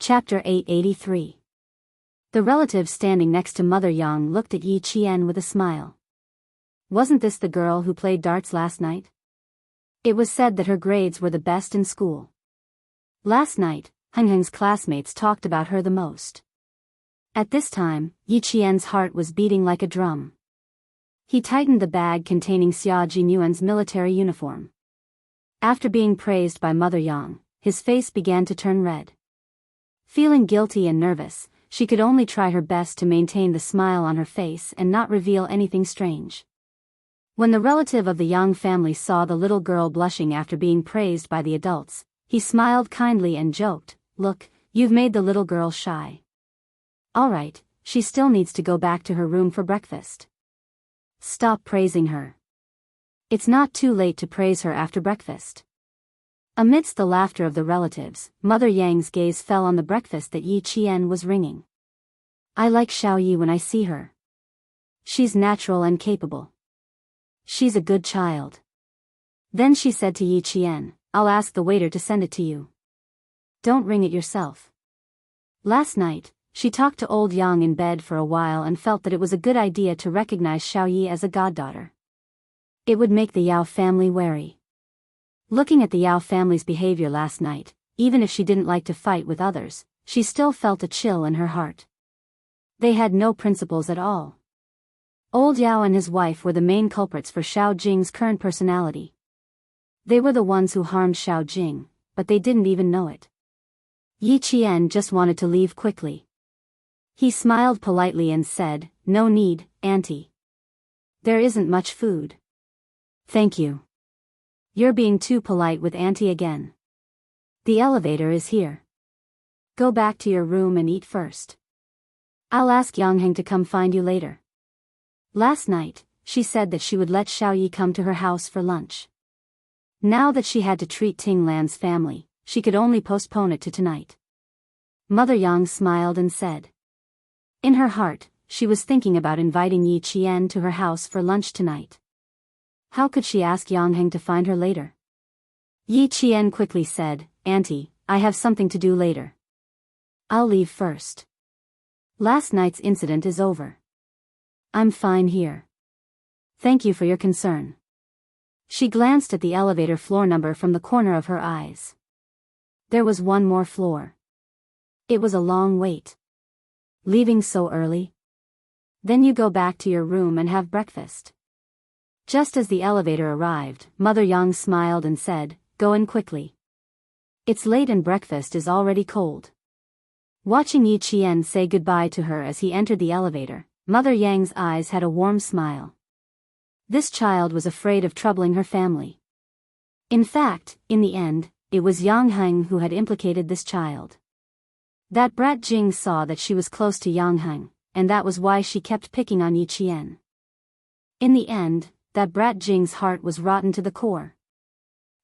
Chapter 883. The relative standing next to Mother Yang looked at Yi Qian with a smile. Wasn't this the girl who played darts last night? It was said that her grades were the best in school. Last night, Heng Heng's classmates talked about her the most. At this time, Yi Qian's heart was beating like a drum. He tightened the bag containing Xia Jinyuan's military uniform. After being praised by Mother Yang, his face began to turn red. Feeling guilty and nervous, she could only try her best to maintain the smile on her face and not reveal anything strange. When the relative of the Yang family saw the little girl blushing after being praised by the adults, he smiled kindly and joked, "Look, you've made the little girl shy. All right, she still needs to go back to her room for breakfast. Stop praising her. It's not too late to praise her after breakfast." Amidst the laughter of the relatives, Mother Yang's gaze fell on the breakfast that Yi Qian was ringing. "I like Xiao Yi when I see her. She's natural and capable. She's a good child." Then she said to Yi Qian, "I'll ask the waiter to send it to you. Don't ring it yourself." Last night, she talked to old Yang in bed for a while and felt that it was a good idea to recognize Xiao Yi as a goddaughter. It would make the Yao family wary. Looking at the Yao family's behavior last night, even if she didn't like to fight with others, she still felt a chill in her heart. They had no principles at all. Old Yao and his wife were the main culprits for Xiao Jing's current personality. They were the ones who harmed Xiao Jing, but they didn't even know it. Yi Qian just wanted to leave quickly. He smiled politely and said, "No need, Auntie. There isn't much food." "Thank you. You're being too polite with Auntie again. The elevator is here. Go back to your room and eat first. I'll ask Yang Heng to come find you later." Last night, she said that she would let Xiao Yi come to her house for lunch. Now that she had to treat Ting Lan's family, she could only postpone it to tonight. Mother Yang smiled and said. In her heart, she was thinking about inviting Yi Qian to her house for lunch tonight. How could she ask Yang Heng to find her later? Yi Qian quickly said, "Auntie, I have something to do later. I'll leave first. Last night's incident is over. I'm fine here. Thank you for your concern." She glanced at the elevator floor number from the corner of her eyes. There was one more floor. It was a long wait. Leaving so early? Then you go back to your room and have breakfast. Just as the elevator arrived, Mother Yang smiled and said, "Go in quickly. It's late and breakfast is already cold." Watching Yi Qian say goodbye to her as he entered the elevator, Mother Yang's eyes had a warm smile. This child was afraid of troubling her family. In fact, in the end, it was Yang Heng who had implicated this child. That brat Jing saw that she was close to Yang Heng, and that was why she kept picking on Yi Qian. In the end, that brat Jing's heart was rotten to the core.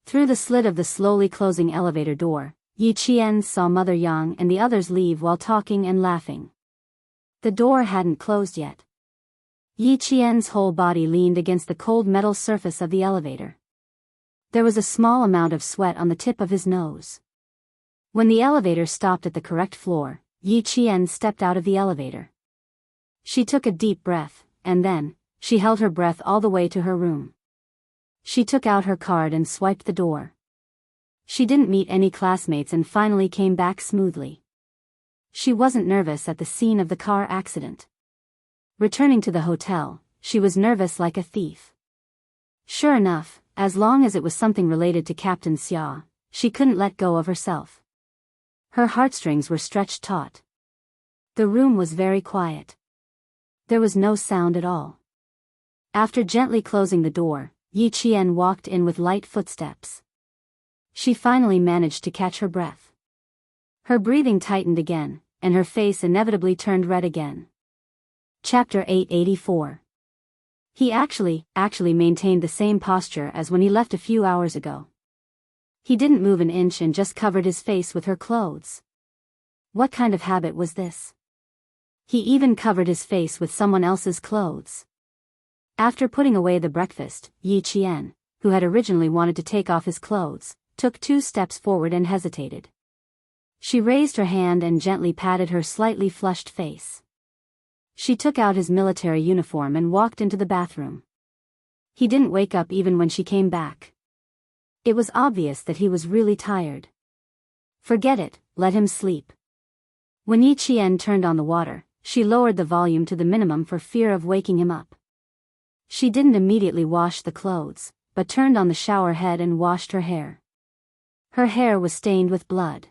Through the slit of the slowly closing elevator door, Yi Qian saw Mother Yang and the others leave while talking and laughing. The door hadn't closed yet. Yi Qian's whole body leaned against the cold metal surface of the elevator. There was a small amount of sweat on the tip of his nose. When the elevator stopped at the correct floor, Yi Qian stepped out of the elevator. She took a deep breath, and then, she held her breath all the way to her room. She took out her card and swiped the door. She didn't meet any classmates and finally came back smoothly. She wasn't nervous at the scene of the car accident. Returning to the hotel, she was nervous like a thief. Sure enough, as long as it was something related to Captain Xia, she couldn't let go of herself. Her heartstrings were stretched taut. The room was very quiet. There was no sound at all. After gently closing the door, Yi Qian walked in with light footsteps. She finally managed to catch her breath. Her breathing tightened again, and her face inevitably turned red again. Chapter 884. He actually maintained the same posture as when he left a few hours ago. He didn't move an inch and just covered his face with her clothes. What kind of habit was this? He even covered his face with someone else's clothes. After putting away the breakfast, Yi Qian, who had originally wanted to take off his clothes, took 2 steps forward and hesitated. She raised her hand and gently patted her slightly flushed face. She took out his military uniform and walked into the bathroom. He didn't wake up even when she came back. It was obvious that he was really tired. Forget it, let him sleep. When Yi Qian turned on the water, she lowered the volume to the minimum for fear of waking him up. She didn't immediately wash the clothes, but turned on the shower head and washed her hair. Her hair was stained with blood.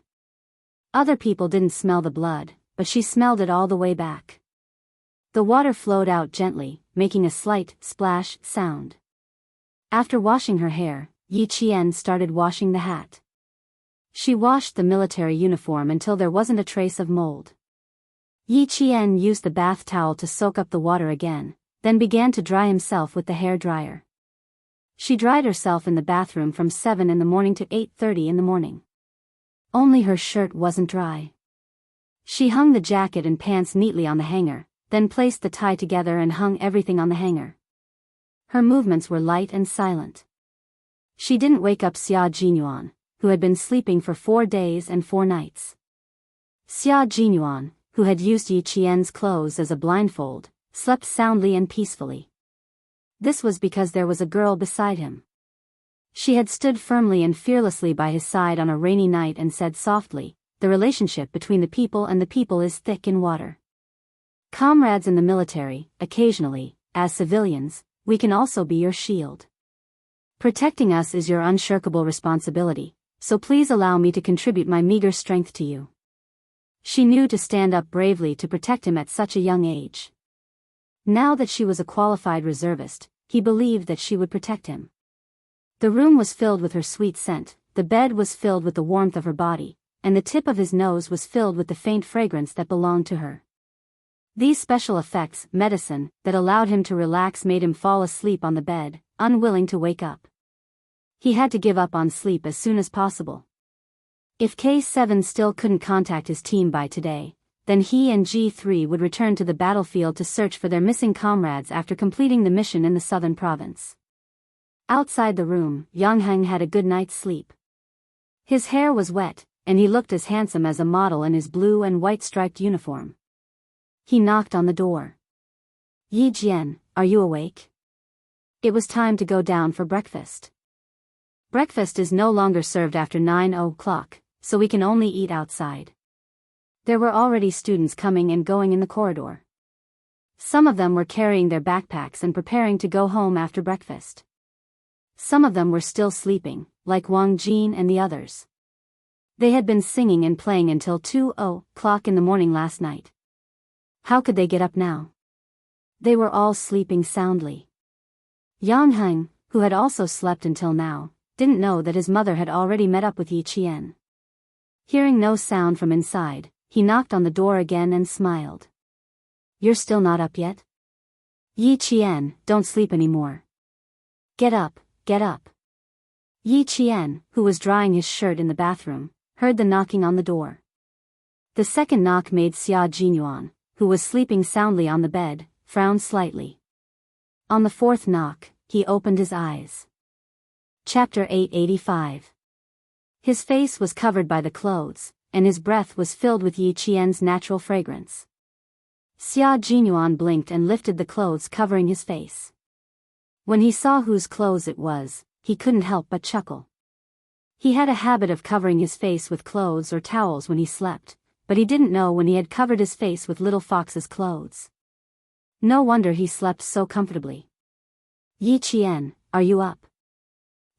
Other people didn't smell the blood, but she smelled it all the way back. The water flowed out gently, making a slight splash sound. After washing her hair, Yi Qian started washing the hat. She washed the military uniform until there wasn't a trace of mold. Yi Qian used the bath towel to soak up the water again, then began to dry himself with the hair dryer. She dried herself in the bathroom from 7 in the morning to 8:30 in the morning. Only her shirt wasn't dry. She hung the jacket and pants neatly on the hanger, then placed the tie together and hung everything on the hanger. Her movements were light and silent. She didn't wake up Xia Jinyuan, who had been sleeping for 4 days and 4 nights. Xia Jinyuan, who had used Yi Qian's clothes as a blindfold, slept soundly and peacefully. This was because there was a girl beside him. She had stood firmly and fearlessly by his side on a rainy night and said softly, "The relationship between the people and the people is thick in water. Comrades in the military, occasionally, as civilians, we can also be your shield. Protecting us is your unshirkable responsibility, so please allow me to contribute my meager strength to you." She knew to stand up bravely to protect him at such a young age. Now that she was a qualified reservist, he believed that she would protect him. The room was filled with her sweet scent, the bed was filled with the warmth of her body, and the tip of his nose was filled with the faint fragrance that belonged to her. These special effects, medicine, that allowed him to relax made him fall asleep on the bed, unwilling to wake up. He had to give up on sleep as soon as possible. If K7 still couldn't contact his team by today, then he and G3 would return to the battlefield to search for their missing comrades after completing the mission in the southern province. Outside the room, Yang Heng had a good night's sleep. His hair was wet, and he looked as handsome as a model in his blue and white striped uniform. He knocked on the door. "Yi Jian, are you awake?" It was time to go down for breakfast. Breakfast is no longer served after 9 o'clock, so we can only eat outside. There were already students coming and going in the corridor. Some of them were carrying their backpacks and preparing to go home after breakfast. Some of them were still sleeping, like Wang Jin and the others. They had been singing and playing until 2 o'clock in the morning last night. How could they get up now? They were all sleeping soundly. Yang Heng, who had also slept until now, didn't know that his mother had already met up with Yi Qian. Hearing no sound from inside, he knocked on the door again and smiled. "You're still not up yet? Yi Qian, don't sleep anymore. Get up, get up." Yi Qian, who was drying his shirt in the bathroom, heard the knocking on the door. The second knock made Xia Jinyuan, who was sleeping soundly on the bed, frown slightly. On the fourth knock, he opened his eyes. Chapter 885. His face was covered by the clothes, and his breath was filled with Yi Qian's natural fragrance. Xia Jinyuan blinked and lifted the clothes covering his face. When he saw whose clothes it was, he couldn't help but chuckle. He had a habit of covering his face with clothes or towels when he slept, but he didn't know when he had covered his face with Little Fox's clothes. No wonder he slept so comfortably. "Yi Qian, are you up?"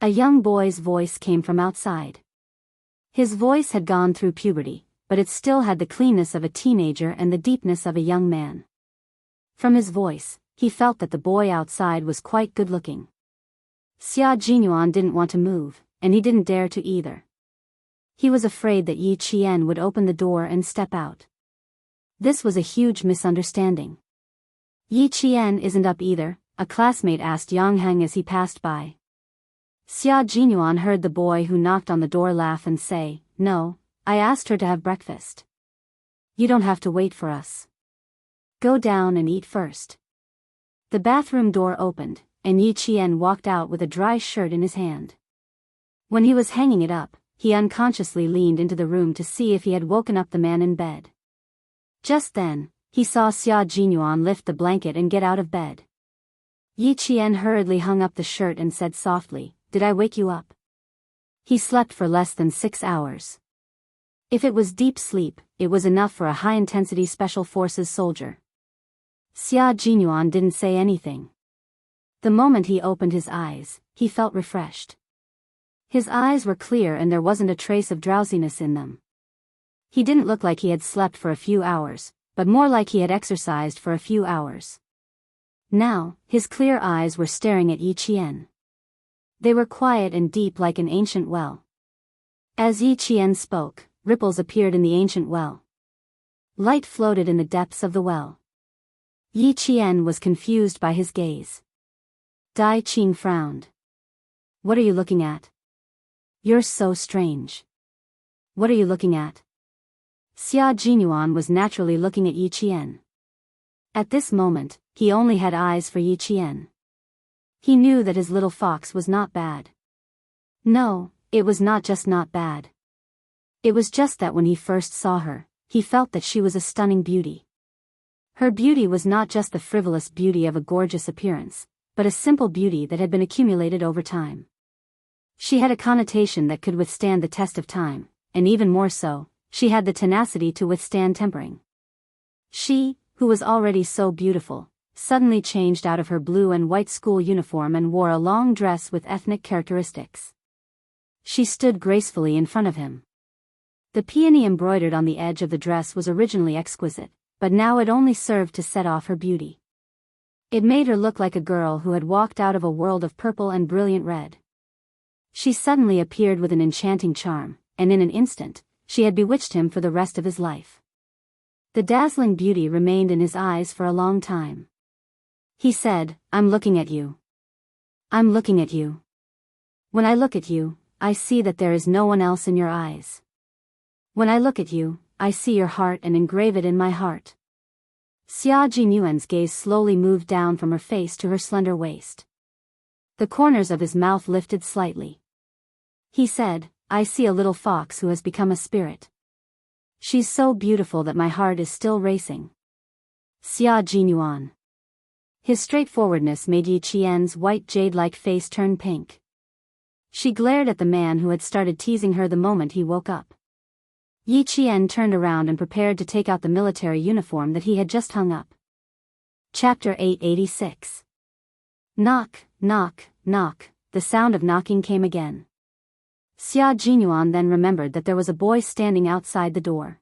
A young boy's voice came from outside. His voice had gone through puberty, but it still had the cleanness of a teenager and the deepness of a young man. From his voice, he felt that the boy outside was quite good-looking. Xia Jinyuan didn't want to move, and he didn't dare to either. He was afraid that Yi Qian would open the door and step out. This was a huge misunderstanding. "Yi Qian isn't up either," a classmate asked Yang Heng as he passed by. Xia Jinyuan heard the boy who knocked on the door laugh and say, "No, I asked her to have breakfast. You don't have to wait for us. Go down and eat first." The bathroom door opened, and Yi Qian walked out with a dry shirt in his hand. When he was hanging it up, he unconsciously leaned into the room to see if he had woken up the man in bed. Just then, he saw Xia Jinyuan lift the blanket and get out of bed. Yi Qian hurriedly hung up the shirt and said softly, "Did I wake you up?" He slept for less than 6 hours. If it was deep sleep, it was enough for a high-intensity special forces soldier. Xia Jinyuan didn't say anything. The moment he opened his eyes, he felt refreshed. His eyes were clear and there wasn't a trace of drowsiness in them. He didn't look like he had slept for a few hours, but more like he had exercised for a few hours. Now, his clear eyes were staring at Yi Qian. They were quiet and deep like an ancient well. As Yi Qian spoke, ripples appeared in the ancient well. Light floated in the depths of the well. Yi Qian was confused by his gaze. Dai Qing frowned. "What are you looking at? You're so strange. What are you looking at?" Xia Jinyuan was naturally looking at Yi Qian. At this moment, he only had eyes for Yi Qian. He knew that his little fox was not bad. No, it was not just not bad. It was just that when he first saw her, he felt that she was a stunning beauty. Her beauty was not just the frivolous beauty of a gorgeous appearance, but a simple beauty that had been accumulated over time. She had a connotation that could withstand the test of time, and even more so, she had the tenacity to withstand tempering. She, who was already so beautiful, suddenly changed out of her blue and white school uniform and wore a long dress with ethnic characteristics. She stood gracefully in front of him. The peony embroidered on the edge of the dress was originally exquisite, but now it only served to set off her beauty. It made her look like a girl who had walked out of a world of purple and brilliant red. She suddenly appeared with an enchanting charm, and in an instant, she had bewitched him for the rest of his life. The dazzling beauty remained in his eyes for a long time. He said, "I'm looking at you. I'm looking at you. When I look at you, I see that there is no one else in your eyes. When I look at you, I see your heart and engrave it in my heart." Xia Jinyuan's gaze slowly moved down from her face to her slender waist. The corners of his mouth lifted slightly. He said, "I see a little fox who has become a spirit. She's so beautiful that my heart is still racing." Xia Jinyuan. His straightforwardness made Yi Qian's white jade-like face turn pink. She glared at the man who had started teasing her the moment he woke up. Yi Qian turned around and prepared to take out the military uniform that he had just hung up. Chapter 886. Knock, knock, knock, the sound of knocking came again. Xia Jinyuan then remembered that there was a boy standing outside the door.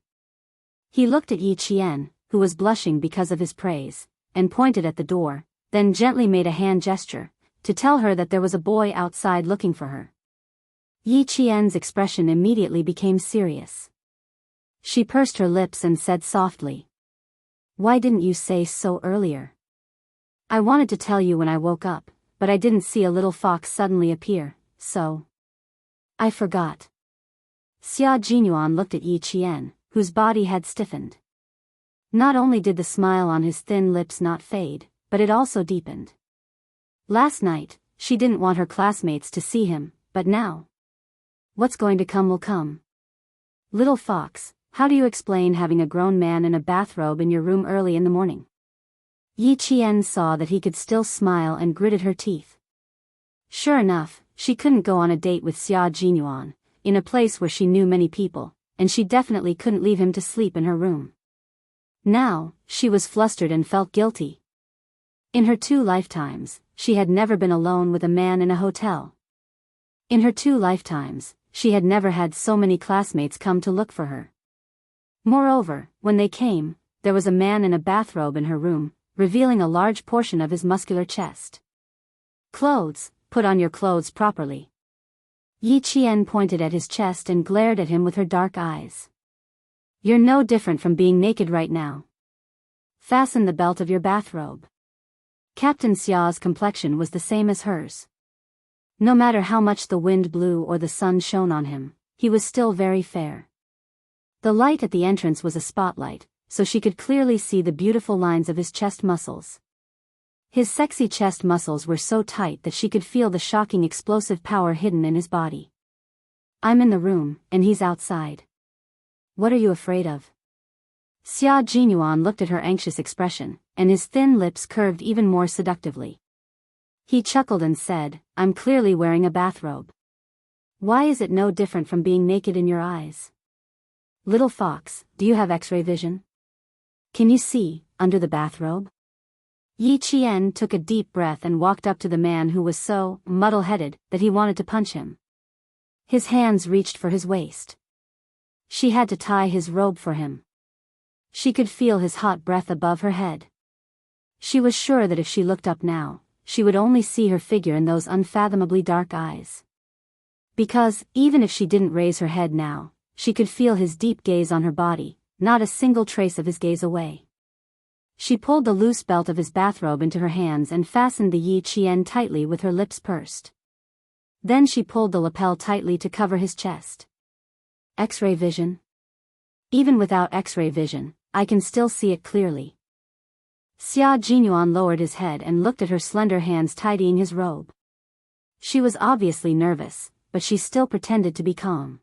He looked at Yi Qian, who was blushing because of his praise, and pointed at the door, then gently made a hand gesture, to tell her that there was a boy outside looking for her. Yi Qian's expression immediately became serious. She pursed her lips and said softly, "Why didn't you say so earlier? I wanted to tell you when I woke up, but I didn't see a little fox suddenly appear, so I forgot." Xia Jinyuan looked at Yi Qian, whose body had stiffened. Not only did the smile on his thin lips not fade, but it also deepened. Last night, she didn't want her classmates to see him, but now, what's going to come will come. Little fox, how do you explain having a grown man in a bathrobe in your room early in the morning? Yi Qian saw that he could still smile and gritted her teeth. Sure enough, she couldn't go on a date with Xia Jinyuan, in a place where she knew many people, and she definitely couldn't leave him to sleep in her room. Now, she was flustered and felt guilty. In her 2 lifetimes, she had never been alone with a man in a hotel. In her 2 lifetimes, she had never had so many classmates come to look for her. Moreover, when they came, there was a man in a bathrobe in her room, revealing a large portion of his muscular chest. "Clothes, put on your clothes properly." Yi Qian pointed at his chest and glared at him with her dark eyes. "You're no different from being naked right now. Fasten the belt of your bathrobe." Captain Xia's complexion was the same as hers. No matter how much the wind blew or the sun shone on him, he was still very fair. The light at the entrance was a spotlight, so she could clearly see the beautiful lines of his chest muscles. His sexy chest muscles were so tight that she could feel the shocking explosive power hidden in his body. I'm in the room, and he's outside. What are you afraid of? Xia Jinyuan looked at her anxious expression, and his thin lips curved even more seductively. He chuckled and said, I'm clearly wearing a bathrobe. Why is it no different from being naked in your eyes? Little fox, do you have X-ray vision? Can you see, under the bathrobe? Yi Qian took a deep breath and walked up to the man who was so muddle-headed that he wanted to punch him. His hands reached for his waist. She had to tie his robe for him. She could feel his hot breath above her head. She was sure that if she looked up now, she would only see her figure in those unfathomably dark eyes. Because, even if she didn't raise her head now, she could feel his deep gaze on her body, not a single trace of his gaze away. She pulled the loose belt of his bathrobe into her hands and fastened the Yi Qian tightly with her lips pursed. Then she pulled the lapel tightly to cover his chest. X-ray vision? Even without X-ray vision, I can still see it clearly. Xia Jinyuan lowered his head and looked at her slender hands tidying his robe. She was obviously nervous, but she still pretended to be calm.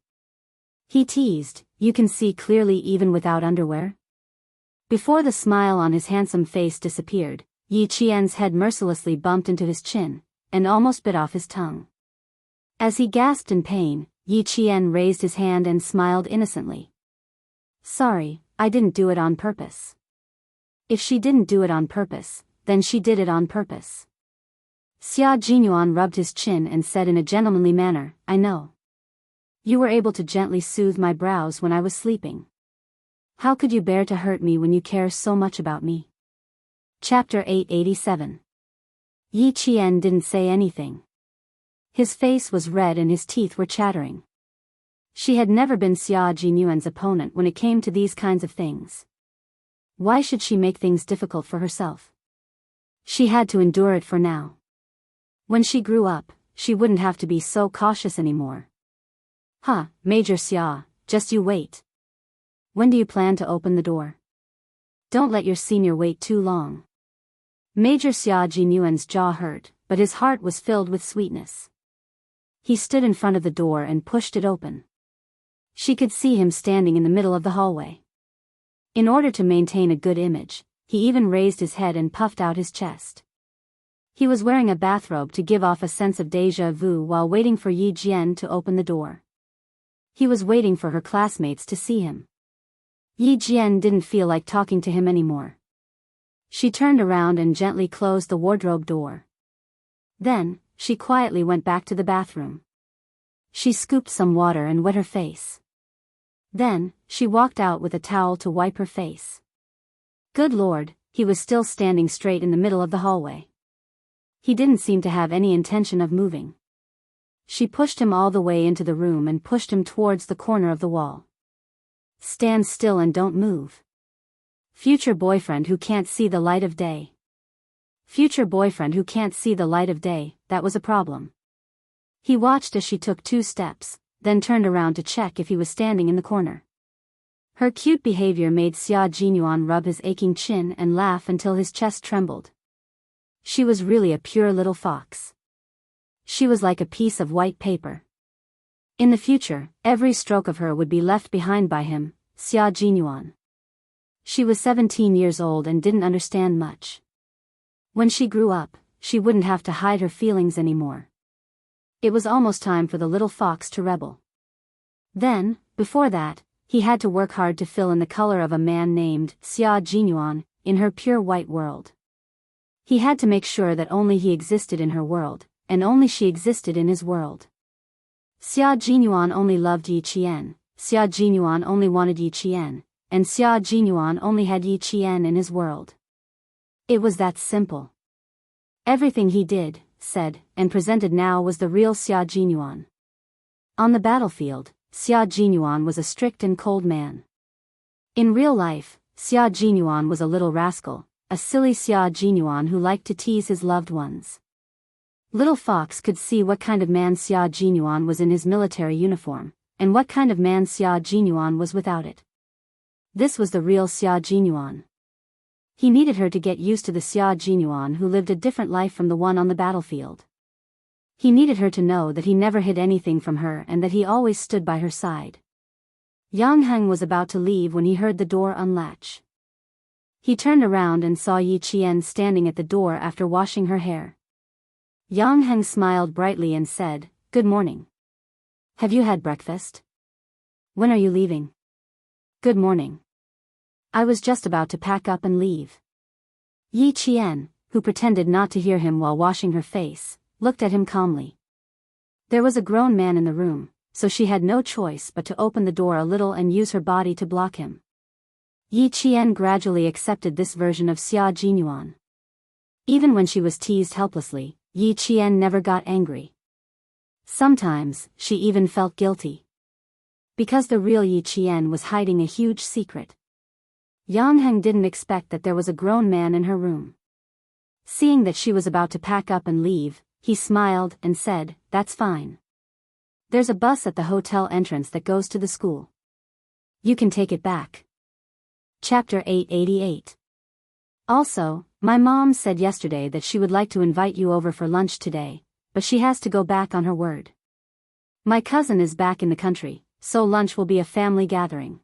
He teased, you can see clearly even without underwear? Before the smile on his handsome face disappeared, Yi Qian's head mercilessly bumped into his chin, and almost bit off his tongue. As he gasped in pain, Yi Qian raised his hand and smiled innocently. Sorry, I didn't do it on purpose. If she didn't do it on purpose, then she did it on purpose. Xia Jinyuan rubbed his chin and said in a gentlemanly manner, I know. You were able to gently soothe my brows when I was sleeping. How could you bear to hurt me when you care so much about me? Chapter 887. Yi Qian didn't say anything. His face was red and his teeth were chattering. She had never been Xia Jinyuan's opponent when it came to these kinds of things. Why should she make things difficult for herself? She had to endure it for now. When she grew up, she wouldn't have to be so cautious anymore. Huh, Major Xia, just you wait. When do you plan to open the door? Don't let your senior wait too long. Major Xia Jinyuan's jaw hurt, but his heart was filled with sweetness. He stood in front of the door and pushed it open. She could see him standing in the middle of the hallway. In order to maintain a good image, he even raised his head and puffed out his chest. He was wearing a bathrobe to give off a sense of déjà vu while waiting for Yi Jian to open the door. He was waiting for her classmates to see him. Yi Jian didn't feel like talking to him anymore. She turned around and gently closed the wardrobe door. Then, she quietly went back to the bathroom. She scooped some water and wet her face. Then, she walked out with a towel to wipe her face. Good Lord, he was still standing straight in the middle of the hallway. He didn't seem to have any intention of moving. She pushed him all the way into the room and pushed him towards the corner of the wall. Stand still and don't move. Future boyfriend who can't see the light of day. Future boyfriend who can't see the light of day, that was a problem. He watched as she took 2 steps, then turned around to check if he was standing in the corner. Her cute behavior made Xia Jinyuan rub his aching chin and laugh until his chest trembled. She was really a pure little fox. She was like a piece of white paper. In the future, every stroke of her would be left behind by him, Xia Jinyuan. She was 17 years old and didn't understand much. When she grew up, she wouldn't have to hide her feelings anymore. It was almost time for the little fox to rebel. Then, before that, he had to work hard to fill in the color of a man named Xia Jinyuan in her pure white world. He had to make sure that only he existed in her world, and only she existed in his world. Xia Jinyuan only loved Yi Qian, Xia Jinyuan only wanted Yi Qian, and Xia Jinyuan only had Yi Qian in his world. It was that simple. Everything he did, said, and presented now was the real Xia Jinyuan. On the battlefield, Xia Jinyuan was a strict and cold man. In real life, Xia Jinyuan was a little rascal, a silly Xia Jinyuan who liked to tease his loved ones. Little Fox could see what kind of man Xia Jinyuan was in his military uniform, and what kind of man Xia Jinyuan was without it. This was the real Xia Jinyuan. He needed her to get used to the Xia Jinyuan who lived a different life from the one on the battlefield. He needed her to know that he never hid anything from her and that he always stood by her side. Yang Heng was about to leave when he heard the door unlatch. He turned around and saw Yi Qian standing at the door after washing her hair. Yang Heng smiled brightly and said, "Good morning. Have you had breakfast? When are you leaving?" "Good morning. I was just about to pack up and leave." Yi Qian, who pretended not to hear him while washing her face, looked at him calmly. There was a grown man in the room, so she had no choice but to open the door a little and use her body to block him. Yi Qian gradually accepted this version of Xia Jinyuan. Even when she was teased helplessly, Yi Qian never got angry. Sometimes, she even felt guilty. Because the real Yi Qian was hiding a huge secret. Yang Heng didn't expect that there was a grown man in her room. Seeing that she was about to pack up and leave, he smiled and said, "That's fine. There's a bus at the hotel entrance that goes to the school. You can take it back." Chapter 888. Also, my mom said yesterday that she would like to invite you over for lunch today, but she has to go back on her word. My cousin is back in the country, so lunch will be a family gathering.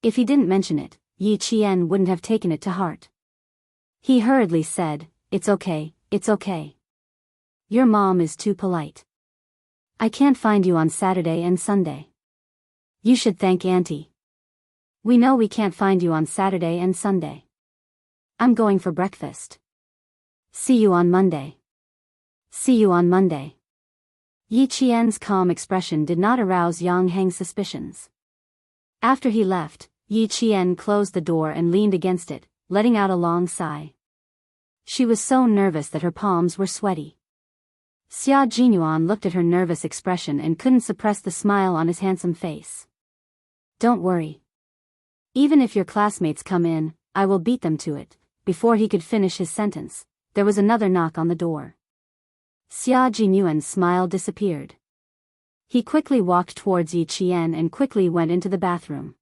If he didn't mention it, Yi Qian wouldn't have taken it to heart. He hurriedly said, it's okay. Your mom is too polite. I can't find you on Saturday and Sunday. You should thank Auntie. We know we can't find you on Saturday and Sunday. I'm going for breakfast. See you on Monday. Yi Qian's calm expression did not arouse Yang Heng's suspicions. After he left, Yi Qian closed the door and leaned against it, letting out a long sigh. She was so nervous that her palms were sweaty. Xia Jinyuan looked at her nervous expression and couldn't suppress the smile on his handsome face. "Don't worry. Even if your classmates come in, I will beat them to it." Before he could finish his sentence, there was another knock on the door. Xia Jinyuan's smile disappeared. He quickly walked towards Yi Qian and quickly went into the bathroom.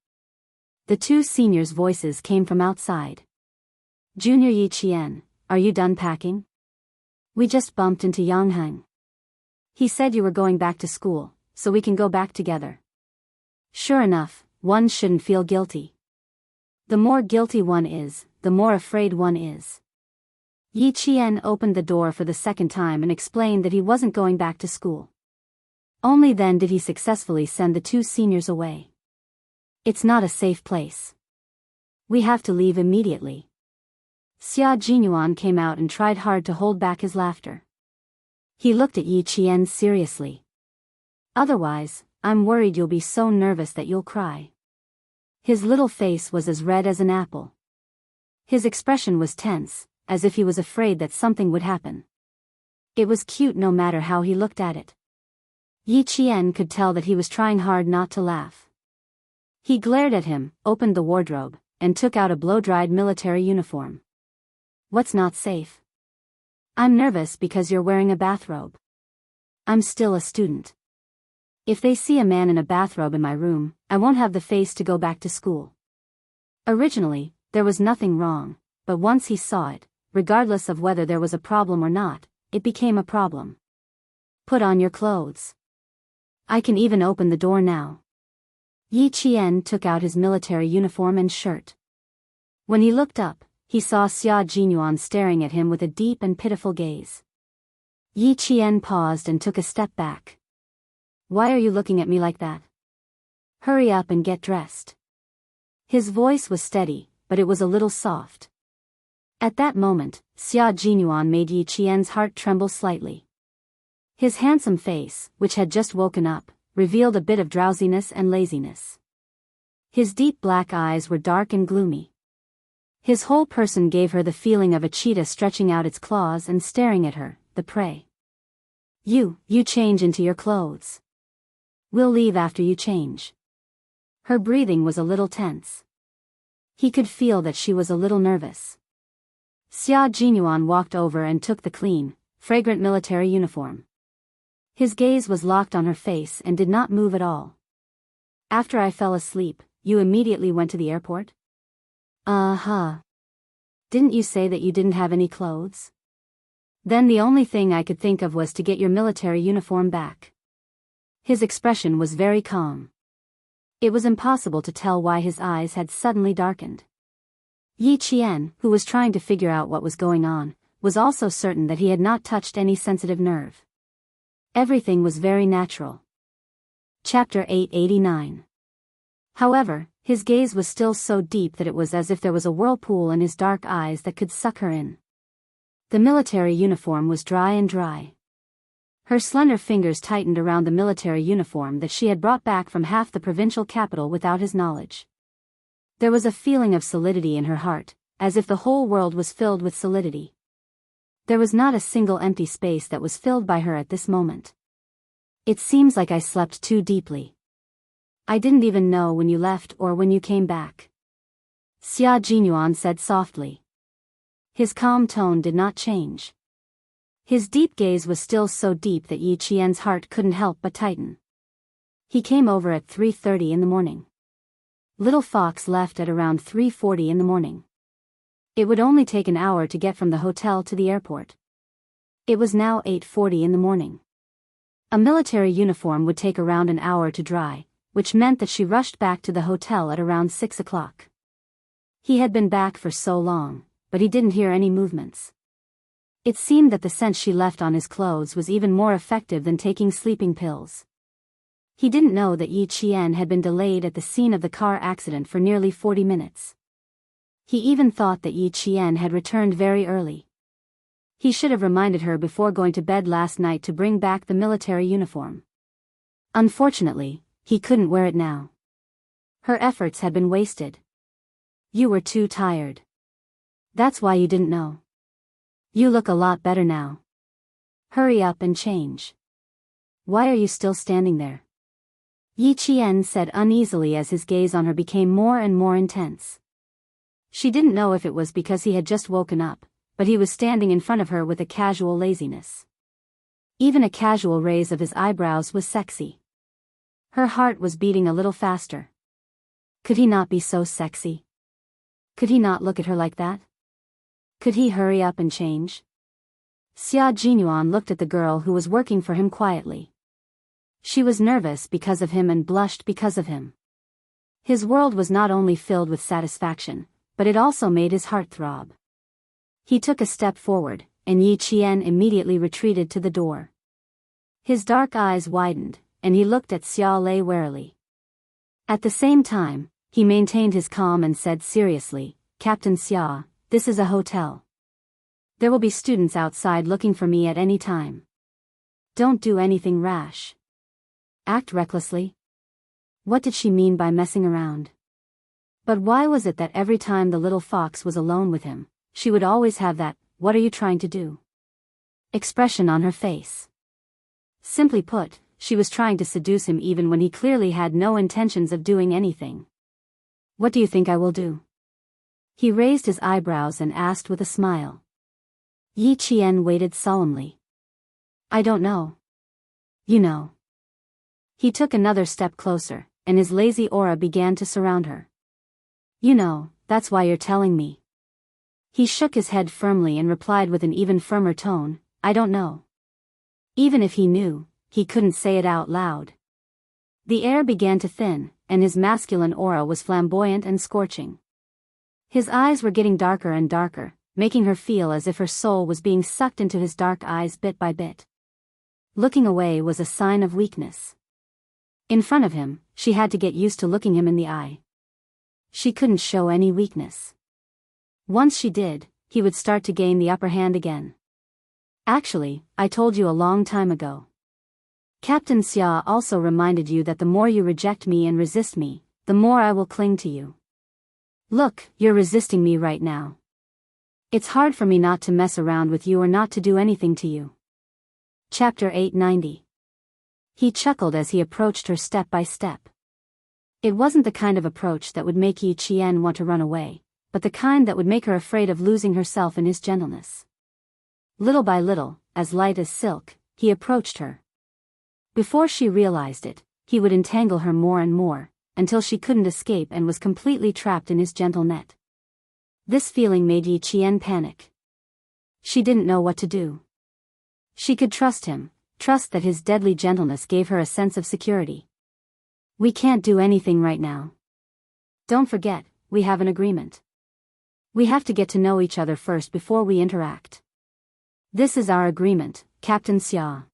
The two seniors' voices came from outside. "Junior Yi Qian, are you done packing? We just bumped into Yang Heng. He said you were going back to school, so we can go back together." Sure enough, one shouldn't feel guilty. The more guilty one is, the more afraid one is. Yi Qian opened the door for the second time and explained that he wasn't going back to school. Only then did he successfully send the two seniors away. "It's not a safe place. We have to leave immediately." Xia Jinyuan came out and tried hard to hold back his laughter. He looked at Yi Qian seriously. "Otherwise, I'm worried you'll be so nervous that you'll cry." His little face was as red as an apple. His expression was tense, as if he was afraid that something would happen. It was cute no matter how he looked at it. Yi Qian could tell that he was trying hard not to laugh. He glared at him, opened the wardrobe, and took out a blow-dried military uniform. "What's not safe?" "I'm nervous because you're wearing a bathrobe. I'm still a student. If they see a man in a bathrobe in my room, I won't have the face to go back to school." Originally, there was nothing wrong, but once he saw it, regardless of whether there was a problem or not, it became a problem. "Put on your clothes. I can even open the door now." Yi Qian took out his military uniform and shirt. When he looked up, he saw Xia Jinyuan staring at him with a deep and pitiful gaze. Yi Qian paused and took a step back. "Why are you looking at me like that? Hurry up and get dressed." His voice was steady, but it was a little soft. At that moment, Xia Jinyuan made Yi Qian's heart tremble slightly. His handsome face, which had just woken up, revealed a bit of drowsiness and laziness. His deep black eyes were dark and gloomy. His whole person gave her the feeling of a cheetah stretching out its claws and staring at her, the prey. You change into your clothes. We'll leave after you change." Her breathing was a little tense. He could feel that she was a little nervous. Xia Jinyuan walked over and took the clean, fragrant military uniform. His gaze was locked on her face and did not move at all. "After I fell asleep, you immediately went to the airport?" "Uh-huh. Didn't you say that you didn't have any clothes?" Then the only thing I could think of was to get your military uniform back. His expression was very calm. It was impossible to tell why his eyes had suddenly darkened. Yi Qian, who was trying to figure out what was going on, was also certain that he had not touched any sensitive nerve. Everything was very natural. Chapter 889. However, his gaze was still so deep that it was as if there was a whirlpool in his dark eyes that could suck her in. The military uniform was dry and dry. Her slender fingers tightened around the military uniform that she had brought back from half the provincial capital without his knowledge. There was a feeling of solidity in her heart, as if the whole world was filled with solidity. There was not a single empty space that was filled by her at this moment. It seems like I slept too deeply. I didn't even know when you left or when you came back. Xia Jinyuan said softly. His calm tone did not change. His deep gaze was still so deep that Yi Qian's heart couldn't help but tighten. He came over at 3:30 in the morning. Little Fox left at around 3:40 in the morning. It would only take an hour to get from the hotel to the airport. It was now 8:40 in the morning. A military uniform would take around an hour to dry, which meant that she rushed back to the hotel at around 6 o'clock. He had been back for so long, but he didn't hear any movements. It seemed that the scent she left on his clothes was even more effective than taking sleeping pills. He didn't know that Yi Qian had been delayed at the scene of the car accident for nearly 40 minutes. He even thought that Yi Qian had returned very early. He should have reminded her before going to bed last night to bring back the military uniform. Unfortunately, he couldn't wear it now. Her efforts had been wasted. You were too tired. That's why you didn't know. You look a lot better now. Hurry up and change. Why are you still standing there? Yi Qian said uneasily as his gaze on her became more and more intense. She didn't know if it was because he had just woken up, but he was standing in front of her with a casual laziness. Even a casual raise of his eyebrows was sexy. Her heart was beating a little faster. Could he not be so sexy? Could he not look at her like that? Could he hurry up and change? Xia Jinyuan looked at the girl who was working for him quietly. She was nervous because of him and blushed because of him. His world was not only filled with satisfaction, but it also made his heart throb. He took a step forward, and Yi Qian immediately retreated to the door. His dark eyes widened, and he looked at Xia Lei warily. At the same time, he maintained his calm and said seriously, Captain Xia, this is a hotel. There will be students outside looking for me at any time. Don't do anything rash. Act recklessly. What did she mean by messing around? But why was it that every time the little fox was alone with him, she would always have that, "What are you trying to do?" expression on her face? Simply put, she was trying to seduce him even when he clearly had no intentions of doing anything. What do you think I will do? He raised his eyebrows and asked with a smile. Yi Qian waited solemnly. I don't know. You know. He took another step closer, and his lazy aura began to surround her. You know, that's why you're telling me. He shook his head firmly and replied with an even firmer tone, I don't know. Even if he knew, he couldn't say it out loud. The air began to thin, and his masculine aura was flamboyant and scorching. His eyes were getting darker and darker, making her feel as if her soul was being sucked into his dark eyes bit by bit. Looking away was a sign of weakness. In front of him, she had to get used to looking him in the eye. She couldn't show any weakness. Once she did, he would start to gain the upper hand again. Actually, I told you a long time ago. Captain Xia also reminded you that the more you reject me and resist me, the more I will cling to you. Look, you're resisting me right now. It's hard for me not to mess around with you or not to do anything to you. Chapter 890. He chuckled as he approached her step by step. It wasn't the kind of approach that would make Yi Qian want to run away, but the kind that would make her afraid of losing herself in his gentleness. Little by little, as light as silk, he approached her. Before she realized it, he would entangle her more and more, until she couldn't escape and was completely trapped in his gentle net. This feeling made Yi Qian panic. She didn't know what to do. She could trust him, trust that his deadly gentleness gave her a sense of security. We can't do anything right now. Don't forget, we have an agreement. We have to get to know each other first before we interact. This is our agreement, Captain Xia.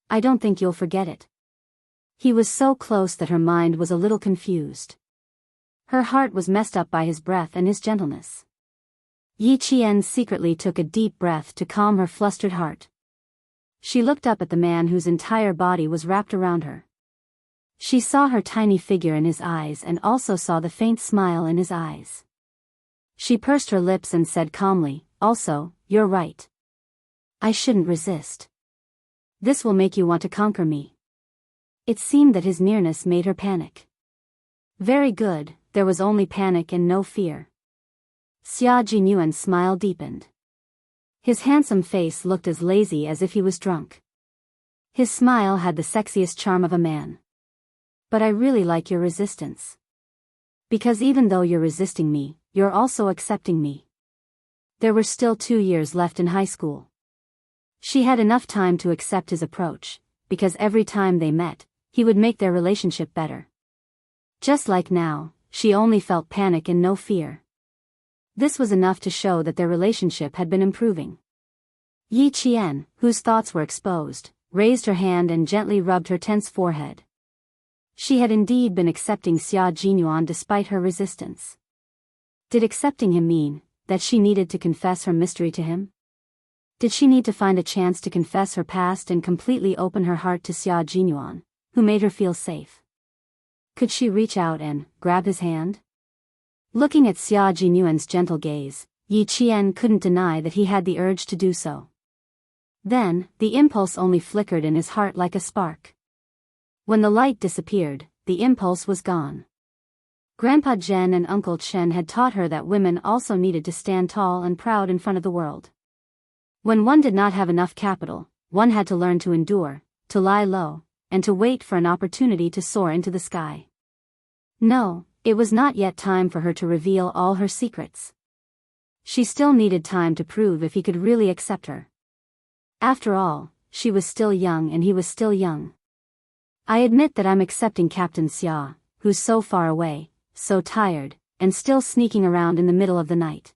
I don't think you'll forget it. He was so close that her mind was a little confused. Her heart was messed up by his breath and his gentleness. Yi Qian secretly took a deep breath to calm her flustered heart. She looked up at the man whose entire body was wrapped around her. She saw her tiny figure in his eyes and also saw the faint smile in his eyes. She pursed her lips and said calmly, "Also, you're right. I shouldn't resist. This will make you want to conquer me." It seemed that his nearness made her panic. Very good, there was only panic and no fear. Xia Jinyuan's smile deepened. His handsome face looked as lazy as if he was drunk. His smile had the sexiest charm of a man. But I really like your resistance. Because even though you're resisting me, you're also accepting me. There were still 2 years left in high school. She had enough time to accept his approach, because every time they met, he would make their relationship better. Just like now, she only felt panic and no fear. This was enough to show that their relationship had been improving. Yi Qian, whose thoughts were exposed, raised her hand and gently rubbed her tense forehead. She had indeed been accepting Xia Jinyuan despite her resistance. Did accepting him mean that she needed to confess her mystery to him? Did she need to find a chance to confess her past and completely open her heart to Xia Jinyuan, who made her feel safe? Could she reach out and grab his hand? Looking at Xia Jinyuan's gentle gaze, Yi Qian couldn't deny that he had the urge to do so. Then, the impulse only flickered in his heart like a spark. When the light disappeared, the impulse was gone. Grandpa Zhen and Uncle Chen had taught her that women also needed to stand tall and proud in front of the world. When one did not have enough capital, one had to learn to endure, to lie low, and to wait for an opportunity to soar into the sky. No, it was not yet time for her to reveal all her secrets. She still needed time to prove if he could really accept her. After all, she was still young and he was still young. I admit that I'm accepting Captain Xia, who's so far away, so tired, and still sneaking around in the middle of the night.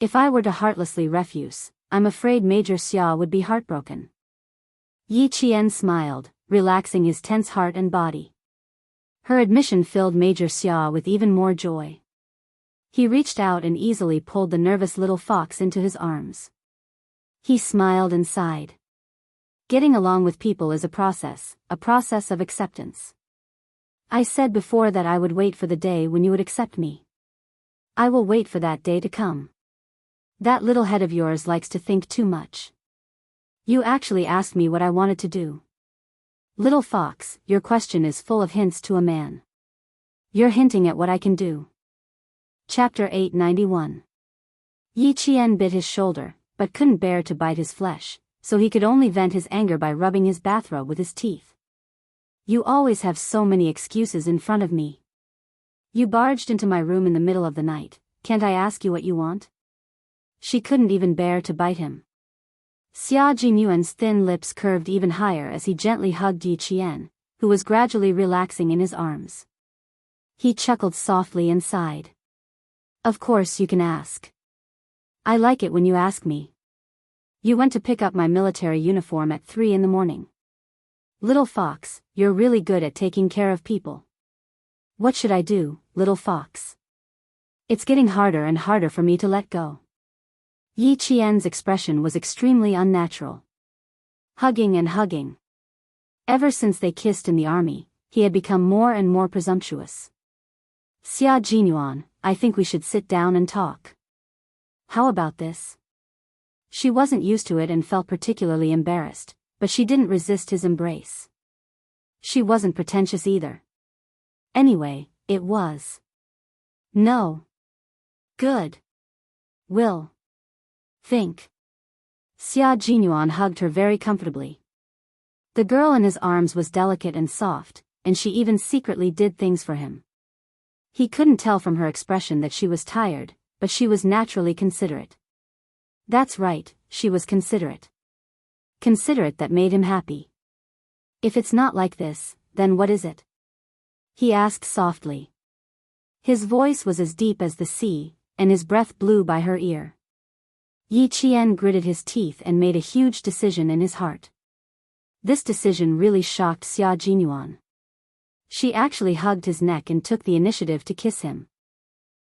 If I were to heartlessly refuse, I'm afraid Major Xia would be heartbroken. Yi Qian smiled, relaxing his tense heart and body. Her admission filled Major Xia with even more joy. He reached out and easily pulled the nervous little fox into his arms. He smiled and sighed. Getting along with people is a process of acceptance. I said before that I would wait for the day when you would accept me. I will wait for that day to come. That little head of yours likes to think too much. You actually asked me what I wanted to do. Little fox, your question is full of hints to a man. You're hinting at what I can do. Chapter 891. Yi Qian bit his shoulder, but couldn't bear to bite his flesh, so he could only vent his anger by rubbing his bathrobe with his teeth. You always have so many excuses in front of me. You barged into my room in the middle of the night, can't I ask you what you want? She couldn't even bear to bite him. Xia Jinyuan's thin lips curved even higher as he gently hugged Yi Qian, who was gradually relaxing in his arms. He chuckled softly and sighed. Of course you can ask. I like it when you ask me. You went to pick up my military uniform at 3 in the morning. Little fox, you're really good at taking care of people. What should I do, little fox? It's getting harder and harder for me to let go. Yi Qian's expression was extremely unnatural. Hugging and hugging. Ever since they kissed in the army, he had become more and more presumptuous. Xia Jinyuan, I think we should sit down and talk. How about this? She wasn't used to it and felt particularly embarrassed, but she didn't resist his embrace. She wasn't pretentious either. Anyway, it was. No. Good. Will. Think. Xia Jinyuan hugged her very comfortably. The girl in his arms was delicate and soft, and she even secretly did things for him. He couldn't tell from her expression that she was tired, but she was naturally considerate. That's right, she was considerate. considerate that made him happy. If it's not like this, then what is it? He asked softly. His voice was as deep as the sea, and his breath blew by her ear. Yi Qian gritted his teeth and made a huge decision in his heart. This decision really shocked Xia Jinyuan. She actually hugged his neck and took the initiative to kiss him.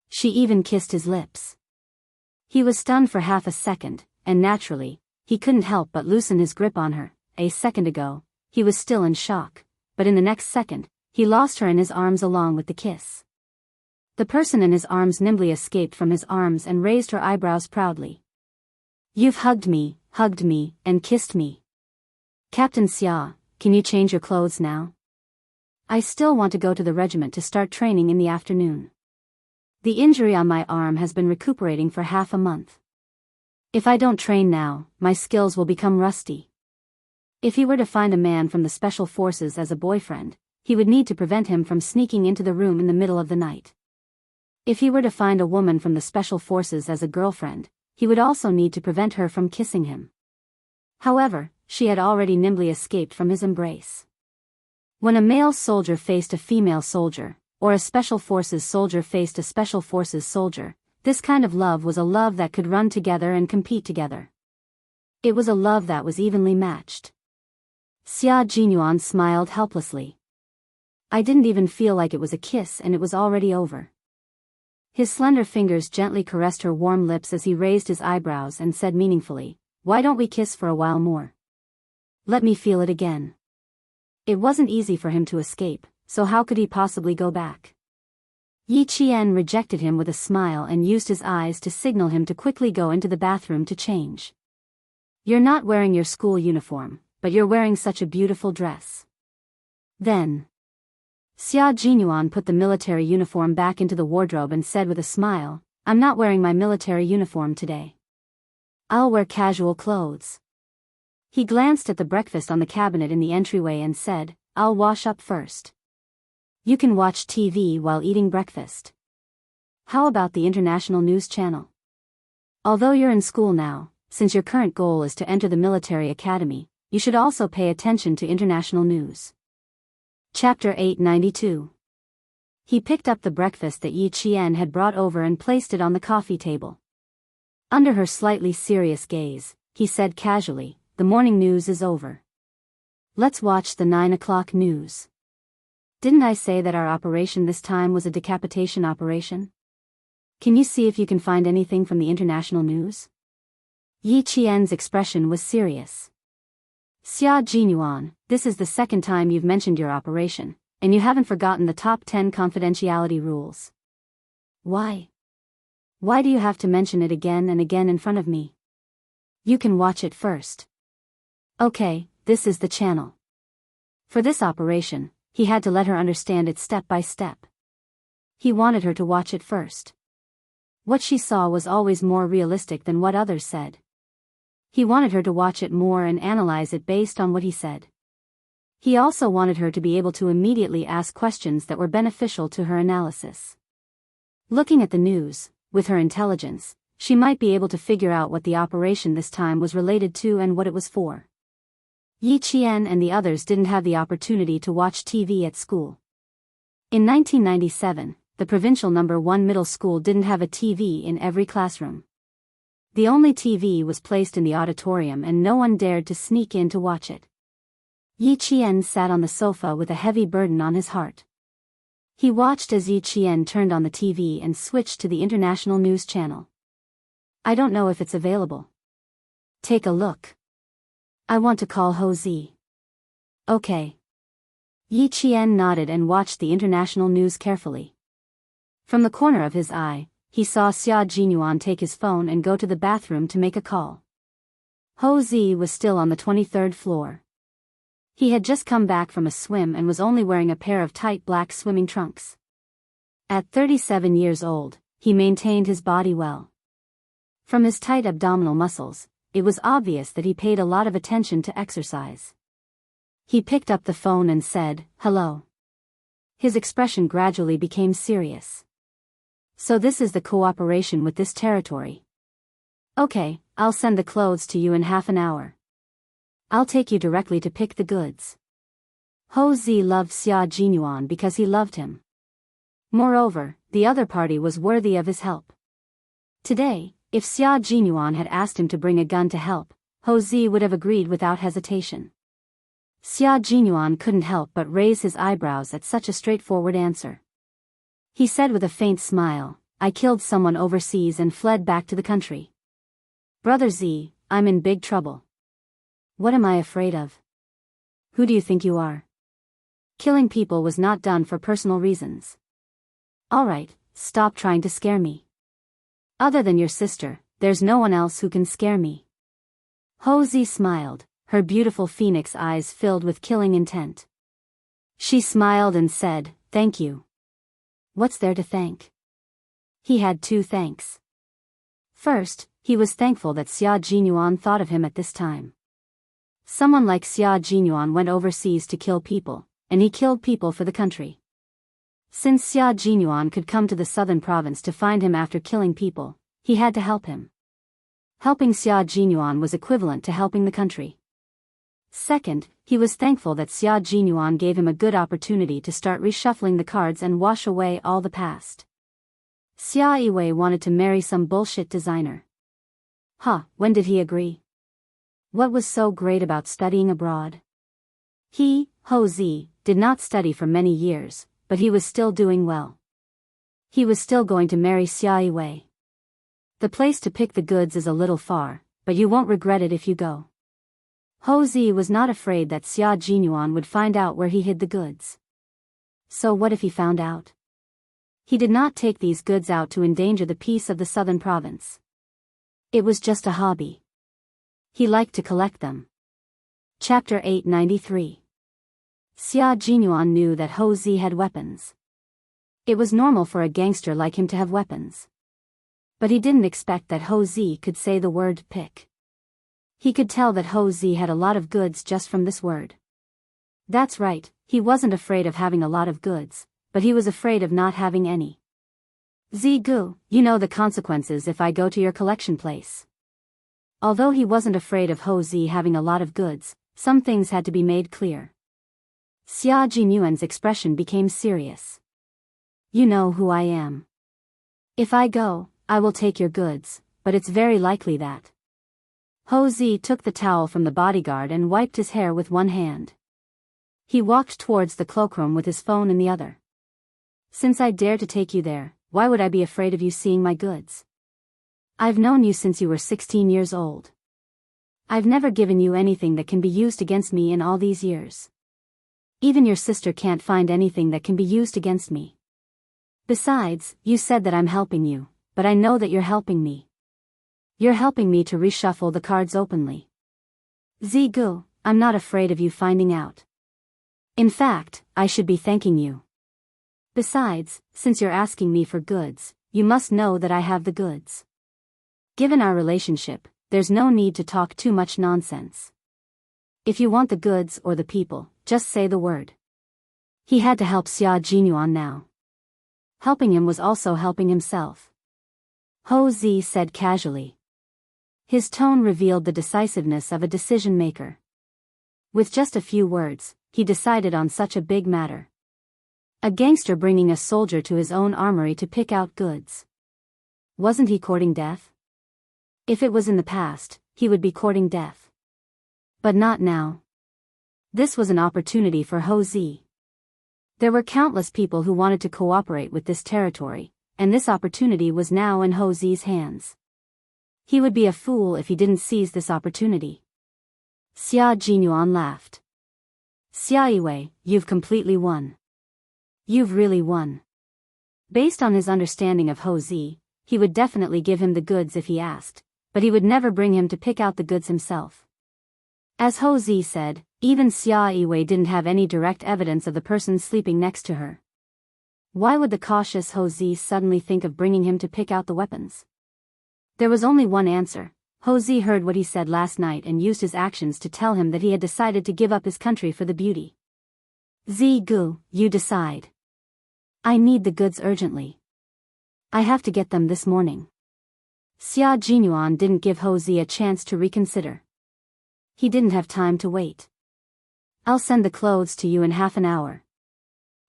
She even kissed his lips. He was stunned for half a second, and naturally, he couldn't help but loosen his grip on her. A second ago, he was still in shock, but in the next second, he lost her in his arms along with the kiss. The person in his arms nimbly escaped from his arms and raised her eyebrows proudly. You've hugged me, and kissed me. Captain Xia, can you change your clothes now? I still want to go to the regiment to start training in the afternoon. The injury on my arm has been recuperating for half a month. If I don't train now, my skills will become rusty. If he were to find a man from the special forces as a boyfriend, he would need to prevent him from sneaking into the room in the middle of the night. If he were to find a woman from the special forces as a girlfriend, he would also need to prevent her from kissing him. However, she had already nimbly escaped from his embrace. When a male soldier faced a female soldier, or a special forces soldier faced a special forces soldier, this kind of love was a love that could run together and compete together. It was a love that was evenly matched. Xia Jinyuan smiled helplessly. I didn't even feel like it was a kiss and it was already over. His slender fingers gently caressed her warm lips as he raised his eyebrows and said meaningfully, why don't we kiss for a while more? Let me feel it again. It wasn't easy for him to escape, so how could he possibly go back? Yi Qian rejected him with a smile and used his eyes to signal him to quickly go into the bathroom to change. You're not wearing your school uniform, but you're wearing such a beautiful dress. Then, Xia Jinyuan put the military uniform back into the wardrobe and said with a smile, I'm not wearing my military uniform today. I'll wear casual clothes. He glanced at the breakfast on the cabinet in the entryway and said, I'll wash up first. You can watch TV while eating breakfast. How about the international news channel? Although you're in school now, since your current goal is to enter the military academy, you should also pay attention to international news. Chapter 892. He picked up the breakfast that Yi Qian had brought over and placed it on the coffee table. Under her slightly serious gaze, he said casually, the morning news is over. Let's watch the 9 o'clock news. Didn't I say that our operation this time was a decapitation operation? Can you see if you can find anything from the international news? Yi Qian's expression was serious. Xia Jinyuan, this is the second time you've mentioned your operation, and you haven't forgotten the top 10 confidentiality rules. Why? Why do you have to mention it again and again in front of me? You can watch it first. Okay, this is the channel. For this operation, he had to let her understand it step by step. He wanted her to watch it first. What she saw was always more realistic than what others said. He wanted her to watch it more and analyze it based on what he said. He also wanted her to be able to immediately ask questions that were beneficial to her analysis. Looking at the news, with her intelligence, she might be able to figure out what the operation this time was related to and what it was for. Yi Qian and the others didn't have the opportunity to watch TV at school. In 1997, the provincial No. 1 middle school didn't have a TV in every classroom. The only TV was placed in the auditorium and no one dared to sneak in to watch it. Yi Qian sat on the sofa with a heavy burden on his heart. He watched as Yi Qian turned on the TV and switched to the international news channel. I don't know if it's available. Take a look. I want to call Ho Zi. Okay. Yi Qian nodded and watched the international news carefully. From the corner of his eye, he saw Xia Jinyuan take his phone and go to the bathroom to make a call. Ho Zi was still on the 23rd floor. He had just come back from a swim and was only wearing a pair of tight black swimming trunks. At 37 years old, he maintained his body well. From his tight abdominal muscles, it was obvious that he paid a lot of attention to exercise. He picked up the phone and said, "Hello." His expression gradually became serious. So this is the cooperation with this territory. Okay, I'll send the clothes to you in half an hour. I'll take you directly to pick the goods. Ho Zi loved Xia Jinyuan because he loved him. Moreover, the other party was worthy of his help. Today, if Xia Jinyuan had asked him to bring a gun to help, Ho Zi would have agreed without hesitation. Xia Jinyuan couldn't help but raise his eyebrows at such a straightforward answer. He said with a faint smile, I killed someone overseas and fled back to the country. Brother Z, I'm in big trouble. What am I afraid of? Who do you think you are? Killing people was not done for personal reasons. Alright, stop trying to scare me. Other than your sister, there's no one else who can scare me. Ho Zi smiled, her beautiful phoenix eyes filled with killing intent. She smiled and said, thank you. What's there to thank? He had two thanks. First, he was thankful that Xia Jinyuan thought of him at this time. Someone like Xia Jinyuan went overseas to kill people, and he killed people for the country. Since Xia Jinyuan could come to the southern province to find him after killing people, he had to help him. Helping Xia Jinyuan was equivalent to helping the country. Second, he was thankful that Xia Jinyuan gave him a good opportunity to start reshuffling the cards and wash away all the past. Xia Yiwei wanted to marry some bullshit designer. When did he agree? What was so great about studying abroad? He, Ho Zi, did not study for many years, but he was still doing well. He was still going to marry Xia Yiwei. The place to pick the goods is a little far, but you won't regret it if you go. Ho Zi was not afraid that Xia Jinyuan would find out where he hid the goods. So what if he found out? He did not take these goods out to endanger the peace of the southern province. It was just a hobby. He liked to collect them. Chapter 893. Xia Jinyuan knew that Ho Zi had weapons. It was normal for a gangster like him to have weapons. But he didn't expect that Ho Zi could say the word pick. He could tell that Ho Zi had a lot of goods just from this word. That's right, he wasn't afraid of having a lot of goods, but he was afraid of not having any. Zigu, you know the consequences if I go to your collection place. Although he wasn't afraid of Ho Zi having a lot of goods, some things had to be made clear. Xia Jinyuan's expression became serious. You know who I am. If I go, I will take your goods, but it's very likely that. Ho Zi took the towel from the bodyguard and wiped his hair with one hand. He walked towards the cloakroom with his phone in the other. Since I dare to take you there, why would I be afraid of you seeing my goods? I've known you since you were 16 years old. I've never given you anything that can be used against me in all these years. Even your sister can't find anything that can be used against me. Besides, you said that I'm helping you, but I know that you're helping me. You're helping me to reshuffle the cards openly. Zigu, I'm not afraid of you finding out. In fact, I should be thanking you. Besides, since you're asking me for goods, you must know that I have the goods. Given our relationship, there's no need to talk too much nonsense. If you want the goods or the people, just say the word. He had to help Xia Jinyuan now. Helping him was also helping himself. Ho Zi said casually. His tone revealed the decisiveness of a decision-maker. With just a few words, he decided on such a big matter. A gangster bringing a soldier to his own armory to pick out goods. Wasn't he courting death? If it was in the past, he would be courting death. But not now. This was an opportunity for Ho Zi. There were countless people who wanted to cooperate with this territory, and this opportunity was now in Ho Zi's hands. He would be a fool if he didn't seize this opportunity. Xia Jinyuan laughed. Xia Yiwei, you've completely won. You've really won. Based on his understanding of Ho Zi, he would definitely give him the goods if he asked, but he would never bring him to pick out the goods himself. As Ho Zi said, even Xia Yiwei didn't have any direct evidence of the person sleeping next to her. Why would the cautious Ho Zi suddenly think of bringing him to pick out the weapons? There was only one answer. Ho Zi heard what he said last night and used his actions to tell him that he had decided to give up his country for the beauty. Zigu, you decide. I need the goods urgently. I have to get them this morning. Xia Jinyuan didn't give Ho Zi a chance to reconsider. He didn't have time to wait. I'll send the clothes to you in half an hour.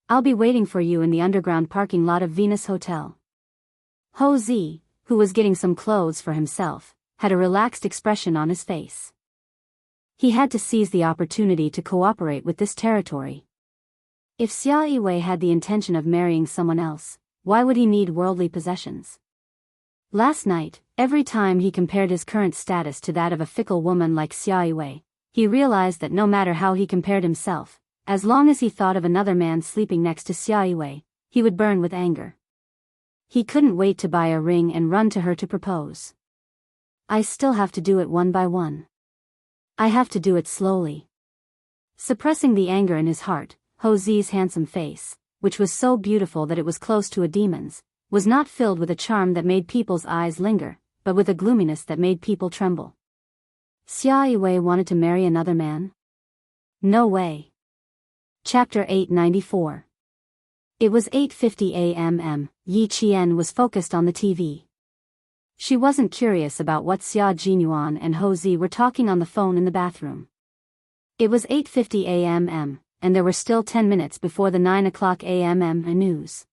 I'll be waiting for you in the underground parking lot of Venus Hotel. Ho Zi, who was getting some clothes for himself, had a relaxed expression on his face. He had to seize the opportunity to cooperate with this territory. If Xia Yiwei had the intention of marrying someone else, why would he need worldly possessions? Last night, every time he compared his current status to that of a fickle woman like Xia Yiwei, he realized that no matter how he compared himself, as long as he thought of another man sleeping next to Xia Yiwei, he would burn with anger. He couldn't wait to buy a ring and run to her to propose. I still have to do it one by one. I have to do it slowly. Suppressing the anger in his heart, Ho Zi's handsome face, which was so beautiful that it was close to a demon's, was not filled with a charm that made people's eyes linger, but with a gloominess that made people tremble. Xia Yiwei wanted to marry another man? No way. Chapter 894. It was 8:50 a.m. Yi Qian was focused on the TV. She wasn't curious about what Xia Jinyuan and Ho Zi were talking on the phone in the bathroom. It was 8:50 a.m., and there were still 10 minutes before the 9 o'clock a.m. news.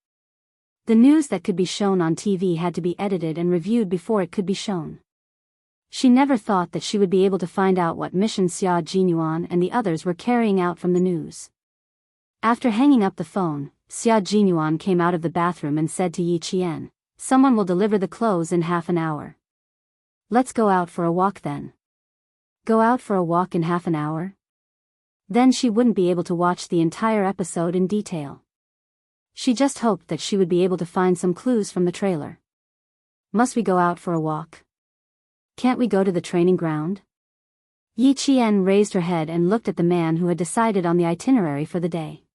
The news that could be shown on TV had to be edited and reviewed before it could be shown. She never thought that she would be able to find out what mission Xia Jinyuan and the others were carrying out from the news. After hanging up the phone, Xia Jinyuan came out of the bathroom and said to Yi Qian, "Someone will deliver the clothes in half an hour. Let's go out for a walk then." Go out for a walk in half an hour? Then she wouldn't be able to watch the entire episode in detail. She just hoped that she would be able to find some clues from the trailer. Must we go out for a walk? Can't we go to the training ground? Yi Qian raised her head and looked at the man who had decided on the itinerary for the day.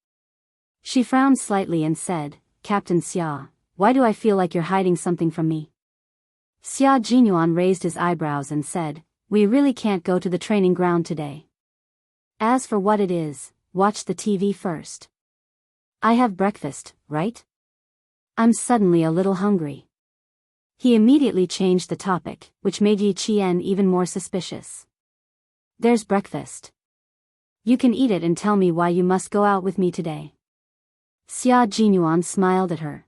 She frowned slightly and said, "Captain Xia, why do I feel like you're hiding something from me?" Xia Jinyuan raised his eyebrows and said, "We really can't go to the training ground today. As for what it is, watch the TV first. I have breakfast, right? I'm suddenly a little hungry." He immediately changed the topic, which made Yi Qian even more suspicious. "There's breakfast. You can eat it and tell me why you must go out with me today." Xia Jinyuan smiled at her.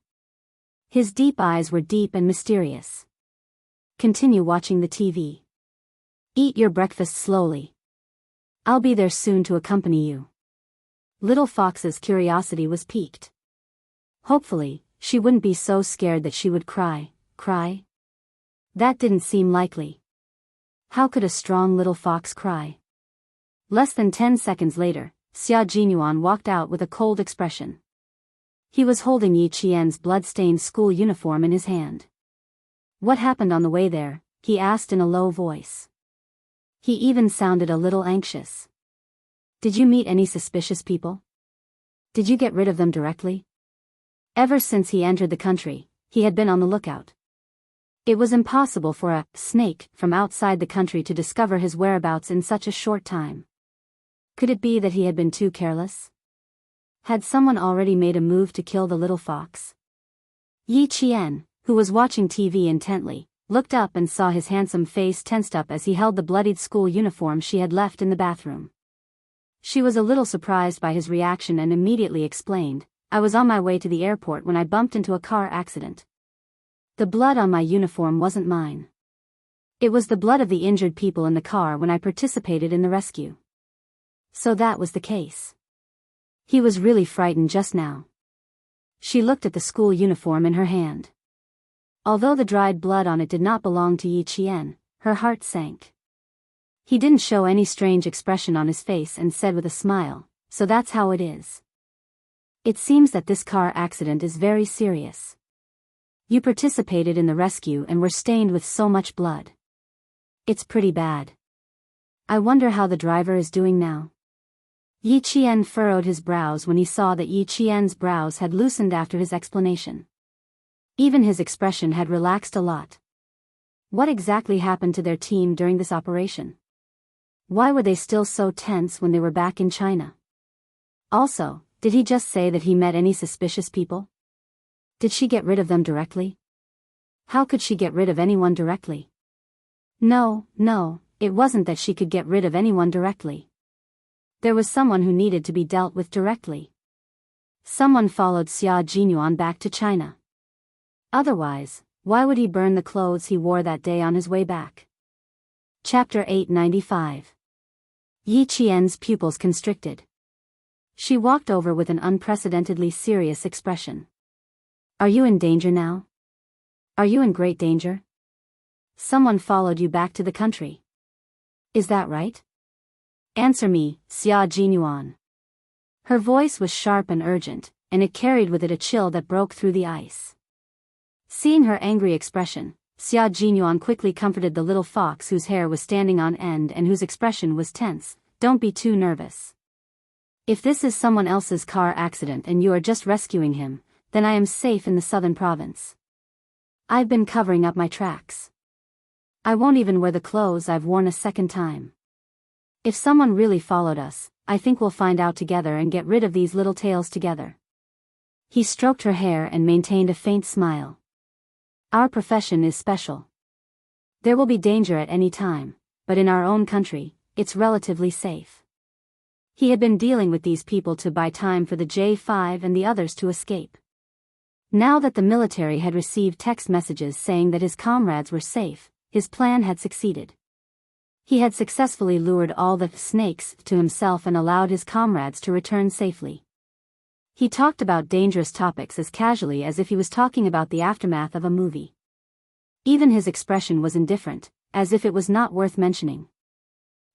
His deep eyes were deep and mysterious. "Continue watching the TV. Eat your breakfast slowly. I'll be there soon to accompany you." Little Fox's curiosity was piqued. Hopefully, she wouldn't be so scared that she would cry. That didn't seem likely. How could a strong little fox cry? Less than 10 seconds later, Xia Jinyuan walked out with a cold expression. He was holding Yi Qian's blood-stained school uniform in his hand. "What happened on the way there?" he asked in a low voice. He even sounded a little anxious. "Did you meet any suspicious people? Did you get rid of them directly?" Ever since he entered the country, he had been on the lookout. It was impossible for a snake from outside the country to discover his whereabouts in such a short time. Could it be that he had been too careless? Had someone already made a move to kill the little fox? Yi Qian, who was watching TV intently, looked up and saw his handsome face tensed up as he held the bloodied school uniform she had left in the bathroom. She was a little surprised by his reaction and immediately explained, "I was on my way to the airport when I bumped into a car accident. The blood on my uniform wasn't mine. It was the blood of the injured people in the car when I participated in the rescue." So that was the case. He was really frightened just now. She looked at the school uniform in her hand. Although the dried blood on it did not belong to Yi Qian, her heart sank. He didn't show any strange expression on his face and said with a smile, "So that's how it is. It seems that this car accident is very serious. You participated in the rescue and were stained with so much blood. It's pretty bad. I wonder how the driver is doing now." Yi Qian furrowed his brows when he saw that Yi Qian's brows had loosened after his explanation. Even his expression had relaxed a lot. What exactly happened to their team during this operation? Why were they still so tense when they were back in China? Also, did he just say that he met any suspicious people? Did she get rid of them directly? How could she get rid of anyone directly? No, it wasn't that she could get rid of anyone directly. There was someone who needed to be dealt with directly. Someone followed Xia Jinyuan back to China. Otherwise, why would he burn the clothes he wore that day on his way back? Chapter 895. Yi Qian's pupils constricted. She walked over with an unprecedentedly serious expression. Are you in danger now? Are you in great danger? Someone followed you back to the country. Is that right? Answer me, Xia Jinyuan. Her voice was sharp and urgent, and it carried with it a chill that broke through the ice. Seeing her angry expression, Xia Jinyuan quickly comforted the little fox whose hair was standing on end and whose expression was tense. Don't be too nervous. If this is someone else's car accident and you are just rescuing him, then I am safe in the southern province. I've been covering up my tracks. I won't even wear the clothes I've worn a second time. If someone really followed us, I think we'll find out together and get rid of these little tails together. He stroked her hair and maintained a faint smile. Our profession is special. There will be danger at any time, but in our own country, it's relatively safe. He had been dealing with these people to buy time for the J5 and the others to escape. Now that the military had received text messages saying that his comrades were safe, his plan had succeeded. He had successfully lured all the snakes to himself and allowed his comrades to return safely. He talked about dangerous topics as casually as if he was talking about the aftermath of a movie. Even his expression was indifferent, as if it was not worth mentioning.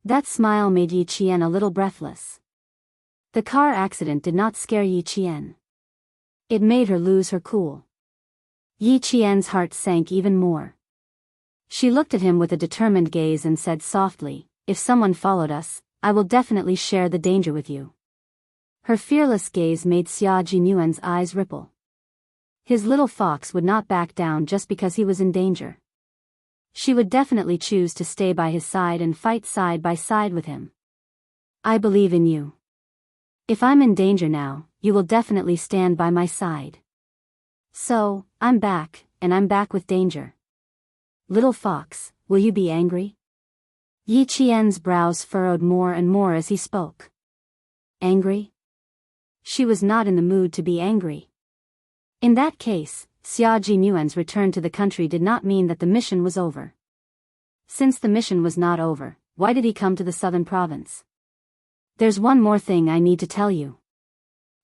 That smile made Yi Qian a little breathless. The car accident did not scare Yi Qian. It made her lose her cool. Yi Qian's heart sank even more. She looked at him with a determined gaze and said softly, if someone followed us, I will definitely share the danger with you. Her fearless gaze made Xia Jinyuan's eyes ripple. His little fox would not back down just because he was in danger. She would definitely choose to stay by his side and fight side by side with him. I believe in you. If I'm in danger now, you will definitely stand by my side. So, I'm back, and I'm back with danger. Little fox, will you be angry? Yi Qian's brows furrowed more and more as he spoke. Angry? She was not in the mood to be angry. In that case, Xia Jinyuan's return to the country did not mean that the mission was over. Since the mission was not over, why did he come to the southern province? There's one more thing I need to tell you.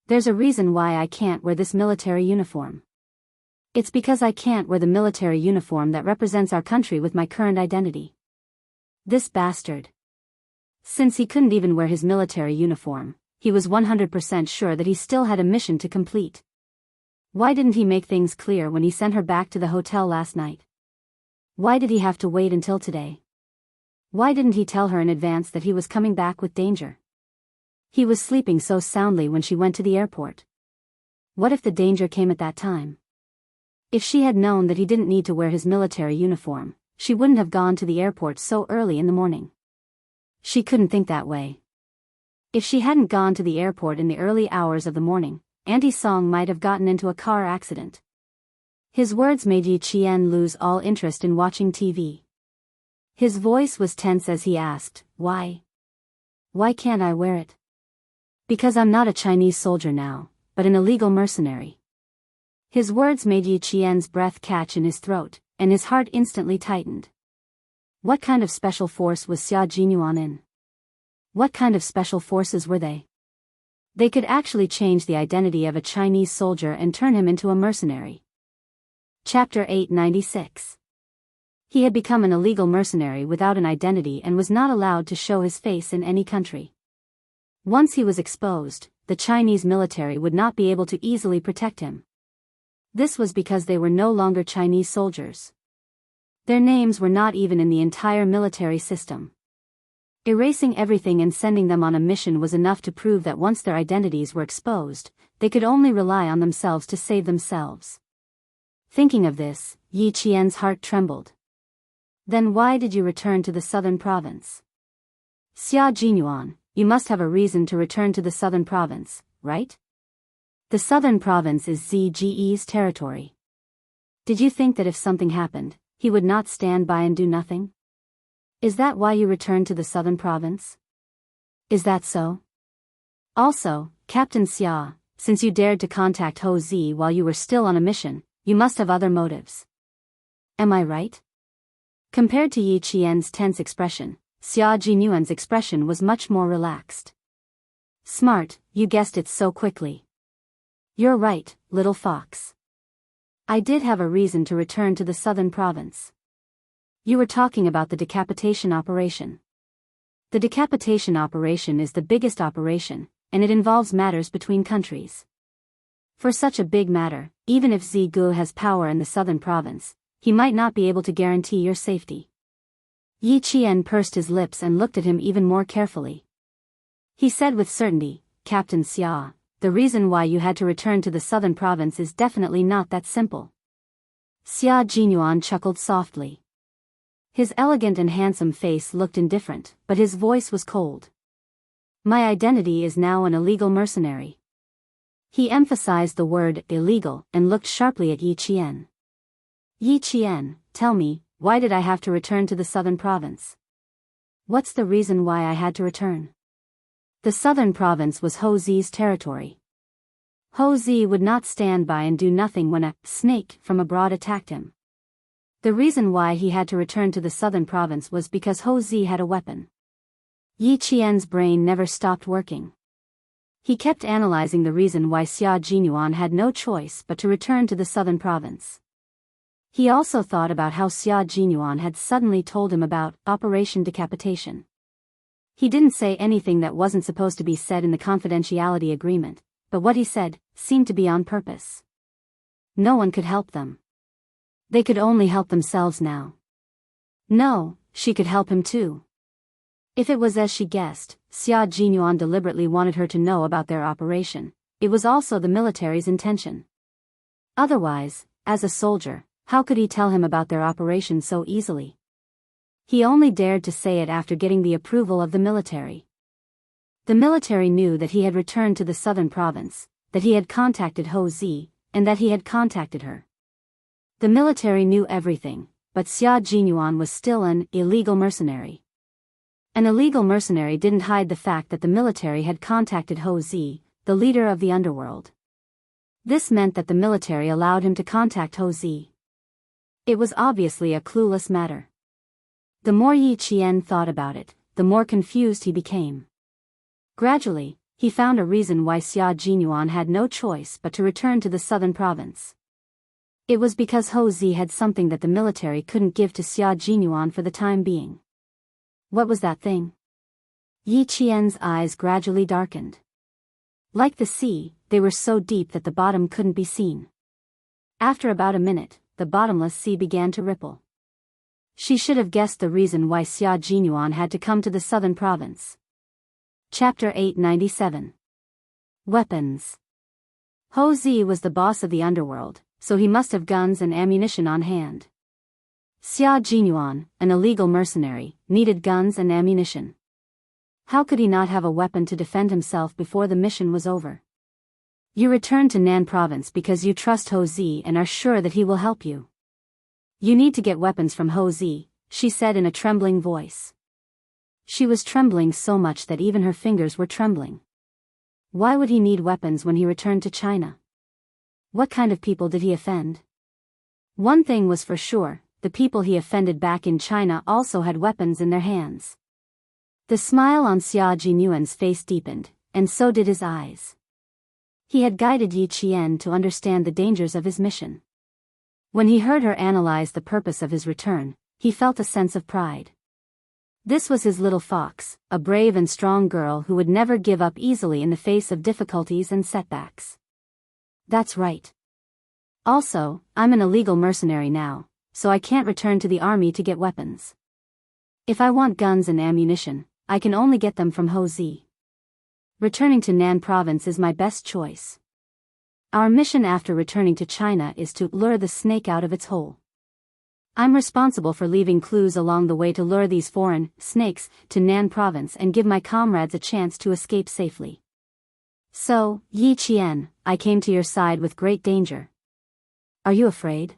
There's a reason why I can't wear this military uniform. It's because I can't wear the military uniform that represents our country with my current identity. This bastard. Since he couldn't even wear his military uniform, he was 100% sure that he still had a mission to complete. Why didn't he make things clear when he sent her back to the hotel last night? Why did he have to wait until today? Why didn't he tell her in advance that he was coming back with danger? He was sleeping so soundly when she went to the airport. What if the danger came at that time? If she had known that he didn't need to wear his military uniform, she wouldn't have gone to the airport so early in the morning. She couldn't think that way. If she hadn't gone to the airport in the early hours of the morning, Auntie Song might have gotten into a car accident. His words made Yi Qian lose all interest in watching TV. His voice was tense as he asked, why? Why can't I wear it? Because I'm not a Chinese soldier now, but an illegal mercenary. His words made Yi Qian's breath catch in his throat, and his heart instantly tightened. What kind of special force was Xia Jinyuan in? What kind of special forces were they? They could actually change the identity of a Chinese soldier and turn him into a mercenary. Chapter 896. He had become an illegal mercenary without an identity and was not allowed to show his face in any country. Once he was exposed, the Chinese military would not be able to easily protect him. This was because they were no longer Chinese soldiers. Their names were not even in the entire military system. Erasing everything and sending them on a mission was enough to prove that once their identities were exposed, they could only rely on themselves to save themselves. Thinking of this, Yi Qian's heart trembled. Then why did you return to the southern province? Xia Jinyuan, you must have a reason to return to the southern province, right? The southern province is ZGE's territory. Did you think that if something happened, he would not stand by and do nothing? Is that why you returned to the southern province? Is that so? Also, Captain Xia, since you dared to contact Ho Zi while you were still on a mission, you must have other motives. Am I right? Compared to Yi Qian's tense expression, Xia Jinyuan's expression was much more relaxed. Smart, you guessed it so quickly. You're right, little fox. I did have a reason to return to the southern province. You were talking about the decapitation operation. The decapitation operation is the biggest operation, and it involves matters between countries. For such a big matter, even if Zigu has power in the southern province, he might not be able to guarantee your safety. Yi Qian pursed his lips and looked at him even more carefully. He said with certainty, Captain Xia, the reason why you had to return to the southern province is definitely not that simple. Xia Jinyuan chuckled softly. His elegant and handsome face looked indifferent, but his voice was cold. My identity is now an illegal mercenary. He emphasized the word illegal and looked sharply at Yi Qian. Yi Qian, tell me, why did I have to return to the southern province? What's the reason why I had to return? The southern province was Ho Zi's territory. Ho Zi would not stand by and do nothing when a snake from abroad attacked him. The reason why he had to return to the southern province was because Ho Zi had a weapon. Yi Qian's brain never stopped working. He kept analyzing the reason why Xia Jinyuan had no choice but to return to the southern province. He also thought about how Xia Jinyuan had suddenly told him about Operation Decapitation. He didn't say anything that wasn't supposed to be said in the confidentiality agreement, but what he said seemed to be on purpose. No one could help them. They could only help themselves now. No, she could help him too. If it was as she guessed, Xia Jinyuan deliberately wanted her to know about their operation. It was also the military's intention. Otherwise, as a soldier, how could he tell him about their operation so easily? He only dared to say it after getting the approval of the military. The military knew that he had returned to the southern province, that he had contacted Ho Zi, and that he had contacted her. The military knew everything, but Xia Jinyuan was still an illegal mercenary. An illegal mercenary didn't hide the fact that the military had contacted Ho Zi, the leader of the underworld. This meant that the military allowed him to contact Ho Zi. It was obviously a clueless matter. The more Yi Qian thought about it, the more confused he became. Gradually, he found a reason why Xia Jinyuan had no choice but to return to the southern province. It was because Ho Zi had something that the military couldn't give to Xia Jinyuan for the time being. What was that thing? Yi Qian's eyes gradually darkened. Like the sea, they were so deep that the bottom couldn't be seen. After about a minute, the bottomless sea began to ripple. She should have guessed the reason why Xia Jinyuan had to come to the southern province. Chapter 897. Weapons. Ho Zi was the boss of the underworld, so he must have guns and ammunition on hand. Xia Jinyuan, an illegal mercenary, needed guns and ammunition. How could he not have a weapon to defend himself before the mission was over? You returned to Nan province because you trust Ho Zi and are sure that he will help you. You need to get weapons from Ho Zi, she said in a trembling voice. She was trembling so much that even her fingers were trembling. Why would he need weapons when he returned to China? What kind of people did he offend? One thing was for sure, the people he offended back in China also had weapons in their hands. The smile on Xia Jinyuan's face deepened, and so did his eyes. He had guided Yi Qian to understand the dangers of his mission. When he heard her analyze the purpose of his return, he felt a sense of pride. This was his little fox, a brave and strong girl who would never give up easily in the face of difficulties and setbacks. That's right. Also, I'm an illegal mercenary now, so I can't return to the army to get weapons. If I want guns and ammunition, I can only get them from Ho Zi. Returning to Nan province is my best choice. Our mission after returning to China is to lure the snake out of its hole. I'm responsible for leaving clues along the way to lure these foreign snakes to Nan province and give my comrades a chance to escape safely. So, Yi Qian, I came to your side with great danger. Are you afraid?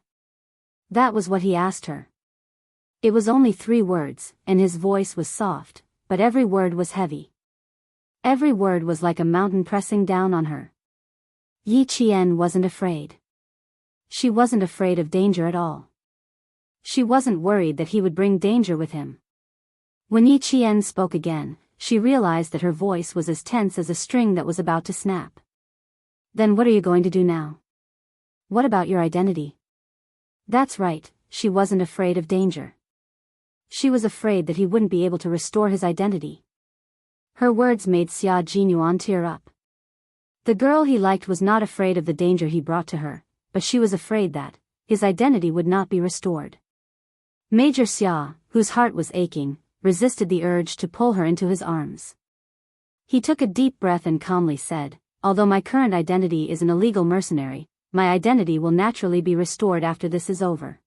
That was what he asked her. It was only 3 words, and his voice was soft, but every word was heavy. Every word was like a mountain pressing down on her. Yi Qian wasn't afraid. She wasn't afraid of danger at all. She wasn't worried that he would bring danger with him. When Yi Qian spoke again, she realized that her voice was as tense as a string that was about to snap. Then what are you going to do now? What about your identity? That's right, she wasn't afraid of danger. She was afraid that he wouldn't be able to restore his identity. Her words made Xia Jinyuan tear up. The girl he liked was not afraid of the danger he brought to her, but she was afraid that his identity would not be restored. Major Xia, whose heart was aching, resisted the urge to pull her into his arms. He took a deep breath and calmly said, "Although my current identity is an illegal mercenary, my identity will naturally be restored after this is over."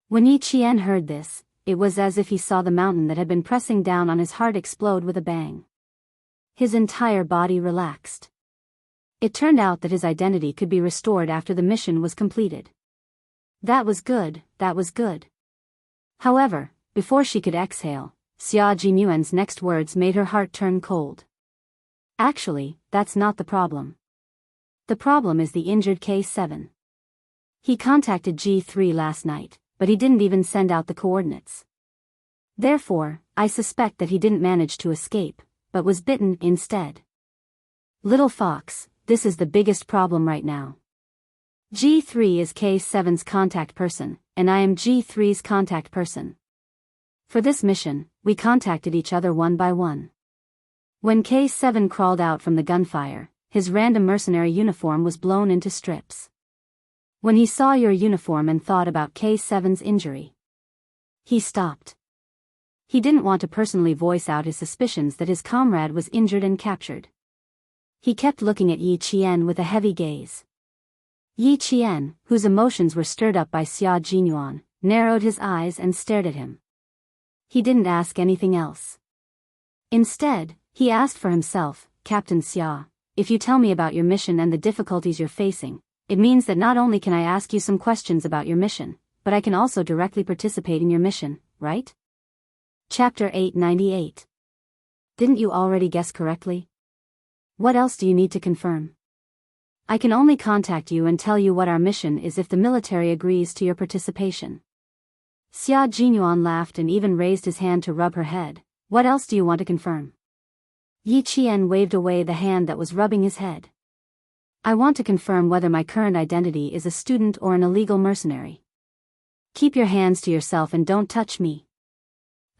When Yi Qian heard this, it was as if he saw the mountain that had been pressing down on his heart explode with a bang. His entire body relaxed. It turned out that his identity could be restored after the mission was completed. That was good, that was good. However, before she could exhale, Xia Jinyuan's next words made her heart turn cold. Actually, that's not the problem. The problem is the injured K7. He contacted G3 last night, but he didn't even send out the coordinates. Therefore, I suspect that he didn't manage to escape, but was bitten instead. Little fox, this is the biggest problem right now. G3 is K7's contact person, and I am G3's contact person. For this mission, we contacted each other one by one. When K7 crawled out from the gunfire, his random mercenary uniform was blown into strips. When he saw your uniform and thought about K7's injury, he stopped. He didn't want to personally voice out his suspicions that his comrade was injured and captured. He kept looking at Yi Qian with a heavy gaze. Yi Qian, whose emotions were stirred up by Xia Jinyuan, narrowed his eyes and stared at him. He didn't ask anything else. Instead, he asked for himself, "Captain Xia, if you tell me about your mission and the difficulties you're facing, it means that not only can I ask you some questions about your mission, but I can also directly participate in your mission, right?" Chapter 898. Didn't you already guess correctly? What else do you need to confirm? I can only contact you and tell you what our mission is if the military agrees to your participation. Xia Jinyuan laughed and even raised his hand to rub her head. What else do you want to confirm? Yi Qian waved away the hand that was rubbing his head. I want to confirm whether my current identity is a student or an illegal mercenary. Keep your hands to yourself and don't touch me.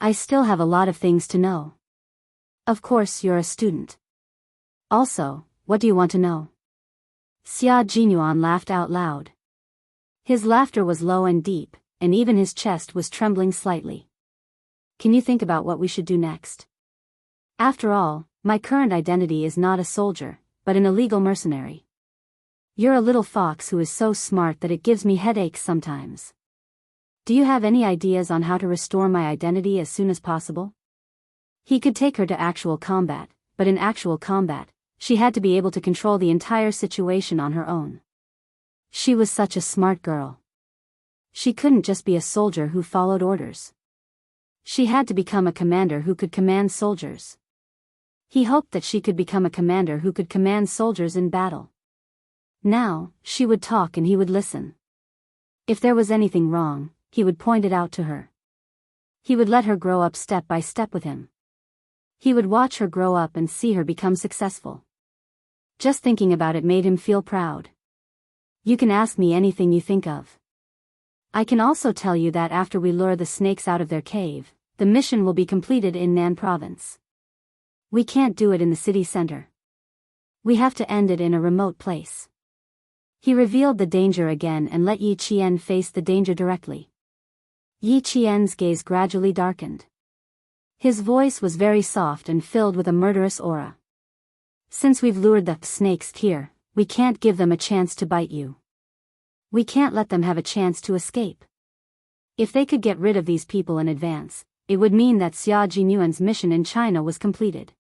I still have a lot of things to know. Of course you're a student. Also, what do you want to know? Xia Jinyuan laughed out loud. His laughter was low and deep, and even his chest was trembling slightly. Can you think about what we should do next? After all, my current identity is not a soldier, but an illegal mercenary. You're a little fox who is so smart that it gives me headaches sometimes. Do you have any ideas on how to restore my identity as soon as possible? He could take her to actual combat, but in actual combat, she had to be able to control the entire situation on her own. She was such a smart girl. She couldn't just be a soldier who followed orders. She had to become a commander who could command soldiers. He hoped that she could become a commander who could command soldiers in battle. Now, she would talk and he would listen. If there was anything wrong, he would point it out to her. He would let her grow up step by step with him. He would watch her grow up and see her become successful. Just thinking about it made him feel proud. You can ask me anything you think of. I can also tell you that after we lure the snakes out of their cave, the mission will be completed in Nan province. We can't do it in the city center. We have to end it in a remote place. He revealed the danger again and let Yi Qian face the danger directly. Yi Qian's gaze gradually darkened. His voice was very soft and filled with a murderous aura. Since we've lured the snakes here, we can't give them a chance to bite you. We can't let them have a chance to escape. If they could get rid of these people in advance, it would mean that Xia Jinyuan's mission in China was completed.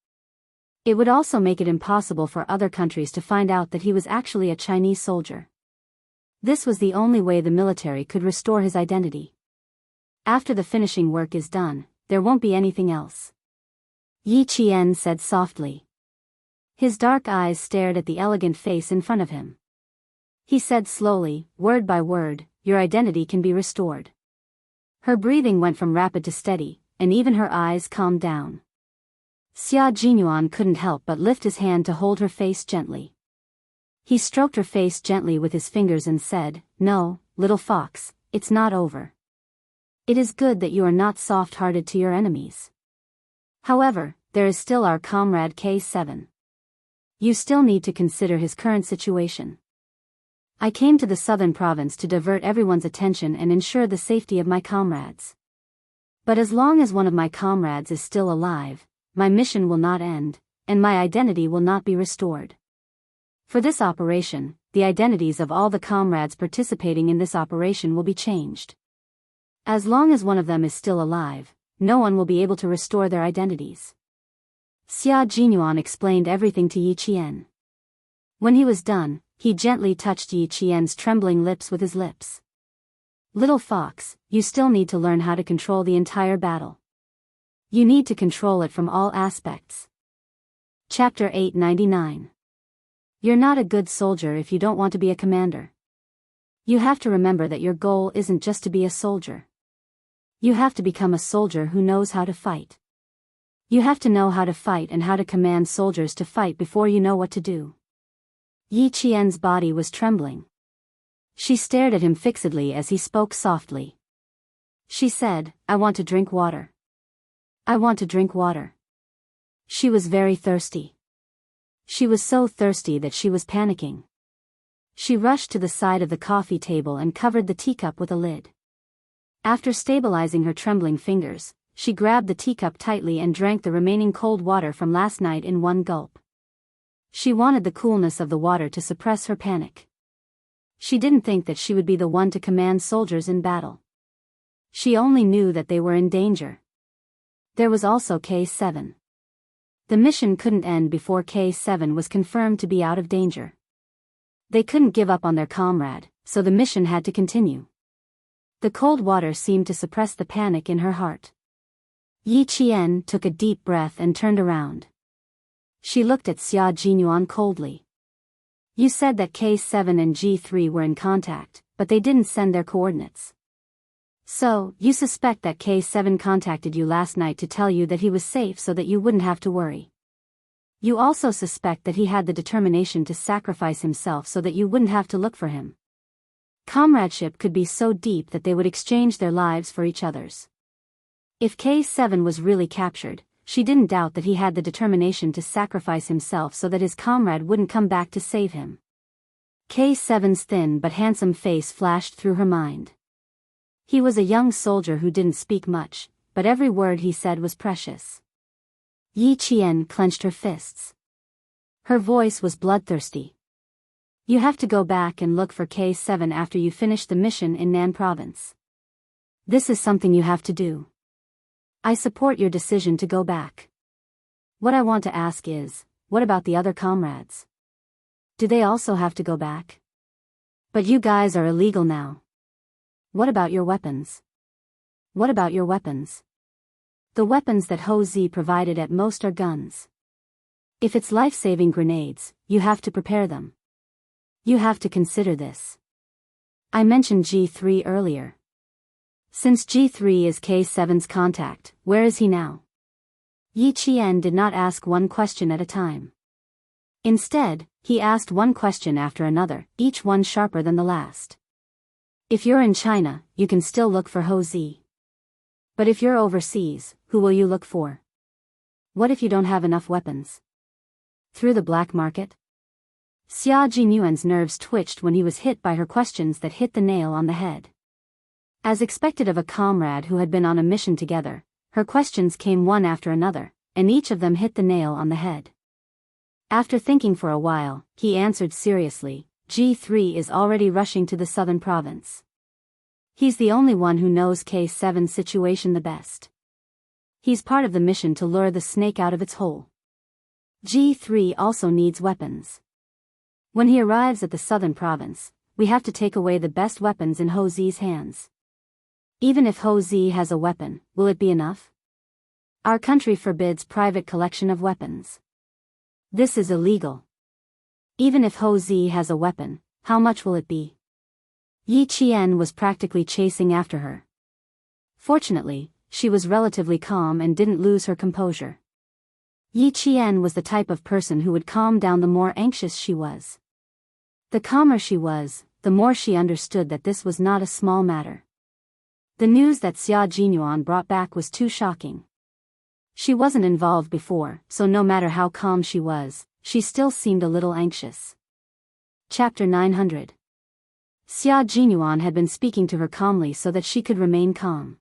It would also make it impossible for other countries to find out that he was actually a Chinese soldier. This was the only way the military could restore his identity. After the finishing work is done, there won't be anything else. Yi Qian said softly. His dark eyes stared at the elegant face in front of him. He said slowly, word by word, your identity can be restored. Her breathing went from rapid to steady, and even her eyes calmed down. Xia Jinyuan couldn't help but lift his hand to hold her face gently. He stroked her face gently with his fingers and said, no, little fox, it's not over. It is good that you are not soft-hearted to your enemies. However, there is still our comrade K7. You still need to consider his current situation. I came to the southern province to divert everyone's attention and ensure the safety of my comrades. But as long as one of my comrades is still alive, my mission will not end, and my identity will not be restored. For this operation, the identities of all the comrades participating in this operation will be changed. As long as one of them is still alive, no one will be able to restore their identities. Xia Jinyuan explained everything to Yi Qian. When he was done, he gently touched Yi Qian's trembling lips with his lips. Little fox, you still need to learn how to control the entire battle. You need to control it from all aspects. Chapter 899. You're not a good soldier if you don't want to be a commander. You have to remember that your goal isn't just to be a soldier. You have to become a soldier who knows how to fight. You have to know how to fight and how to command soldiers to fight before you know what to do. Yi Qian's body was trembling. She stared at him fixedly as he spoke softly. She said, I want to drink water. I want to drink water. She was very thirsty. She was so thirsty that she was panicking. She rushed to the side of the coffee table and covered the teacup with a lid. After stabilizing her trembling fingers, she grabbed the teacup tightly and drank the remaining cold water from last night in one gulp. She wanted the coolness of the water to suppress her panic. She didn't think that she would be the one to command soldiers in battle. She only knew that they were in danger. There was also K7. The mission couldn't end before K7 was confirmed to be out of danger. They couldn't give up on their comrade, so the mission had to continue. The cold water seemed to suppress the panic in her heart. Yi Qian took a deep breath and turned around. She looked at Xia Jinyuan coldly. You said that K7 and G3 were in contact, but they didn't send their coordinates. So, you suspect that K7 contacted you last night to tell you that he was safe so that you wouldn't have to worry. You also suspect that he had the determination to sacrifice himself so that you wouldn't have to look for him. Comradeship could be so deep that they would exchange their lives for each other's. If K7 was really captured, she didn't doubt that he had the determination to sacrifice himself so that his comrade wouldn't come back to save him. K7's thin but handsome face flashed through her mind. He was a young soldier who didn't speak much, but every word he said was precious. Yi Qian clenched her fists. Her voice was bloodthirsty. You have to go back and look for K7 after you finish the mission in Nan province. This is something you have to do. I support your decision to go back. What I want to ask is, what about the other comrades? Do they also have to go back? But you guys are illegal now. What about your weapons? What about your weapons? The weapons that Ho Zi provided at most are guns. If it's life-saving grenades, you have to prepare them. You have to consider this. I mentioned G3 earlier. Since G3 is K7's contact, where is he now? Yi Qian did not ask one question at a time. Instead, he asked one question after another, each one sharper than the last. If you're in China, you can still look for Ho Zi. But if you're overseas, who will you look for? What if you don't have enough weapons? Through the black market? Xia Jinyuan's nerves twitched when he was hit by her questions that hit the nail on the head. As expected of a comrade who had been on a mission together, her questions came one after another, and each of them hit the nail on the head. After thinking for a while, he answered seriously, G3 is already rushing to the southern province. He's the only one who knows K7's situation the best. He's part of the mission to lure the snake out of its hole. G3 also needs weapons. When he arrives at the southern province, we have to take away the best weapons in Ho Zi's hands. Even if Ho Zi has a weapon, will it be enough? Our country forbids private collection of weapons. This is illegal. Even if Ho Zi has a weapon, how much will it be? Yi Qian was practically chasing after her. Fortunately, she was relatively calm and didn't lose her composure. Yi Qian was the type of person who would calm down the more anxious she was. The calmer she was, the more she understood that this was not a small matter. The news that Xia Jinyuan brought back was too shocking. She wasn't involved before, so no matter how calm she was, she still seemed a little anxious. Chapter 900. Xia Jinyuan had been speaking to her calmly so that she could remain calm.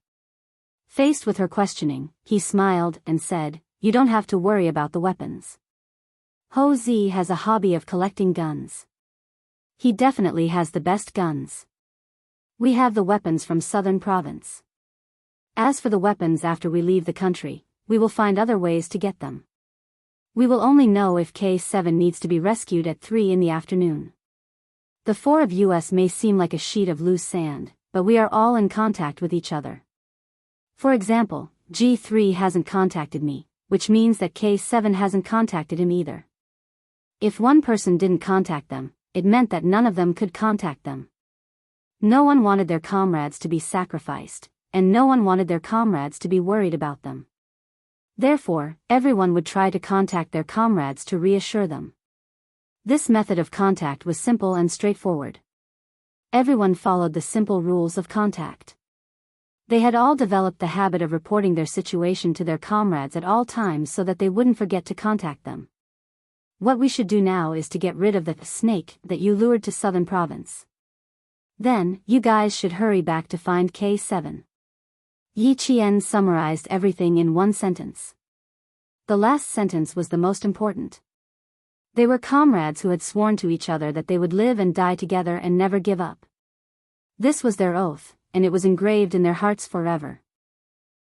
Faced with her questioning, he smiled and said, "You don't have to worry about the weapons. Ho Zi has a hobby of collecting guns. He definitely has the best guns. We have the weapons from Southern Province. As for the weapons after we leave the country, we will find other ways to get them. We will only know if K7 needs to be rescued at 3 in the afternoon. The four of us may seem like a sheet of loose sand, but we are all in contact with each other. For example, G3 hasn't contacted me, which means that K7 hasn't contacted him either. If one person didn't contact them, it meant that none of them could contact them. No one wanted their comrades to be sacrificed, and no one wanted their comrades to be worried about them. Therefore, everyone would try to contact their comrades to reassure them. This method of contact was simple and straightforward. Everyone followed the simple rules of contact. They had all developed the habit of reporting their situation to their comrades at all times so that they wouldn't forget to contact them. What we should do now is to get rid of the snake that you lured to Southern Province. Then, you guys should hurry back to find K7. Yi Qian summarized everything in one sentence. The last sentence was the most important. They were comrades who had sworn to each other that they would live and die together and never give up. This was their oath, and it was engraved in their hearts forever.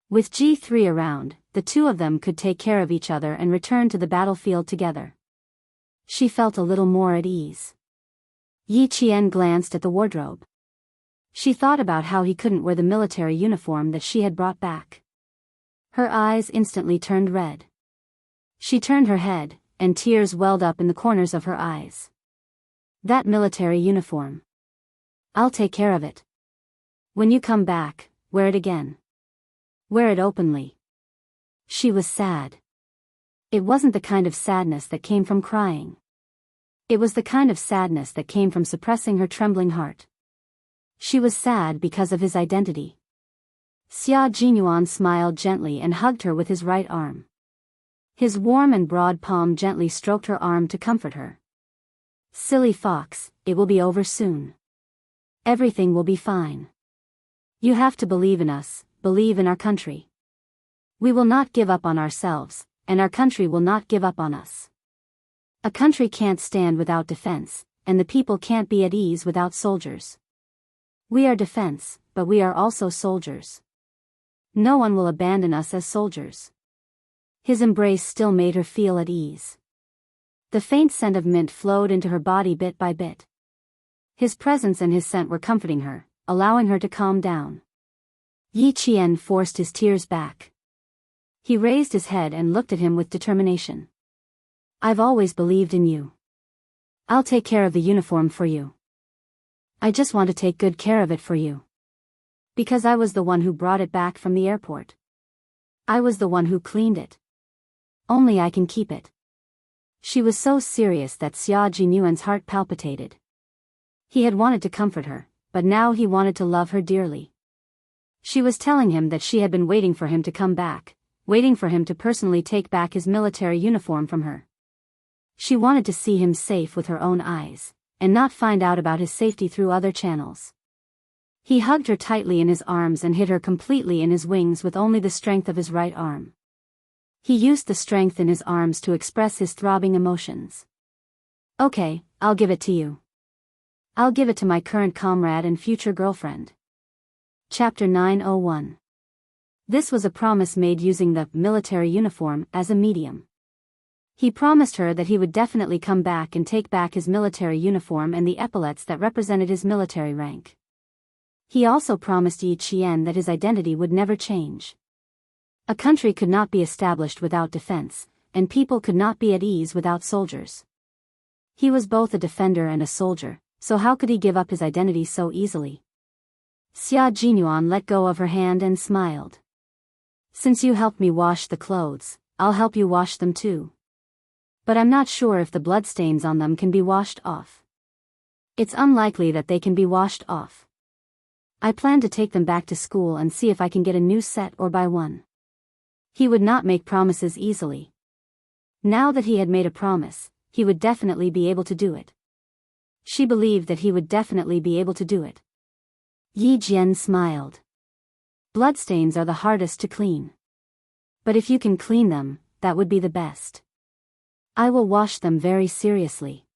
With G3 around, the two of them could take care of each other and return to the battlefield together. She felt a little more at ease. Yi Qian glanced at the wardrobe. She thought about how he couldn't wear the military uniform that she had brought back. Her eyes instantly turned red. She turned her head, and tears welled up in the corners of her eyes. That military uniform. I'll take care of it. When you come back, wear it again. Wear it openly. She was sad. It wasn't the kind of sadness that came from crying. It was the kind of sadness that came from suppressing her trembling heart. She was sad because of his identity. Xia Jinyuan smiled gently and hugged her with his right arm. His warm and broad palm gently stroked her arm to comfort her. Silly fox, it will be over soon. Everything will be fine. You have to believe in us, believe in our country. We will not give up on ourselves, and our country will not give up on us. A country can't stand without defense, and the people can't be at ease without soldiers. We are defense, but we are also soldiers. No one will abandon us as soldiers. His embrace still made her feel at ease. The faint scent of mint flowed into her body bit by bit. His presence and his scent were comforting her, allowing her to calm down. Yi Qian forced his tears back. He raised his head and looked at him with determination. I've always believed in you. I'll take care of the uniform for you. I just want to take good care of it for you. Because I was the one who brought it back from the airport. I was the one who cleaned it. Only I can keep it. She was so serious that Xia Jinyuan's heart palpitated. He had wanted to comfort her, but now he wanted to love her dearly. She was telling him that she had been waiting for him to come back, waiting for him to personally take back his military uniform from her. She wanted to see him safe with her own eyes, and not find out about his safety through other channels. He hugged her tightly in his arms and hid her completely in his wings with only the strength of his right arm. He used the strength in his arms to express his throbbing emotions. Okay, I'll give it to you. I'll give it to my current comrade and future girlfriend. Chapter 901. This was a promise made using the military uniform as a medium. He promised her that he would definitely come back and take back his military uniform and the epaulets that represented his military rank. He also promised Yi Qian that his identity would never change. A country could not be established without defense, and people could not be at ease without soldiers. He was both a defender and a soldier, so how could he give up his identity so easily? Xia Jinyuan let go of her hand and smiled. Since you helped me wash the clothes, I'll help you wash them too. But I'm not sure if the bloodstains on them can be washed off. It's unlikely that they can be washed off. I plan to take them back to school and see if I can get a new set or buy one. He would not make promises easily. Now that he had made a promise, he would definitely be able to do it. She believed that he would definitely be able to do it. Yi Jian smiled. Bloodstains are the hardest to clean. But if you can clean them, that would be the best. I will wash them very seriously.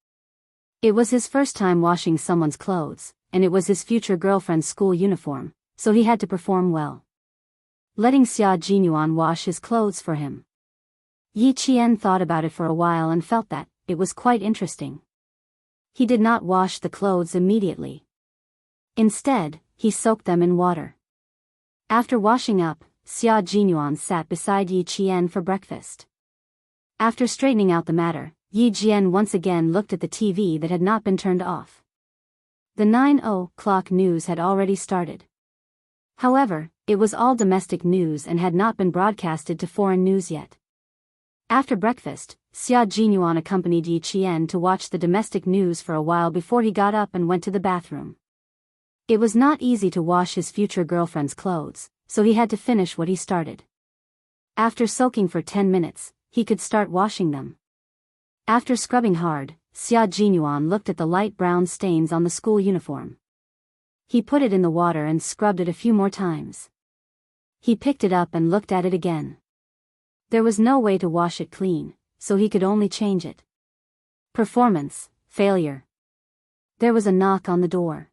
It was his first time washing someone's clothes, and it was his future girlfriend's school uniform, so he had to perform well. Letting Xia Jinyuan wash his clothes for him. Yi Qian thought about it for a while and felt that it was quite interesting. He did not wash the clothes immediately. Instead, he soaked them in water. After washing up, Xia Jinyuan sat beside Yi Qian for breakfast. After straightening out the matter, Yi Jian once again looked at the TV that had not been turned off. The 9:00 news had already started. However, it was all domestic news and had not been broadcasted to foreign news yet. After breakfast, Xia Jinyuan accompanied Yi Qian to watch the domestic news for a while before he got up and went to the bathroom. It was not easy to wash his future girlfriend's clothes, so he had to finish what he started. After soaking for 10 minutes, he could start washing them. After scrubbing hard, Xia Jinyuan looked at the light brown stains on the school uniform. He put it in the water and scrubbed it a few more times. He picked it up and looked at it again. There was no way to wash it clean, so he could only change it. Performance, failure. There was a knock on the door.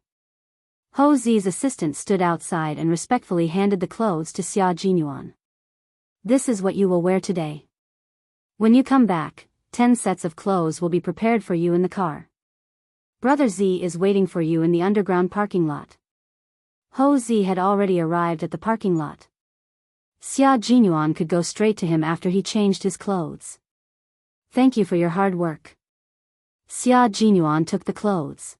Ho Zi's assistant stood outside and respectfully handed the clothes to Xia Jinyuan. This is what you will wear today. When you come back, 10 sets of clothes will be prepared for you in the car. Brother Z is waiting for you in the underground parking lot. Ho Zi had already arrived at the parking lot. Xia Jinyuan could go straight to him after he changed his clothes. Thank you for your hard work. Xia Jinyuan took the clothes.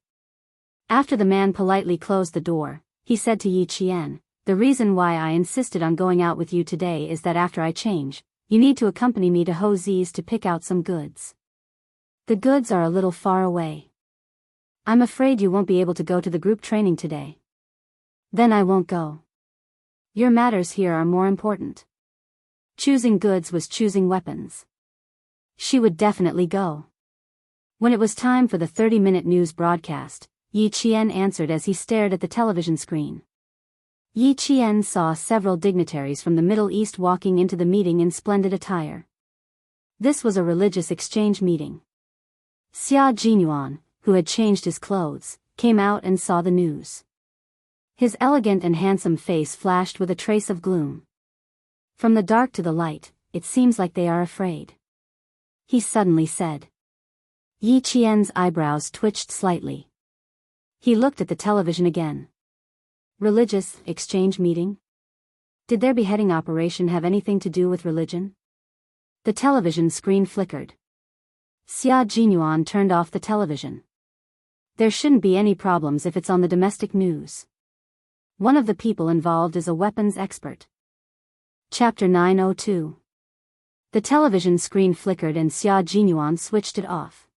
After the man politely closed the door, he said to Yi Qian, the reason why I insisted on going out with you today is that after I change, you need to accompany me to Ho Zi's to pick out some goods. The goods are a little far away. I'm afraid you won't be able to go to the group training today. Then I won't go. Your matters here are more important. Choosing goods was choosing weapons. She would definitely go. When it was time for the 30-minute news broadcast, Yi Qian answered as he stared at the television screen. Yi Qian saw several dignitaries from the Middle East walking into the meeting in splendid attire. This was a religious exchange meeting. Xia Jinyuan, who had changed his clothes, came out and saw the news. His elegant and handsome face flashed with a trace of gloom. From the dark to the light, it seems like they are afraid. He suddenly said. Yi Qian's eyebrows twitched slightly. He looked at the television again. Religious exchange meeting? Did their beheading operation have anything to do with religion? The television screen flickered. Xia Jinyuan turned off the television. There shouldn't be any problems if it's on the domestic news. One of the people involved is a weapons expert. Chapter 902. The television screen flickered and Xia Jinyuan switched it off.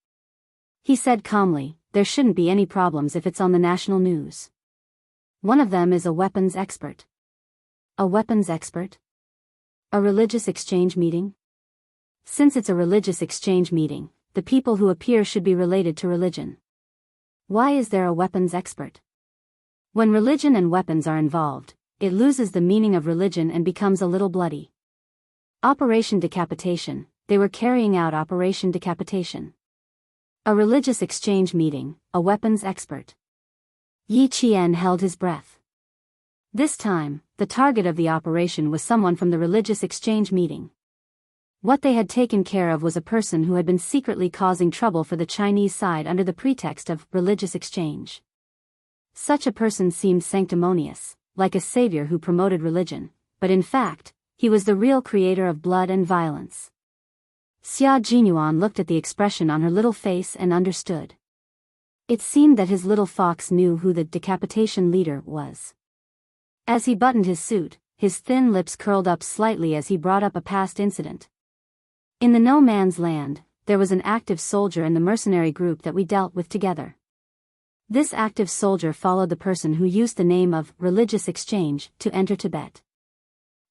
He said calmly, there shouldn't be any problems if it's on the national news. One of them is a weapons expert. A weapons expert? A religious exchange meeting? Since it's a religious exchange meeting, the people who appear should be related to religion. Why is there a weapons expert? When religion and weapons are involved, it loses the meaning of religion and becomes a little bloody. Operation Decapitation, they were carrying out Operation Decapitation. A religious exchange meeting, a weapons expert. Yi Qian held his breath. This time, the target of the operation was someone from the religious exchange meeting. What they had taken care of was a person who had been secretly causing trouble for the Chinese side under the pretext of religious exchange. Such a person seemed sanctimonious, like a savior who promoted religion, but in fact, he was the real creator of blood and violence. Xia Jinyuan looked at the expression on her little face and understood. It seemed that his little fox knew who the decapitation leader was. As he buttoned his suit, his thin lips curled up slightly as he brought up a past incident. In the no man's land, there was an active soldier in the mercenary group that we dealt with together. This active soldier followed the person who used the name of Religious Exchange to enter Tibet.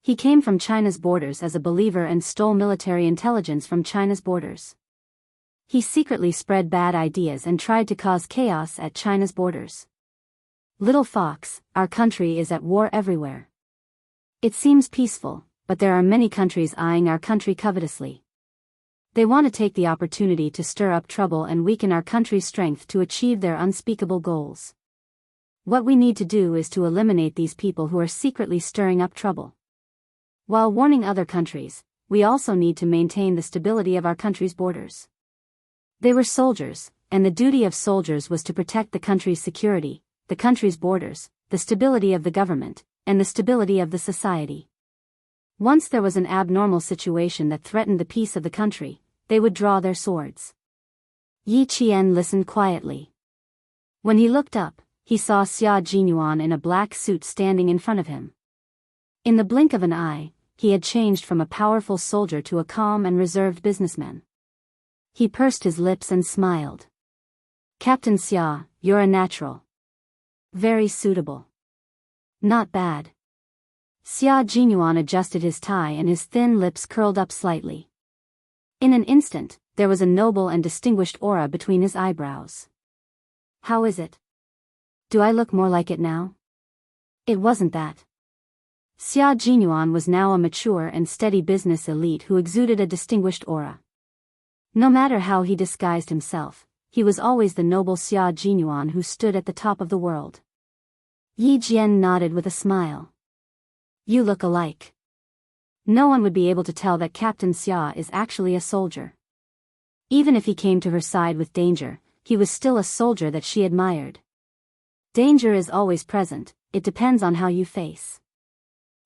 He came from China's borders as a believer and stole military intelligence from China's borders. He secretly spread bad ideas and tried to cause chaos at China's borders. Little fox, our country is at war everywhere. It seems peaceful, but there are many countries eyeing our country covetously. They want to take the opportunity to stir up trouble and weaken our country's strength to achieve their unspeakable goals. What we need to do is to eliminate these people who are secretly stirring up trouble. While warning other countries, we also need to maintain the stability of our country's borders. They were soldiers, and the duty of soldiers was to protect the country's security, the country's borders, the stability of the government, and the stability of the society. Once there was an abnormal situation that threatened the peace of the country, they would draw their swords. Yi Qian listened quietly. When he looked up, he saw Xia Jinyuan in a black suit standing in front of him. In the blink of an eye, he had changed from a powerful soldier to a calm and reserved businessman. He pursed his lips and smiled. Captain Xia, you're a natural. Very suitable. Not bad. Xia Jinyuan adjusted his tie and his thin lips curled up slightly. In an instant, there was a noble and distinguished aura between his eyebrows. How is it? Do I look more like it now? It wasn't that. Xia Jinyuan was now a mature and steady business elite who exuded a distinguished aura. No matter how he disguised himself, he was always the noble Xia Jinyuan who stood at the top of the world. Yi Jian nodded with a smile. You look alike. No one would be able to tell that Captain Xia is actually a soldier. Even if he came to her side with danger, he was still a soldier that she admired. Danger is always present, it depends on how you face.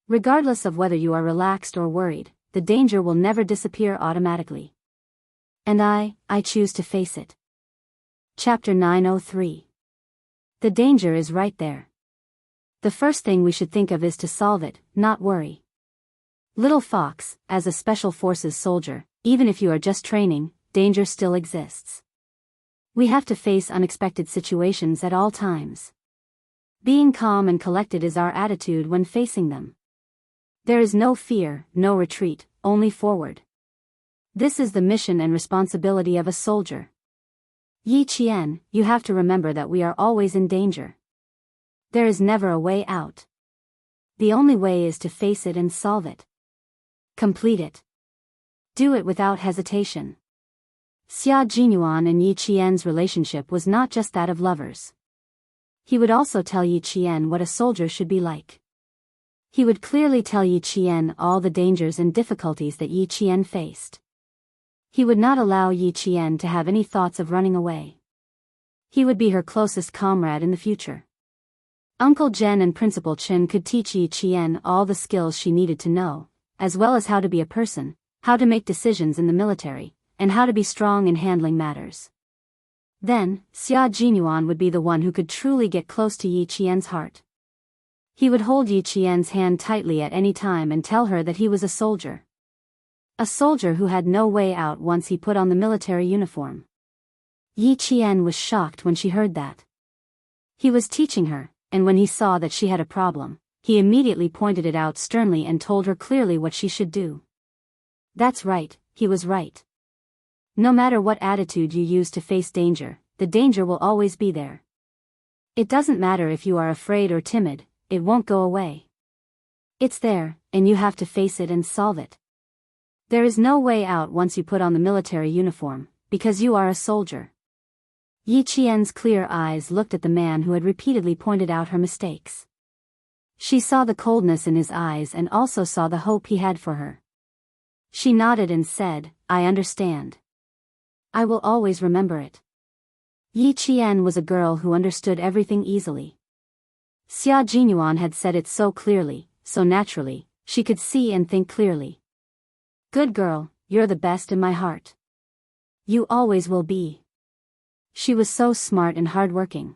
Regardless of whether you are relaxed or worried, the danger will never disappear automatically. And I choose to face it. Chapter 903. The danger is right there. The first thing we should think of is to solve it, not worry. Little fox, as a special forces soldier, even if you are just training, danger still exists. We have to face unexpected situations at all times. Being calm and collected is our attitude when facing them. There is no fear, no retreat, only forward. This is the mission and responsibility of a soldier. Yi Qian, you have to remember that we are always in danger. There is never a way out. The only way is to face it and solve it. Complete it. Do it without hesitation. Xia Jinyuan and Yi Qian's relationship was not just that of lovers. He would also tell Yi Qian what a soldier should be like. He would clearly tell Yi Qian all the dangers and difficulties that Yi Qian faced. He would not allow Yi Qian to have any thoughts of running away. He would be her closest comrade in the future. Uncle Zhen and Principal Qin could teach Yi Qian all the skills she needed to know, as well as how to be a person, how to make decisions in the military, and how to be strong in handling matters. Then, Xia Jinyuan would be the one who could truly get close to Yi Qian's heart. He would hold Yi Qian's hand tightly at any time and tell her that he was a soldier. A soldier who had no way out once he put on the military uniform. Yi Qian was shocked when she heard that. He was teaching her, and when he saw that she had a problem, he immediately pointed it out sternly and told her clearly what she should do. That's right, he was right. No matter what attitude you use to face danger, the danger will always be there. It doesn't matter if you are afraid or timid, it won't go away. It's there, and you have to face it and solve it. There is no way out once you put on the military uniform, because you are a soldier. Yi Qian's clear eyes looked at the man who had repeatedly pointed out her mistakes. She saw the coldness in his eyes and also saw the hope he had for her. She nodded and said, I understand. I will always remember it. Yi Qian was a girl who understood everything easily. Xia Jinyuan had said it so clearly, so naturally, she could see and think clearly. Good girl, you're the best in my heart. You always will be. She was so smart and hardworking.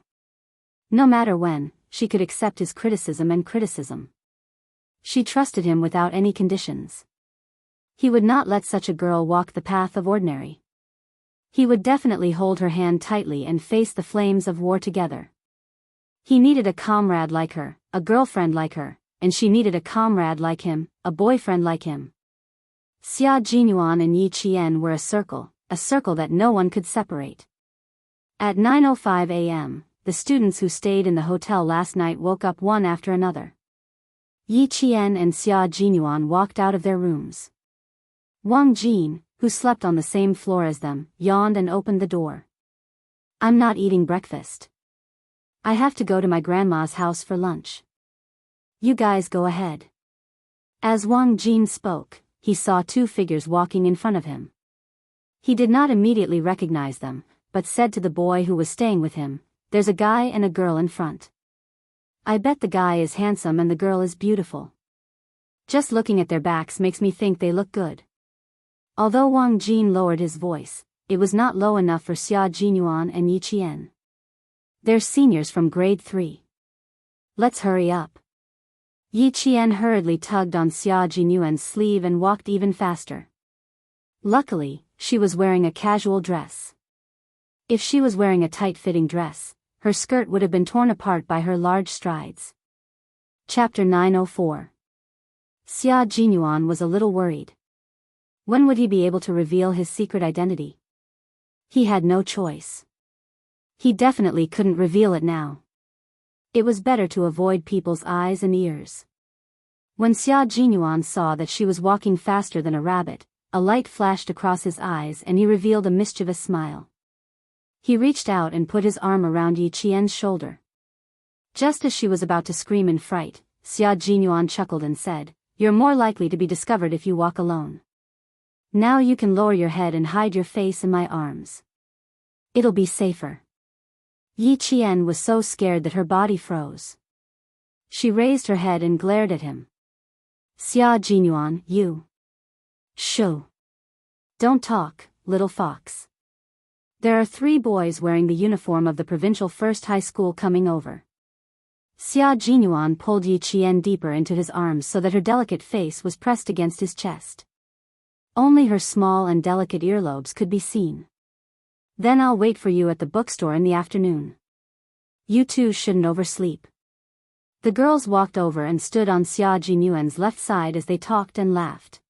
No matter when, she could accept his criticism and criticism. She trusted him without any conditions. He would not let such a girl walk the path of ordinary. He would definitely hold her hand tightly and face the flames of war together. He needed a comrade like her, a girlfriend like her, and she needed a comrade like him, a boyfriend like him. Xia Jinyuan and Yi Qian were a circle that no one could separate. At 9:05 a.m., the students who stayed in the hotel last night woke up one after another. Yi Qian and Xia Jinyuan walked out of their rooms. Wang Jin, who slept on the same floor as them, yawned and opened the door. I'm not eating breakfast. I have to go to my grandma's house for lunch. You guys go ahead. As Wang Jin spoke, he saw two figures walking in front of him. He did not immediately recognize them, but said to the boy who was staying with him, there's a guy and a girl in front. I bet the guy is handsome and the girl is beautiful. Just looking at their backs makes me think they look good. Although Wang Jin lowered his voice, it was not low enough for Xia Jinyuan and Yi Qian. They're seniors from grade 3. Let's hurry up. Yi Qian hurriedly tugged on Xia Jinyuan's sleeve and walked even faster. Luckily, she was wearing a casual dress. If she was wearing a tight-fitting dress, her skirt would have been torn apart by her large strides. Chapter 904. Xia Jinyuan was a little worried. When would he be able to reveal his secret identity? He had no choice. He definitely couldn't reveal it now. It was better to avoid people's eyes and ears. When Xia Jinyuan saw that she was walking faster than a rabbit, a light flashed across his eyes and he revealed a mischievous smile. He reached out and put his arm around Yi Qian's shoulder. Just as she was about to scream in fright, Xia Jinyuan chuckled and said, "You're more likely to be discovered if you walk alone. Now you can lower your head and hide your face in my arms. It'll be safer." Yi Qian was so scared that her body froze. She raised her head and glared at him. Xia Jinyuan, you. Shoo. Don't talk, little fox. There are 3 boys wearing the uniform of the provincial first high school coming over. Xia Jinyuan pulled Yi Qian deeper into his arms so that her delicate face was pressed against his chest. Only her small and delicate earlobes could be seen. Then I'll wait for you at the bookstore in the afternoon. You two shouldn't oversleep. The girls walked over and stood on Xia Jinyuan's left side as they talked and laughed.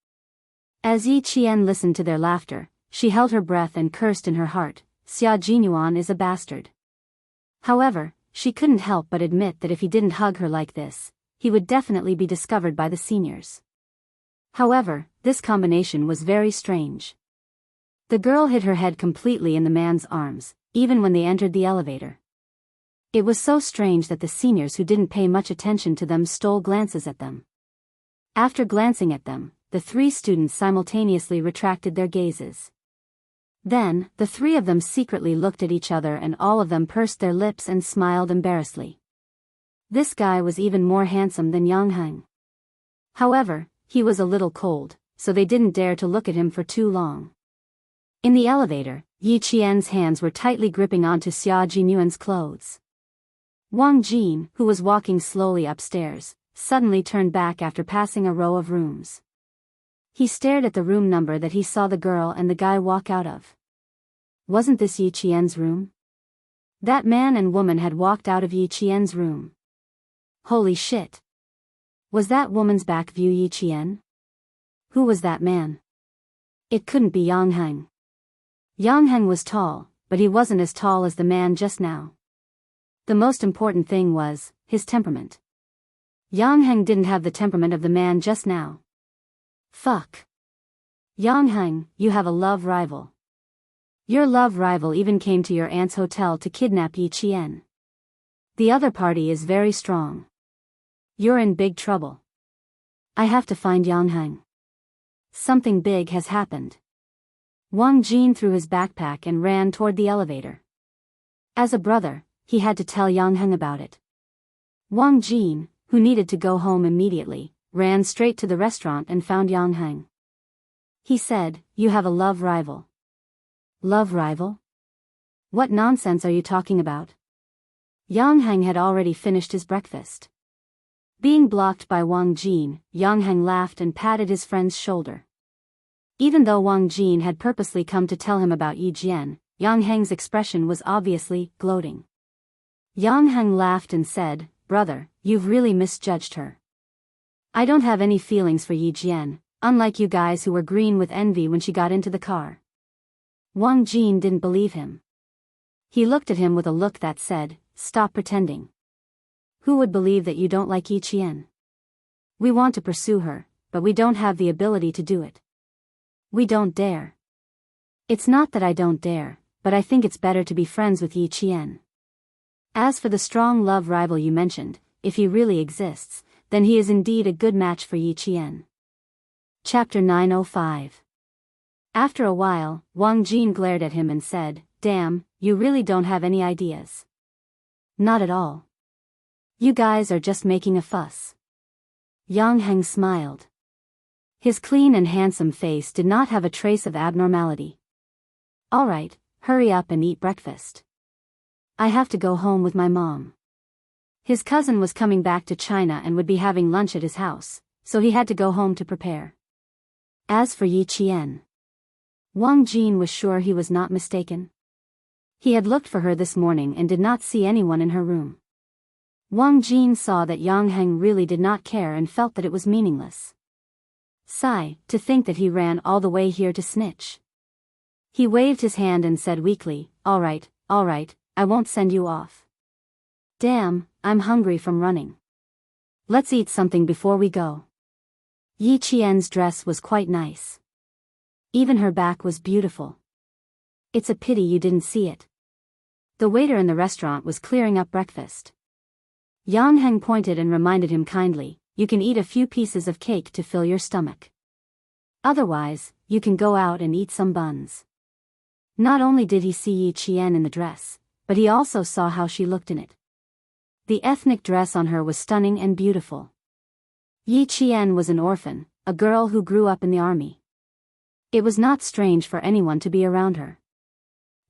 As Yi Qian listened to their laughter, she held her breath and cursed in her heart, Xia Jinyuan is a bastard. However, she couldn't help but admit that if he didn't hug her like this, he would definitely be discovered by the seniors. However, this combination was very strange. The girl hid her head completely in the man's arms, even when they entered the elevator. It was so strange that the seniors who didn't pay much attention to them stole glances at them. After glancing at them, the 3 students simultaneously retracted their gazes. Then, the 3 of them secretly looked at each other and all of them pursed their lips and smiled embarrassedly. This guy was even more handsome than Yang Heng. However, he was a little cold, so they didn't dare to look at him for too long. In the elevator, Yi Qian's hands were tightly gripping onto Xia Jinyuan's clothes. Wang Jin, who was walking slowly upstairs, suddenly turned back after passing a row of rooms. He stared at the room number that he saw the girl and the guy walk out of. Wasn't this Yi Qian's room? That man and woman had walked out of Yi Qian's room. Holy shit! Was that woman's back view Yi Qian? Who was that man? It couldn't be Yang Heng. Yang Heng was tall, but he wasn't as tall as the man just now. The most important thing was his temperament. Yang Heng didn't have the temperament of the man just now. Fuck. Yang Heng, you have a love rival. Your love rival even came to your aunt's hotel to kidnap Yi Qian. The other party is very strong. You're in big trouble. I have to find Yang Heng. Something big has happened. Wang Jin threw his backpack and ran toward the elevator. As a brother, he had to tell Yang Heng about it. Wang Jin, who needed to go home immediately, ran straight to the restaurant and found Yang Heng. He said, "You have a love rival." Love rival? What nonsense are you talking about? Yang Heng had already finished his breakfast. Being blocked by Wang Jin, Yang Heng laughed and patted his friend's shoulder. Even though Wang Jin had purposely come to tell him about Yi Jian, Yang Heng's expression was obviously gloating. Yang Heng laughed and said, "Brother, you've really misjudged her. I don't have any feelings for Yi Jian, unlike you guys who were green with envy when she got into the car." Wang Jin didn't believe him. He looked at him with a look that said, "Stop pretending. Who would believe that you don't like Yi Jian? We want to pursue her, but we don't have the ability to do it. We don't dare. It's not that I don't dare, but I think it's better to be friends with Yi Jian. As for the strong love rival you mentioned, if he really exists, then he is indeed a good match for Yi Jian." Chapter 905. After a while, Wang Jin glared at him and said, "Damn, you really don't have any ideas." "Not at all. You guys are just making a fuss." Yang Heng smiled. His clean and handsome face did not have a trace of abnormality. "All right, hurry up and eat breakfast. I have to go home with my mom." His cousin was coming back to China and would be having lunch at his house, so he had to go home to prepare. As for Yi Jian, Wang Jin was sure he was not mistaken. He had looked for her this morning and did not see anyone in her room. Wang Jin saw that Yang Heng really did not care and felt that it was meaningless. Sigh, to think that he ran all the way here to snitch. He waved his hand and said weakly, all right, I won't send you off. Damn, I'm hungry from running. Let's eat something before we go." Yi Qian's dress was quite nice. Even her back was beautiful. It's a pity you didn't see it. The waiter in the restaurant was clearing up breakfast. Yang Heng pointed and reminded him kindly, "You can eat a few pieces of cake to fill your stomach. Otherwise, you can go out and eat some buns." Not only did he see Yi Qian in the dress, but he also saw how she looked in it. The ethnic dress on her was stunning and beautiful. Yi Qian was an orphan, a girl who grew up in the army. It was not strange for anyone to be around her.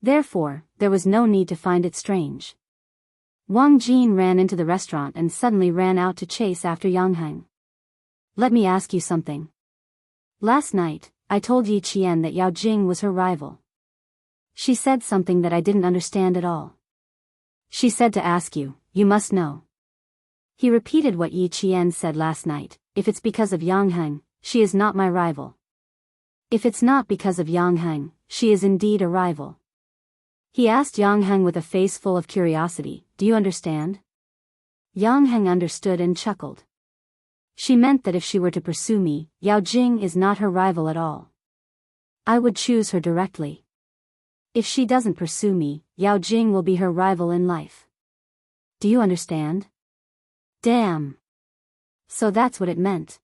Therefore, there was no need to find it strange. Wang Jin ran into the restaurant and suddenly ran out to chase after Yang Heng. "Let me ask you something. Last night, I told Yi Qian that Yao Jing was her rival. She said something that I didn't understand at all. She said to ask you, you must know." He repeated what Yi Qian said last night, "If it's because of Yang Heng, she is not my rival. If it's not because of Yang Heng, she is indeed a rival." He asked Yang Heng with a face full of curiosity, "Do you understand?" Yang Heng understood and chuckled. "She meant that if she were to pursue me, Yao Jing is not her rival at all. I would choose her directly. If she doesn't pursue me, Yao Jing will be her rival in life. Do you understand?" "Damn. So that's what it meant."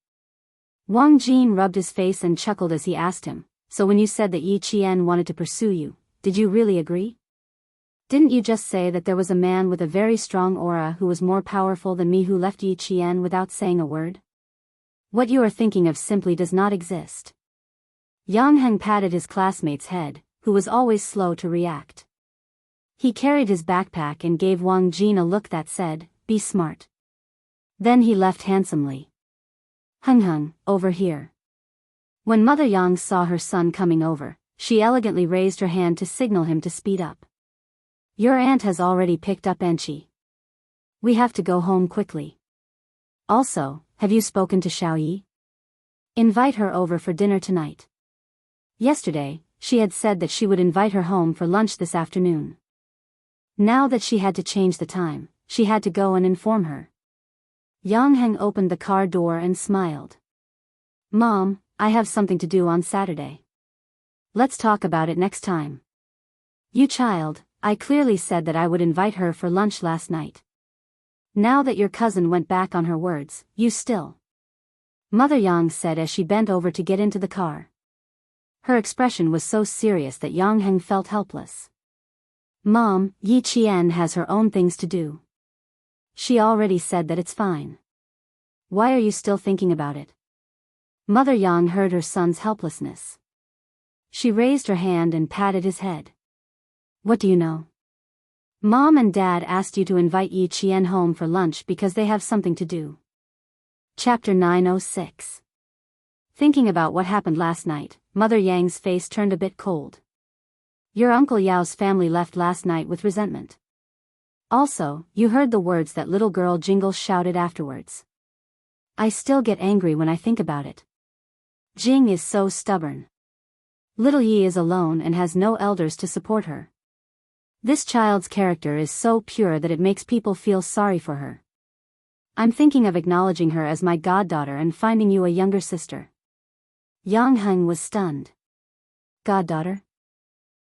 Wang Jin rubbed his face and chuckled as he asked him, "So when you said that Yi Qian wanted to pursue you, did you really agree? Didn't you just say that there was a man with a very strong aura who was more powerful than me who left Yi Qian without saying a word? What you are thinking of simply does not exist." Yang Heng patted his classmate's head, who was always slow to react. He carried his backpack and gave Wang Jin a look that said, "Be smart." Then he left handsomely. Heng, over here." When Mother Yang saw her son coming over, she elegantly raised her hand to signal him to speed up. "Your aunt has already picked up Enchi. We have to go home quickly. Also, have you spoken to Xiaoyi? Invite her over for dinner tonight. Yesterday, she had said that she would invite her home for lunch this afternoon. Now that she had to change the time, she had to go and inform her." Yang Heng opened the car door and smiled. "Mom, I have something to do on Saturday. Let's talk about it next time." "You child, I clearly said that I would invite her for lunch last night. Now that your cousin went back on her words, you still..." Mother Yang said as she bent over to get into the car. Her expression was so serious that Yang Heng felt helpless. "Mom, Yi Qian has her own things to do. She already said that it's fine. Why are you still thinking about it? Mother Yang heard her son's helplessness. She raised her hand and patted his head. What do you know? Mom and Dad asked you to invite Yi Qian home for lunch because they have something to do. Chapter 906. Thinking about what happened last night, Mother Yang's face turned a bit cold. Your Uncle Yao's family left last night with resentment. Also, you heard the words that little girl Jingle shouted afterwards. I still get angry when I think about it. Jing is so stubborn. Little Yi is alone and has no elders to support her. This child's character is so pure that it makes people feel sorry for her. I'm thinking of acknowledging her as my goddaughter and finding you a younger sister. Yang Heng was stunned. Goddaughter?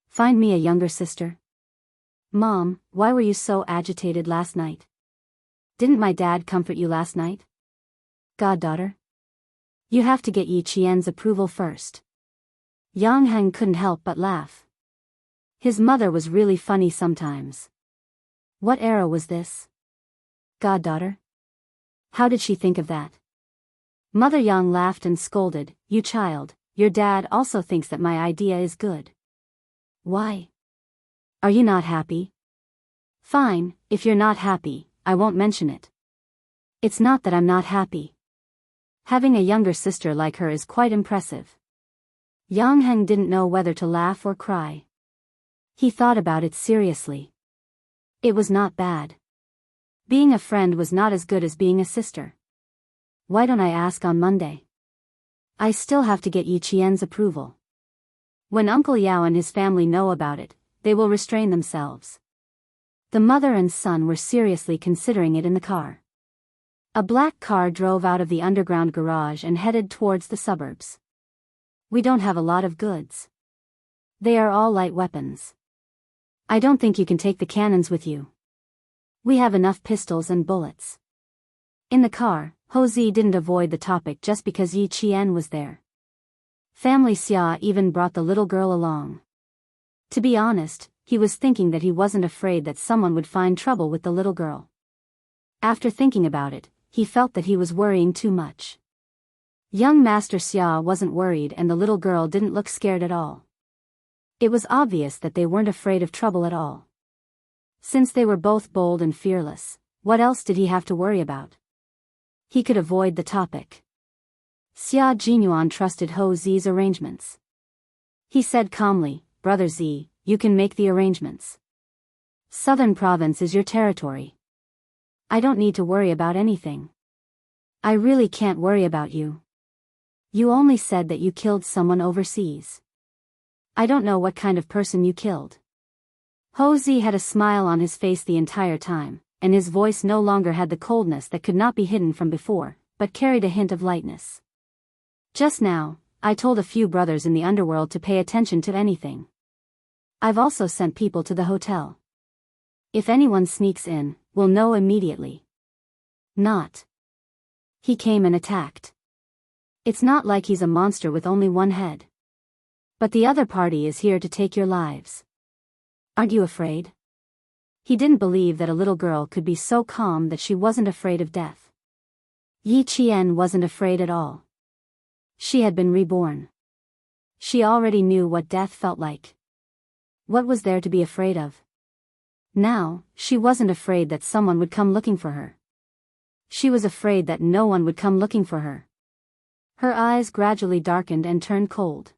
Find me a younger sister? Mom, why were you so agitated last night? Didn't my dad comfort you last night? Goddaughter? You have to get Yi Qian's approval first. Yang Heng couldn't help but laugh. His mother was really funny sometimes. What era was this? Goddaughter? How did she think of that? Mother Yang laughed and scolded, You child, your dad also thinks that my idea is good. Why? Are you not happy? Fine, if you're not happy, I won't mention it. It's not that I'm not happy. Having a younger sister like her is quite impressive. Yang Heng didn't know whether to laugh or cry. He thought about it seriously. It was not bad. Being a friend was not as good as being a sister. Why don't I ask on Monday? I still have to get Yi Qian's approval. When Uncle Yao and his family know about it, they will restrain themselves. The mother and son were seriously considering it in the car. A black car drove out of the underground garage and headed towards the suburbs. We don't have a lot of goods. They are all light weapons. I don't think you can take the cannons with you. We have enough pistols and bullets. In the car, Ho Zi didn't avoid the topic just because Yi Qian was there. Family Xia even brought the little girl along. To be honest, he was thinking that he wasn't afraid that someone would find trouble with the little girl. After thinking about it, he felt that he was worrying too much. Young Master Xia wasn't worried and the little girl didn't look scared at all. It was obvious that they weren't afraid of trouble at all. Since they were both bold and fearless, what else did he have to worry about? He could avoid the topic. Xia Jinyuan trusted Ho Zi's arrangements. He said calmly, Brother Zi, you can make the arrangements. Southern Province is your territory. I don't need to worry about anything. I really can't worry about you. You only said that you killed someone overseas. I don't know what kind of person you killed. Ho Zi had a smile on his face the entire time, and his voice no longer had the coldness that could not be hidden from before, but carried a hint of lightness. Just now, I told a few brothers in the underworld to pay attention to anything. I've also sent people to the hotel. If anyone sneaks in, we'll know immediately. Not. He came and attacked. It's not like he's a monster with only one head. But the other party is here to take your lives. Aren't you afraid? He didn't believe that a little girl could be so calm that she wasn't afraid of death. Yi Qian wasn't afraid at all. She had been reborn. She already knew what death felt like. What was there to be afraid of? Now, she wasn't afraid that someone would come looking for her. She was afraid that no one would come looking for her. Her eyes gradually darkened and turned cold.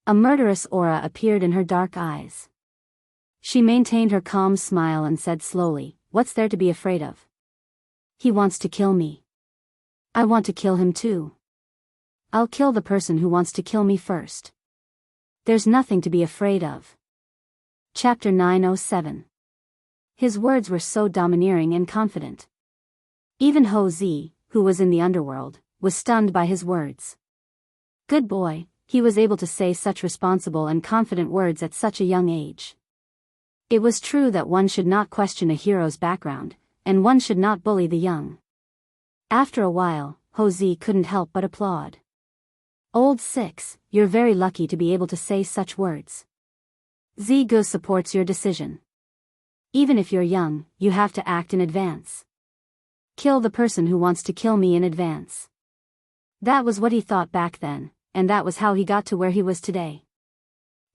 A murderous aura appeared in her dark eyes. She maintained her calm smile and said slowly, What's there to be afraid of? He wants to kill me. I want to kill him too. I'll kill the person who wants to kill me first. There's nothing to be afraid of. Chapter 907. His words were so domineering and confident. Even Ho Zi, who was in the underworld, was stunned by his words. Good boy, he was able to say such responsible and confident words at such a young age. It was true that one should not question a hero's background, and one should not bully the young. After a while, Ho Zi couldn't help but applaud. Old Six, you're very lucky to be able to say such words. Zigu supports your decision. Even if you're young, you have to act in advance. Kill the person who wants to kill me in advance. That was what he thought back then, and that was how he got to where he was today.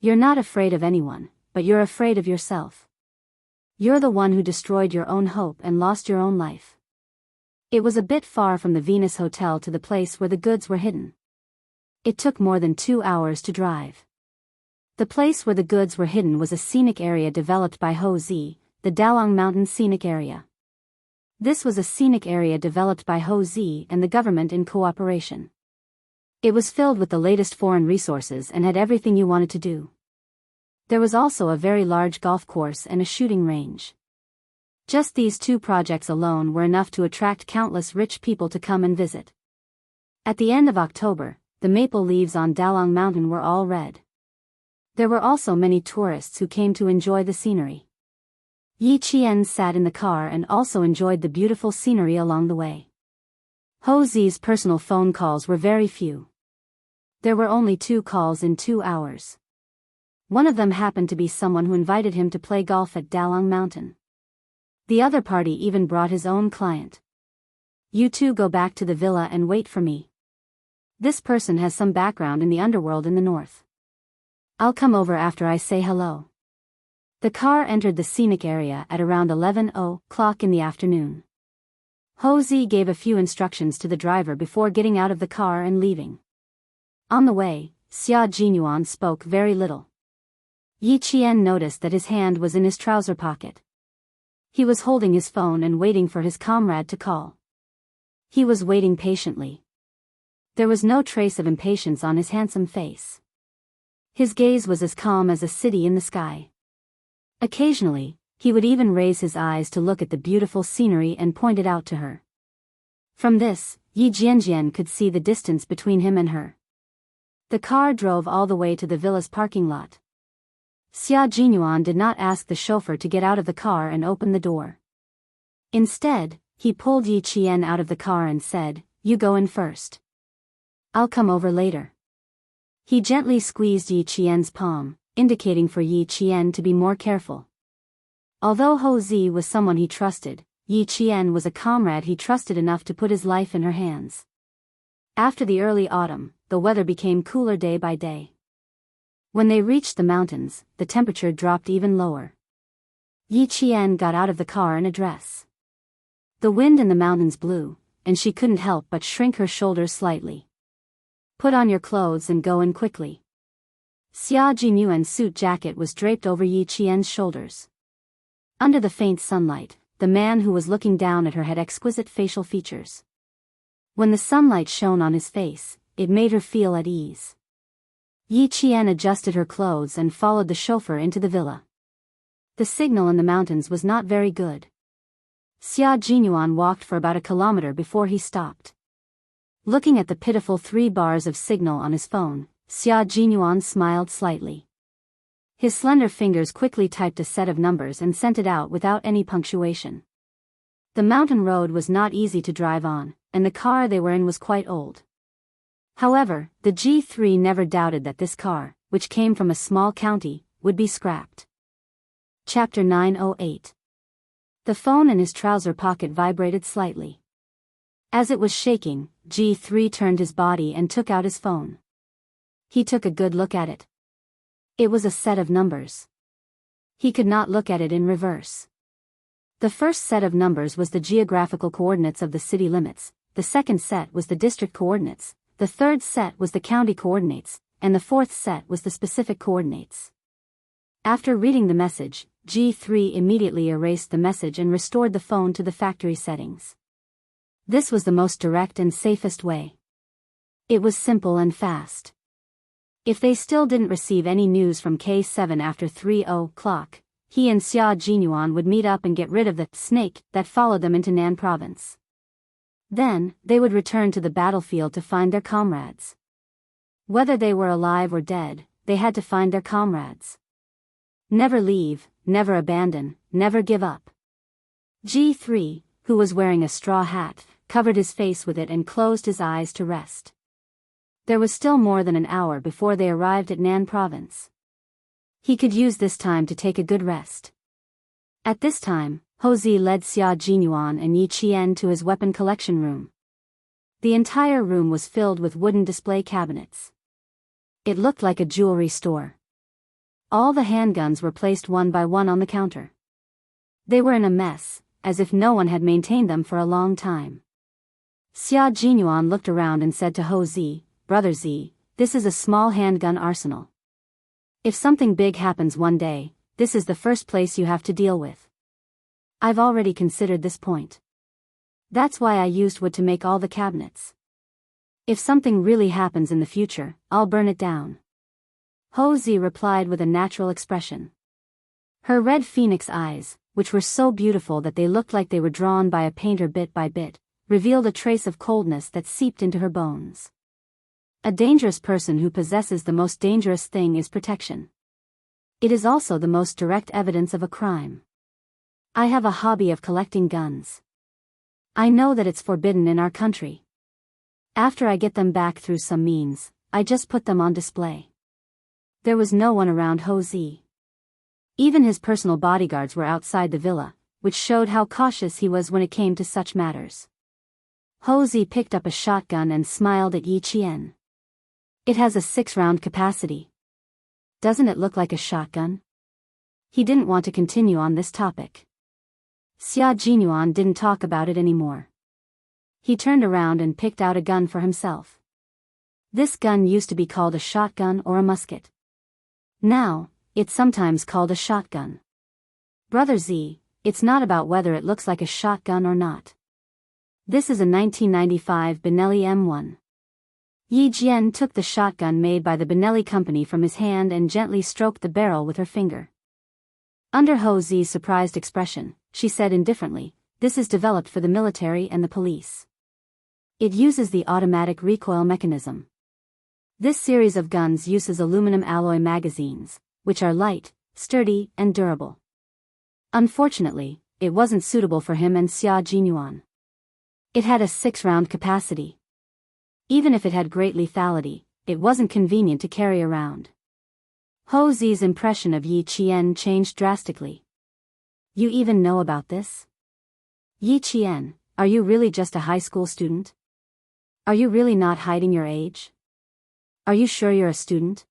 You're not afraid of anyone, but you're afraid of yourself. You're the one who destroyed your own hope and lost your own life. It was a bit far from the Venus Hotel to the place where the goods were hidden. It took more than 2 hours to drive. The place where the goods were hidden was a scenic area developed by Ho Zi, the Dalong Mountain Scenic Area. This was a scenic area developed by Ho Zi and the government in cooperation. It was filled with the latest foreign resources and had everything you wanted to do. There was also a very large golf course and a shooting range. Just these 2 projects alone were enough to attract countless rich people to come and visit. At the end of October, the maple leaves on Dalong Mountain were all red. There were also many tourists who came to enjoy the scenery. Yi Qian sat in the car and also enjoyed the beautiful scenery along the way. Ho Zi's personal phone calls were very few. There were only 2 calls in 2 hours. One of them happened to be someone who invited him to play golf at Dalong Mountain. The other party even brought his own client. You 2 go back to the villa and wait for me. This person has some background in the underworld in the north. I'll come over after I say hello. The car entered the scenic area at around 11:00 in the afternoon. Ho Zi gave a few instructions to the driver before getting out of the car and leaving. On the way, Xia Jinyuan spoke very little. Yi Qian noticed that his hand was in his trouser pocket. He was holding his phone and waiting for his comrade to call. He was waiting patiently. There was no trace of impatience on his handsome face. His gaze was as calm as a city in the sky. Occasionally, he would even raise his eyes to look at the beautiful scenery and point it out to her. From this, Yi Jianjian could see the distance between him and her. The car drove all the way to the villa's parking lot. Xia Jinyuan did not ask the chauffeur to get out of the car and open the door. Instead, he pulled Yi Qian out of the car and said, "You go in first. I'll come over later." He gently squeezed Yi Qian's palm, indicating for Yi Qian to be more careful. Although Ho Zi was someone he trusted, Yi Qian was a comrade he trusted enough to put his life in her hands. After the early autumn, the weather became cooler day by day. When they reached the mountains, the temperature dropped even lower. Yi Qian got out of the car in a dress. The wind in the mountains blew, and she couldn't help but shrink her shoulders slightly. "Put on your clothes and go in quickly." Xia Jinyuan's suit jacket was draped over Yi Qian's shoulders. Under the faint sunlight, the man who was looking down at her had exquisite facial features. When the sunlight shone on his face, it made her feel at ease. Yi Qian adjusted her clothes and followed the chauffeur into the villa. The signal in the mountains was not very good. Xia Jinyuan walked for about a kilometer before he stopped. Looking at the pitiful 3 bars of signal on his phone, Xia Jinyuan smiled slightly. His slender fingers quickly typed a set of numbers and sent it out without any punctuation. The mountain road was not easy to drive on, and the car they were in was quite old. However, the G3 never doubted that this car, which came from a small county, would be scrapped. Chapter 908. The phone in his trouser pocket vibrated slightly. As it was shaking, G3 turned his body and took out his phone. He took a good look at it. It was a set of numbers. He could not look at it in reverse. The first set of numbers was the geographical coordinates of the city limits, the second set was the district coordinates, the third set was the county coordinates, and the fourth set was the specific coordinates. After reading the message, G3 immediately erased the message and restored the phone to the factory settings. This was the most direct and safest way. It was simple and fast. If they still didn't receive any news from K7 after 3:00, he and Xia Jinyuan would meet up and get rid of the snake that followed them into Nan province. Then, they would return to the battlefield to find their comrades. Whether they were alive or dead, they had to find their comrades. Never leave, never abandon, never give up. G3, who was wearing a straw hat, covered his face with it and closed his eyes to rest. There was still more than an hour before they arrived at Nan province. He could use this time to take a good rest. At this time, Houzi led Xia Jinyuan and Yi Qian to his weapon collection room. The entire room was filled with wooden display cabinets. It looked like a jewelry store. All the handguns were placed one by one on the counter. They were in a mess, as if no one had maintained them for a long time. Xia Jinyuan looked around and said to Houzi, "Brother Z, this is a small handgun arsenal. If something big happens one day, this is the first place you have to deal with. I've already considered this point. That's why I used wood to make all the cabinets. If something really happens in the future, I'll burn it down." Houzi replied with a natural expression. Her red phoenix eyes, which were so beautiful that they looked like they were drawn by a painter bit by bit, revealed a trace of coldness that seeped into her bones. A dangerous person who possesses the most dangerous thing is protection. It is also the most direct evidence of a crime. I have a hobby of collecting guns. I know that it's forbidden in our country. After I get them back through some means, I just put them on display. There was no one around Houzi. Even his personal bodyguards were outside the villa, which showed how cautious he was when it came to such matters. Houzi picked up a shotgun and smiled at Yi Qian. "It has a 6-round capacity. Doesn't it look like a shotgun?" He didn't want to continue on this topic. Xia Jinyuan didn't talk about it anymore. He turned around and picked out a gun for himself. This gun used to be called a shotgun or a musket. Now, it's sometimes called a shotgun. Brother Z, it's not about whether it looks like a shotgun or not. This is a 1995 Benelli M1. Yi Jian took the shotgun made by the Benelli company from his hand and gently stroked the barrel with her finger. Under Houzi's surprised expression, she said indifferently, "This is developed for the military and the police. It uses the automatic recoil mechanism. This series of guns uses aluminum alloy magazines, which are light, sturdy, and durable." Unfortunately, it wasn't suitable for him and Xia Jinyuan. It had a 6-round capacity. Even if it had great lethality, it wasn't convenient to carry around. Houzi's impression of Yi Qian changed drastically. "You even know about this? Yi Qian, are you really just a high school student? Are you really not hiding your age? Are you sure you're a student?"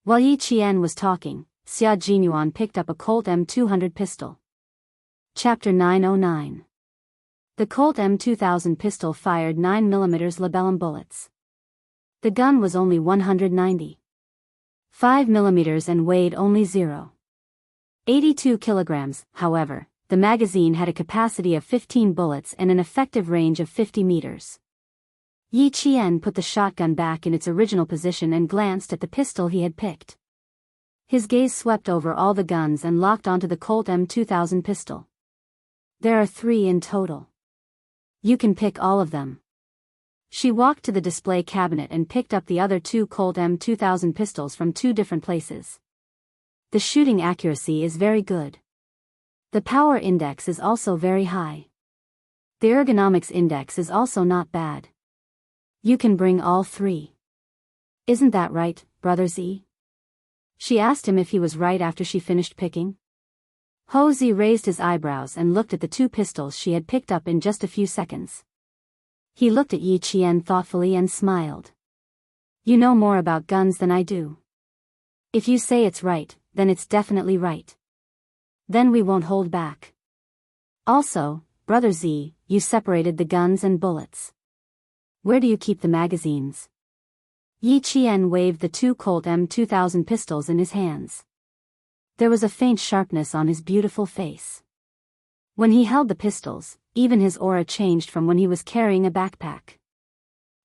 While Yi Qian was talking, Xia Jinyuan picked up a Colt M200 pistol. Chapter 909. The Colt M2000 pistol fired 9mm labellum bullets. The gun was only 195mm and weighed only 0.82 kilograms. However, the magazine had a capacity of 15 bullets and an effective range of 50 meters. Yi Qian put the shotgun back in its original position and glanced at the pistol he had picked. His gaze swept over all the guns and locked onto the Colt M2000 pistol. "There are 3 in total. You can pick all of them." She walked to the display cabinet and picked up the other 2 Colt M2000 pistols from 2 different places. The shooting accuracy is very good. The power index is also very high. The ergonomics index is also not bad. You can bring all 3. Isn't that right, Brother Z? She asked him if he was right after she finished picking. Houzi raised his eyebrows and looked at the 2 pistols she had picked up in just a few seconds. He looked at Yi Qian thoughtfully and smiled. "You know more about guns than I do. If you say it's right, then it's definitely right. Then we won't hold back. Also, Brother Z, you separated the guns and bullets. Where do you keep the magazines?" Yi Qian waved the 2 Colt M2000 pistols in his hands. There was a faint sharpness on his beautiful face. When he held the pistols, even his aura changed from when he was carrying a backpack.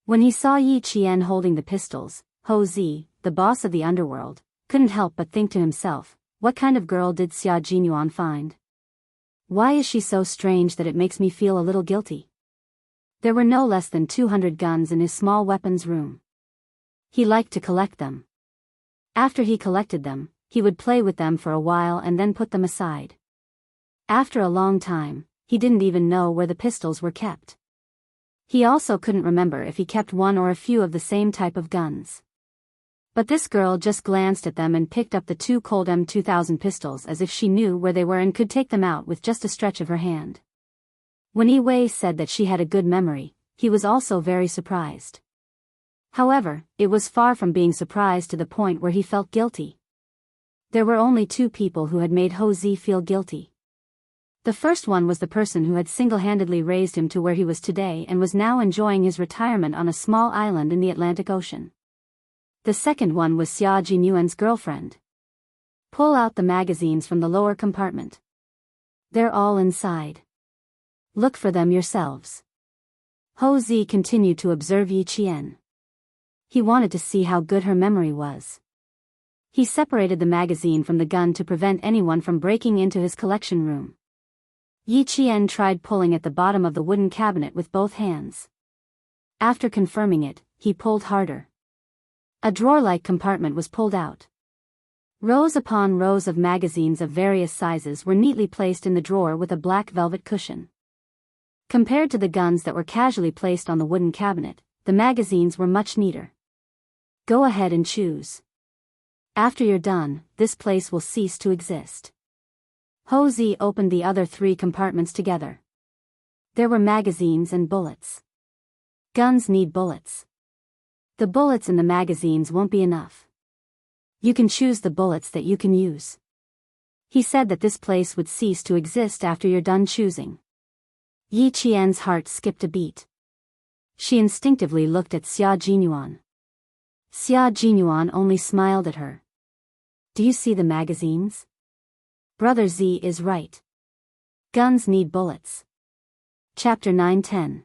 When he saw Yi Qian holding the pistols, Houzi, the boss of the underworld, couldn't help but think to himself, what kind of girl did Xia Jinyuan find? Why is she so strange that it makes me feel a little guilty? There were no less than 200 guns in his small weapons room. He liked to collect them. After he collected them, he would play with them for a while and then put them aside. After a long time, he didn't even know where the pistols were kept. He also couldn't remember if he kept one or a few of the same type of guns. But this girl just glanced at them and picked up the two Colt M2000 pistols as if she knew where they were and could take them out with just a stretch of her hand. When Yi said that she had a good memory, he was also very surprised. However, it was far from being surprised to the point where he felt guilty. There were only two people who had made Ho Zi feel guilty. The first one was the person who had single-handedly raised him to where he was today and was now enjoying his retirement on a small island in the Atlantic Ocean. The second one was Xia Jinyuan's girlfriend. Pull out the magazines from the lower compartment. They're all inside. Look for them yourselves. Ho Zi continued to observe Yi Qian. He wanted to see how good her memory was. He separated the magazine from the gun to prevent anyone from breaking into his collection room. Yi Qian tried pulling at the bottom of the wooden cabinet with both hands. After confirming it, he pulled harder. A drawer-like compartment was pulled out. Rows upon rows of magazines of various sizes were neatly placed in the drawer with a black velvet cushion. Compared to the guns that were casually placed on the wooden cabinet, the magazines were much neater. Go ahead and choose. After you're done, this place will cease to exist. Ho Zi opened the other three compartments together. There were magazines and bullets. Guns need bullets. The bullets in the magazines won't be enough. You can choose the bullets that you can use. He said that this place would cease to exist after you're done choosing. Yi Qian's heart skipped a beat. She instinctively looked at Xia Jinyuan. Xia Jinyuan only smiled at her. Do you see the magazines? Brother Z is right. Guns need bullets. Chapter 9-10.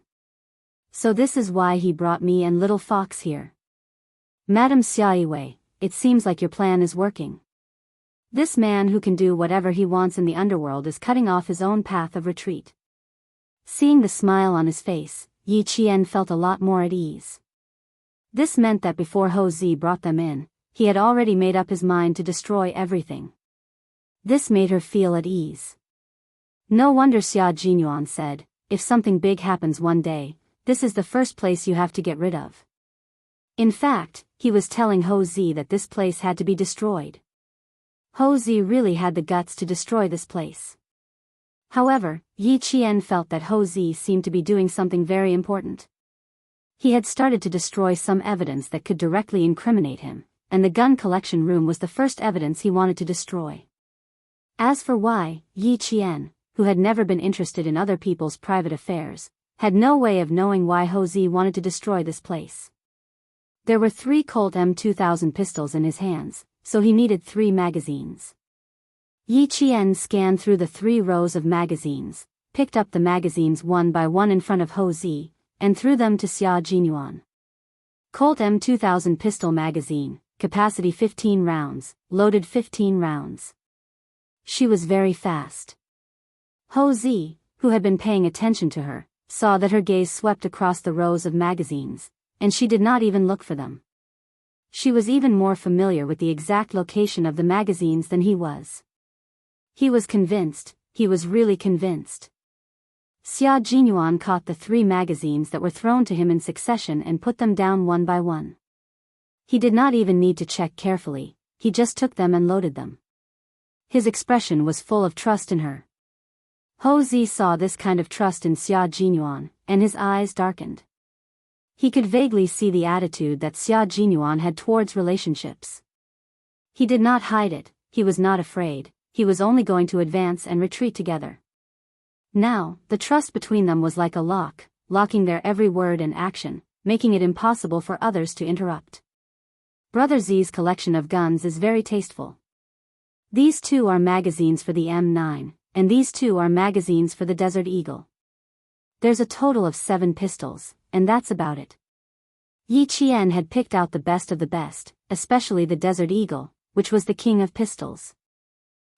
So this is why he brought me and Little Fox here. Madam Xiaoyue, it seems like your plan is working. This man who can do whatever he wants in the underworld is cutting off his own path of retreat. Seeing the smile on his face, Yi Qian felt a lot more at ease. This meant that before Ho Zi brought them in, he had already made up his mind to destroy everything. This made her feel at ease. No wonder Xia Jinyuan said, if something big happens one day, this is the first place you have to get rid of. In fact, he was telling Ho Zi that this place had to be destroyed. Ho Zi really had the guts to destroy this place. However, Yi Qian felt that Ho Zi seemed to be doing something very important. He had started to destroy some evidence that could directly incriminate him, and the gun collection room was the first evidence he wanted to destroy. As for why, Yi Qian, who had never been interested in other people's private affairs, had no way of knowing why Ho Zi wanted to destroy this place. There were 3 Colt M2000 pistols in his hands, so he needed 3 magazines. Yi Qian scanned through the 3 rows of magazines, picked up the magazines one by one in front of Ho Zi, and threw them to Xia Jinyuan. Colt M2000 pistol magazine, capacity 15 rounds, loaded 15 rounds. She was very fast. Ho Zi, who had been paying attention to her, saw that her gaze swept across the rows of magazines, and she did not even look for them. She was even more familiar with the exact location of the magazines than he was. He was convinced, he was really convinced. Xia Jinyuan caught the 3 magazines that were thrown to him in succession and put them down one by one. He did not even need to check carefully, he just took them and loaded them. His expression was full of trust in her. Ho Zi saw this kind of trust in Xia Jinyuan, and his eyes darkened. He could vaguely see the attitude that Xia Jinyuan had towards relationships. He did not hide it, he was not afraid, he was only going to advance and retreat together. Now, the trust between them was like a lock, locking their every word and action, making it impossible for others to interrupt. Brother Z's collection of guns is very tasteful. These 2 are magazines for the M9, and these 2 are magazines for the Desert Eagle. There's a total of 7 pistols, and that's about it. Yi Qian had picked out the best of the best, especially the Desert Eagle, which was the king of pistols.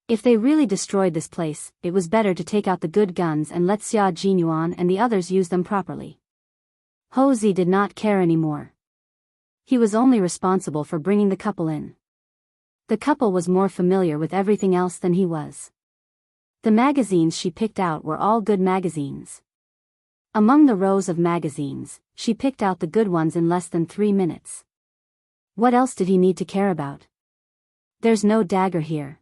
If they really destroyed this place, it was better to take out the good guns and let Xia Jinyuan and the others use them properly. Ho Zi did not care anymore. He was only responsible for bringing the couple in. The couple was more familiar with everything else than he was. The magazines she picked out were all good magazines. Among the rows of magazines, she picked out the good ones in less than 3 minutes. What else did he need to care about? There's no dagger here.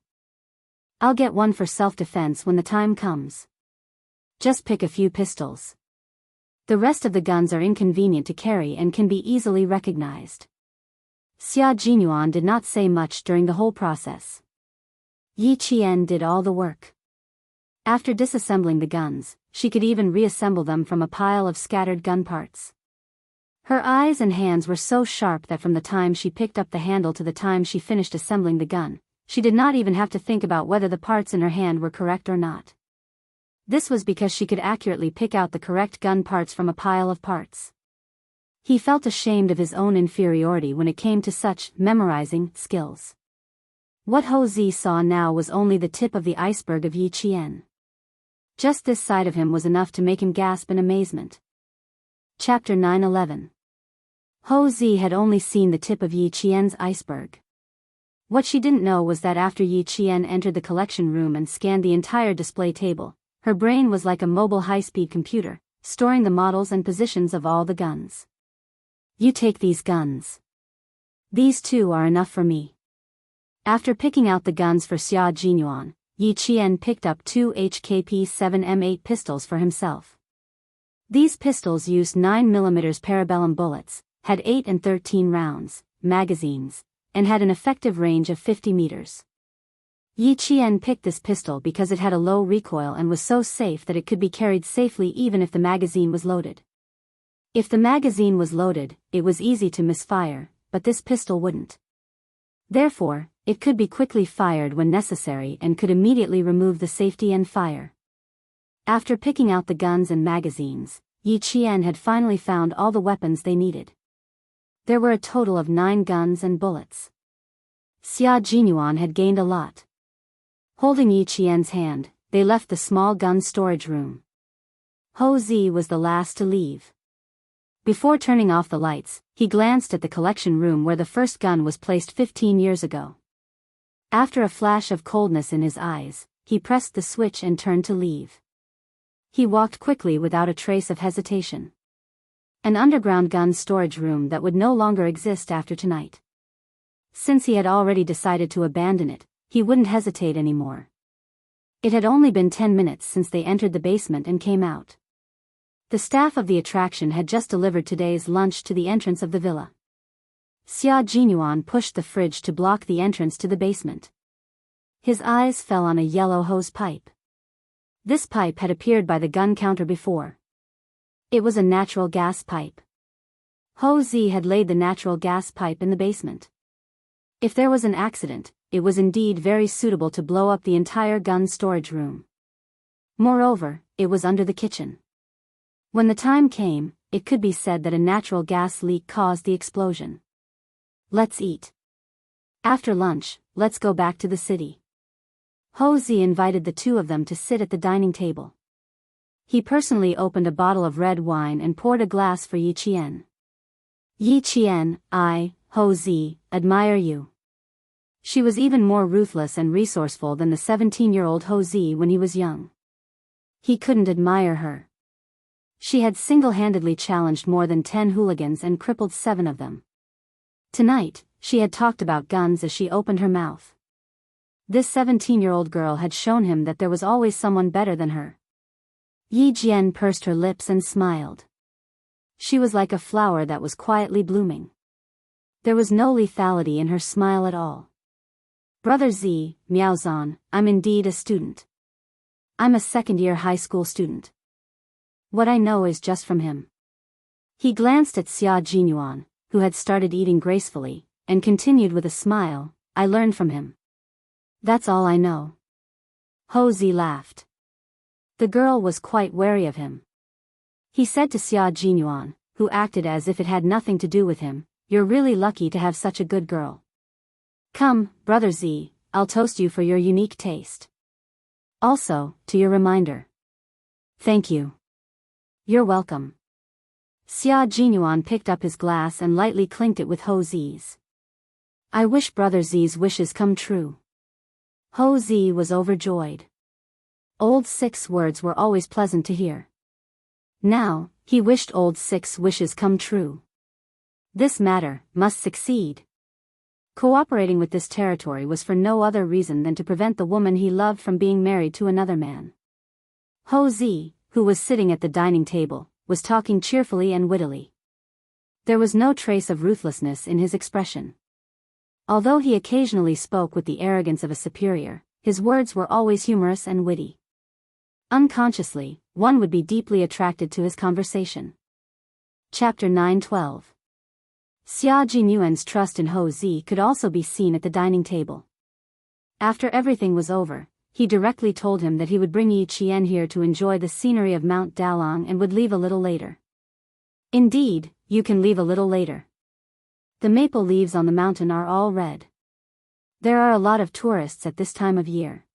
I'll get one for self-defense when the time comes. Just pick a few pistols. The rest of the guns are inconvenient to carry and can be easily recognized. Xia Jinyuan did not say much during the whole process. Yi Qian did all the work. After disassembling the guns, she could even reassemble them from a pile of scattered gun parts. Her eyes and hands were so sharp that from the time she picked up the handle to the time she finished assembling the gun, she did not even have to think about whether the parts in her hand were correct or not. This was because she could accurately pick out the correct gun parts from a pile of parts. He felt ashamed of his own inferiority when it came to such memorizing skills. What Ho Zi saw now was only the tip of the iceberg of Yi Qian. Just this side of him was enough to make him gasp in amazement. Chapter 9-11. Ho Zi had only seen the tip of Yi Qian's iceberg. What she didn't know was that after Yi Qian entered the collection room and scanned the entire display table, her brain was like a mobile high-speed computer, storing the models and positions of all the guns. You take these guns. These two are enough for me. After picking out the guns for Xia Jinyuan, Yi Qian picked up two HKP-7M8 pistols for himself. These pistols used 9mm parabellum bullets, had 8 and 13 rounds, magazines, and had an effective range of 50 meters. Yi Qian picked this pistol because it had a low recoil and was so safe that it could be carried safely even if the magazine was loaded. If the magazine was loaded, it was easy to misfire, but this pistol wouldn't. Therefore, it could be quickly fired when necessary and could immediately remove the safety and fire. After picking out the guns and magazines, Yi Qian had finally found all the weapons they needed. There were a total of 9 guns and bullets. Xia Jinyuan had gained a lot. Holding Yi Qian's hand, they left the small gun storage room. Ho Zi was the last to leave. Before turning off the lights, he glanced at the collection room where the first gun was placed 15 years ago. After a flash of coldness in his eyes, he pressed the switch and turned to leave. He walked quickly without a trace of hesitation. An underground gun storage room that would no longer exist after tonight. Since he had already decided to abandon it, he wouldn't hesitate anymore. It had only been 10 minutes since they entered the basement and came out. The staff of the attraction had just delivered today's lunch to the entrance of the villa. Xia Jinyuan pushed the fridge to block the entrance to the basement. His eyes fell on a yellow hose pipe. This pipe had appeared by the gun counter before. It was a natural gas pipe. Ho Zi had laid the natural gas pipe in the basement. If there was an accident, it was indeed very suitable to blow up the entire gun storage room. Moreover, it was under the kitchen. When the time came, it could be said that a natural gas leak caused the explosion. Let's eat. After lunch, let's go back to the city. Ho Zi invited the two of them to sit at the dining table. He personally opened a bottle of red wine and poured a glass for Yi Qian. Yi Qian, I, Ho Zi, admire you. She was even more ruthless and resourceful than the 17-year-old Ho Zi when he was young. He couldn't admire her. She had single-handedly challenged more than 10 hooligans and crippled 7 of them. Tonight, she had talked about guns as she opened her mouth. This 17-year-old girl had shown him that there was always someone better than her. Yi Jian pursed her lips and smiled. She was like a flower that was quietly blooming. There was no lethality in her smile at all. Brother Z, Miaozan, I'm indeed a student. I'm a second-year high school student. What I know is just from him. He glanced at Xia Jinyuan, who had started eating gracefully, and continued with a smile, I learned from him. That's all I know. Ho Zi laughed. The girl was quite wary of him. He said to Xia Jinyuan, who acted as if it had nothing to do with him, you're really lucky to have such a good girl. Come, Brother Z, I'll toast you for your unique taste. Also, to your reminder. Thank you. You're welcome. Xia Jinyuan picked up his glass and lightly clinked it with Ho Zi's. I wish Brother Z's wishes come true. Ho Zi was overjoyed. Old Six words were always pleasant to hear. Now, he wished old Six wishes come true. This matter must succeed. Cooperating with this territory was for no other reason than to prevent the woman he loved from being married to another man. Ho Zi, who was sitting at the dining table, was talking cheerfully and wittily. There was no trace of ruthlessness in his expression. Although he occasionally spoke with the arrogance of a superior, his words were always humorous and witty. Unconsciously, one would be deeply attracted to his conversation. Chapter 9:12. Xia Jinyuan's trust in Ho Zi could also be seen at the dining table. After everything was over, he directly told him that he would bring Yi Qian here to enjoy the scenery of Mount Dalong and would leave a little later. Indeed, you can leave a little later. The maple leaves on the mountain are all red. There are a lot of tourists at this time of year.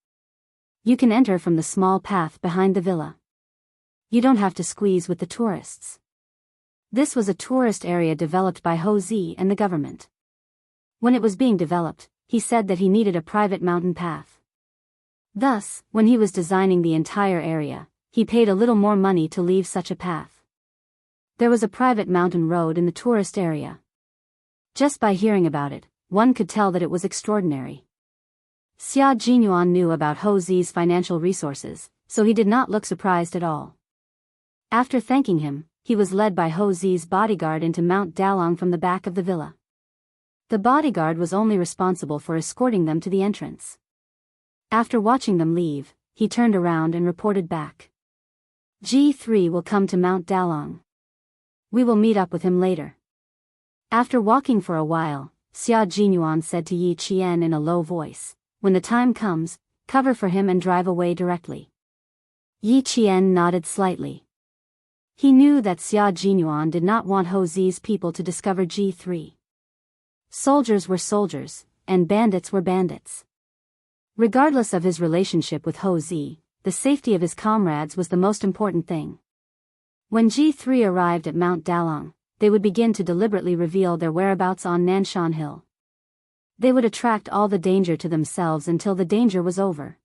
You can enter from the small path behind the villa. You don't have to squeeze with the tourists. This was a tourist area developed by Ho Zi and the government. When it was being developed, he said that he needed a private mountain path. Thus, when he was designing the entire area, he paid a little more money to leave such a path. There was a private mountain road in the tourist area. Just by hearing about it, one could tell that it was extraordinary. Xia Jinyuan knew about Ho Zi's financial resources, so he did not look surprised at all. After thanking him, he was led by Ho Zi's bodyguard into Mount Dalong from the back of the villa. The bodyguard was only responsible for escorting them to the entrance. After watching them leave, he turned around and reported back. G3 will come to Mount Dalong. We will meet up with him later. After walking for a while, Xia Jinyuan said to Yi Qian in a low voice, "When the time comes, cover for him and drive away directly." Yi Qian nodded slightly. He knew that Xia Jinyuan did not want Ho Zi's people to discover G3. Soldiers were soldiers, and bandits were bandits. Regardless of his relationship with Ho Zi, the safety of his comrades was the most important thing. When G3 arrived at Mount Dalong, they would begin to deliberately reveal their whereabouts on Nanshan Hill. They would attract all the danger to themselves until the danger was over.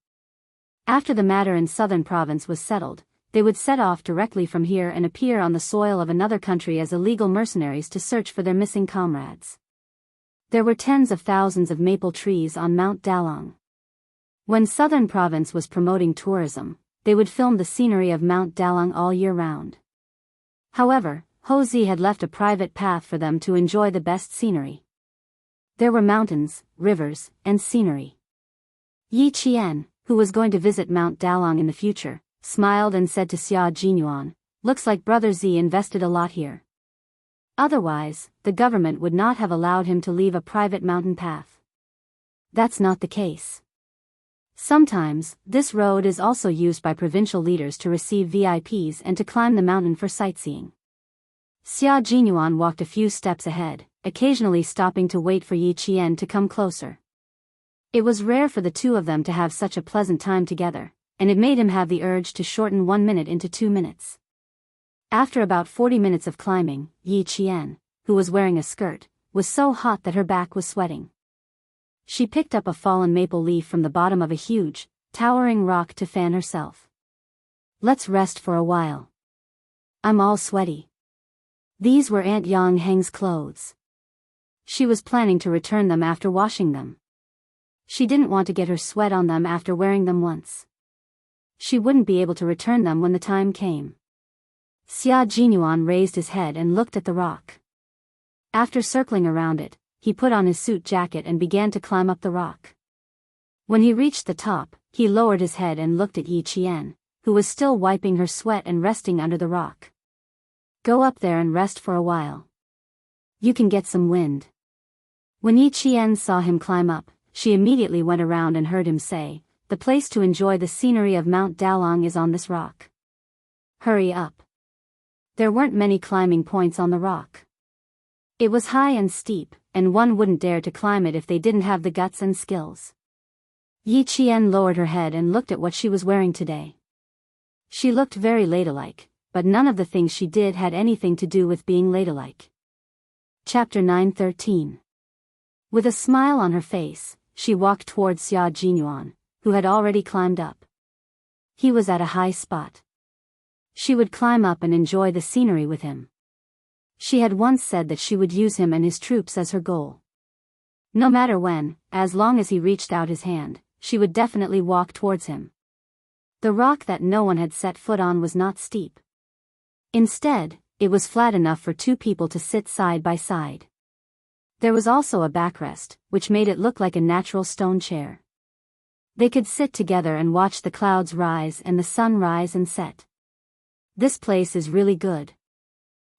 After the matter in southern province was settled, they would set off directly from here and appear on the soil of another country as illegal mercenaries to search for their missing comrades. There were tens of thousands of maple trees on Mount Dalong. When southern province was promoting tourism, they would film the scenery of Mount Dalong all year round. However, Ho Zi had left a private path for them to enjoy the best scenery. There were mountains, rivers, and scenery. Yi Qian, who was going to visit Mount Dalong in the future, smiled and said to Xia Jinyuan, "Looks like Brother Zi invested a lot here. Otherwise, the government would not have allowed him to leave a private mountain path." That's not the case. Sometimes, this road is also used by provincial leaders to receive VIPs and to climb the mountain for sightseeing. Xia Jinyuan walked a few steps ahead, occasionally stopping to wait for Yi Qian to come closer. It was rare for the two of them to have such a pleasant time together, and it made him have the urge to shorten 1 minute into 2 minutes. After about 40 minutes of climbing, Yi Qian, who was wearing a skirt, was so hot that her back was sweating. She picked up a fallen maple leaf from the bottom of a huge, towering rock to fan herself. "Let's rest for a while. I'm all sweaty." These were Aunt Yang Heng's clothes. She was planning to return them after washing them. She didn't want to get her sweat on them after wearing them once. She wouldn't be able to return them when the time came. Xia Jinyuan raised his head and looked at the rock. After circling around it, he put on his suit jacket and began to climb up the rock. When he reached the top, he lowered his head and looked at Yi Qian, who was still wiping her sweat and resting under the rock. "Go up there and rest for a while. You can get some wind." When Yi Qian saw him climb up, she immediately went around and heard him say, "The place to enjoy the scenery of Mount Dalong is on this rock. Hurry up." There weren't many climbing points on the rock. It was high and steep, and one wouldn't dare to climb it if they didn't have the guts and skills. Yi Qian lowered her head and looked at what she was wearing today. She looked very ladylike, but none of the things she did had anything to do with being ladylike. Chapter 9:13. With a smile on her face, she walked towards Xia Jinyuan, who had already climbed up. He was at a high spot. She would climb up and enjoy the scenery with him. She had once said that she would use him and his troops as her goal. No matter when, as long as he reached out his hand, she would definitely walk towards him. The rock that no one had set foot on was not steep. Instead, it was flat enough for two people to sit side by side. There was also a backrest, which made it look like a natural stone chair. They could sit together and watch the clouds rise and the sun rise and set. This place is really good.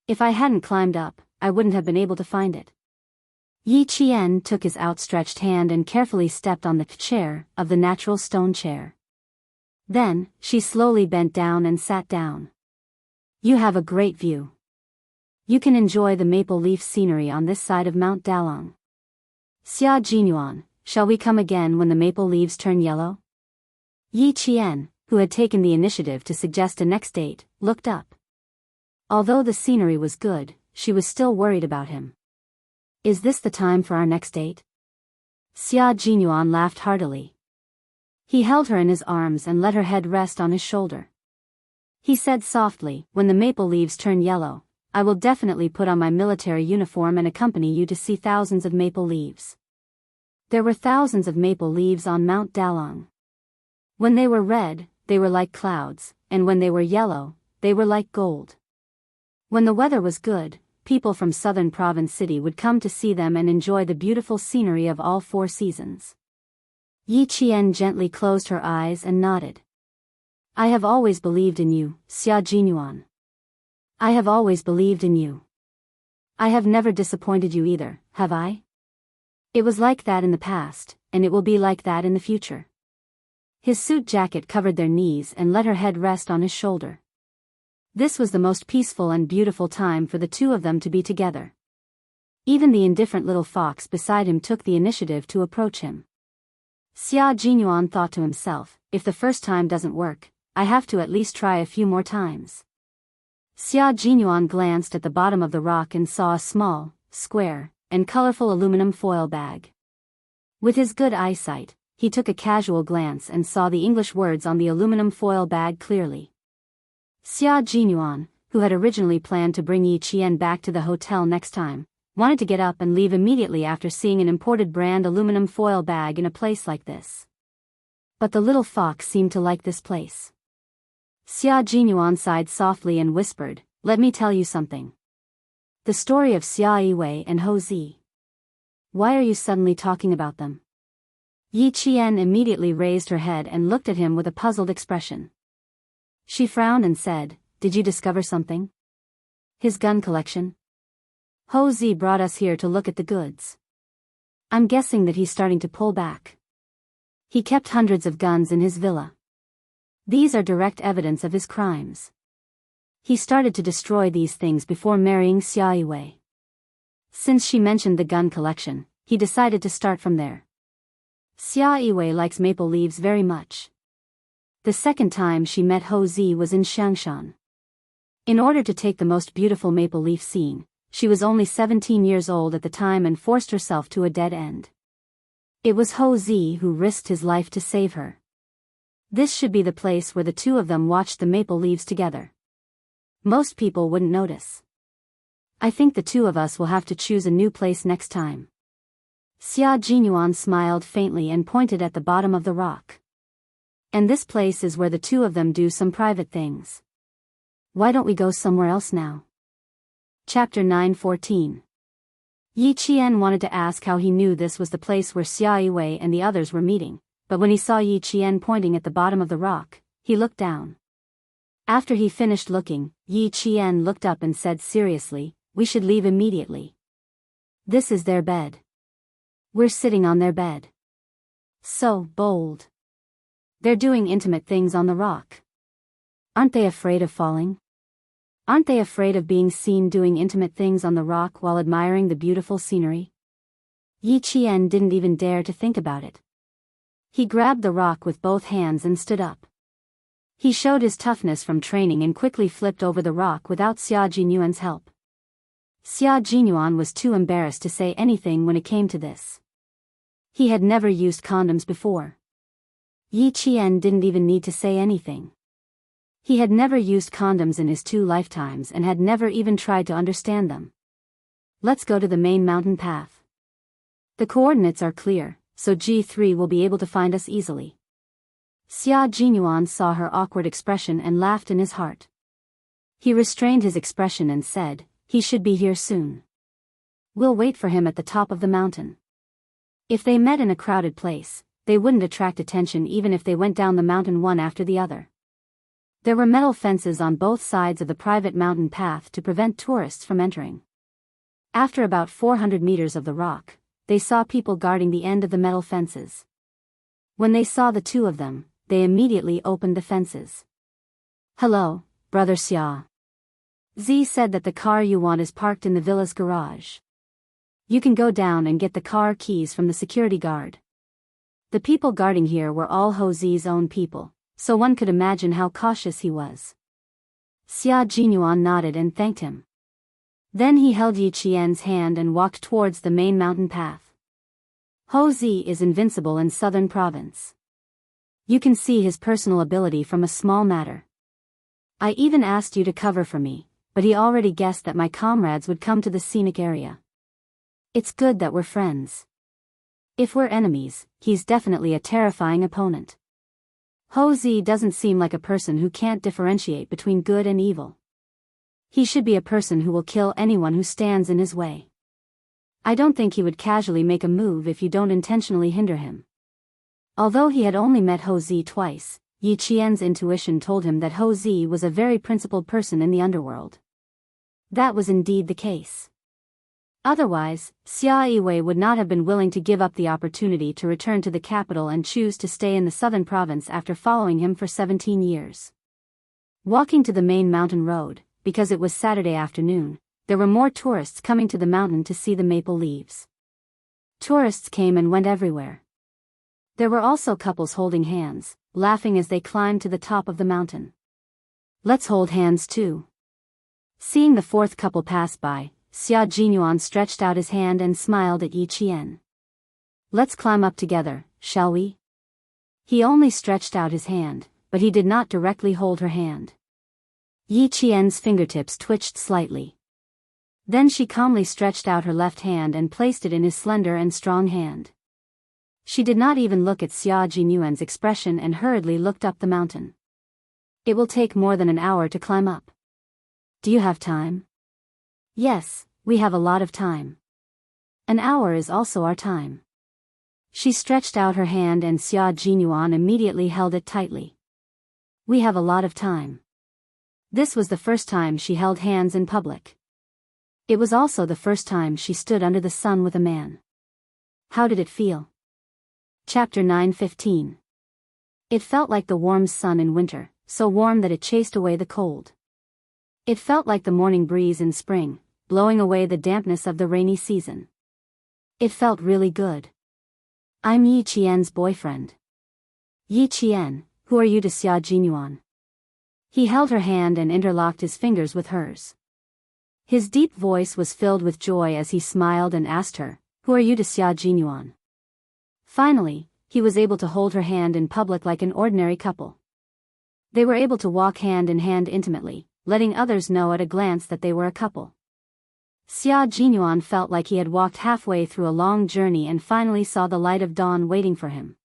If I hadn't climbed up, I wouldn't have been able to find it. Yi Qian took his outstretched hand and carefully stepped on the chair of the natural stone chair. Then, she slowly bent down and sat down. You have a great view. You can enjoy the maple leaf scenery on this side of Mount Dalong. Xia Jinyuan, shall we come again when the maple leaves turn yellow? Yi Qian, who had taken the initiative to suggest a next date, looked up. Although the scenery was good, she was still worried about him. Is this the time for our next date? Xia Jinyuan laughed heartily. He held her in his arms and let her head rest on his shoulder. He said softly, when the maple leaves turn yellow, I will definitely put on my military uniform and accompany you to see thousands of maple leaves. There were thousands of maple leaves on Mount Dalong. When they were red, they were like clouds, and when they were yellow, they were like gold. When the weather was good, people from southern Province City would come to see them and enjoy the beautiful scenery of all 4 seasons. Yi Qian gently closed her eyes and nodded. I have always believed in you, Xia Jinyuan. I have always believed in you. I have never disappointed you either, have I? It was like that in the past, and it will be like that in the future. His suit jacket covered their knees and let her head rest on his shoulder. This was the most peaceful and beautiful time for the two of them to be together. Even the indifferent little fox beside him took the initiative to approach him. Xia Jinyuan thought to himself, if the first time doesn't work, I have to at least try a few more times. Xia Jinyuan glanced at the bottom of the rock and saw a small, square, and colorful aluminum foil bag. With his good eyesight, he took a casual glance and saw the English words on the aluminum foil bag clearly. Xia Jinyuan, who had originally planned to bring Yi Qian back to the hotel next time, wanted to get up and leave immediately after seeing an imported brand aluminum foil bag in a place like this. But the little fox seemed to like this place. Xia Jinyuan sighed softly and whispered, let me tell you something. The story of Xia Yiwei and Ho Zi. Why are you suddenly talking about them? Yi Qian immediately raised her head and looked at him with a puzzled expression. She frowned and said, did you discover something? His gun collection? Ho Zi brought us here to look at the goods. I'm guessing that he's starting to pull back. He kept hundreds of guns in his villa. These are direct evidence of his crimes. He started to destroy these things before marrying Xia Yiwei. Since she mentioned the gun collection, he decided to start from there. Xia Yiwei likes maple leaves very much. The second time she met Ho Zi was in Xiangshan. In order to take the most beautiful maple leaf scene, she was only 17 years old at the time and forced herself to a dead end. It was Ho Zi who risked his life to save her. This should be the place where the two of them watched the maple leaves together. Most people wouldn't notice. I think the two of us will have to choose a new place next time. Xia Jinyuan smiled faintly and pointed at the bottom of the rock. And this place is where the two of them do some private things. Why don't we go somewhere else now? Chapter 9:14. Yi Qian wanted to ask how he knew this was the place where Xia Yiwei and the others were meeting, but when he saw Yi Qian pointing at the bottom of the rock, he looked down. After he finished looking, Yi Qian looked up and said seriously, we should leave immediately. This is their bed. We're sitting on their bed. So bold. They're doing intimate things on the rock. Aren't they afraid of falling? Aren't they afraid of being seen doing intimate things on the rock while admiring the beautiful scenery? Yi Qian didn't even dare to think about it. He grabbed the rock with both hands and stood up. He showed his toughness from training and quickly flipped over the rock without Xia Jinyuan's help. Xia Jinyuan was too embarrassed to say anything when it came to this. He had never used condoms before. Yi Qian didn't even need to say anything. He had never used condoms in his 2 lifetimes and had never even tried to understand them. Let's go to the main mountain path. The coordinates are clear, so G3 will be able to find us easily. Xia Jinyuan saw her awkward expression and laughed in his heart. He restrained his expression and said, he should be here soon. We'll wait for him at the top of the mountain. If they met in a crowded place, they wouldn't attract attention even if they went down the mountain one after the other. There were metal fences on both sides of the private mountain path to prevent tourists from entering. After about 400 meters of the rock, they saw people guarding the end of the metal fences. When they saw the two of them, they immediately opened the fences. Hello, Brother Xia. Z said that the car you want is parked in the villa's garage. You can go down and get the car keys from the security guard. The people guarding here were all Ho Zi's own people, so one could imagine how cautious he was. Xia Jinyuan nodded and thanked him. Then he held Yi Qian's hand and walked towards the main mountain path. Ho Zi is invincible in southern province. You can see his personal ability from a small matter. I even asked you to cover for me, but he already guessed that my comrades would come to the scenic area. It's good that we're friends. If we're enemies, he's definitely a terrifying opponent. Ho Zi doesn't seem like a person who can't differentiate between good and evil. He should be a person who will kill anyone who stands in his way. I don't think he would casually make a move if you don't intentionally hinder him. Although he had only met Ho Zi twice, Yi Qian's intuition told him that Ho Zi was a very principled person in the underworld. That was indeed the case. Otherwise, Xia Yiwei would not have been willing to give up the opportunity to return to the capital and choose to stay in the southern province after following him for 17 years. Walking to the main mountain road, because it was Saturday afternoon, there were more tourists coming to the mountain to see the maple leaves. Tourists came and went everywhere. There were also couples holding hands, laughing as they climbed to the top of the mountain. Let's hold hands too. Seeing the fourth couple pass by, Xia Jinyuan stretched out his hand and smiled at Yi Qian. Let's climb up together, shall we? He only stretched out his hand, but he did not directly hold her hand. Yi Qian's fingertips twitched slightly. Then she calmly stretched out her left hand and placed it in his slender and strong hand. She did not even look at Xia Jinyuan's expression and hurriedly looked up the mountain. It will take more than an hour to climb up. Do you have time? Yes, we have a lot of time. An hour is also our time. She stretched out her hand and Xia Jinyuan immediately held it tightly. We have a lot of time. This was the first time she held hands in public. It was also the first time she stood under the sun with a man. How did it feel? Chapter 9:15. It felt like the warm sun in winter, so warm that it chased away the cold. It felt like the morning breeze in spring, blowing away the dampness of the rainy season. It felt really good. I'm Yi Qian's boyfriend. Yi Qian, who are you to Xia Jinyuan? He held her hand and interlocked his fingers with hers. His deep voice was filled with joy as he smiled and asked her, who are you to Xia Jinyuan? Finally, he was able to hold her hand in public like an ordinary couple. They were able to walk hand in hand intimately, letting others know at a glance that they were a couple. Xia Jinyuan felt like he had walked halfway through a long journey and finally saw the light of dawn waiting for him.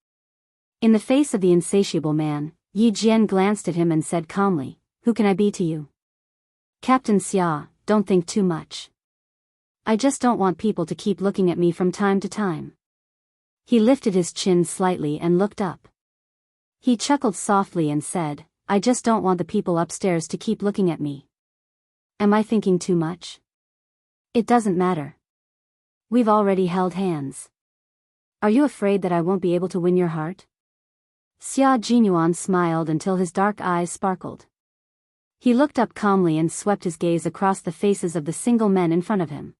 In the face of the insatiable man, Yi Jian glanced at him and said calmly, who can I be to you? Captain Xia, don't think too much. I just don't want people to keep looking at me from time to time. He lifted his chin slightly and looked up. He chuckled softly and said, I just don't want the people upstairs to keep looking at me. Am I thinking too much? It doesn't matter. We've already held hands. Are you afraid that I won't be able to win your heart? Xia Jinyuan smiled until his dark eyes sparkled. He looked up calmly and swept his gaze across the faces of the single men in front of him.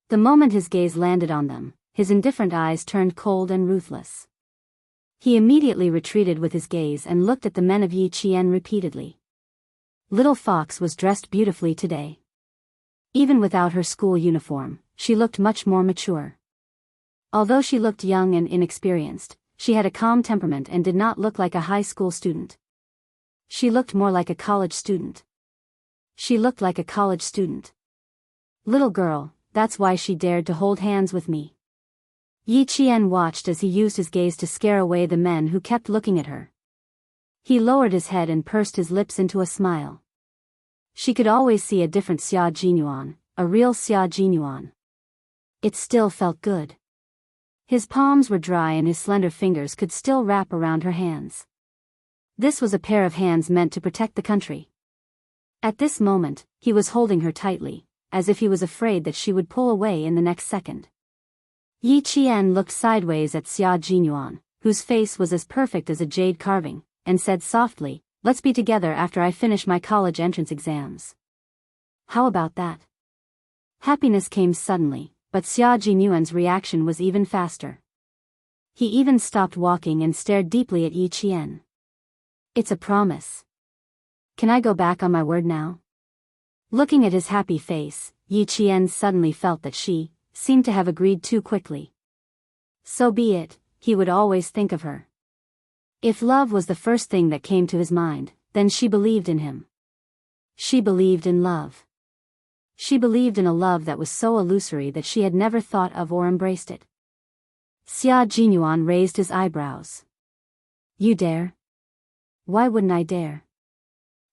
The moment his gaze landed on them, his indifferent eyes turned cold and ruthless. He immediately retreated with his gaze and looked at the men of Yi Qian repeatedly. Little Fox was dressed beautifully today. Even without her school uniform, she looked much more mature. Although she looked young and inexperienced, she had a calm temperament and did not look like a high school student. She looked more like a college student. She looked like a college student. Little girl, that's why she dared to hold hands with me. Yi Qian watched as he used his gaze to scare away the men who kept looking at her. He lowered his head and pursed his lips into a smile. She could always see a different Xia Jinyuan, a real Xia Jinyuan. It still felt good. His palms were dry and his slender fingers could still wrap around her hands. This was a pair of hands meant to protect the country. At this moment, he was holding her tightly, as if he was afraid that she would pull away in the next second. Yi Qian looked sideways at Xia Jinyuan, whose face was as perfect as a jade carving, and said softly, "Let's be together after I finish my college entrance exams." "How about that?" Happiness came suddenly, but Xia Jinyuan's reaction was even faster. He even stopped walking and stared deeply at Yi Qian. "It's a promise. Can I go back on my word now?" Looking at his happy face, Yi Qian suddenly felt that she seemed to have agreed too quickly. So be it, he would always think of her. If love was the first thing that came to his mind, then she believed in him. She believed in love. She believed in a love that was so illusory that she had never thought of or embraced it. Xia Jinyuan raised his eyebrows. "You dare?" "Why wouldn't I dare?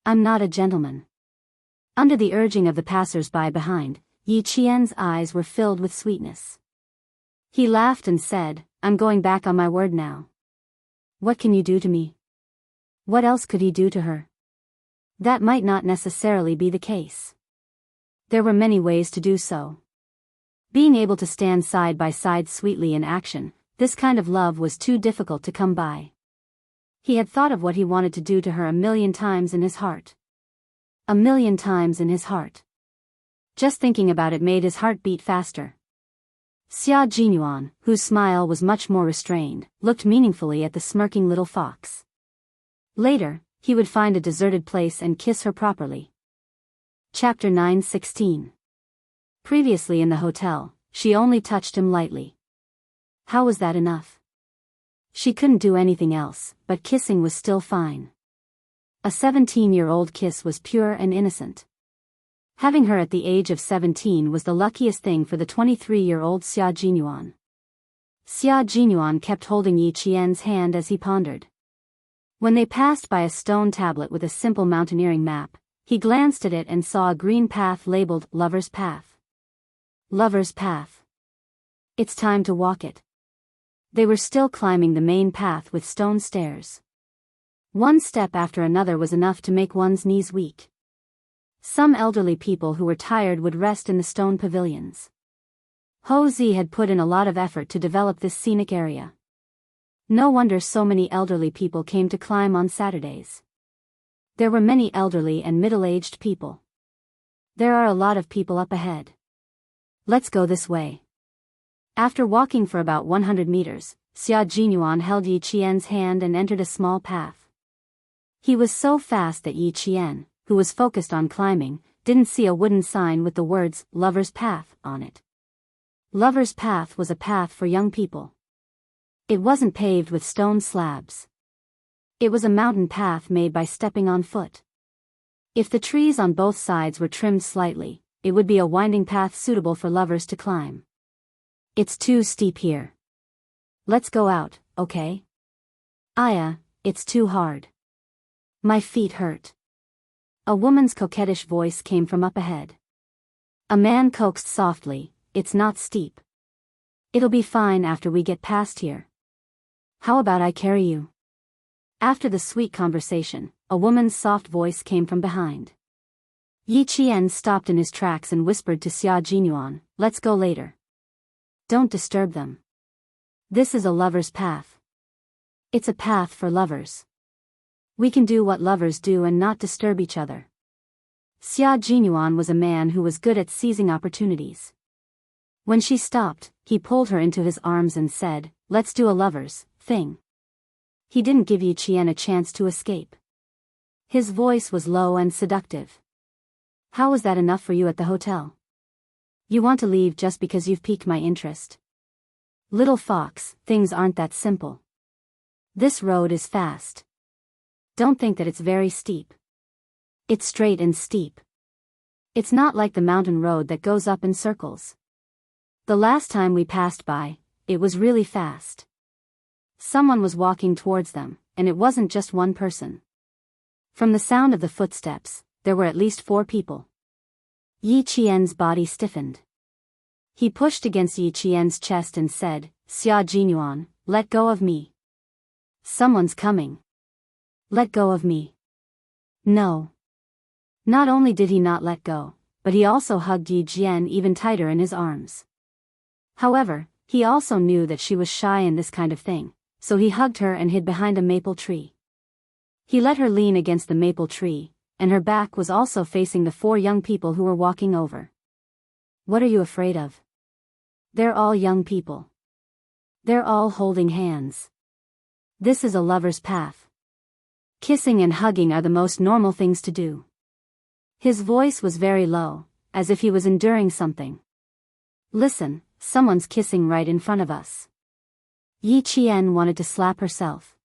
I'm not a gentleman." Under the urging of the passers-by behind, Yi Qian's eyes were filled with sweetness. He laughed and said, "I'm going back on my word now." "What can you do to me?" What else could he do to her? That might not necessarily be the case. There were many ways to do so. Being able to stand side by side sweetly in action, this kind of love was too difficult to come by. He had thought of what he wanted to do to her 1,000,000 times in his heart. 1,000,000 times in his heart. Just thinking about it made his heart beat faster. Xia Jinyuan, whose smile was much more restrained, looked meaningfully at the smirking little fox. Later, he would find a deserted place and kiss her properly. Chapter 9:16. Previously in the hotel, she only touched him lightly. How was that enough? She couldn't do anything else, but kissing was still fine. A 17-year-old kiss was pure and innocent. Having her at the age of 17 was the luckiest thing for the 23-year-old Xia Jinyuan. Xia Jinyuan kept holding Yi Qian's hand as he pondered. When they passed by a stone tablet with a simple mountaineering map, he glanced at it and saw a green path labeled Lover's Path. Lover's Path. It's time to walk it. They were still climbing the main path with stone stairs. One step after another was enough to make one's knees weak. Some elderly people who were tired would rest in the stone pavilions. Ho Zi had put in a lot of effort to develop this scenic area. No wonder so many elderly people came to climb on Saturdays. There were many elderly and middle-aged people. There are a lot of people up ahead. Let's go this way. After walking for about 100 meters, Xia Jinyuan held Yi Qian's hand and entered a small path. He was so fast that Yi Qian, who was focused on climbing, didn't see a wooden sign with the words Lover's Path on it. Lover's Path was a path for young people. It wasn't paved with stone slabs. It was a mountain path made by stepping on foot. If the trees on both sides were trimmed slightly, it would be a winding path suitable for lovers to climb. It's too steep here. Let's go out, okay? Aya, it's too hard. My feet hurt. A woman's coquettish voice came from up ahead. A man coaxed softly, "It's not steep. It'll be fine after we get past here. How about I carry you?" After the sweet conversation, a woman's soft voice came from behind. Yi Qian stopped in his tracks and whispered to Xia Jinyuan, "Let's go later. Don't disturb them. This is a lover's path. It's a path for lovers. We can do what lovers do and not disturb each other." Xia Jinyuan was a man who was good at seizing opportunities. When she stopped, he pulled her into his arms and said, "Let's do a lover's thing." He didn't give Yi Qian a chance to escape. His voice was low and seductive. "How was that enough for you at the hotel? You want to leave just because you've piqued my interest? Little fox, things aren't that simple. This road is fast. Don't think that it's very steep. It's straight and steep. It's not like the mountain road that goes up in circles. The last time we passed by, it was really fast. Someone was walking towards them, and it wasn't just one person. From the sound of the footsteps, there were at least 4 people. Yi Qian's body stiffened. He pushed against Yi Qian's chest and said, "Xia Jinyuan, let go of me. Someone's coming. Let go of me." No. Not only did he not let go, but he also hugged Yi Jian even tighter in his arms. However, he also knew that she was shy in this kind of thing, so he hugged her and hid behind a maple tree. He let her lean against the maple tree, and her back was also facing the 4 young people who were walking over. "What are you afraid of? They're all young people. They're all holding hands. This is a lover's path. Kissing and hugging are the most normal things to do." His voice was very low, as if he was enduring something. "Listen, someone's kissing right in front of us." Yi Qian wanted to slap herself.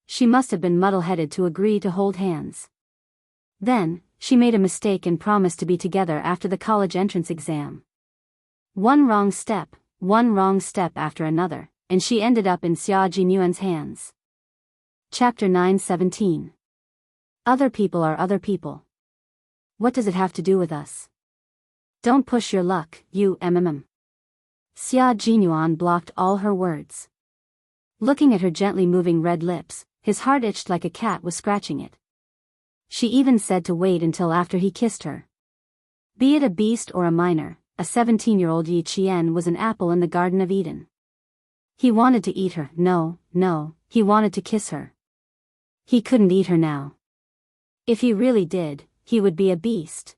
She must have been muddle-headed to agree to hold hands. Then, she made a mistake and promised to be together after the college entrance exam. One wrong step after another, and she ended up in Xia Jinyuan's hands. Chapter 9:17. Other people are other people. What does it have to do with us? Don't push your luck, you mm. Xia Jinyuan blocked all her words. Looking at her gently moving red lips, his heart itched like a cat was scratching it. She even said to wait until after he kissed her. Be it a beast or a minor, a 17-year-old Yi Qian was an apple in the Garden of Eden. He wanted to eat her. No, he wanted to kiss her. He couldn't eat her now. If he really did, he would be a beast.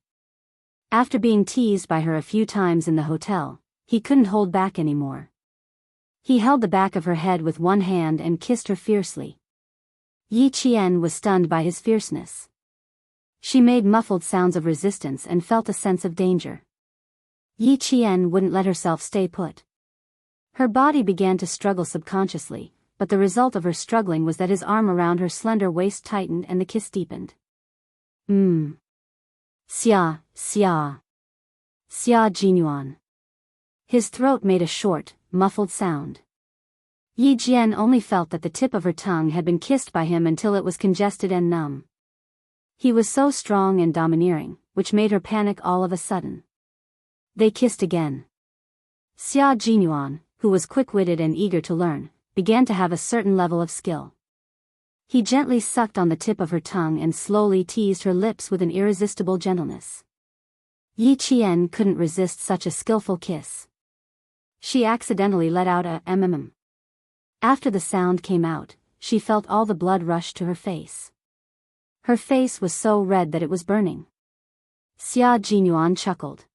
After being teased by her a few times in the hotel, he couldn't hold back anymore. He held the back of her head with one hand and kissed her fiercely. Yi Qian was stunned by his fierceness. She made muffled sounds of resistance and felt a sense of danger. Yi Qian wouldn't let herself stay put. Her body began to struggle subconsciously, but the result of her struggling was that his arm around her slender waist tightened and the kiss deepened. Xia Jinyuan. His throat made a short, muffled sound. Yi Jian only felt that the tip of her tongue had been kissed by him until it was congested and numb. He was so strong and domineering, which made her panic all of a sudden. They kissed again. Xia Jinyuan, who was quick-witted and eager to learn, began to have a certain level of skill. He gently sucked on the tip of her tongue and slowly teased her lips with an irresistible gentleness. Yi Qian couldn't resist such a skillful kiss. She accidentally let out a mm. After the sound came out, she felt all the blood rush to her face. Her face was so red that it was burning. Xia Jinyuan chuckled.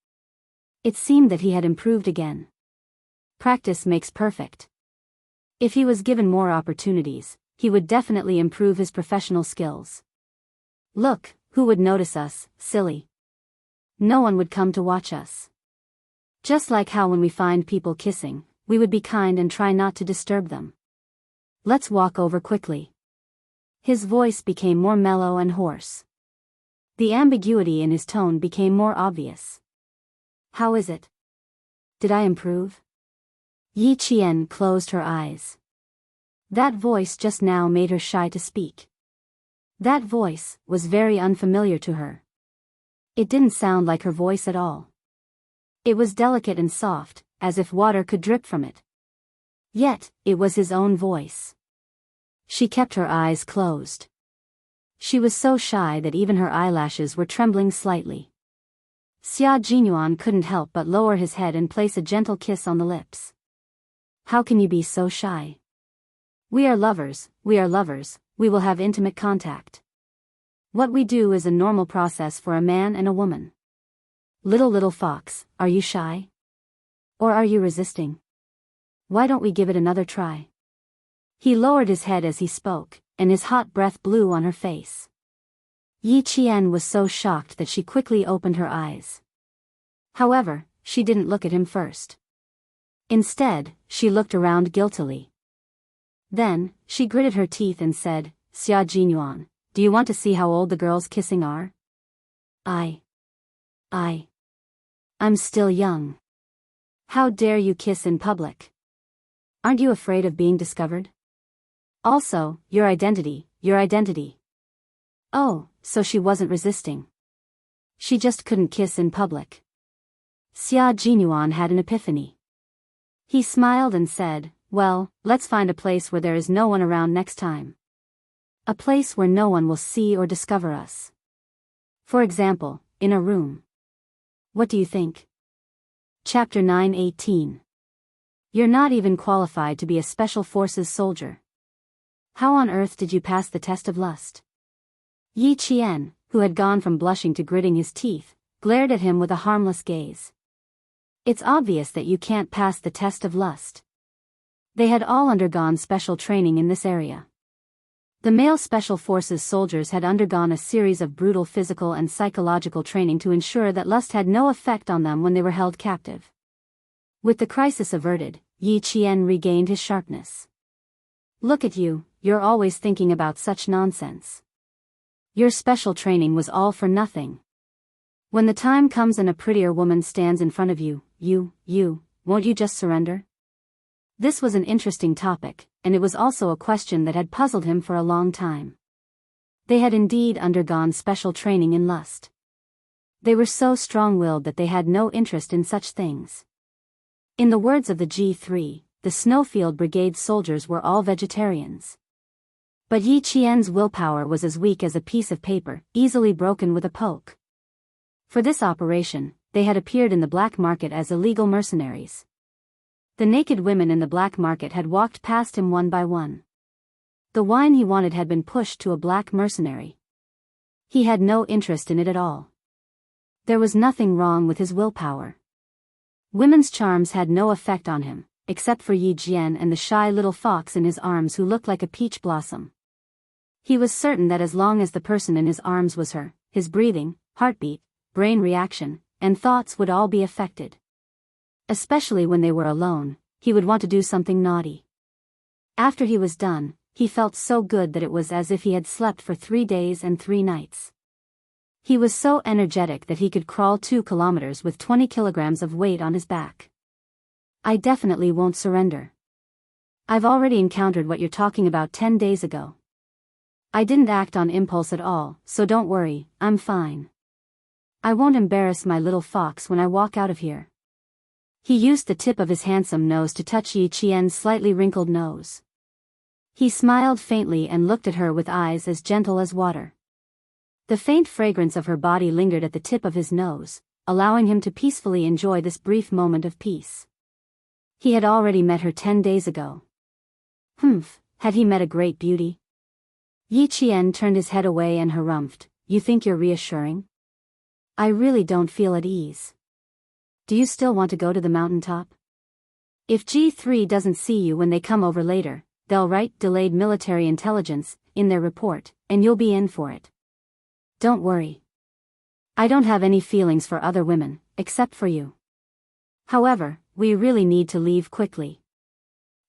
It seemed that he had improved again. Practice makes perfect. If he was given more opportunities, he would definitely improve his professional skills. Look, who would notice us, silly? No one would come to watch us. Just like how when we find people kissing, we would be kind and try not to disturb them. Let's walk over quickly. His voice became more mellow and hoarse. The ambiguity in his tone became more obvious. How is it? Did I improve? Yi Qian closed her eyes. That voice just now made her shy to speak. That voice was very unfamiliar to her. It didn't sound like her voice at all. It was delicate and soft, as if water could drip from it. Yet, it was his own voice. She kept her eyes closed. She was so shy that even her eyelashes were trembling slightly. Xia Jinyuan couldn't help but lower his head and place a gentle kiss on the lips. How can you be so shy? We are lovers, we will have intimate contact. What we do is a normal process for a man and a woman. Little fox, are you shy? Or are you resisting? Why don't we give it another try? He lowered his head as he spoke, and his hot breath blew on her face. Yi Qian was so shocked that she quickly opened her eyes. However, she didn't look at him first. Instead, she looked around guiltily. Then, she gritted her teeth and said, Xia Jinyuan, do you want to see how old the girls kissing are? I'm still young. How dare you kiss in public? Aren't you afraid of being discovered? Also, your identity, your identity. Oh, so she wasn't resisting. She just couldn't kiss in public. Xia Jinyuan had an epiphany. He smiled and said, well, let's find a place where there is no one around next time. A place where no one will see or discover us. For example, in a room. What do you think? Chapter 9:18. You're not even qualified to be a Special Forces soldier. How on earth did you pass the test of lust? Yi Qian, who had gone from blushing to gritting his teeth, glared at him with a harmless gaze. It's obvious that you can't pass the test of lust. They had all undergone special training in this area. The male Special Forces soldiers had undergone a series of brutal physical and psychological training to ensure that lust had no effect on them when they were held captive. With the crisis averted, Yi Qian regained his sharpness. Look at you, you're always thinking about such nonsense. Your special training was all for nothing. When the time comes and a prettier woman stands in front of you, won't you just surrender? This was an interesting topic, and it was also a question that had puzzled him for a long time. They had indeed undergone special training in lust. They were so strong-willed that they had no interest in such things. In the words of the G3, the Snowfield Brigade soldiers were all vegetarians. But Yi Qian's willpower was as weak as a piece of paper, easily broken with a poke. For this operation, they had appeared in the black market as illegal mercenaries. The naked women in the black market had walked past him one by one. The wine he wanted had been pushed to a black mercenary. He had no interest in it at all. There was nothing wrong with his willpower. Women's charms had no effect on him, except for Yi Jian and the shy little fox in his arms who looked like a peach blossom. He was certain that as long as the person in his arms was her, his breathing, heartbeat, brain reaction, and thoughts would all be affected. Especially when they were alone, he would want to do something naughty. After he was done, he felt so good that it was as if he had slept for 3 days and 3 nights. He was so energetic that he could crawl 2 kilometers with 20 kilograms of weight on his back. I definitely won't surrender. I've already encountered what you're talking about 10 days ago. I didn't act on impulse at all, so don't worry, I'm fine. I won't embarrass my little fox when I walk out of here. He used the tip of his handsome nose to touch Yi Qian's slightly wrinkled nose. He smiled faintly and looked at her with eyes as gentle as water. The faint fragrance of her body lingered at the tip of his nose, allowing him to peacefully enjoy this brief moment of peace. He had already met her 10 days ago. Had he met a great beauty? Yi Qian turned his head away and harumphed, you think you're reassuring? I really don't feel at ease. Do you still want to go to the mountaintop? If G3 doesn't see you when they come over later, they'll write delayed military intelligence in their report, and you'll be in for it. Don't worry. I don't have any feelings for other women, except for you. However, we really need to leave quickly.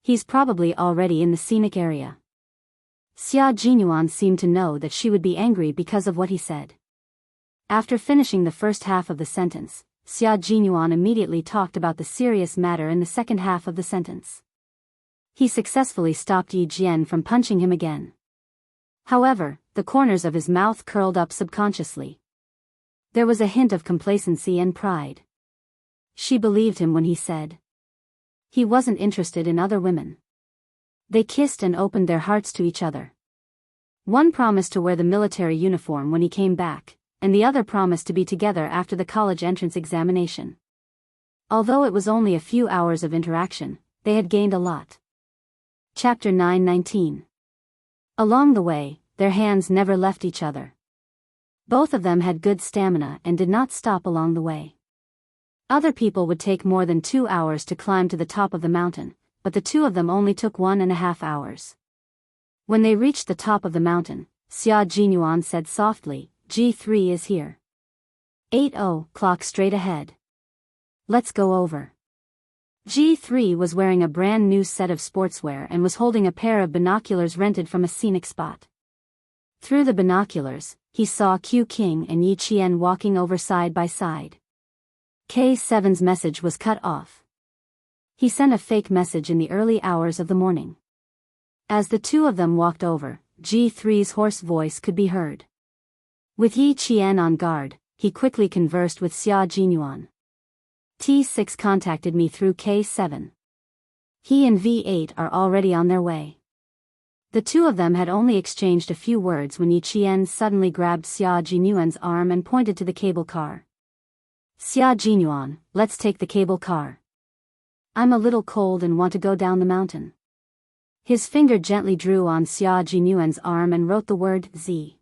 He's probably already in the scenic area. Xia Jinyuan seemed to know that she would be angry because of what he said. After finishing the first half of the sentence, Xia Jinyuan immediately talked about the serious matter in the second half of the sentence. He successfully stopped Yi Jian from punching him again. However, the corners of his mouth curled up subconsciously. There was a hint of complacency and pride. She believed him when he said he wasn't interested in other women. They kissed and opened their hearts to each other. One promised to wear the military uniform when he came back, and the other promised to be together after the college entrance examination. Although it was only a few hours of interaction, they had gained a lot. Chapter 9:19. Along the way, their hands never left each other. Both of them had good stamina and did not stop along the way. Other people would take more than 2 hours to climb to the top of the mountain, but the two of them only took 1.5 hours. When they reached the top of the mountain, Xia Jinyuan said softly, G3 is here. 80 clock straight ahead. Let's go over. G3 was wearing a brand new set of sportswear and was holding a pair of binoculars rented from a scenic spot. Through the binoculars, he saw Q King and Yi Qian walking over side by side. K7's message was cut off. He sent a fake message in the early hours of the morning. As the two of them walked over, G3's hoarse voice could be heard. With Yi Qian on guard, he quickly conversed with Xia Jinyuan. T6 contacted me through K7. He and V8 are already on their way. The two of them had only exchanged a few words when Yi Qian suddenly grabbed Xia Jinyuan's arm and pointed to the cable car. Xia Jinyuan, let's take the cable car. I'm a little cold and want to go down the mountain. His finger gently drew on Xia Jinyuan's arm and wrote the word Z.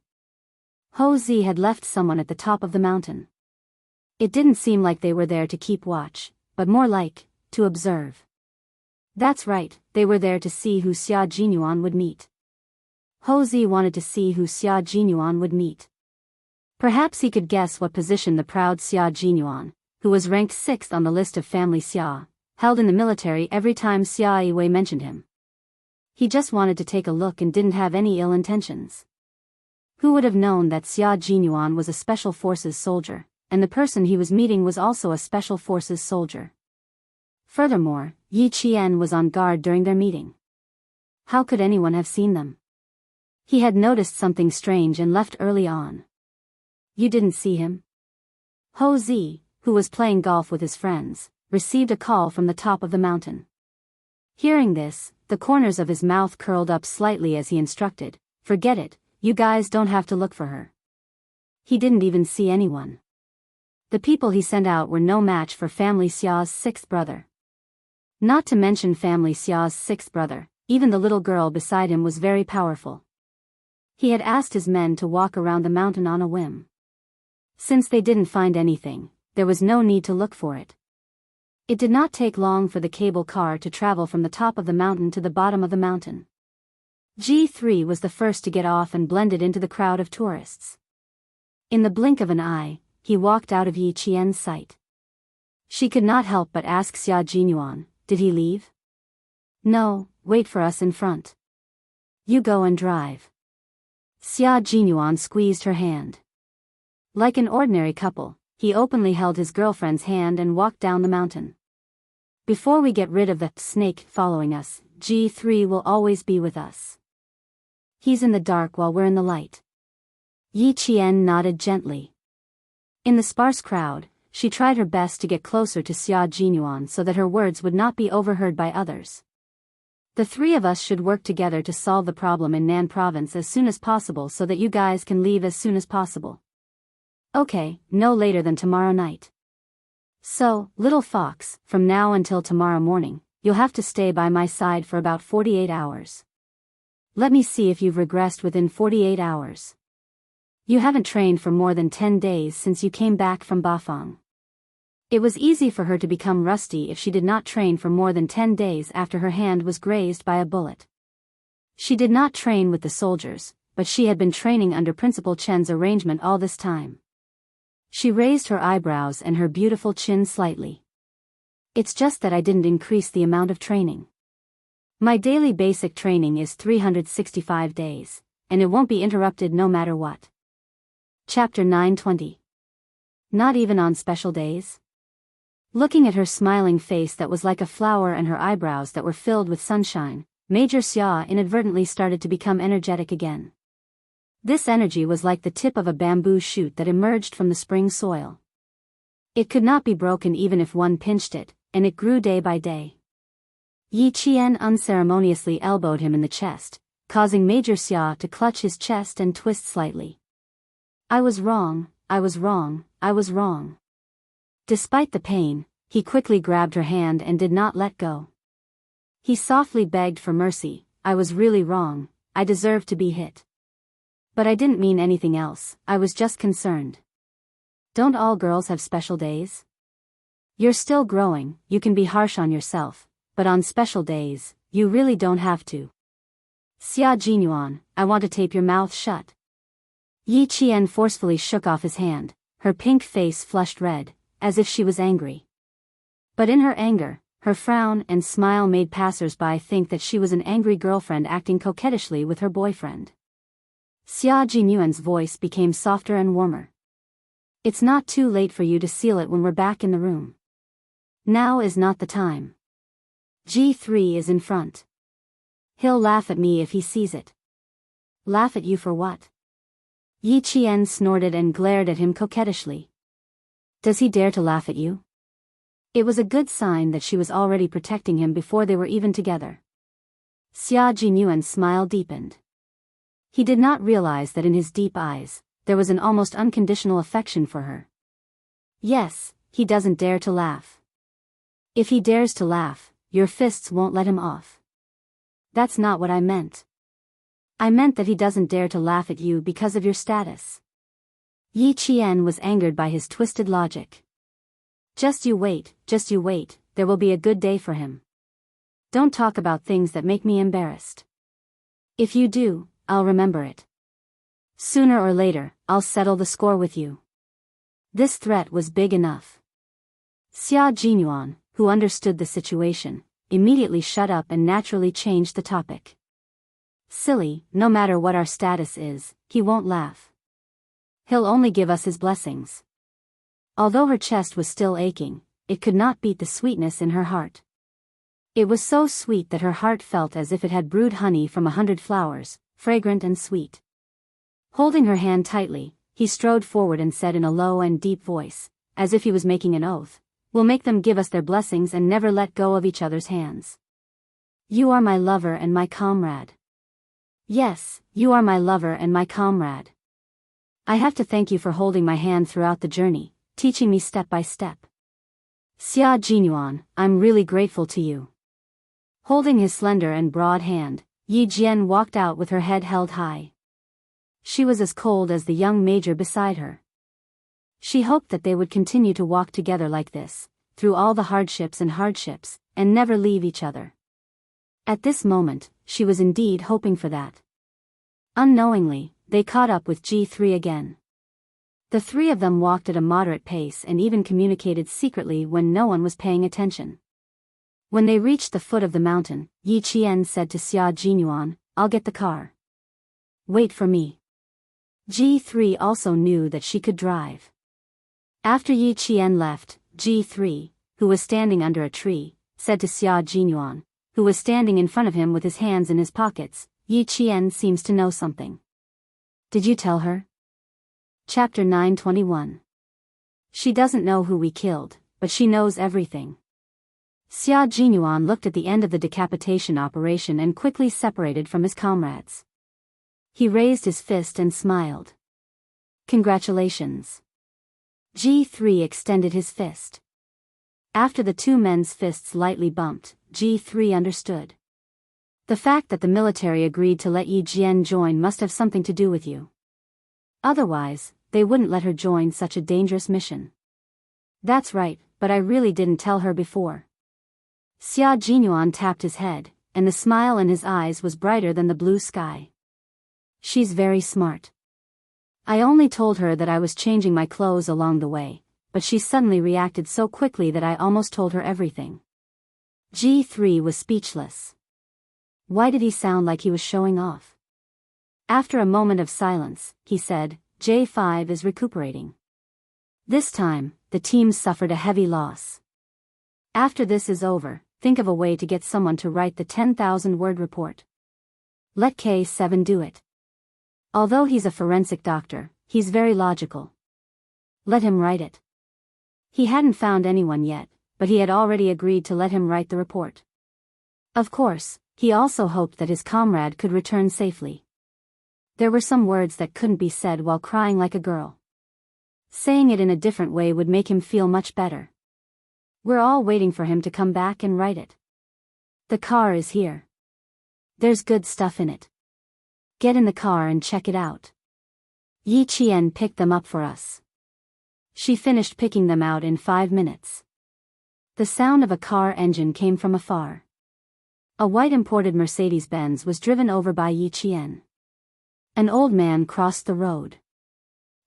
Ho Zi had left someone at the top of the mountain. It didn't seem like they were there to keep watch, but more like, to observe. That's right, they were there to see who Xia Jinyuan would meet. Ho Zi wanted to see who Xia Jinyuan would meet. Perhaps he could guess what position the proud Xia Jinyuan, who was ranked 6th on the list of family Xia, held in the military every time Xia Yiwei mentioned him. He just wanted to take a look and didn't have any ill intentions. Who would have known that Xia Jinyuan was a Special Forces soldier, and the person he was meeting was also a Special Forces soldier? Furthermore, Yi Qian was on guard during their meeting. How could anyone have seen them? He had noticed something strange and left early on. You didn't see him? Ho Zi, who was playing golf with his friends, received a call from the top of the mountain. Hearing this, the corners of his mouth curled up slightly as he instructed, "Forget it, you guys don't have to look for her." He didn't even see anyone. The people he sent out were no match for Family Xia's 6th brother. Not to mention Family Xia's 6th brother, even the little girl beside him was very powerful. He had asked his men to walk around the mountain on a whim. Since they didn't find anything, there was no need to look for it. It did not take long for the cable car to travel from the top of the mountain to the bottom of the mountain. G3 was the first to get off and blended into the crowd of tourists. In the blink of an eye, he walked out of Yi Qian's sight. She could not help but ask Xia Jinyuan, "Did he leave?" "No, wait for us in front. You go and drive." Xia Jinyuan squeezed her hand. Like an ordinary couple, he openly held his girlfriend's hand and walked down the mountain. "Before we get rid of the snake following us, G3 will always be with us. He's in the dark while we're in the light." Yi Qian nodded gently. In the sparse crowd, she tried her best to get closer to Xia Jinyuan so that her words would not be overheard by others. "The three of us should work together to solve the problem in Nan province as soon as possible so that you guys can leave as soon as possible. Okay, no later than tomorrow night. So, little fox, from now until tomorrow morning, you'll have to stay by my side for about 48 hours. Let me see if you've regressed within 48 hours. You haven't trained for more than 10 days since you came back from Bafang." It was easy for her to become rusty if she did not train for more than 10 days after her hand was grazed by a bullet. She did not train with the soldiers, but she had been training under Principal Chen's arrangement all this time. She raised her eyebrows and her beautiful chin slightly. "It's just that I didn't increase the amount of training. My daily basic training is 365 days, and it won't be interrupted no matter what." Chapter 920. Not even on special days? Looking at her smiling face that was like a flower and her eyebrows that were filled with sunshine, Major Xia inadvertently started to become energetic again. This energy was like the tip of a bamboo shoot that emerged from the spring soil. It could not be broken even if one pinched it, and it grew day by day. Yi Qian unceremoniously elbowed him in the chest, causing Major Xia to clutch his chest and twist slightly. "I was wrong, I was wrong, I was wrong." Despite the pain, he quickly grabbed her hand and did not let go. He softly begged for mercy, "I was really wrong, I deserved to be hit. But I didn't mean anything else, I was just concerned. Don't all girls have special days? You're still growing, you can be harsh on yourself, but on special days, you really don't have to. Xia Jinyuan, I want to tape your mouth shut." Yi Qian forcefully shook off his hand, her pink face flushed red, as if she was angry. But in her anger, her frown and smile made passers-by think that she was an angry girlfriend acting coquettishly with her boyfriend. Xia Jinyuan's voice became softer and warmer. "It's not too late for you to seal it when we're back in the room. Now is not the time. G3 is in front. He'll laugh at me if he sees it. Laugh at you for what? Yi Qian snorted and glared at him coquettishly. Does he dare to laugh at you? It was a good sign that she was already protecting him before they were even together. Xia Jinyuan's smile deepened. He did not realize that in his deep eyes, there was an almost unconditional affection for her. Yes, he doesn't dare to laugh. If he dares to laugh, your fists won't let him off. That's not what I meant. I meant that he doesn't dare to laugh at you because of your status. Yi Qian was angered by his twisted logic. Just you wait, there will be a good day for him. Don't talk about things that make me embarrassed. If you do, I'll remember it. Sooner or later, I'll settle the score with you. This threat was big enough. Xia Jinyuan, who understood the situation, immediately shut up and naturally changed the topic. Silly, no matter what our status is, he won't laugh. He'll only give us his blessings. Although her chest was still aching, it could not beat the sweetness in her heart. It was so sweet that her heart felt as if it had brewed honey from 100 flowers, fragrant and sweet. Holding her hand tightly, he strode forward and said in a low and deep voice, as if he was making an oath, "We'll make them give us their blessings and never let go of each other's hands. You are my lover and my comrade. Yes, you are my lover and my comrade. I have to thank you for holding my hand throughout the journey, teaching me step by step. Xia Jinyuan, I'm really grateful to you." Holding his slender and broad hand, Yi Jian walked out with her head held high. She was as cold as the young major beside her. She hoped that they would continue to walk together like this, through all the hardships, and never leave each other. At this moment, she was indeed hoping for that. Unknowingly, they caught up with G3 again. The three of them walked at a moderate pace and even communicated secretly when no one was paying attention. When they reached the foot of the mountain, Yi Qian said to Xia Jinyuan, "I'll get the car. Wait for me." G3 also knew that she could drive. After Yi Qian left, G3, who was standing under a tree, said to Xia Jinyuan, who was standing in front of him with his hands in his pockets, "Yi Qian seems to know something. Did you tell her?" Chapter 921. She doesn't know who we killed, but she knows everything. Xia Jinyuan looked at the end of the decapitation operation and quickly separated from his comrades. He raised his fist and smiled. "Congratulations." G3 extended his fist. After the two men's fists lightly bumped, G3 understood. "The fact that the military agreed to let Yi Jian join must have something to do with you. Otherwise, they wouldn't let her join such a dangerous mission." "That's right, but I really didn't tell her before." Xia Jinyuan tapped his head, and the smile in his eyes was brighter than the blue sky. "She's very smart. I only told her that I was changing my clothes along the way, but she suddenly reacted so quickly that I almost told her everything." G3 was speechless. Why did he sound like he was showing off? After a moment of silence, he said, "J5 is recuperating. This time, the team suffered a heavy loss. After this is over, think of a way to get someone to write the 10,000-word report. Let K7 do it. Although he's a forensic doctor, he's very logical. Let him write it." He hadn't found anyone yet, but he had already agreed to let him write the report. Of course, he also hoped that his comrade could return safely. There were some words that couldn't be said while crying like a girl. Saying it in a different way would make him feel much better. We're all waiting for him to come back and write it. The car is here. There's good stuff in it. Get in the car and check it out. Yi Qian picked them up for us. She finished picking them out in 5 minutes. The sound of a car engine came from afar. A white imported Mercedes-Benz was driven over by Yi Qian. An old man crossed the road.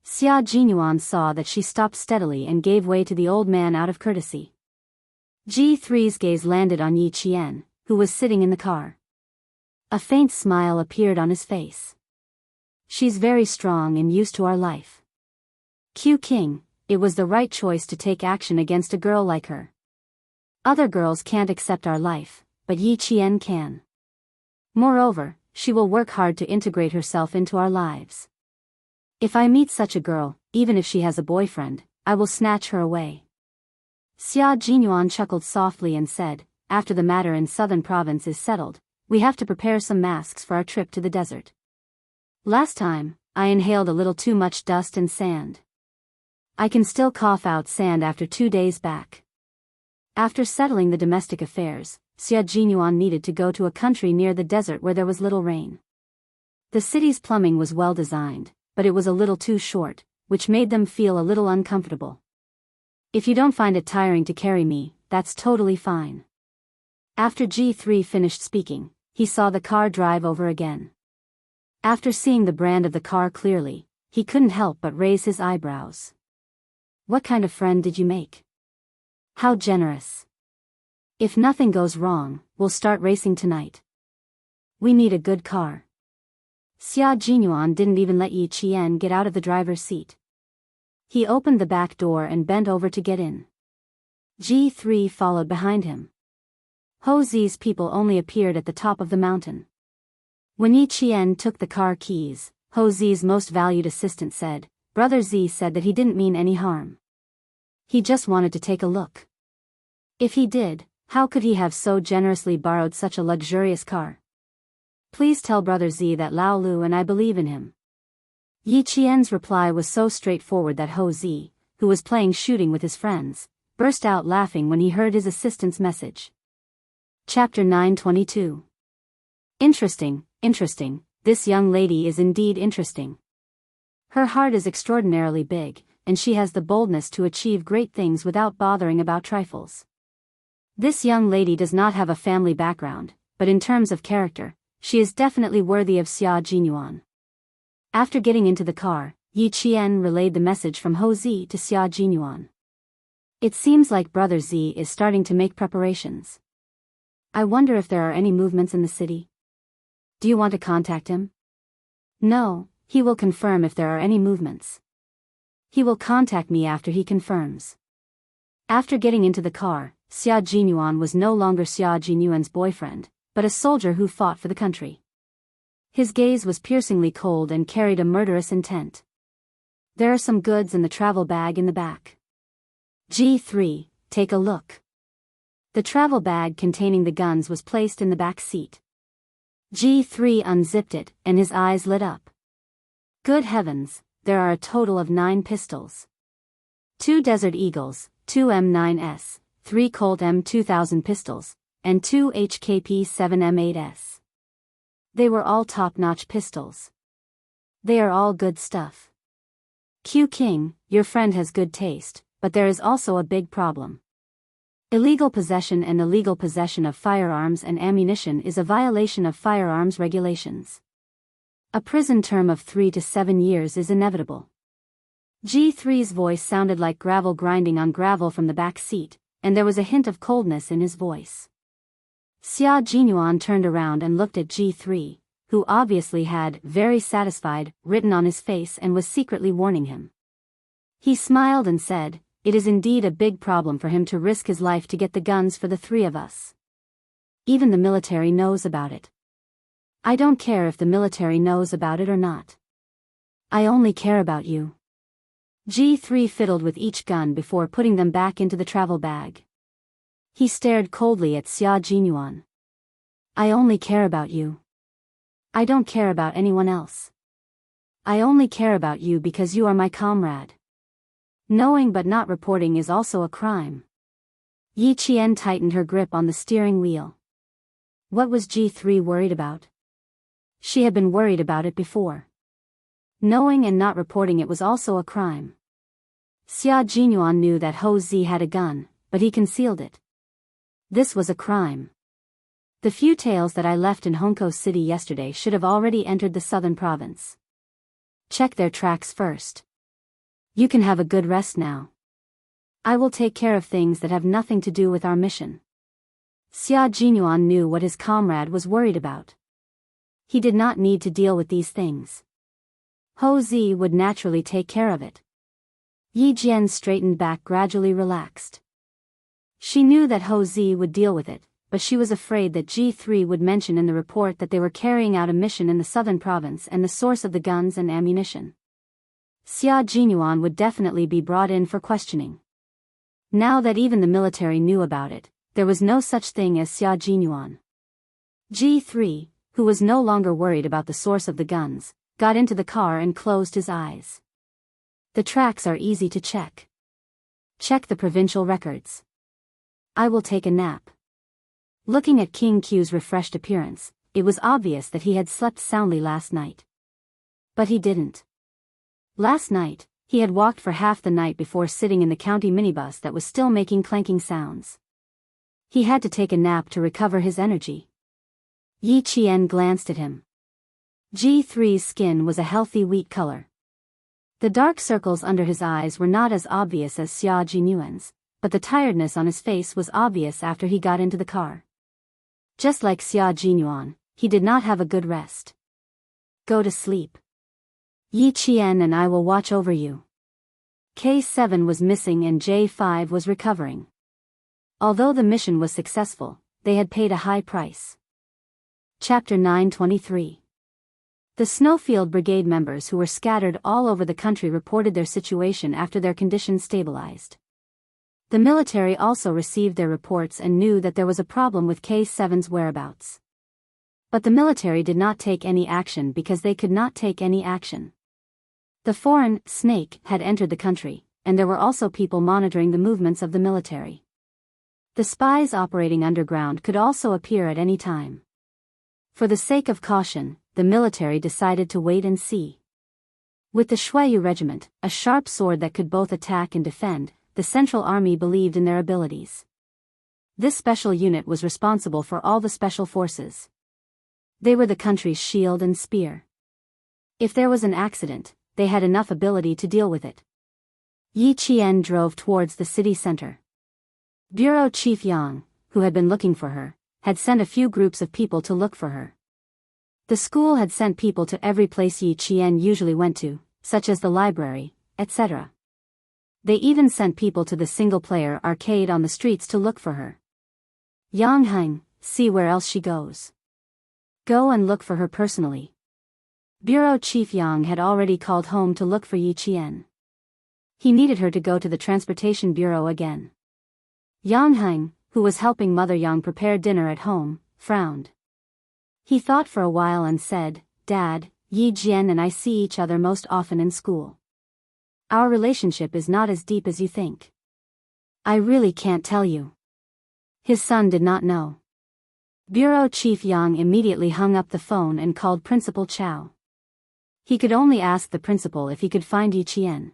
Xia Jinyuan saw that she stopped steadily and gave way to the old man out of courtesy. G3's gaze landed on Yi Qian, who was sitting in the car. A faint smile appeared on his face. "She's very strong and used to our life. Q King, it was the right choice to take action against a girl like her. Other girls can't accept our life, but Yi Qian can. Moreover, she will work hard to integrate herself into our lives. If I meet such a girl, even if she has a boyfriend, I will snatch her away. Xia Jinyuan chuckled softly and said, after the matter in southern province is settled, we have to prepare some masks for our trip to the desert. Last time, I inhaled a little too much dust and sand. I can still cough out sand after 2 days back. After settling the domestic affairs, Xia Jinyuan needed to go to a country near the desert where there was little rain. The city's plumbing was well designed, but it was a little too short, which made them feel a little uncomfortable. If you don't find it tiring to carry me, that's totally fine. After G3 finished speaking, he saw the car drive over again. After seeing the brand of the car clearly, he couldn't help but raise his eyebrows. What kind of friend did you make? How generous. If nothing goes wrong, we'll start racing tonight. We need a good car. Xia Jinyuan didn't even let Yi Qian get out of the driver's seat. He opened the back door and bent over to get in. G3 followed behind him. Ho Zi's people only appeared at the top of the mountain. When Yi Qian took the car keys, Ho Zi's most valued assistant said, Brother Z said that he didn't mean any harm. He just wanted to take a look. If he did, how could he have so generously borrowed such a luxurious car? Please tell Brother Z that Lao Lu and I believe in him. Yi Qian's reply was so straightforward that Ho Zi, who was playing shooting with his friends, burst out laughing when he heard his assistant's message. Chapter 922. Interesting, this young lady is indeed interesting. Her heart is extraordinarily big, and she has the boldness to achieve great things without bothering about trifles. This young lady does not have a family background, but in terms of character, she is definitely worthy of Xia Jinyuan. After getting into the car, Yi Qian relayed the message from Ho Zi to Xia Jinyuan. It seems like Brother Z is starting to make preparations. I wonder if there are any movements in the city. Do you want to contact him? No, he will confirm if there are any movements. He will contact me after he confirms. After getting into the car, Xia Jinyuan was no longer Xia Jinyuan's boyfriend, but a soldier who fought for the country. His gaze was piercingly cold and carried a murderous intent. There are some goods in the travel bag in the back. G3, take a look. The travel bag containing the guns was placed in the back seat. G3 unzipped it, and his eyes lit up. Good heavens, there are a total of 9 pistols. 2 Desert Eagles, 2 M9s, 3 Colt M2000 pistols, and 2 HKP 7M8s. They were all top-notch pistols. They are all good stuff. Q King, your friend has good taste, but there is also a big problem. Illegal possession and illegal possession of firearms and ammunition is a violation of firearms regulations. A prison term of 3 to 7 years is inevitable. G3's voice sounded like gravel grinding on gravel from the back seat, and there was a hint of coldness in his voice. Xia Jinyuan turned around and looked at G3, who obviously had "very satisfied" written on his face and was secretly warning him. He smiled and said, it is indeed a big problem for him to risk his life to get the guns for the 3 of us. Even the military knows about it. I don't care if the military knows about it or not. I only care about you. G3 fiddled with each gun before putting them back into the travel bag. He stared coldly at Xia Jinyuan. I only care about you. I don't care about anyone else. I only care about you because you are my comrade. Knowing but not reporting is also a crime. Yi Qian tightened her grip on the steering wheel. What was G3 worried about? She had been worried about it before. Knowing and not reporting it was also a crime. Xia Jinyuan knew that Ho Zi had a gun, but he concealed it. This was a crime. The few tails that I left in Hongkou City yesterday should have already entered the southern province. Check their tracks first. You can have a good rest now. I will take care of things that have nothing to do with our mission. Xia Jinyuan knew what his comrade was worried about. He did not need to deal with these things. Ho Zi would naturally take care of it. Yi Jian straightened back, gradually relaxed. She knew that Ho Zi would deal with it, but she was afraid that G3 would mention in the report that they were carrying out a mission in the southern province and the source of the guns and ammunition. Xia Jinyuan would definitely be brought in for questioning. Now that even the military knew about it, there was no such thing as Xia Jinyuan. G3, who was no longer worried about the source of the guns, got into the car and closed his eyes. The tracks are easy to check. Check the provincial records. I will take a nap. Looking at King Q's refreshed appearance, it was obvious that he had slept soundly last night. But he didn't. Last night, he had walked for half the night before sitting in the county minibus that was still making clanking sounds. He had to take a nap to recover his energy. Yi Qian glanced at him. G3's skin was a healthy wheat color. The dark circles under his eyes were not as obvious as Xia Jinyuan's, but the tiredness on his face was obvious after he got into the car. Just like Xia Jinyuan, he did not have a good rest. Go to sleep. Yi Qian and I will watch over you. K7 was missing and J5 was recovering. Although the mission was successful, they had paid a high price. Chapter 923. The Snowfield Brigade members who were scattered all over the country reported their situation after their conditions stabilized. The military also received their reports and knew that there was a problem with K7's whereabouts. But the military did not take any action because they could not take any action. The foreign snake had entered the country, and there were also people monitoring the movements of the military. The spies operating underground could also appear at any time. For the sake of caution, the military decided to wait and see. With the Shuiyu regiment, a sharp sword that could both attack and defend, the Central Army believed in their abilities. This special unit was responsible for all the special forces. They were the country's shield and spear. If there was an accident, they had enough ability to deal with it. Yi Qian drove towards the city center. Bureau Chief Yang, who had been looking for her, had sent a few groups of people to look for her. The school had sent people to every place Yi Qian usually went to, such as the library, etc. They even sent people to the single-player arcade on the streets to look for her. Yang Heng, see where else she goes. Go and look for her personally. Bureau Chief Yang had already called home to look for Yi Qian. He needed her to go to the Transportation Bureau again. Yang Heng, who was helping Mother Yang prepare dinner at home, frowned. He thought for a while and said, Dad, Yi Jian and I see each other most often in school. Our relationship is not as deep as you think. I really can't tell you. His son did not know. Bureau Chief Yang immediately hung up the phone and called Principal Chow. He could only ask the principal if he could find Yi Qian.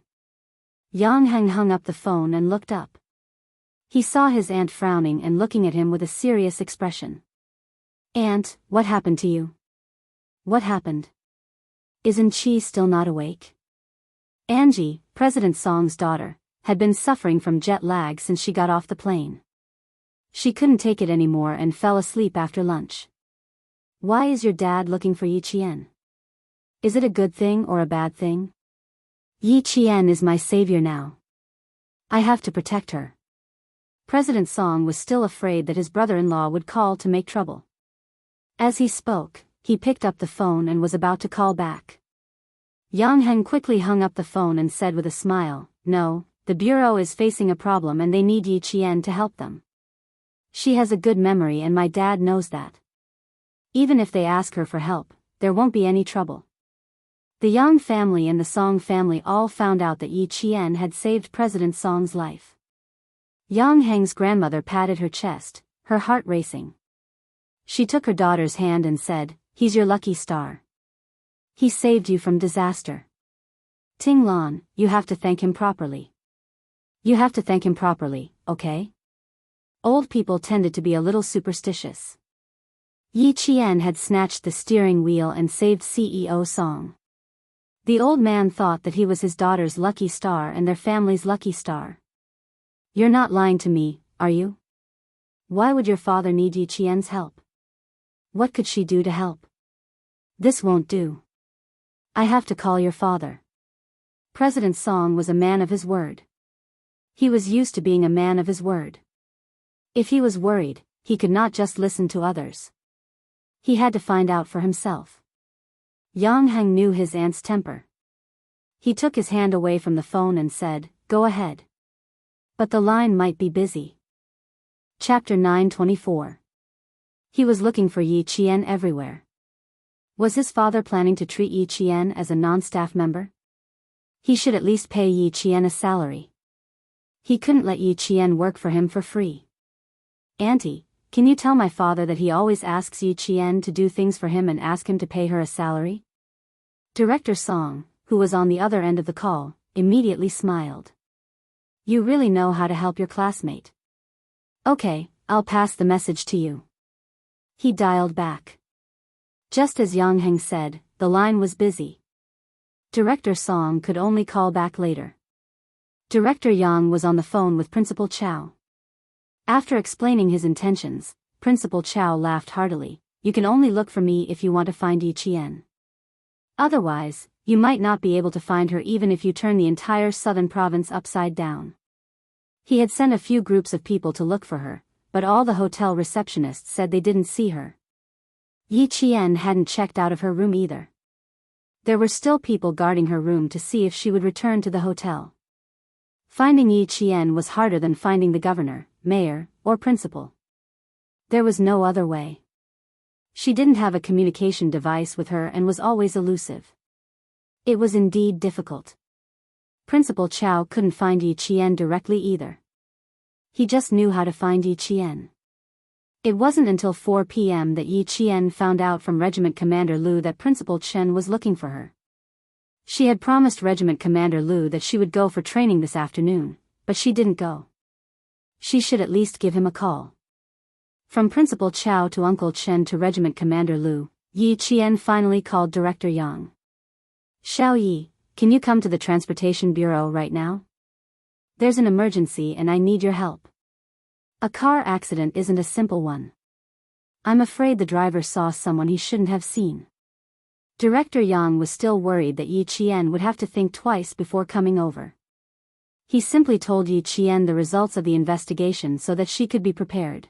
Yang Heng hung up the phone and looked up. He saw his aunt frowning and looking at him with a serious expression. Aunt, what happened to you? What happened? Isn't she still not awake? Angie, President Song's daughter, had been suffering from jet lag since she got off the plane. She couldn't take it anymore and fell asleep after lunch. Why is your dad looking for Yi Qian? Is it a good thing or a bad thing? Yi Qian is my savior now. I have to protect her. President Song was still afraid that his brother-in-law would call to make trouble. As he spoke, he picked up the phone and was about to call back. Yang Heng quickly hung up the phone and said with a smile, No, the Bureau is facing a problem and they need Yi Qian to help them. She has a good memory and my dad knows that. Even if they ask her for help, there won't be any trouble. The Yang family and the Song family all found out that Yi Qian had saved President Song's life. Yang Heng's grandmother patted her chest, her heart racing. She took her daughter's hand and said, He's your lucky star. He saved you from disaster. Ting Lan, you have to thank him properly. You have to thank him properly, okay? Old people tended to be a little superstitious. Yi Qian had snatched the steering wheel and saved CEO Song. The old man thought that he was his daughter's lucky star and their family's lucky star. You're not lying to me, are you? Why would your father need Yi Qian's help? What could she do to help? This won't do. I have to call your father. President Song was a man of his word. He was used to being a man of his word. If he was worried, he could not just listen to others. He had to find out for himself. Yang Heng knew his aunt's temper. He took his hand away from the phone and said, "Go ahead. But the line might be busy." Chapter 924. He was looking for Yi Qian everywhere. Was his father planning to treat Yi Qian as a non-staff member? He should at least pay Yi Qian a salary. He couldn't let Yi Qian work for him for free. "Auntie, can you tell my father that he always asks Yi Qian to do things for him and ask him to pay her a salary?" Director Song, who was on the other end of the call, immediately smiled. "You really know how to help your classmate. Okay, I'll pass the message to you." He dialed back. Just as Yang Heng said, the line was busy. Director Song could only call back later. Director Yang was on the phone with Principal Chow. After explaining his intentions, Principal Chow laughed heartily. "You can only look for me if you want to find Yi Qian. Otherwise, you might not be able to find her even if you turn the entire southern province upside down." He had sent a few groups of people to look for her, but all the hotel receptionists said they didn't see her. Yi Qian hadn't checked out of her room either. There were still people guarding her room to see if she would return to the hotel. Finding Yi Qian was harder than finding the governor, mayor, or principal. There was no other way. She didn't have a communication device with her and was always elusive. It was indeed difficult. Principal Chow couldn't find Yi Qian directly either. He just knew how to find Yi Qian. It wasn't until 4 p.m. that Yi Qian found out from Regiment Commander Lu that Principal Chen was looking for her. She had promised Regiment Commander Lu that she would go for training this afternoon, but she didn't go. She should at least give him a call. From Principal Chow to Uncle Chen to Regiment Commander Lu, Yi Qian finally called Director Yang. "Xiao Yi, can you come to the Transportation Bureau right now? There's an emergency and I need your help. A car accident isn't a simple one. I'm afraid the driver saw someone he shouldn't have seen." Director Yang was still worried that Yi Qian would have to think twice before coming over. He simply told Yi Qian the results of the investigation so that she could be prepared.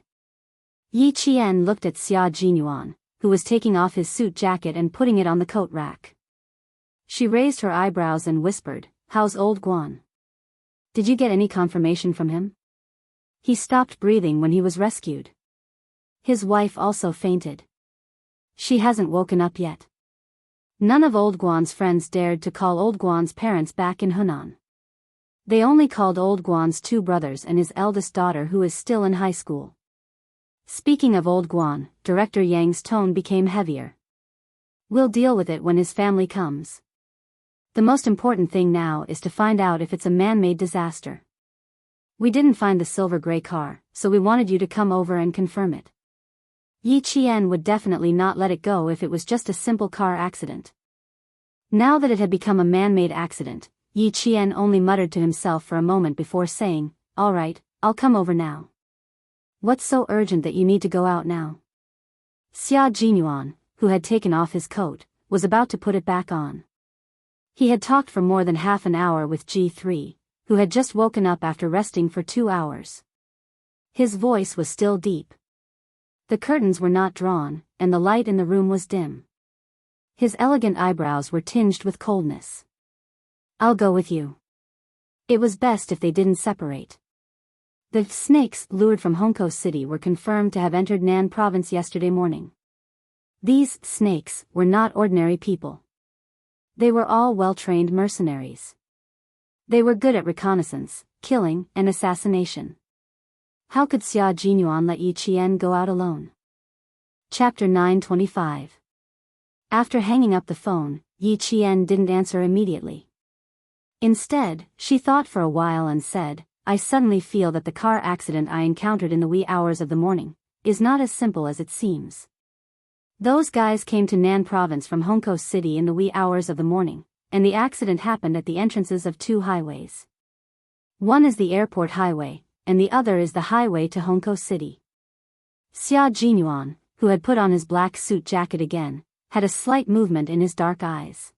Yi Qian looked at Xia Jinyuan, who was taking off his suit jacket and putting it on the coat rack. She raised her eyebrows and whispered, "How's old Guan? Did you get any confirmation from him? He stopped breathing when he was rescued. His wife also fainted. She hasn't woken up yet." None of old Guan's friends dared to call old Guan's parents back in Hunan. They only called old Guan's 2 brothers and his eldest daughter who is still in high school. Speaking of old Guan, Director Yang's tone became heavier. "We'll deal with it when his family comes. The most important thing now is to find out if it's a man-made disaster. We didn't find the silver gray car, so we wanted you to come over and confirm it." Yi Qian would definitely not let it go if it was just a simple car accident. Now that it had become a man-made accident, Yi Qian only muttered to himself for a moment before saying, "All right, I'll come over now." "What's so urgent that you need to go out now?" Xia Jinyuan, who had taken off his coat, was about to put it back on. He had talked for more than half an hour with G3, who had just woken up after resting for 2 hours. His voice was still deep. The curtains were not drawn, and the light in the room was dim. His elegant eyebrows were tinged with coldness. "I'll go with you." It was best if they didn't separate. The snakes lured from Hongkou City were confirmed to have entered Nan Province yesterday morning. These snakes were not ordinary people. They were all well-trained mercenaries. They were good at reconnaissance, killing, and assassination. How could Xia Jinyuan let Yi Qian go out alone? Chapter 925. After hanging up the phone, Yi Qian didn't answer immediately. Instead, she thought for a while and said, "I suddenly feel that the car accident I encountered in the wee hours of the morning is not as simple as it seems. Those guys came to Nan Province from Hongkou City in the wee hours of the morning, and the accident happened at the entrances of 2 highways. One is the airport highway, and the other is the highway to Hongkou City." Xia Jinyuan, who had put on his black suit jacket again, had a slight movement in his dark eyes.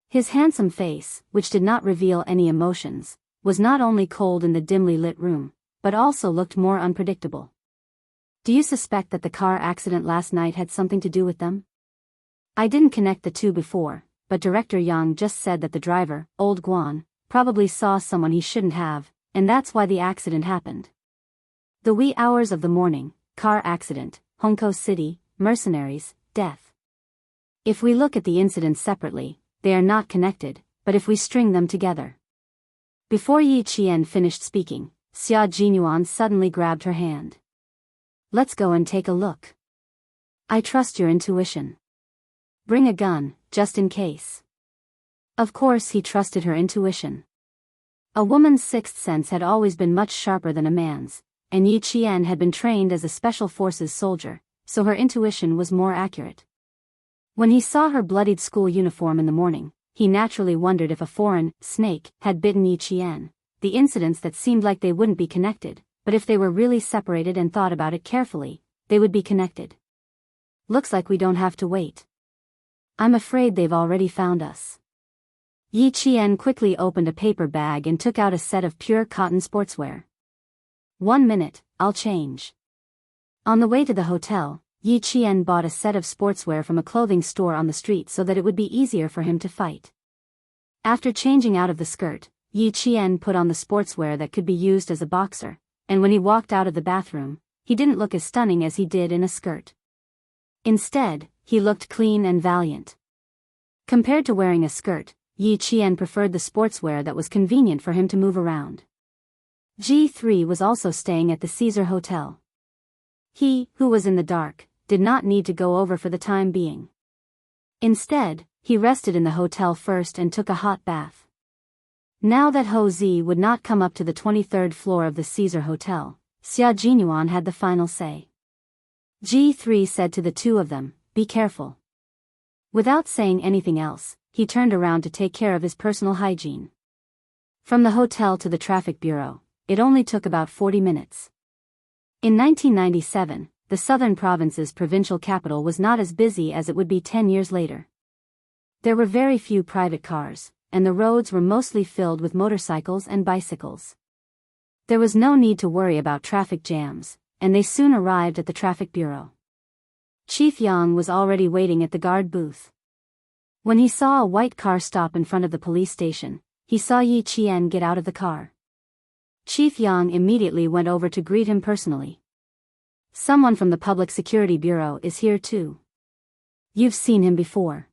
His handsome face, which did not reveal any emotions, was not only cold in the dimly lit room, but also looked more unpredictable. Do you suspect that the car accident last night had something to do with them? I didn't connect the two before, but Director Yang just said that the driver, Old Guan, probably saw someone he shouldn't have, and that's why the accident happened. The wee hours of the morning, car accident, Hongkou City, mercenaries, death. If we look at the incidents separately, they are not connected, but if we string them together. Before Yi Qian finished speaking, Xia Jinyuan suddenly grabbed her hand. Let's go and take a look. I trust your intuition. Bring a gun, just in case. Of course he trusted her intuition. A woman's sixth sense had always been much sharper than a man's, and Yi Qian had been trained as a special forces soldier, so her intuition was more accurate. When he saw her bloodied school uniform in the morning, he naturally wondered if a foreign snake had bitten Yi Qian, the incidents that seemed like they wouldn't be connected, but if they were really separated and thought about it carefully, they would be connected. Looks like we don't have to wait. I'm afraid they've already found us. Yi Qian quickly opened a paper bag and took out a set of pure cotton sportswear. 1 minute, I'll change. On the way to the hotel, Yi Qian bought a set of sportswear from a clothing store on the street so that it would be easier for him to fight. After changing out of the skirt, Yi Qian put on the sportswear that could be used as a boxer, and when he walked out of the bathroom, he didn't look as stunning as he did in a skirt. Instead, he looked clean and valiant. Compared to wearing a skirt, Yi Qian preferred the sportswear that was convenient for him to move around. G3 was also staying at the Caesar Hotel. He, who was in the dark, did not need to go over for the time being. Instead, he rested in the hotel first and took a hot bath. Now that Ho Zi would not come up to the 23rd floor of the Caesar Hotel, Xia Jinyuan had the final say. G3 said to the two of them, "Be careful." Without saying anything else, he turned around to take care of his personal hygiene. From the hotel to the traffic bureau, it only took about 40 minutes. In 1997, the southern province's provincial capital was not as busy as it would be 10 years later. There were very few private cars, and the roads were mostly filled with motorcycles and bicycles. There was no need to worry about traffic jams, and they soon arrived at the traffic bureau. Chief Yang was already waiting at the guard booth. When he saw a white car stop in front of the police station, he saw Yi Qian get out of the car. Chief Yang immediately went over to greet him personally. "Someone from the Public Security Bureau is here too. You've seen him before.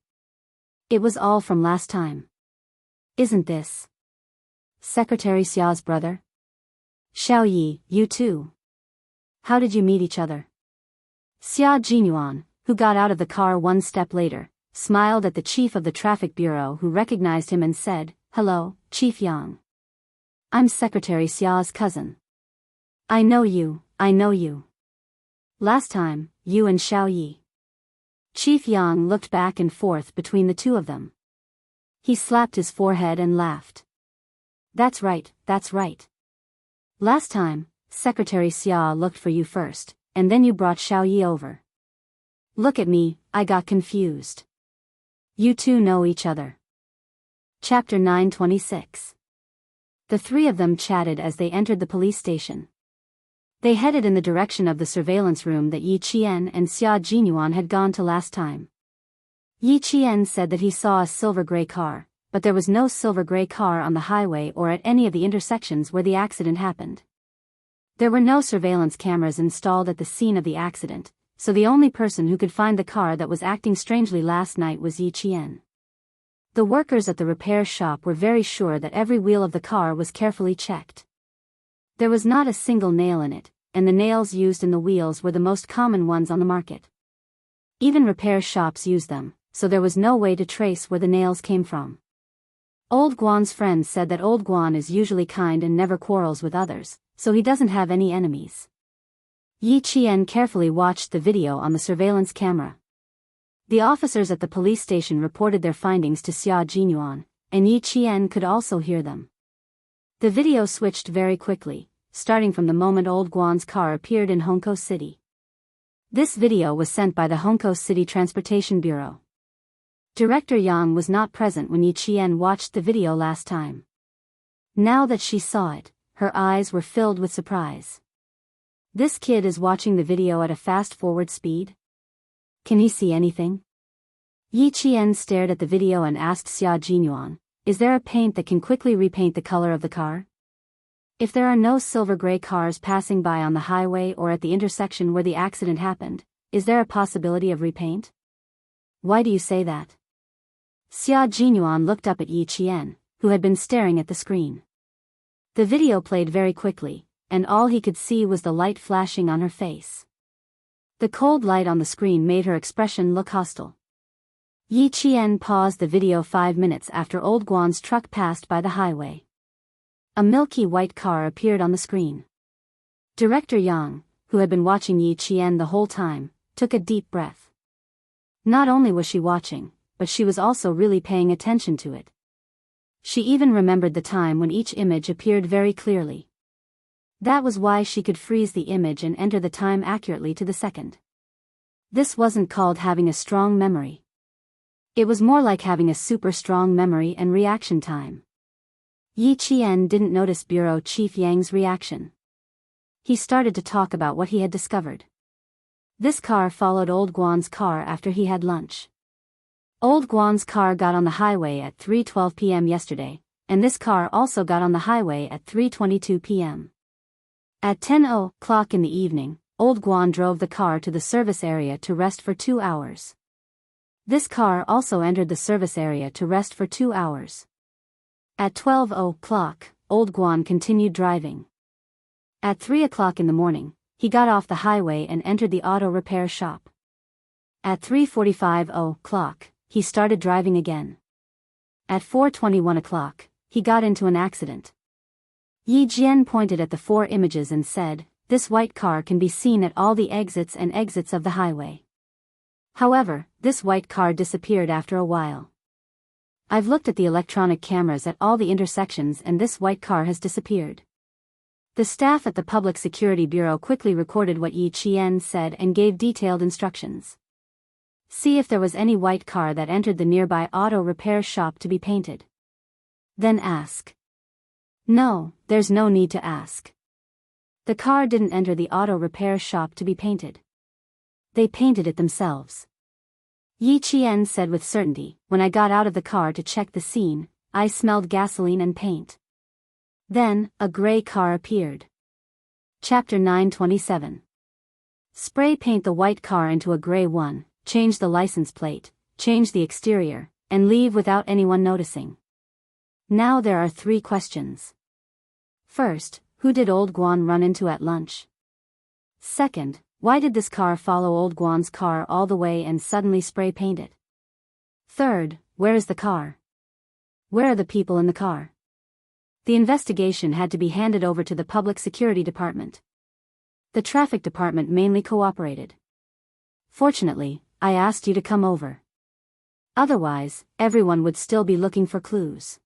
It was all from last time. Isn't this Secretary Xia's brother? Xiao Yi, you too. How did you meet each other?" Xia Jinyuan, who got out of the car one step later, smiled at the chief of the traffic bureau who recognized him and said, "Hello, Chief Yang. I'm Secretary Xia's cousin. I know you. Last time, you and Xiao Yi." Chief Yang looked back and forth between the two of them. He slapped his forehead and laughed. That's right. Last time, Secretary Xia looked for you first, and then you brought Xiao Yi over. Look at me, I got confused. You two know each other. Chapter 926. The three of them chatted as they entered the police station. They headed in the direction of the surveillance room that Yi Qian and Xia Jinyuan had gone to last time. Yi Qian said that he saw a silver-gray car, but there was no silver-gray car on the highway or at any of the intersections where the accident happened. There were no surveillance cameras installed at the scene of the accident, so the only person who could find the car that was acting strangely last night was Yi Qian. The workers at the repair shop were very sure that every wheel of the car was carefully checked. There was not a single nail in it, and the nails used in the wheels were the most common ones on the market. Even repair shops used them, so there was no way to trace where the nails came from. Old Guan's friend said that Old Guan is usually kind and never quarrels with others, so he doesn't have any enemies. Yi Qian carefully watched the video on the surveillance camera. The officers at the police station reported their findings to Xia Jinyuan, and Yi Qian could also hear them. The video switched very quickly, starting from the moment Old Guan's car appeared in Hongkou City. This video was sent by the Hongkou City Transportation Bureau. Director Yang was not present when Yi Qian watched the video last time. Now that she saw it, her eyes were filled with surprise. This kid is watching the video at a fast-forward speed? Can he see anything? Yi Qian stared at the video and asked Xia Jinyuan, is there a paint that can quickly repaint the color of the car? If there are no silver-gray cars passing by on the highway or at the intersection where the accident happened, is there a possibility of repaint? Why do you say that? Xia Jinyuan looked up at Yi Qian, who had been staring at the screen. The video played very quickly, and all he could see was the light flashing on her face. The cold light on the screen made her expression look hostile. Yi Qian paused the video 5 minutes after Old Guan's truck passed by the highway. A milky white car appeared on the screen. Director Yang, who had been watching Yi Qian the whole time, took a deep breath. Not only was she watching, but she was also really paying attention to it. She even remembered the time when each image appeared very clearly. That was why she could freeze the image and enter the time accurately to the second. This wasn't called having a strong memory. It was more like having a super strong memory and reaction time. Yi Qian didn't notice Bureau Chief Yang's reaction. He started to talk about what he had discovered. This car followed Old Guan's car after he had lunch. Old Guan's car got on the highway at 3:12 p.m. yesterday, and this car also got on the highway at 3:22 p.m. At 10:00 in the evening, Old Guan drove the car to the service area to rest for 2 hours. This car also entered the service area to rest for 2 hours. At 12:00, Old Guan continued driving. At 3:00 in the morning, he got off the highway and entered the auto repair shop. At 3:45, he started driving again. At 4:21, he got into an accident. Yi Jian pointed at the 4 images and said, this white car can be seen at all the exits and exits of the highway. However, this white car disappeared after a while. I've looked at the electronic cameras at all the intersections and this white car has disappeared. The staff at the Public Security Bureau quickly recorded what Yi Qian said and gave detailed instructions. See if there was any white car that entered the nearby auto repair shop to be painted. Then ask. No, there's no need to ask. The car didn't enter the auto repair shop to be painted. They painted it themselves. Yi Qian said with certainty, when I got out of the car to check the scene, I smelled gasoline and paint. Then, a gray car appeared. Chapter 927. Spray paint the white car into a gray one, change the license plate, change the exterior, and leave without anyone noticing. Now there are 3 questions. First, who did Old Guan run into at lunch? Second, why did this car follow Old Guan's car all the way and suddenly spray paint it? Third, where is the car? Where are the people in the car? The investigation had to be handed over to the Public Security Department. The Traffic Department mainly cooperated. Fortunately, I asked you to come over. Otherwise, everyone would still be looking for clues.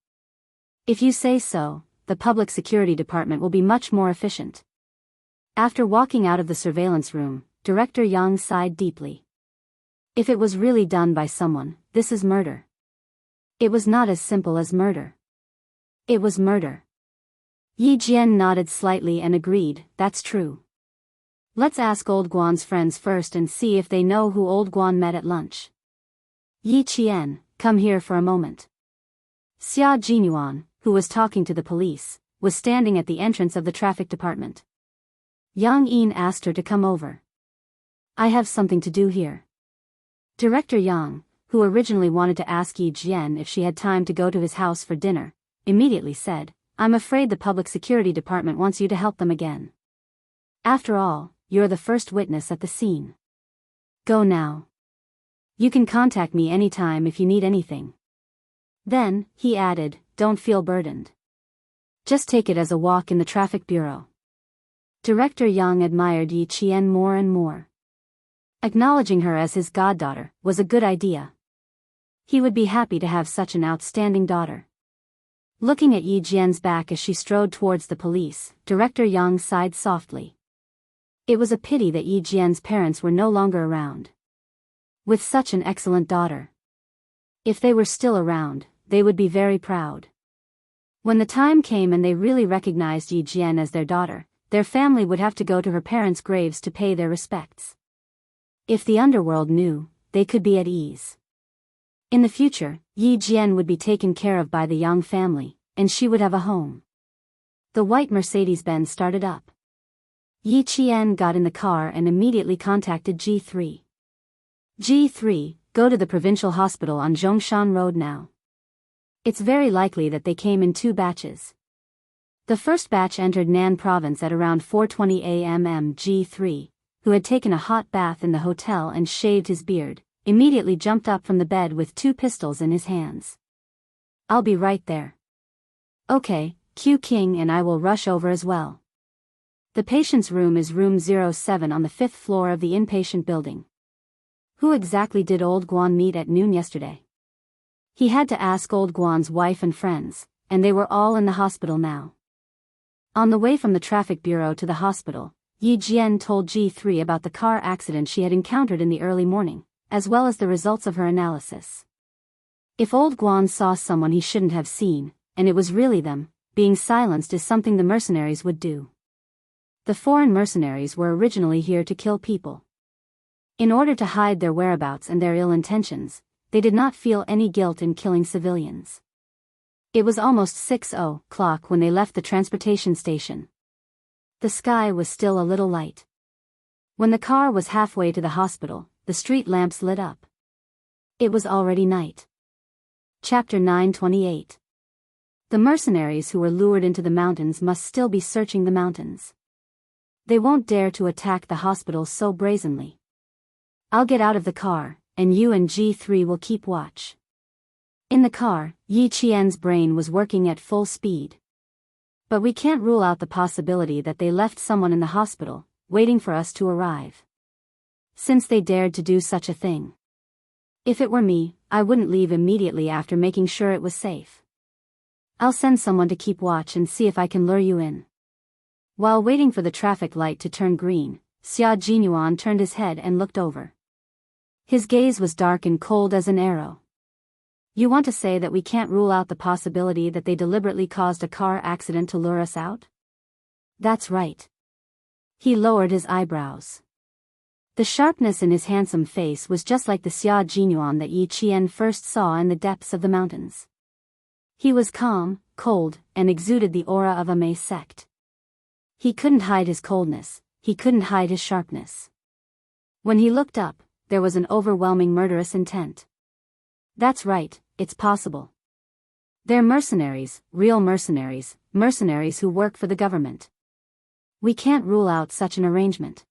If you say so, the Public Security Department will be much more efficient. After walking out of the surveillance room, Director Yang sighed deeply. If it was really done by someone, this is murder. It was not as simple as murder. It was murder. Yi Jian nodded slightly and agreed, that's true. Let's ask Old Guan's friends first and see if they know who Old Guan met at lunch. Yi Qian, come here for a moment. Xia Jinyuan, who was talking to the police, was standing at the entrance of the traffic department. Yang Yin asked her to come over. I have something to do here. Director Yang, who originally wanted to ask Yi Jian if she had time to go to his house for dinner, immediately said, I'm afraid the Public Security Department wants you to help them again. After all, you're the first witness at the scene. Go now. You can contact me anytime if you need anything. Then, he added, don't feel burdened. Just take it as a walk in the traffic bureau. Director Yang admired Yi Qian more and more. Acknowledging her as his goddaughter was a good idea. He would be happy to have such an outstanding daughter. Looking at Yi Jian's back as she strode towards the police, Director Yang sighed softly. It was a pity that Yi Jian's parents were no longer around. With such an excellent daughter. If they were still around, they would be very proud. When the time came and they really recognized Yi Jian as their daughter, their family would have to go to her parents' graves to pay their respects. If the underworld knew, they could be at ease. In the future, Yi Jian would be taken care of by the Yang family, and she would have a home. The white Mercedes-Benz started up. Yi Qian got in the car and immediately contacted G3. G3, go to the provincial hospital on Zhongshan Road now. It's very likely that they came in 2 batches. The first batch entered Nan province at around 4:20 a.m. G3, who had taken a hot bath in the hotel and shaved his beard, immediately jumped up from the bed with 2 pistols in his hands. I'll be right there. Okay, Q King and I will rush over as well. The patient's room is room 07 on the 5th floor of the inpatient building. Who exactly did old Guan meet at noon yesterday? He had to ask old Guan's wife and friends, and they were all in the hospital now. On the way from the traffic bureau to the hospital, Yi Jian told G3 about the car accident she had encountered in the early morning, as well as the results of her analysis. If old Guan saw someone he shouldn't have seen, and it was really them, being silenced is something the mercenaries would do. The foreign mercenaries were originally here to kill people. In order to hide their whereabouts and their ill intentions, they did not feel any guilt in killing civilians. It was almost 6:00 when they left the transportation station. The sky was still a little light. When the car was halfway to the hospital, the street lamps lit up. It was already night. Chapter 928. The mercenaries who were lured into the mountains must still be searching the mountains. They won't dare to attack the hospital so brazenly. I'll get out of the car, and you and G3 will keep watch. In the car, Yi Qian's brain was working at full speed. But we can't rule out the possibility that they left someone in the hospital, waiting for us to arrive. Since they dared to do such a thing. If it were me, I wouldn't leave immediately after making sure it was safe. I'll send someone to keep watch and see if I can lure you in. While waiting for the traffic light to turn green, Xia Jinyuan turned his head and looked over. His gaze was dark and cold as an arrow. You want to say that we can't rule out the possibility that they deliberately caused a car accident to lure us out? That's right. He lowered his eyebrows. The sharpness in his handsome face was just like the Xia Jinyuan that Yi Qian first saw in the depths of the mountains. He was calm, cold, and exuded the aura of a Mei sect. He couldn't hide his coldness, he couldn't hide his sharpness. When he looked up, there was an overwhelming murderous intent. That's right, it's possible. They're mercenaries, real mercenaries, mercenaries who work for the government. We can't rule out such an arrangement.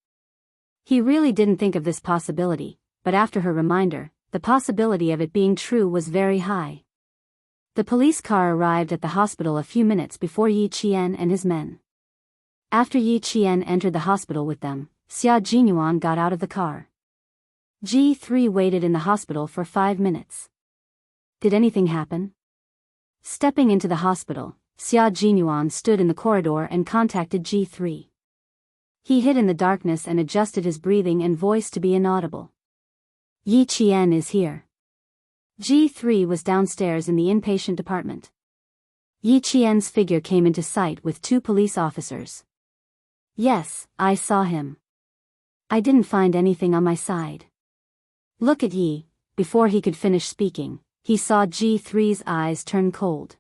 He really didn't think of this possibility, but after her reminder, the possibility of it being true was very high. The police car arrived at the hospital a few minutes before Yi Qian and his men. After Yi Qian entered the hospital with them, Xia Jinyuan got out of the car. G3 waited in the hospital for 5 minutes. Did anything happen? Stepping into the hospital, Xia Jinyuan stood in the corridor and contacted G3. He hid in the darkness and adjusted his breathing and voice to be inaudible. Yi Qian is here. G3 was downstairs in the inpatient department. Yi Qian's figure came into sight with 2 police officers. Yes, I saw him. I didn't find anything on my side. Look at Yi. Before he could finish speaking, he saw G3's eyes turn cold.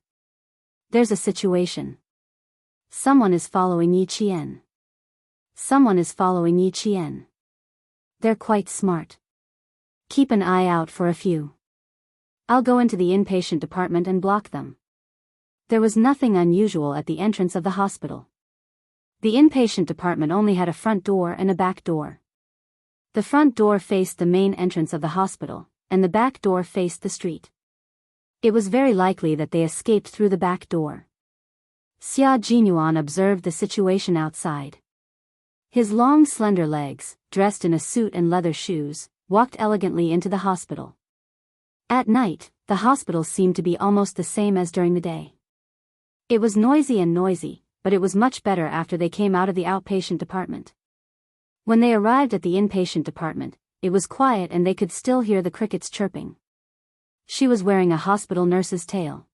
There's a situation. Someone is following Yi Qian. Someone is following Yi Qian. They're quite smart. Keep an eye out for a few. I'll go into the inpatient department and block them. There was nothing unusual at the entrance of the hospital. The inpatient department only had a front door and a back door. The front door faced the main entrance of the hospital, and the back door faced the street. It was very likely that they escaped through the back door. Xia Jinyuan observed the situation outside. His long slender legs, dressed in a suit and leather shoes, walked elegantly into the hospital. At night, the hospital seemed to be almost the same as during the day. It was noisy, but it was much better after they came out of the outpatient department. When they arrived at the inpatient department, it was quiet and they could still hear the crickets chirping. She was wearing a hospital nurse's tail.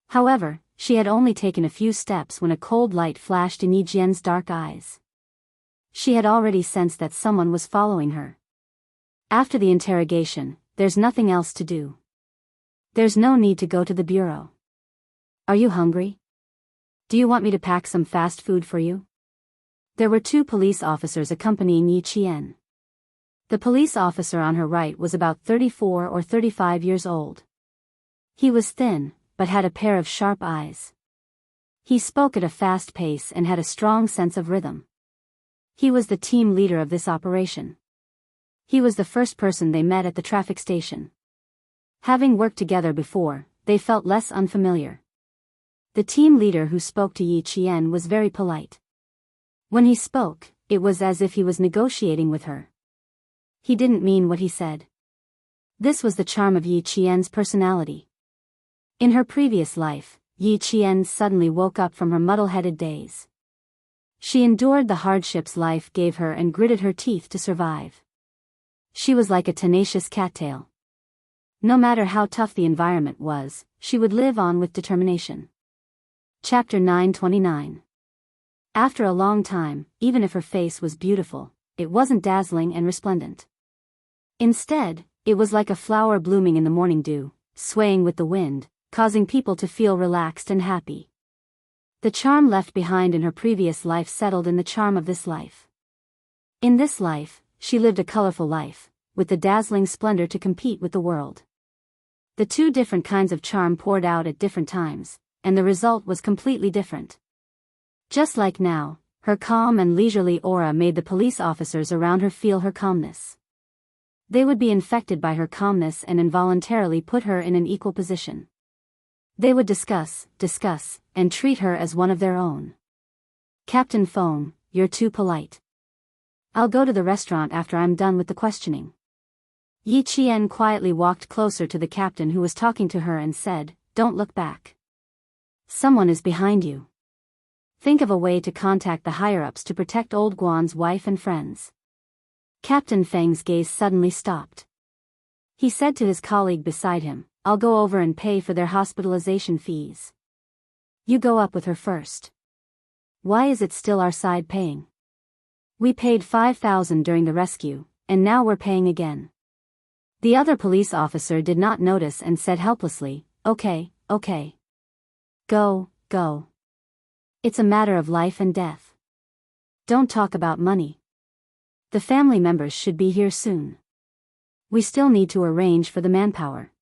However, she had only taken a few steps when a cold light flashed in Yi Jian's dark eyes. She had already sensed that someone was following her. After the interrogation, there's nothing else to do. There's no need to go to the bureau. Are you hungry? Do you want me to pack some fast food for you? There were 2 police officers accompanying Yi Qian. The police officer on her right was about 34 or 35 years old. He was thin, but had a pair of sharp eyes. He spoke at a fast pace and had a strong sense of rhythm. He was the team leader of this operation. He was the first person they met at the traffic station. Having worked together before, they felt less unfamiliar. The team leader who spoke to Yi Qian was very polite. When he spoke, it was as if he was negotiating with her. He didn't mean what he said. This was the charm of Yi Qian's personality. In her previous life, Yi Qian suddenly woke up from her muddle-headed days. She endured the hardships life gave her and gritted her teeth to survive. She was like a tenacious cattail. No matter how tough the environment was, she would live on with determination. Chapter 929. After a long time, even if her face was beautiful, it wasn't dazzling and resplendent. Instead, it was like a flower blooming in the morning dew, swaying with the wind, causing people to feel relaxed and happy. The charm left behind in her previous life settled in the charm of this life. In this life, she lived a colorful life, with the dazzling splendor to compete with the world. The 2 different kinds of charm poured out at different times, and the result was completely different. Just like now, her calm and leisurely aura made the police officers around her feel her calmness. They would be infected by her calmness and involuntarily put her in an equal position. They would discuss, and treat her as one of their own. Captain Feng, you're too polite. I'll go to the restaurant after I'm done with the questioning. Yi Qian quietly walked closer to the captain who was talking to her and said, don't look back. Someone is behind you. Think of a way to contact the higher-ups to protect old Guan's wife and friends. Captain Feng's gaze suddenly stopped. He said to his colleague beside him, I'll go over and pay for their hospitalization fees. You go up with her first. Why is it still our side paying? We paid 5,000 during the rescue, and now we're paying again. The other police officer did not notice and said helplessly, okay. Go. It's a matter of life and death. Don't talk about money. The family members should be here soon. We still need to arrange for the manpower.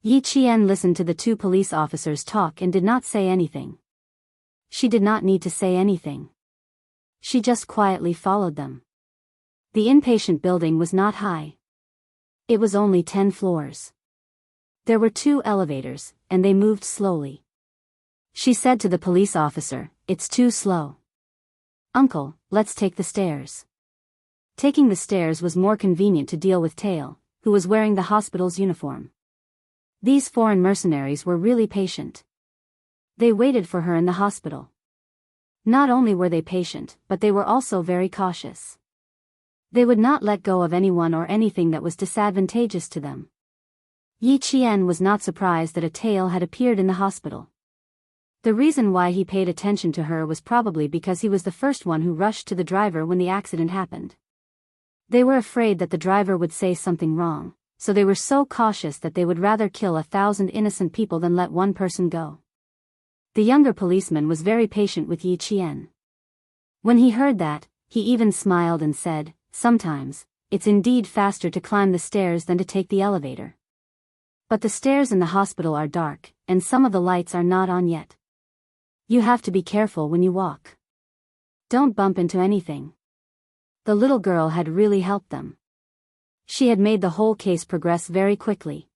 Yi Qian listened to the 2 police officers talk and did not say anything. She did not need to say anything. She just quietly followed them. The inpatient building was not high. It was only 10 floors. There were 2 elevators, and they moved slowly. She said to the police officer, it's too slow. Uncle, let's take the stairs. Taking the stairs was more convenient to deal with Tail, who was wearing the hospital's uniform. These foreign mercenaries were really patient. They waited for her in the hospital. Not only were they patient, but they were also very cautious. They would not let go of anyone or anything that was disadvantageous to them. Yi Qian was not surprised that a Tail had appeared in the hospital. The reason why he paid attention to her was probably because he was the first one who rushed to the driver when the accident happened. They were afraid that the driver would say something wrong, so they were so cautious that they would rather kill 1,000 innocent people than let one person go. The younger policeman was very patient with Yi Qian. When he heard that, he even smiled and said, sometimes, it's indeed faster to climb the stairs than to take the elevator. But the stairs in the hospital are dark, and some of the lights are not on yet. You have to be careful when you walk. Don't bump into anything. The little girl had really helped them. She had made the whole case progress very quickly.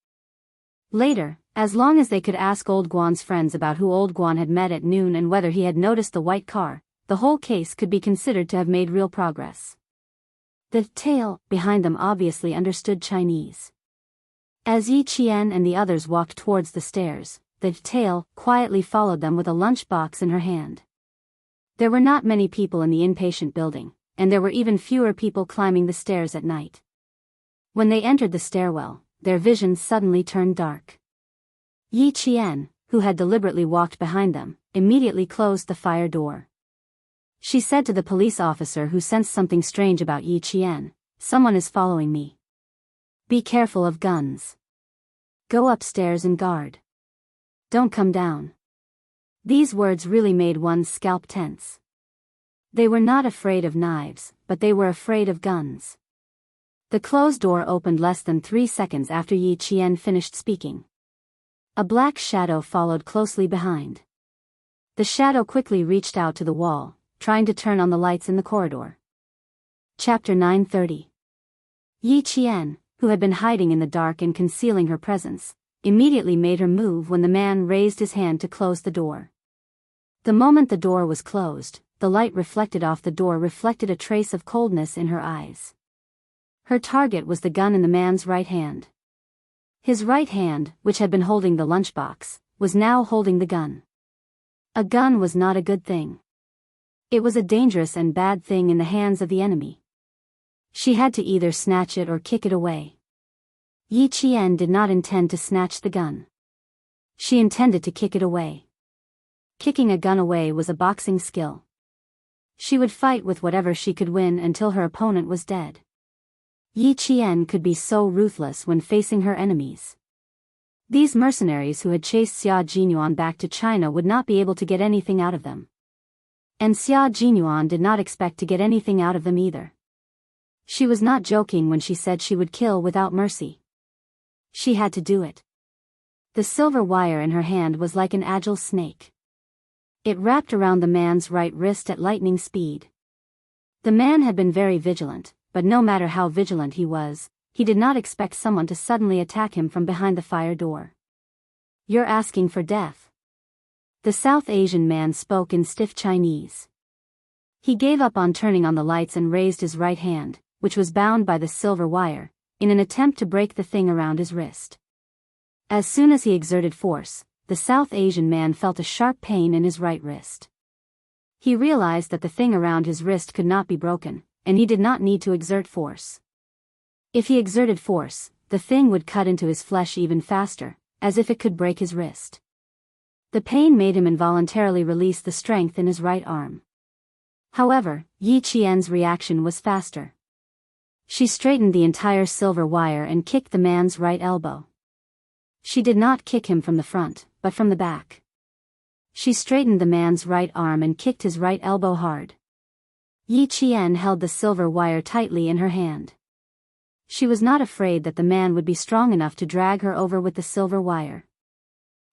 Later, as long as they could ask old Guan's friends about who old Guan had met at noon and whether he had noticed the white car, the whole case could be considered to have made real progress. The Tail behind them obviously understood Chinese. As Yi Qian and the others walked towards the stairs, the Tail quietly followed them with a lunchbox in her hand. There were not many people in the inpatient building, and there were even fewer people climbing the stairs at night. When they entered the stairwell, their vision suddenly turned dark. Yi Qian, who had deliberately walked behind them, immediately closed the fire door. She said to the police officer who sensed something strange about Yi Qian, "Someone is following me. Be careful of guns. Go upstairs and guard. Don't come down." These words really made one's scalp tense. They were not afraid of knives, but they were afraid of guns. The closed door opened less than 3 seconds after Yi Qian finished speaking. A black shadow followed closely behind. The shadow quickly reached out to the wall, trying to turn on the lights in the corridor. Chapter 930. Yi Qian, who had been hiding in the dark and concealing her presence, immediately made her move when the man raised his hand to close the door. The moment the door was closed, the light reflected off the door reflected a trace of coldness in her eyes. Her target was the gun in the man's right hand. His right hand, which had been holding the lunchbox, was now holding the gun. A gun was not a good thing. It was a dangerous and bad thing in the hands of the enemy. She had to either snatch it or kick it away. Yi Qian did not intend to snatch the gun. She intended to kick it away. Kicking a gun away was a boxing skill. She would fight with whatever she could win until her opponent was dead. Yi Qian could be so ruthless when facing her enemies. These mercenaries who had chased Xia Jinyuan back to China would not be able to get anything out of them. And Xia Jinyuan did not expect to get anything out of them either. She was not joking when she said she would kill without mercy. She had to do it. The silver wire in her hand was like an agile snake. It wrapped around the man's right wrist at lightning speed. The man had been very vigilant, but no matter how vigilant he was, he did not expect someone to suddenly attack him from behind the fire door. "You're asking for death." The South Asian man spoke in stiff Chinese. He gave up on turning on the lights and raised his right hand, which was bound by the silver wire, in an attempt to break the thing around his wrist. As soon as he exerted force, the South Asian man felt a sharp pain in his right wrist. He realized that the thing around his wrist could not be broken, and he did not need to exert force. If he exerted force, the thing would cut into his flesh even faster, as if it could break his wrist. The pain made him involuntarily release the strength in his right arm. However, Yi Qian's reaction was faster. She straightened the entire silver wire and kicked the man's right elbow. She did not kick him from the front, but from the back. She straightened the man's right arm and kicked his right elbow hard. Yi Qian held the silver wire tightly in her hand. She was not afraid that the man would be strong enough to drag her over with the silver wire.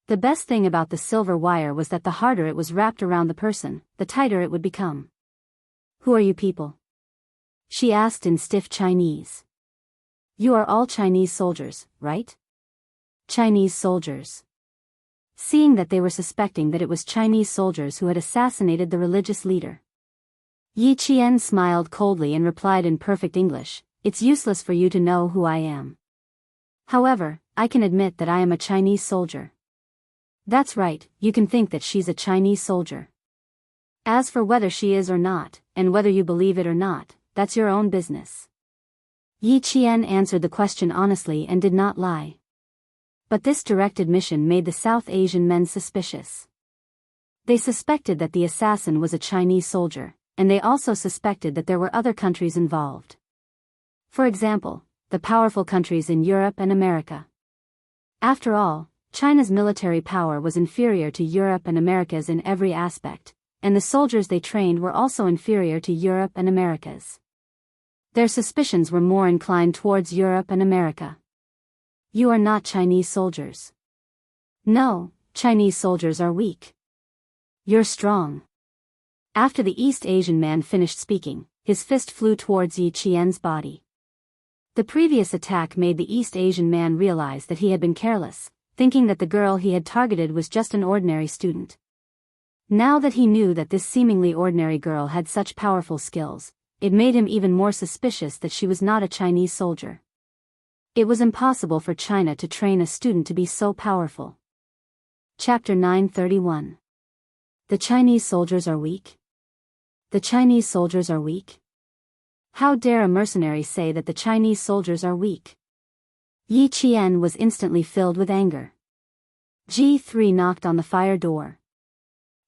The best thing about the silver wire was that the harder it was wrapped around the person, the tighter it would become. "Who are you people?" she asked in stiff Chinese. "You are all Chinese soldiers, right?" Chinese soldiers. Seeing that they were suspecting that it was Chinese soldiers who had assassinated the religious leader, Yi Qian smiled coldly and replied in perfect English, "It's useless for you to know who I am. However, I can admit that I am a Chinese soldier." "That's right, you can think that she's a Chinese soldier. As for whether she is or not, and whether you believe it or not, that's your own business." Yi Qian answered the question honestly and did not lie. But this direct admission made the South Asian men suspicious. They suspected that the assassin was a Chinese soldier, and they also suspected that there were other countries involved. For example, the powerful countries in Europe and America. After all, China's military power was inferior to Europe and America's in every aspect, and the soldiers they trained were also inferior to Europe and America's. Their suspicions were more inclined towards Europe and America. "You are not Chinese soldiers." "No, Chinese soldiers are weak. You're strong." After the East Asian man finished speaking, his fist flew towards Yi Qian's body. The previous attack made the East Asian man realize that he had been careless, thinking that the girl he had targeted was just an ordinary student. Now that he knew that this seemingly ordinary girl had such powerful skills, it made him even more suspicious that she was not a Chinese soldier. It was impossible for China to train a student to be so powerful. Chapter 931. The Chinese soldiers are weak? The Chinese soldiers are weak? How dare a mercenary say that the Chinese soldiers are weak? Yi Qian was instantly filled with anger. G3 knocked on the fire door.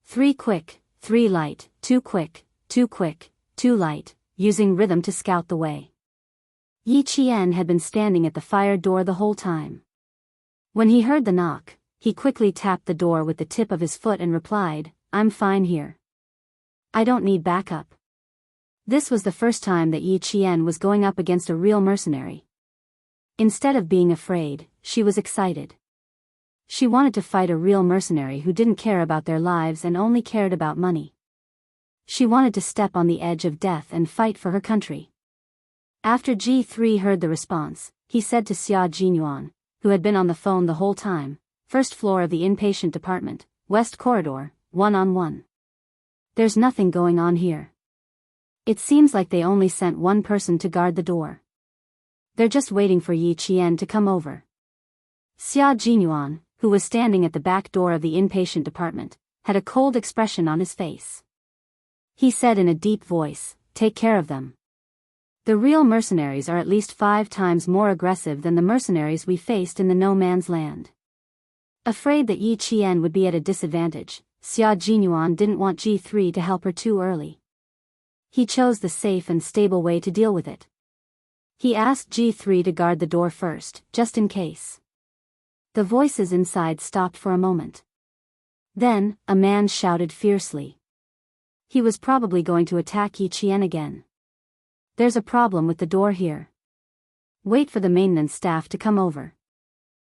3 quick, 3 light, 2 quick, 2 quick, 2 light, using rhythm to scout the way. Yi Qian had been standing at the fire door the whole time. When he heard the knock, he quickly tapped the door with the tip of his foot and replied, "I'm fine here. I don't need backup." This was the first time that Yi Qian was going up against a real mercenary. Instead of being afraid, she was excited. She wanted to fight a real mercenary who didn't care about their lives and only cared about money. She wanted to step on the edge of death and fight for her country. After G3 heard the response, he said to Xia Jinyuan, who had been on the phone the whole time, "First floor of the inpatient department, west corridor, 1-on-1. There's nothing going on here. It seems like they only sent one person to guard the door. They're just waiting for Yi Qian to come over." Xia Jinyuan, who was standing at the back door of the inpatient department, had a cold expression on his face. He said in a deep voice, "Take care of them. The real mercenaries are at least 5 times more aggressive than the mercenaries we faced in the no man's land." Afraid that Yi Qian would be at a disadvantage, Xia Jinyuan didn't want G3 to help her too early. He chose the safe and stable way to deal with it. He asked G3 to guard the door first, just in case. The voices inside stopped for a moment. Then, a man shouted fiercely. He was probably going to attack Yi Qian again. "There's a problem with the door here. Wait for the maintenance staff to come over.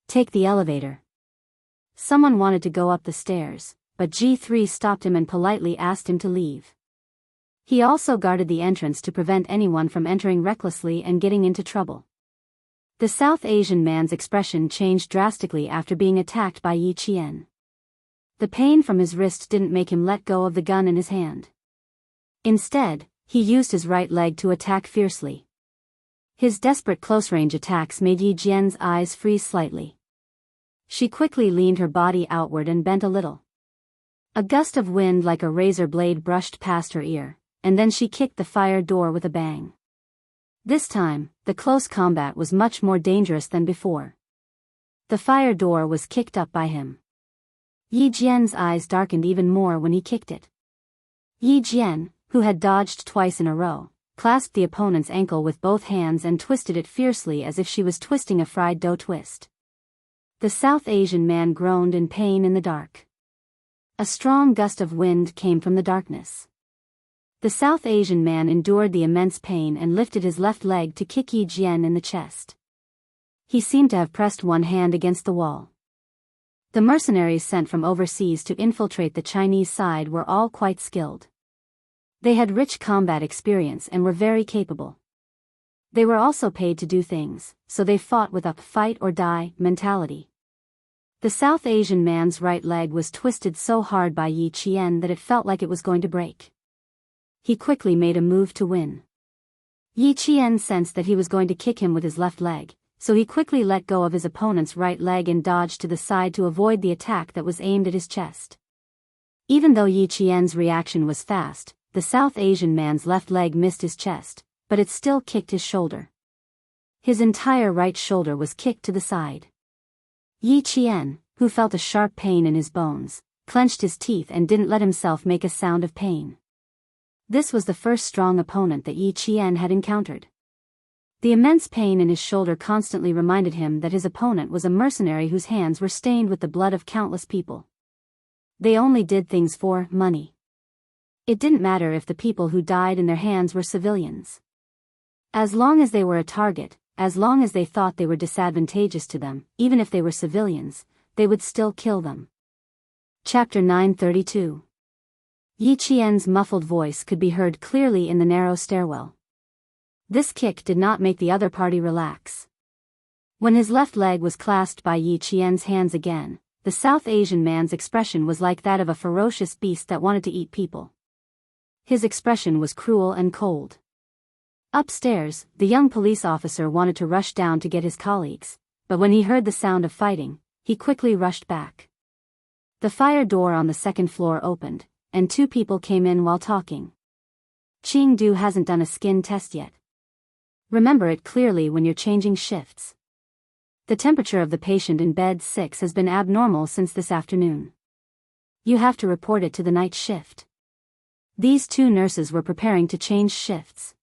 Take the elevator." Someone wanted to go up the stairs, but G3 stopped him and politely asked him to leave. He also guarded the entrance to prevent anyone from entering recklessly and getting into trouble. The South Asian man's expression changed drastically after being attacked by Yi Qian. The pain from his wrist didn't make him let go of the gun in his hand. Instead, he used his right leg to attack fiercely. His desperate close-range attacks made Yi Jian's eyes freeze slightly. She quickly leaned her body outward and bent a little. A gust of wind like a razor blade brushed past her ear, and then she kicked the fire door with a bang. This time, the close combat was much more dangerous than before. The fire door was kicked up by him. Yi Jian's eyes darkened even more when he kicked it. Yi Jian, who had dodged twice in a row, clasped the opponent's ankle with both hands and twisted it fiercely as if she was twisting a fried dough twist. The South Asian man groaned in pain in the dark. A strong gust of wind came from the darkness. The South Asian man endured the immense pain and lifted his left leg to kick Yi Jian in the chest. He seemed to have pressed one hand against the wall. The mercenaries sent from overseas to infiltrate the Chinese side were all quite skilled. They had rich combat experience and were very capable. They were also paid to do things, so they fought with a fight-or-die mentality. The South Asian man's right leg was twisted so hard by Yi Qian that it felt like it was going to break. He quickly made a move to win. Yi Qian sensed that he was going to kick him with his left leg, so he quickly let go of his opponent's right leg and dodged to the side to avoid the attack that was aimed at his chest. Even though Yi Qian's reaction was fast, the South Asian man's left leg missed his chest, but it still kicked his shoulder. His entire right shoulder was kicked to the side. Yi Qian, who felt a sharp pain in his bones, clenched his teeth and didn't let himself make a sound of pain. This was the first strong opponent that Yi Qian had encountered. The immense pain in his shoulder constantly reminded him that his opponent was a mercenary whose hands were stained with the blood of countless people. They only did things for money. It didn't matter if the people who died in their hands were civilians. As long as they were a target, as long as they thought they were disadvantageous to them, even if they were civilians, they would still kill them. Chapter 932. Yi Qian's muffled voice could be heard clearly in the narrow stairwell. This kick did not make the other party relax. When his left leg was clasped by Yi Qian's hands again, the South Asian man's expression was like that of a ferocious beast that wanted to eat people. His expression was cruel and cold. Upstairs, the young police officer wanted to rush down to get his colleagues, but when he heard the sound of fighting, he quickly rushed back. The fire door on the second floor opened, and 2 people came in while talking. "Chengdu hasn't done a skin test yet. Remember it clearly when you're changing shifts." The temperature of the patient in bed 6 has been abnormal since this afternoon. You have to report it to the night shift. These two nurses were preparing to change shifts.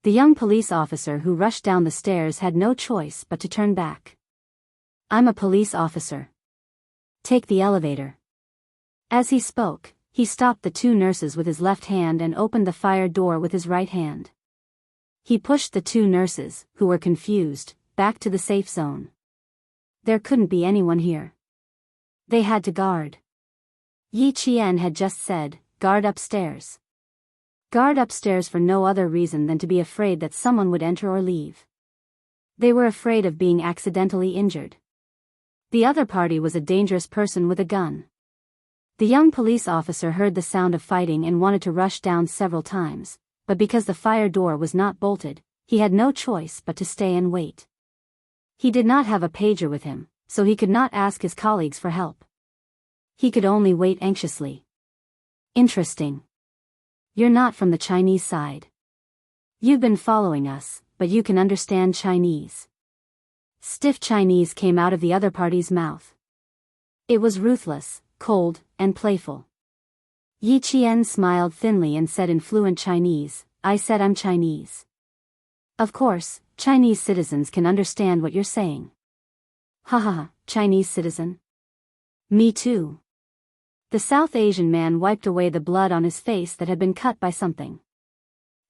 The young police officer who rushed down the stairs had no choice but to turn back. I'm a police officer. Take the elevator. As he spoke, he stopped the two nurses with his left hand and opened the fire door with his right hand. He pushed the two nurses, who were confused, back to the safe zone. There couldn't be anyone here. They had to guard. Yi Qian had just said, guard upstairs. Guard upstairs for no other reason than to be afraid that someone would enter or leave. They were afraid of being accidentally injured. The other party was a dangerous person with a gun. The young police officer heard the sound of fighting and wanted to rush down several times, but because the fire door was not bolted, he had no choice but to stay and wait. He did not have a pager with him, so he could not ask his colleagues for help. He could only wait anxiously. Interesting. You're not from the Chinese side. You've been following us, but you can understand Chinese. Stiff Chinese came out of the other party's mouth. It was ruthless, cold, and playful. Yi Qian smiled thinly and said in fluent Chinese, I said I'm Chinese. Of course, Chinese citizens can understand what you're saying. Ha ha ha, Chinese citizen? Me too. The South Asian man wiped away the blood on his face that had been cut by something.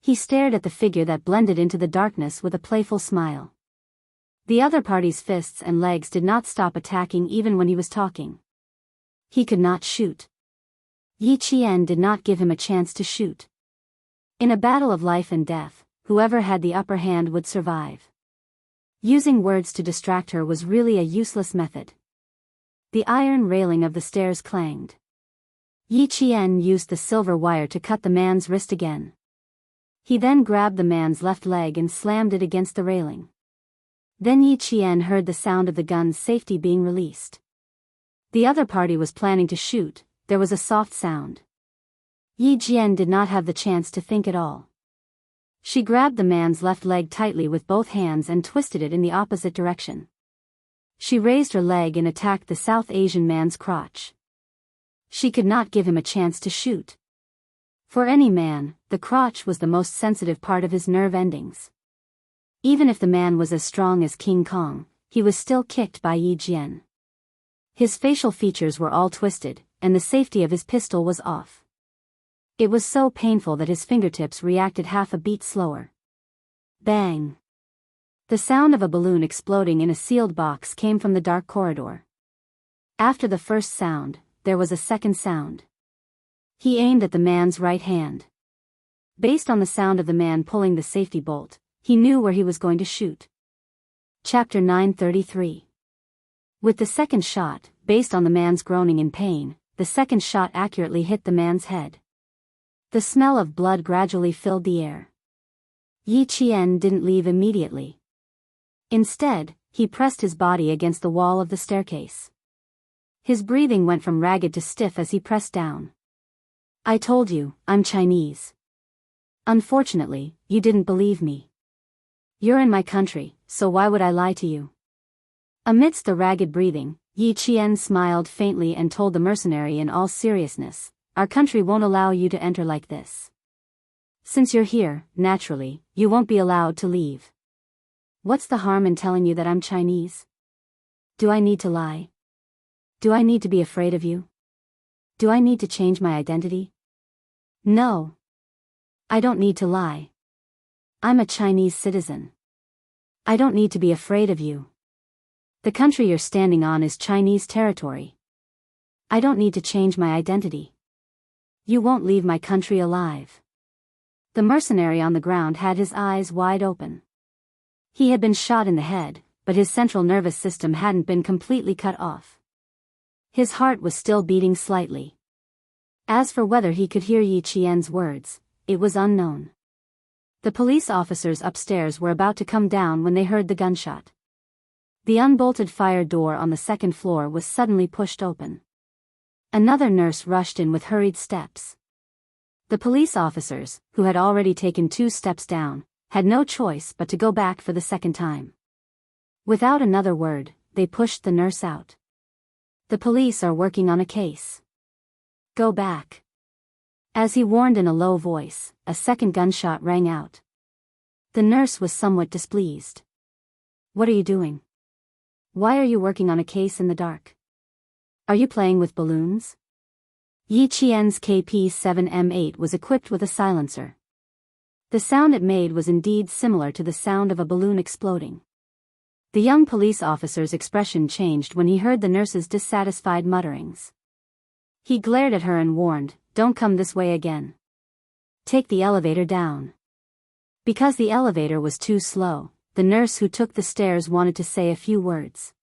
He stared at the figure that blended into the darkness with a playful smile. The other party's fists and legs did not stop attacking even when he was talking. He could not shoot. Yi Qian did not give him a chance to shoot. In a battle of life and death, whoever had the upper hand would survive. Using words to distract her was really a useless method. The iron railing of the stairs clanged. Yi Qian used the silver wire to cut the man's wrist again. He then grabbed the man's left leg and slammed it against the railing. Then Yi Qian heard the sound of the gun's safety being released. The other party was planning to shoot. There was a soft sound. Yi Qian did not have the chance to think at all. She grabbed the man's left leg tightly with both hands and twisted it in the opposite direction. She raised her leg and attacked the South Asian man's crotch. She could not give him a chance to shoot. For any man, the crotch was the most sensitive part of his nerve endings. Even if the man was as strong as King Kong, he was still kicked by Yi Qian. His facial features were all twisted, and the safety of his pistol was off. It was so painful that his fingertips reacted half a beat slower. Bang! The sound of a balloon exploding in a sealed box came from the dark corridor. After the first sound, there was a second sound. He aimed at the man's right hand. Based on the sound of the man pulling the safety bolt, he knew where he was going to shoot. Chapter 933. With the second shot, based on the man's groaning in pain, the second shot accurately hit the man's head. The smell of blood gradually filled the air. Yi Qian didn't leave immediately. Instead, he pressed his body against the wall of the staircase. His breathing went from ragged to stiff as he pressed down. I told you, I'm Chinese. Unfortunately, you didn't believe me. You're in my country, so why would I lie to you? Amidst the ragged breathing, Yi Qian smiled faintly and told the mercenary in all seriousness, our country won't allow you to enter like this. Since you're here, naturally, you won't be allowed to leave. What's the harm in telling you that I'm Chinese? Do I need to lie? Do I need to be afraid of you? Do I need to change my identity? No. I don't need to lie. I'm a Chinese citizen. I don't need to be afraid of you. The country you're standing on is Chinese territory. I don't need to change my identity. You won't leave my country alive. The mercenary on the ground had his eyes wide open. He had been shot in the head, but his central nervous system hadn't been completely cut off. His heart was still beating slightly. As for whether he could hear Yi Qian's words, it was unknown. The police officers upstairs were about to come down when they heard the gunshot. The unbolted fire door on the second floor was suddenly pushed open. Another nurse rushed in with hurried steps. The police officers, who had already taken 2 steps down, had no choice but to go back for the second time. Without another word, they pushed the nurse out. The police are working on a case. Go back. As he warned in a low voice, a second gunshot rang out. The nurse was somewhat displeased. What are you doing? Why are you working on a case in the dark? Are you playing with balloons? Yi Qian's KP-7M8 was equipped with a silencer. The sound it made was indeed similar to the sound of a balloon exploding. The young police officer's expression changed when he heard the nurse's dissatisfied mutterings. He glared at her and warned, "Don't come this way again. Take the elevator down." Because the elevator was too slow, the nurse who took the stairs wanted to say a few words.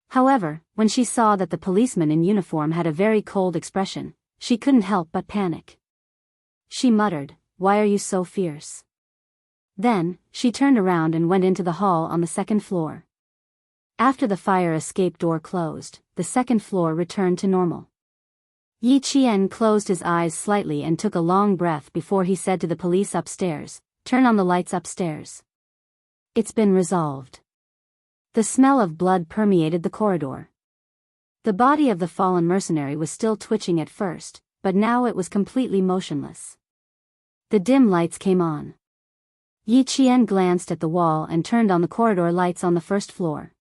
However, when she saw that the policeman in uniform had a very cold expression, she couldn't help but panic. She muttered, "Why are you so fierce?" Then, she turned around and went into the hall on the second floor. After the fire escape door closed, the second floor returned to normal. Yi Qian closed his eyes slightly and took a long breath before he said to the police upstairs, "Turn on the lights upstairs." It's been resolved. The smell of blood permeated the corridor. The body of the fallen mercenary was still twitching at first, but now it was completely motionless. The dim lights came on. Yi Qian glanced at the wall and turned on the corridor lights on the first floor.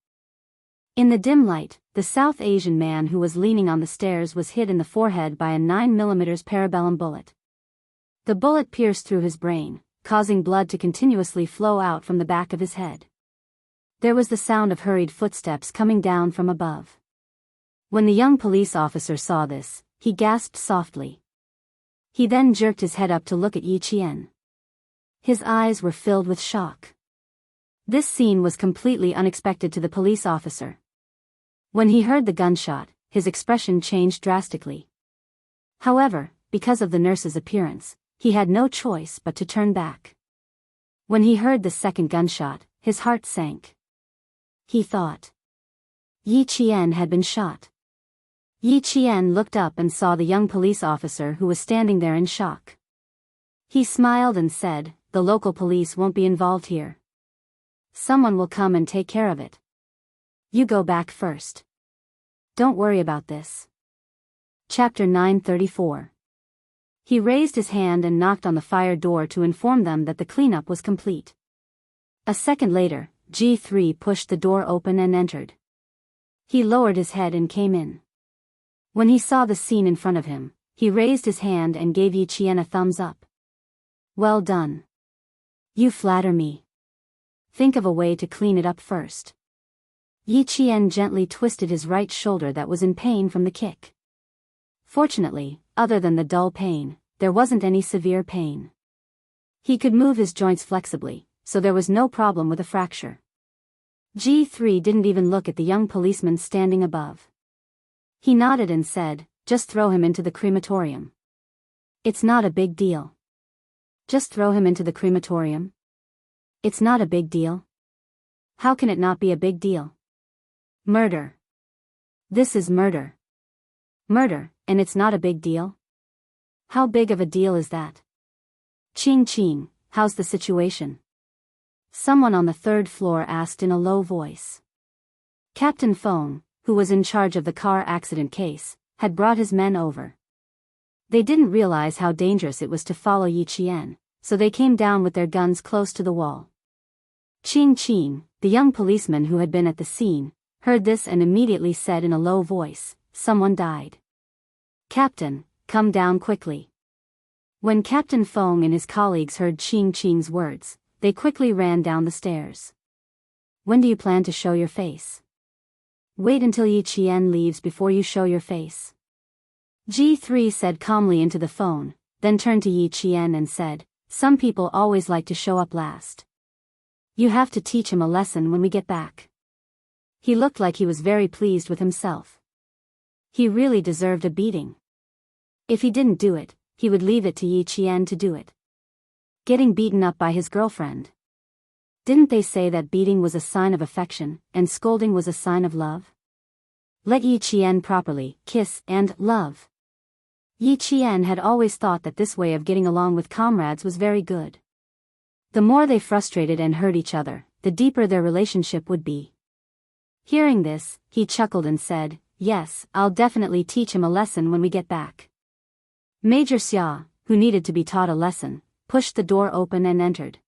In the dim light, the South Asian man who was leaning on the stairs was hit in the forehead by a 9mm parabellum bullet. The bullet pierced through his brain, causing blood to continuously flow out from the back of his head. There was the sound of hurried footsteps coming down from above. When the young police officer saw this, he gasped softly. He then jerked his head up to look at Yi Qian. His eyes were filled with shock. This scene was completely unexpected to the police officer. When he heard the gunshot, his expression changed drastically. However, because of the nurse's appearance, he had no choice but to turn back. When he heard the second gunshot, his heart sank. He thought Yi Qian had been shot. Yi Qian looked up and saw the young police officer who was standing there in shock. He smiled and said, "The local police won't be involved here. Someone will come and take care of it. You go back first. Don't worry about this." Chapter 934. He raised his hand and knocked on the fire door to inform them that the cleanup was complete. A second later, G3 pushed the door open and entered. He lowered his head and came in. When he saw the scene in front of him, he raised his hand and gave Yi Qian a thumbs up. "Well done. You flatter me. Think of a way to clean it up first." Yi Qian gently twisted his right shoulder that was in pain from the kick. Fortunately, other than the dull pain, there wasn't any severe pain. He could move his joints flexibly, so there was no problem with a fracture. G3 didn't even look at the young policeman standing above. He nodded and said, "Just throw him into the crematorium. It's not a big deal." Just throw him into the crematorium? It's not a big deal. How can it not be a big deal? Murder. This is murder. Murder, and it's not a big deal? How big of a deal is that? Ching Ching, how's the situation? Someone on the third floor asked in a low voice. Captain Feng, who was in charge of the car accident case, had brought his men over. They didn't realize how dangerous it was to follow Yi Qian, so they came down with their guns close to the wall. Ching Ching, the young policeman who had been at the scene, heard this and immediately said in a low voice, "Someone died. Captain, come down quickly." When Captain Feng and his colleagues heard Ching Ching's words, they quickly ran down the stairs. "When do you plan to show your face?" "Wait until Yi Qian leaves before you show your face." G3 said calmly into the phone, then turned to Yi Qian and said, "Some people always like to show up last. You have to teach him a lesson when we get back." He looked like he was very pleased with himself. He really deserved a beating. If he didn't do it, he would leave it to Yi Qian to do it. Getting beaten up by his girlfriend. Didn't they say that beating was a sign of affection, and scolding was a sign of love? Let Yi Qian properly kiss and love. Yi Qian had always thought that this way of getting along with comrades was very good. The more they frustrated and hurt each other, the deeper their relationship would be. Hearing this, he chuckled and said, "Yes, I'll definitely teach him a lesson when we get back." Major Xia, who needed to be taught a lesson, pushed the door open and entered.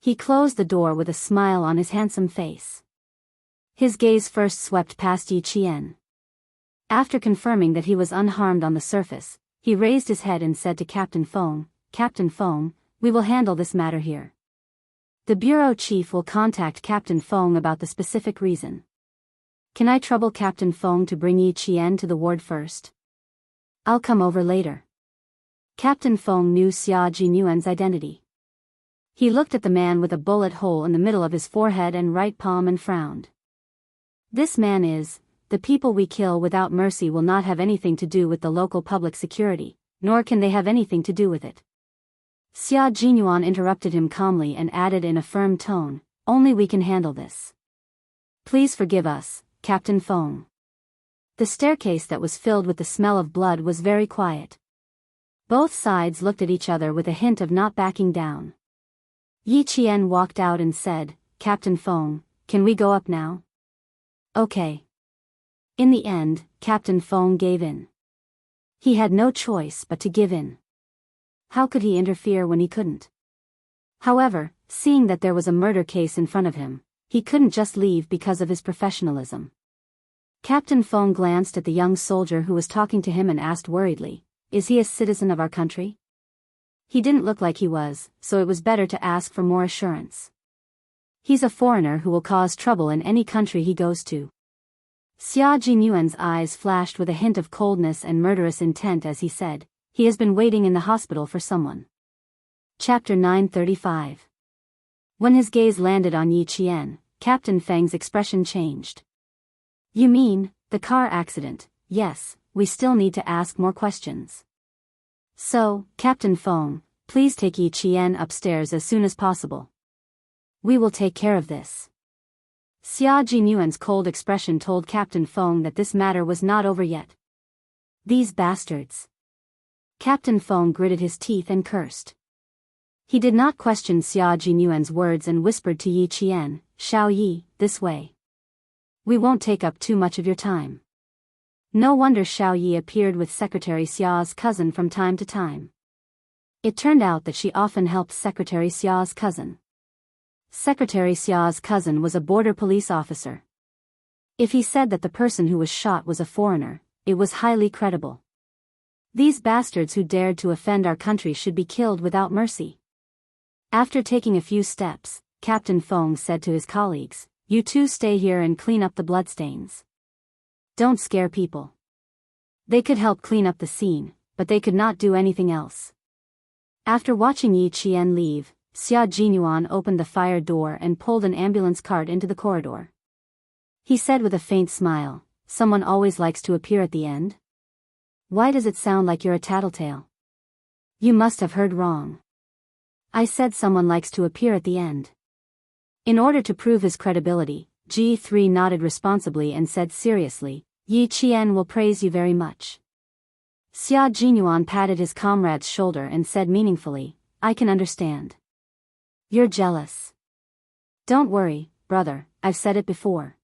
He closed the door with a smile on his handsome face. His gaze first swept past Yi Qian. After confirming that he was unharmed on the surface, he raised his head and said to Captain Feng, "Captain Feng, we will handle this matter here. The bureau chief will contact Captain Feng about the specific reason. Can I trouble Captain Feng to bring Yi Qian to the ward first? I'll come over later." Captain Feng knew Xia Jinyuan's identity. He looked at the man with a bullet hole in the middle of his forehead and right palm and frowned. "This man is, the people we kill without mercy will not have anything to do with the local public security, nor can they have anything to do with it." Xia Jinyuan interrupted him calmly and added in a firm tone, "Only we can handle this. Please forgive us, Captain Feng." The staircase that was filled with the smell of blood was very quiet. Both sides looked at each other with a hint of not backing down. Yi Qian walked out and said, "Captain Feng, can we go up now?" "Okay." In the end, Captain Feng gave in. He had no choice but to give in. How could he interfere when he couldn't? However, seeing that there was a murder case in front of him, he couldn't just leave because of his professionalism. Captain Feng glanced at the young soldier who was talking to him and asked worriedly, "Is he a citizen of our country?" He didn't look like he was, so it was better to ask for more assurance. "He's a foreigner who will cause trouble in any country he goes to." Xia Jinyuan's eyes flashed with a hint of coldness and murderous intent as he said, "He has been waiting in the hospital for someone." Chapter 935. When his gaze landed on Yi Qian, Captain Feng's expression changed. "You mean, the car accident? Yes, we still need to ask more questions. So, Captain Feng, please take Yi Qian upstairs as soon as possible. We will take care of this." Xia Jinyuan's cold expression told Captain Feng that this matter was not over yet. "These bastards." Captain Feng gritted his teeth and cursed. He did not question Xia Jinyuan's words and whispered to Yi Qian, "Xiao Yi, this way. We won't take up too much of your time." No wonder Xiao Yi appeared with Secretary Xia's cousin from time to time. It turned out that she often helped Secretary Xia's cousin. Secretary Xia's cousin was a border police officer. If he said that the person who was shot was a foreigner, it was highly credible. These bastards who dared to offend our country should be killed without mercy. After taking a few steps, Captain Feng said to his colleagues, "You two stay here and clean up the bloodstains. Don't scare people." They could help clean up the scene, but they could not do anything else. After watching Yi Qian leave, Xia Jinyuan opened the fire door and pulled an ambulance cart into the corridor. He said with a faint smile, "Someone always likes to appear at the end? Why does it sound like you're a tattletale? You must have heard wrong. I said someone likes to appear at the end." In order to prove his credibility, G3 nodded responsibly and said seriously, "Yi Qian will praise you very much." Xia Jinyuan patted his comrade's shoulder and said meaningfully, "I can understand. You're jealous. Don't worry, brother, I've said it before.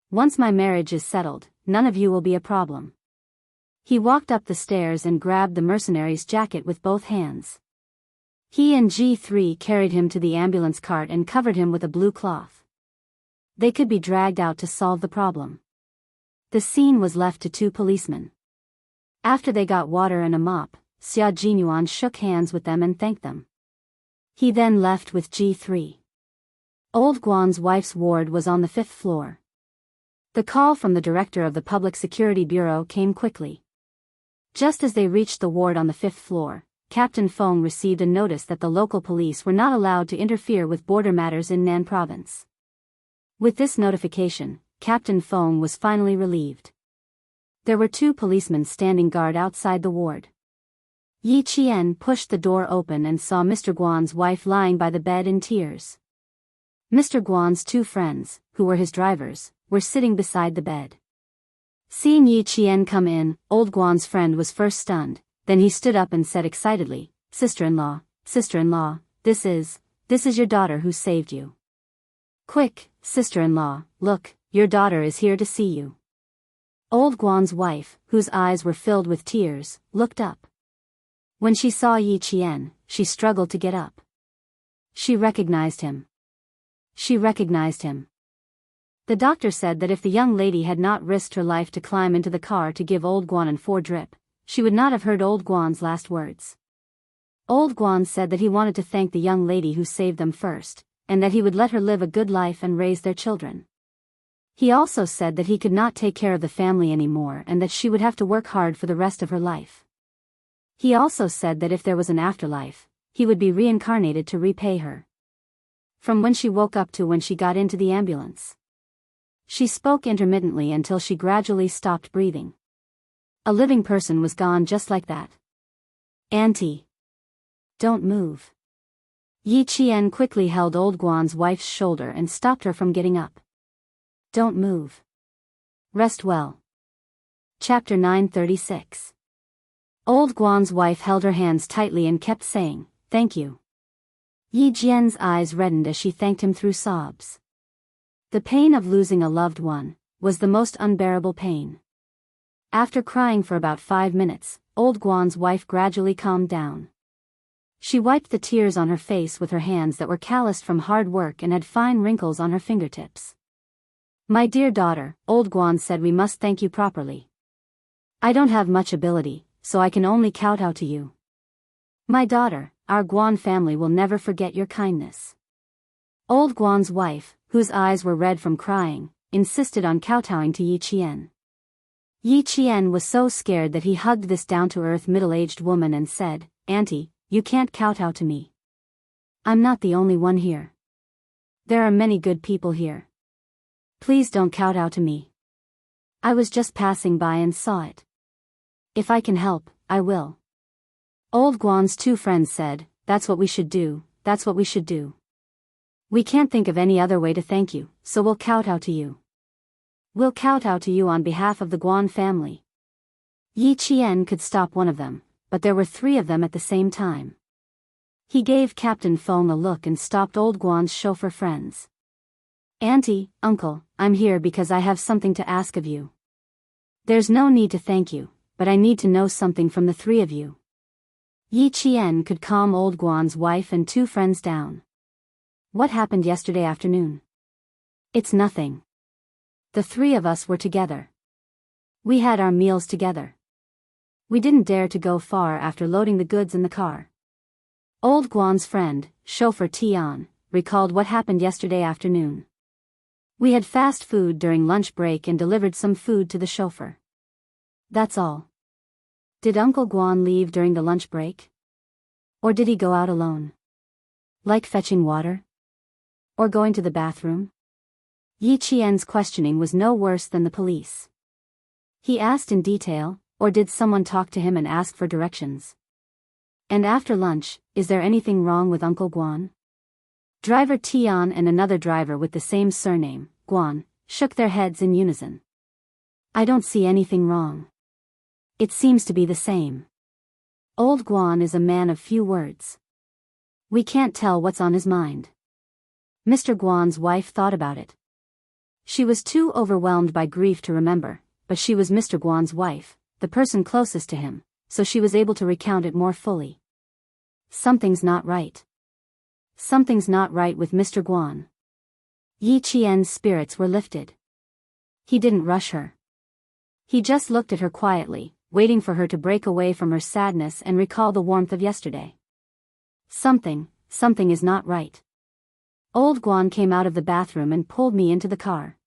Once my marriage is settled, none of you will be a problem." He walked up the stairs and grabbed the mercenary's jacket with both hands. He and G3 carried him to the ambulance cart and covered him with a blue cloth. They could be dragged out to solve the problem. The scene was left to two policemen. After they got water and a mop, Xia Jinyuan shook hands with them and thanked them. He then left with G3. Old Guan's wife's ward was on the 5th floor. The call from the director of the Public Security Bureau came quickly. Just as they reached the ward on the 5th floor, Captain Feng received a notice that the local police were not allowed to interfere with border matters in Nan province. With this notification, Captain Feng was finally relieved. There were two policemen standing guard outside the ward. Yi Qian pushed the door open and saw Mr. Guan's wife lying by the bed in tears. Mr. Guan's two friends, who were his drivers, were sitting beside the bed. Seeing Yi Qian come in, old Guan's friend was first stunned, then he stood up and said excitedly, sister-in-law, this is your daughter who saved you. Quick, sister-in-law, look, your daughter is here to see you. Old Guan's wife, whose eyes were filled with tears, looked up. When she saw Yi Qian, she struggled to get up. She recognized him. She recognized him. The doctor said that if the young lady had not risked her life to climb into the car to give Old Guan an 4 drip, she would not have heard Old Guan's last words. Old Guan said that he wanted to thank the young lady who saved them first, and that he would let her live a good life and raise their children. He also said that he could not take care of the family anymore and that she would have to work hard for the rest of her life. He also said that if there was an afterlife, he would be reincarnated to repay her. From when she woke up to when she got into the ambulance. She spoke intermittently until she gradually stopped breathing. A living person was gone just like that. Auntie. Don't move. Yi Qian quickly held Old Guan's wife's shoulder and stopped her from getting up. Don't move. Rest well. Chapter 936. Old Guan's wife held her hands tightly and kept saying, "Thank you." Yi Qian's eyes reddened as she thanked him through sobs. The pain of losing a loved one was the most unbearable pain. After crying for about 5 minutes, Old Guan's wife gradually calmed down. She wiped the tears on her face with her hands that were calloused from hard work and had fine wrinkles on her fingertips. "My dear daughter," Old Guan said, "we must thank you properly. I don't have much ability, so I can only kowtow to you. My daughter, our Guan family will never forget your kindness." Old Guan's wife, whose eyes were red from crying, insisted on kowtowing to Yi Qian. Yi Qian was so scared that he hugged this down-to-earth middle-aged woman and said, "Auntie, you can't kowtow to me. I'm not the only one here. There are many good people here. Please don't kowtow to me. I was just passing by and saw it. If I can help, I will." Old Guan's 2 friends said, "That's what we should do, that's what we should do. We can't think of any other way to thank you, so we'll kowtow to you. We'll kowtow to you on behalf of the Guan family." Yi Qian could stop one of them, but there were 3 of them at the same time. He gave Captain Feng a look and stopped Old Guan's chauffeur friends. "Auntie, uncle, I'm here because I have something to ask of you. There's no need to thank you, but I need to know something from the 3 of you." Yi Qian could calm Old Guan's wife and 2 friends down. "What happened yesterday afternoon?" "It's nothing. The 3 of us were together. We had our meals together. We didn't dare to go far after loading the goods in the car." Old Guan's friend, chauffeur Tian, recalled what happened yesterday afternoon. "We had fast food during lunch break and delivered some food to the chauffeur. That's all." "Did Uncle Guan leave during the lunch break? Or did he go out alone? Like fetching water? Or going to the bathroom?" Yi Qian's questioning was no worse than the police. He asked in detail, or did someone talk to him and ask for directions? "And after lunch, is there anything wrong with Uncle Guan?" Driver Tian and another driver with the same surname, Guan, shook their heads in unison. "I don't see anything wrong. It seems to be the same. Old Guan is a man of few words. We can't tell what's on his mind." Mr. Guan's wife thought about it. She was too overwhelmed by grief to remember, but she was Mr. Guan's wife, the person closest to him, so she was able to recount it more fully. Something's not right. Something's not right with Mr. Guan. Yi Qian's spirits were lifted. He didn't rush her. He just looked at her quietly, waiting for her to break away from her sadness and recall the warmth of yesterday. Something is not right. Old Guan came out of the bathroom and pulled me into the car.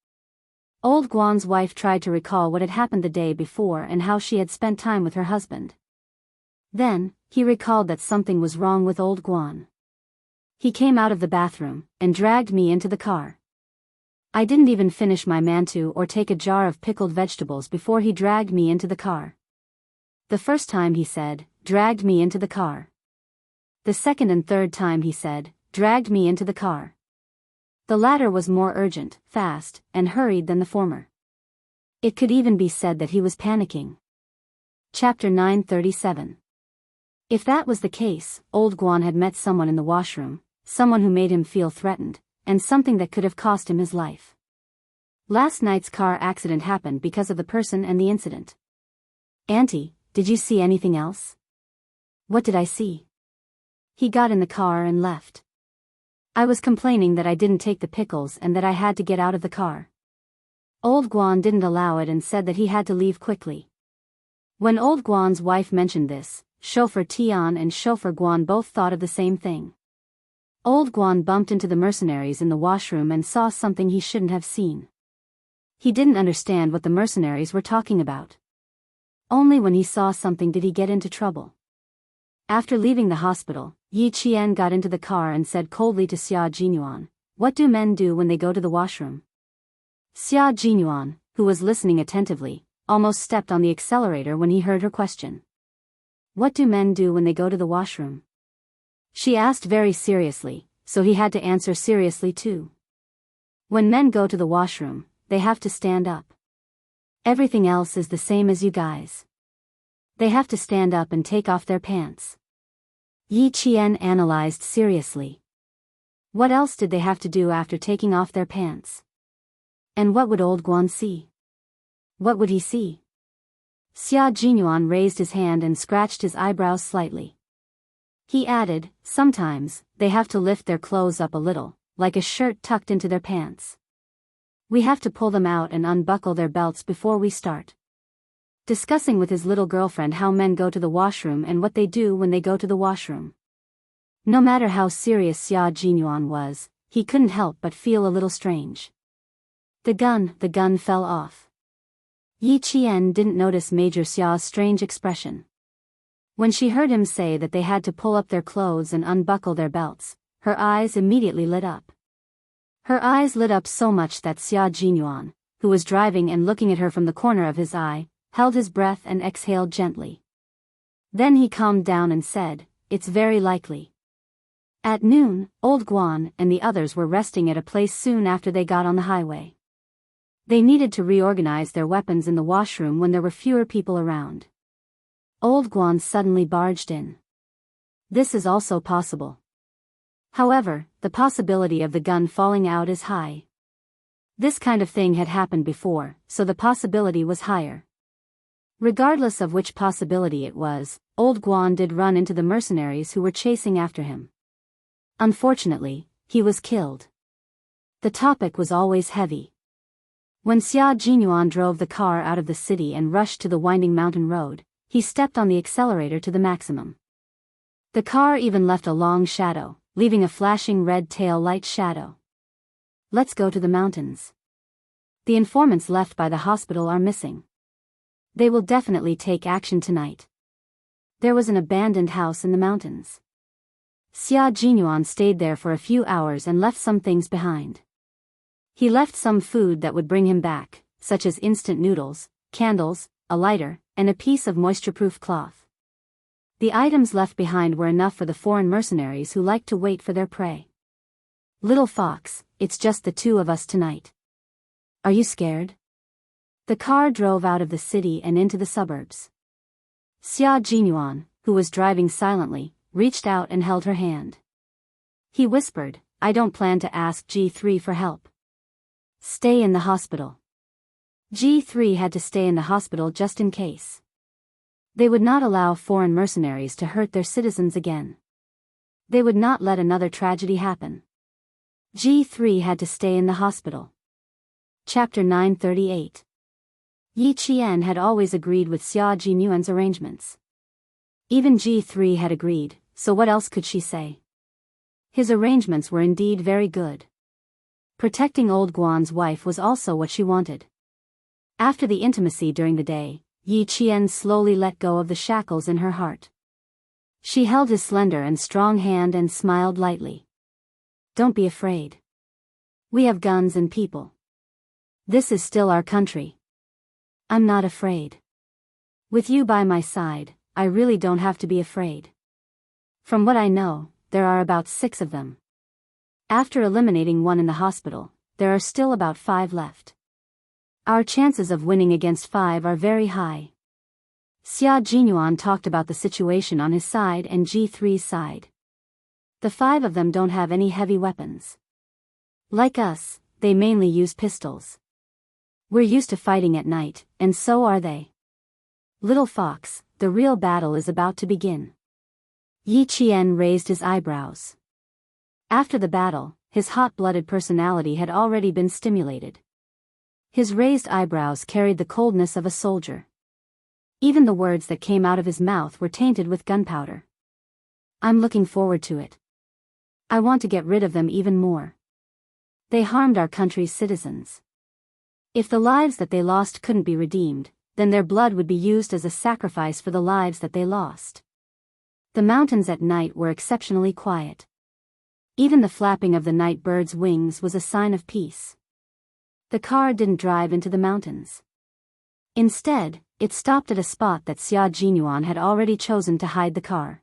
Old Guan's wife tried to recall what had happened the day before and how she had spent time with her husband. Then, he recalled that something was wrong with Old Guan. He came out of the bathroom and dragged me into the car. I didn't even finish my mantou or take a jar of pickled vegetables before he dragged me into the car. The first time he said, "Dragged me into the car." The second and third time he said, "Dragged me into the car." The latter was more urgent, fast, and hurried than the former. It could even be said that he was panicking. Chapter 937. If that was the case, Old Guan had met someone in the washroom, someone who made him feel threatened, and something that could have cost him his life. Last night's car accident happened because of the person and the incident. Auntie, did you see anything else? What did I see? He got in the car and left. I was complaining that I didn't take the pickles and that I had to get out of the car. Old Guan didn't allow it and said that he had to leave quickly. When Old Guan's wife mentioned this, Chauffeur Tian and Chauffeur Guan both thought of the same thing. Old Guan bumped into the mercenaries in the washroom and saw something he shouldn't have seen. He didn't understand what the mercenaries were talking about. Only when he saw something did he get into trouble. After leaving the hospital, Yi Qian got into the car and said coldly to Xia Jinyuan, "What do men do when they go to the washroom?" Xia Jinyuan, who was listening attentively, almost stepped on the accelerator when he heard her question. What do men do when they go to the washroom? She asked very seriously, so he had to answer seriously too. When men go to the washroom, they have to stand up. Everything else is the same as you guys. They have to stand up and take off their pants. Yi Qian analyzed seriously. What else did they have to do after taking off their pants? And what would Old Guan see? What would he see? Xia Jinyuan raised his hand and scratched his eyebrows slightly. He added, sometimes, they have to lift their clothes up a little, like a shirt tucked into their pants. We have to pull them out and unbuckle their belts before we start. Discussing with his little girlfriend how men go to the washroom and what they do when they go to the washroom. No matter how serious Xia Jinyuan was, he couldn't help but feel a little strange. The gun fell off. Yi Qian didn't notice Major Xia's strange expression. When she heard him say that they had to pull up their clothes and unbuckle their belts, her eyes immediately lit up. Her eyes lit up so much that Xia Jinyuan, who was driving and looking at her from the corner of his eye, held his breath and exhaled gently. Then he calmed down and said, "It's very likely." At noon, Old Guan and the others were resting at a place soon after they got on the highway. They needed to reorganize their weapons in the washroom when there were fewer people around. Old Guan suddenly barged in. This is also possible. However, the possibility of the gun falling out is high. This kind of thing had happened before, so the possibility was higher. Regardless of which possibility it was, Old Guan did run into the mercenaries who were chasing after him. Unfortunately, he was killed. The topic was always heavy. When Xia Jinyuan drove the car out of the city and rushed to the winding mountain road, he stepped on the accelerator to the maximum. The car even left a long shadow, leaving a flashing red tail light shadow. Let's go to the mountains. The informants left by the hospital are missing. They will definitely take action tonight. There was an abandoned house in the mountains. Xia Jinyuan stayed there for a few hours and left some things behind. He left some food that would bring him back, such as instant noodles, candles, a lighter, and a piece of moisture-proof cloth. The items left behind were enough for the foreign mercenaries who liked to wait for their prey. Little fox, it's just the two of us tonight. Are you scared? The car drove out of the city and into the suburbs. Xia Jinyuan, who was driving silently, reached out and held her hand. He whispered, "I don't plan to ask G3 for help. Stay in the hospital." G3 had to stay in the hospital just in case. They would not allow foreign mercenaries to hurt their citizens again. They would not let another tragedy happen. G3 had to stay in the hospital. Chapter 938. Yi Qian had always agreed with Xia Jinyuan's arrangements. Even G3 had agreed, so what else could she say? His arrangements were indeed very good. Protecting Old Guan's wife was also what she wanted. After the intimacy during the day, Yi Qian slowly let go of the shackles in her heart. She held his slender and strong hand and smiled lightly. "Don't be afraid. We have guns and people. This is still our country. I'm not afraid. With you by my side, I really don't have to be afraid. From what I know, there are about 6 of them. After eliminating one in the hospital, there are still about 5 left. Our chances of winning against 5 are very high." Xia Jinyuan talked about the situation on his side and G3's side. The 5 of them don't have any heavy weapons. Like us, they mainly use pistols. We're used to fighting at night, and so are they. Little fox, the real battle is about to begin. Yi Qian raised his eyebrows. After the battle, his hot-blooded personality had already been stimulated. His raised eyebrows carried the coldness of a soldier. Even the words that came out of his mouth were tainted with gunpowder. I'm looking forward to it. I want to get rid of them even more. They harmed our country's citizens. If the lives that they lost couldn't be redeemed, then their blood would be used as a sacrifice for the lives that they lost. The mountains at night were exceptionally quiet. Even the flapping of the night bird's wings was a sign of peace. The car didn't drive into the mountains. Instead, it stopped at a spot that Xia Jinyuan had already chosen to hide the car.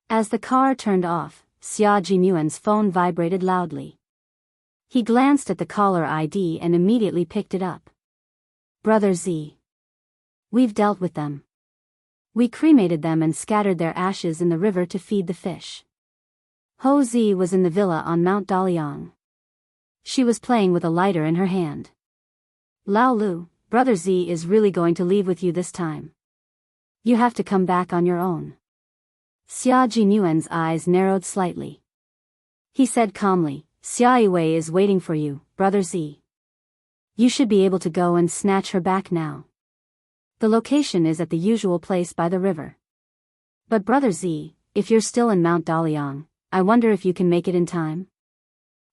As the car turned off, Xia Jinyuan's phone vibrated loudly. He glanced at the caller ID and immediately picked it up. Brother Z. We've dealt with them. We cremated them and scattered their ashes in the river to feed the fish. Ho Zi was in the villa on Mount Daliang. She was playing with a lighter in her hand. Lao Lu, Brother Z is really going to leave with you this time. You have to come back on your own. Xia Jinyuan's eyes narrowed slightly. He said calmly, Xia Yiwei is waiting for you, Brother Z. You should be able to go and snatch her back now. The location is at the usual place by the river. But Brother Z, if you're still in Mount Daliang, I wonder if you can make it in time?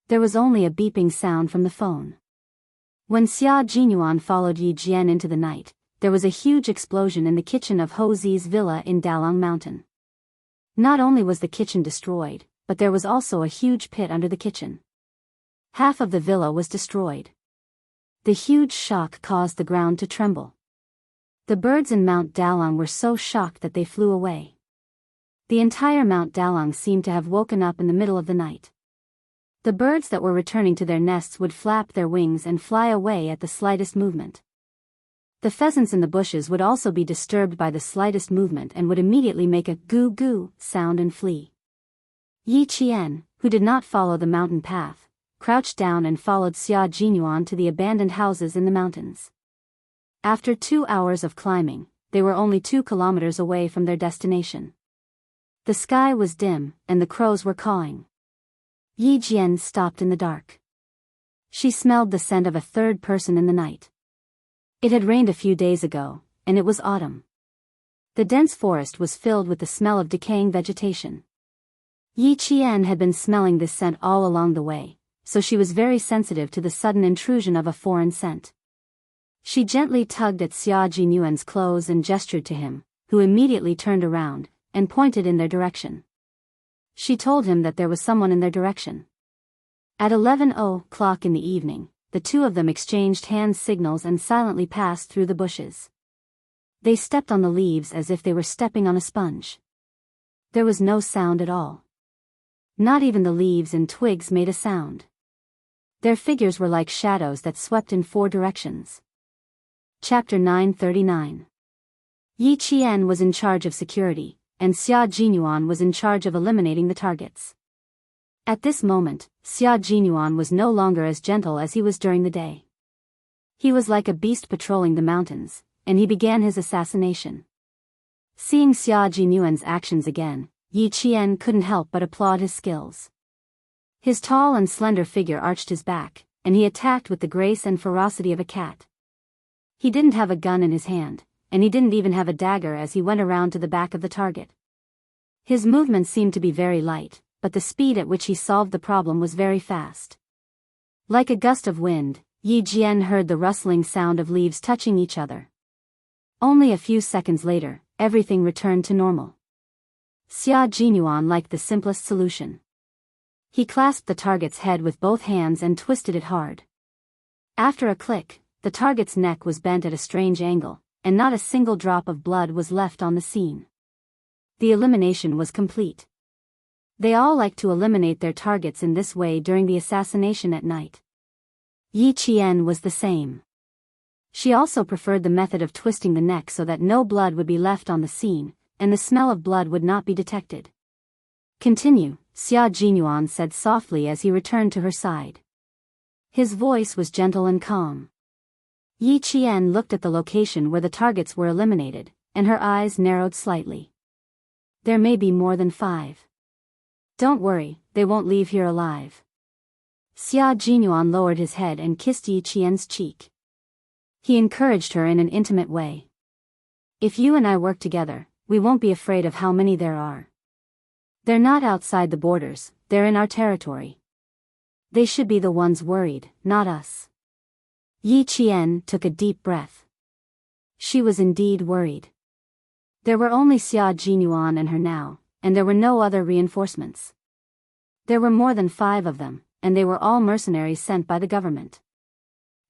There was only a beeping sound from the phone. When Xia Jinyuan followed Yi Jian into the night, there was a huge explosion in the kitchen of Ho Zi's villa in Dalong Mountain. Not only was the kitchen destroyed, but there was also a huge pit under the kitchen. Half of the villa was destroyed. The huge shock caused the ground to tremble. The birds in Mount Dalong were so shocked that they flew away. The entire Mount Dalong seemed to have woken up in the middle of the night. The birds that were returning to their nests would flap their wings and fly away at the slightest movement. The pheasants in the bushes would also be disturbed by the slightest movement and would immediately make a goo-goo sound and flee. Yi Qian, who did not follow the mountain path, crouched down and followed Xia Jinyuan to the abandoned houses in the mountains. After 2 hours of climbing, they were only 2 kilometers away from their destination. The sky was dim, and the crows were cawing. Yi Jian stopped in the dark. She smelled the scent of a third person in the night. It had rained a few days ago, and it was autumn. The dense forest was filled with the smell of decaying vegetation. Yi Qian had been smelling this scent all along the way, so she was very sensitive to the sudden intrusion of a foreign scent. She gently tugged at Xia Jinyuan's clothes and gestured to him, who immediately turned around and pointed in their direction. She told him that there was someone in their direction. At 11:00 in the evening, the two of them exchanged hand signals and silently passed through the bushes. They stepped on the leaves as if they were stepping on a sponge. There was no sound at all. Not even the leaves and twigs made a sound. Their figures were like shadows that swept in 4 directions. Chapter 939. Yi Qian was in charge of security, and Xia Jinyuan was in charge of eliminating the targets. At this moment, Xia Jinyuan was no longer as gentle as he was during the day. He was like a beast patrolling the mountains, and he began his assassination. Seeing Xia Jinyuan's actions again, Yi Qian couldn't help but applaud his skills. His tall and slender figure arched his back, and he attacked with the grace and ferocity of a cat. He didn't have a gun in his hand, and he didn't even have a dagger as he went around to the back of the target. His movements seemed to be very light, but the speed at which he solved the problem was very fast. Like a gust of wind, Yi Jian heard the rustling sound of leaves touching each other. Only a few seconds later, everything returned to normal. Xia Jinyuan liked the simplest solution. He clasped the target's head with both hands and twisted it hard. After a click, the target's neck was bent at a strange angle, and not a single drop of blood was left on the scene. The elimination was complete. They all like to eliminate their targets in this way during the assassination at night. Yi Qian was the same. She also preferred the method of twisting the neck so that no blood would be left on the scene, and the smell of blood would not be detected. Continue, Xia Jinyuan said softly as he returned to her side. His voice was gentle and calm. Yi Qian looked at the location where the targets were eliminated, and her eyes narrowed slightly. There may be more than 5. Don't worry, they won't leave here alive. Xia Jinyuan lowered his head and kissed Yi Qian's cheek. He encouraged her in an intimate way. If you and I work together, we won't be afraid of how many there are. They're not outside the borders, they're in our territory. They should be the ones worried, not us. Yi Qian took a deep breath. She was indeed worried. There were only Xia Jinyuan and her now, and there were no other reinforcements. There were more than 5 of them, and they were all mercenaries sent by the government.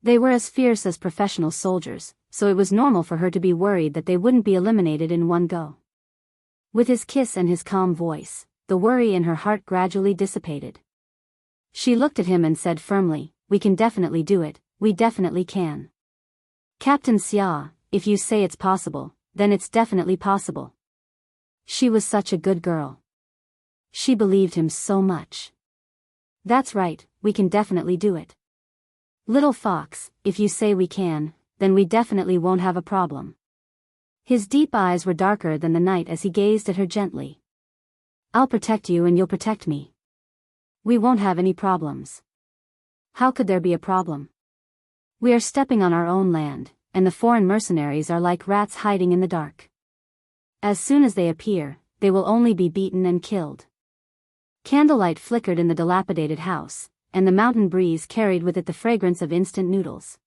They were as fierce as professional soldiers, so it was normal for her to be worried that they wouldn't be eliminated in one go. With his kiss and his calm voice, the worry in her heart gradually dissipated. She looked at him and said firmly, "We can definitely do it, we definitely can. Captain Xia, if you say it's possible, then it's definitely possible." She was such a good girl. She believed him so much. "That's right, we can definitely do it. Little fox, if you say we can, then we definitely won't have a problem." His deep eyes were darker than the night as he gazed at her gently. "I'll protect you and you'll protect me. We won't have any problems." How could there be a problem? We are stepping on our own land, and the foreign mercenaries are like rats hiding in the dark. As soon as they appear, they will only be beaten and killed. Candlelight flickered in the dilapidated house, and the mountain breeze carried with it the fragrance of instant noodles.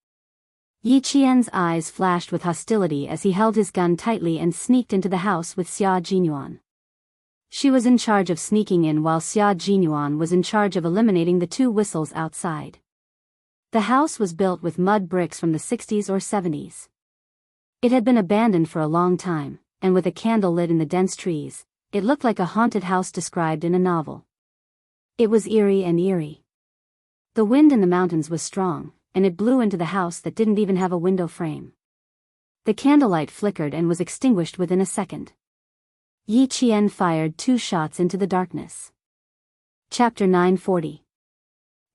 Yi Qian's eyes flashed with hostility as he held his gun tightly and sneaked into the house with Xia Jinyuan. She was in charge of sneaking in while Xia Jinyuan was in charge of eliminating the 2 whistles outside. The house was built with mud bricks from the 60s or 70s. It had been abandoned for a long time, and with a candle lit in the dense trees, it looked like a haunted house described in a novel. It was eerie and eerie. The wind in the mountains was strong, and it blew into the house that didn't even have a window frame. The candlelight flickered and was extinguished within a second. Yi Qian fired 2 shots into the darkness. Chapter 940.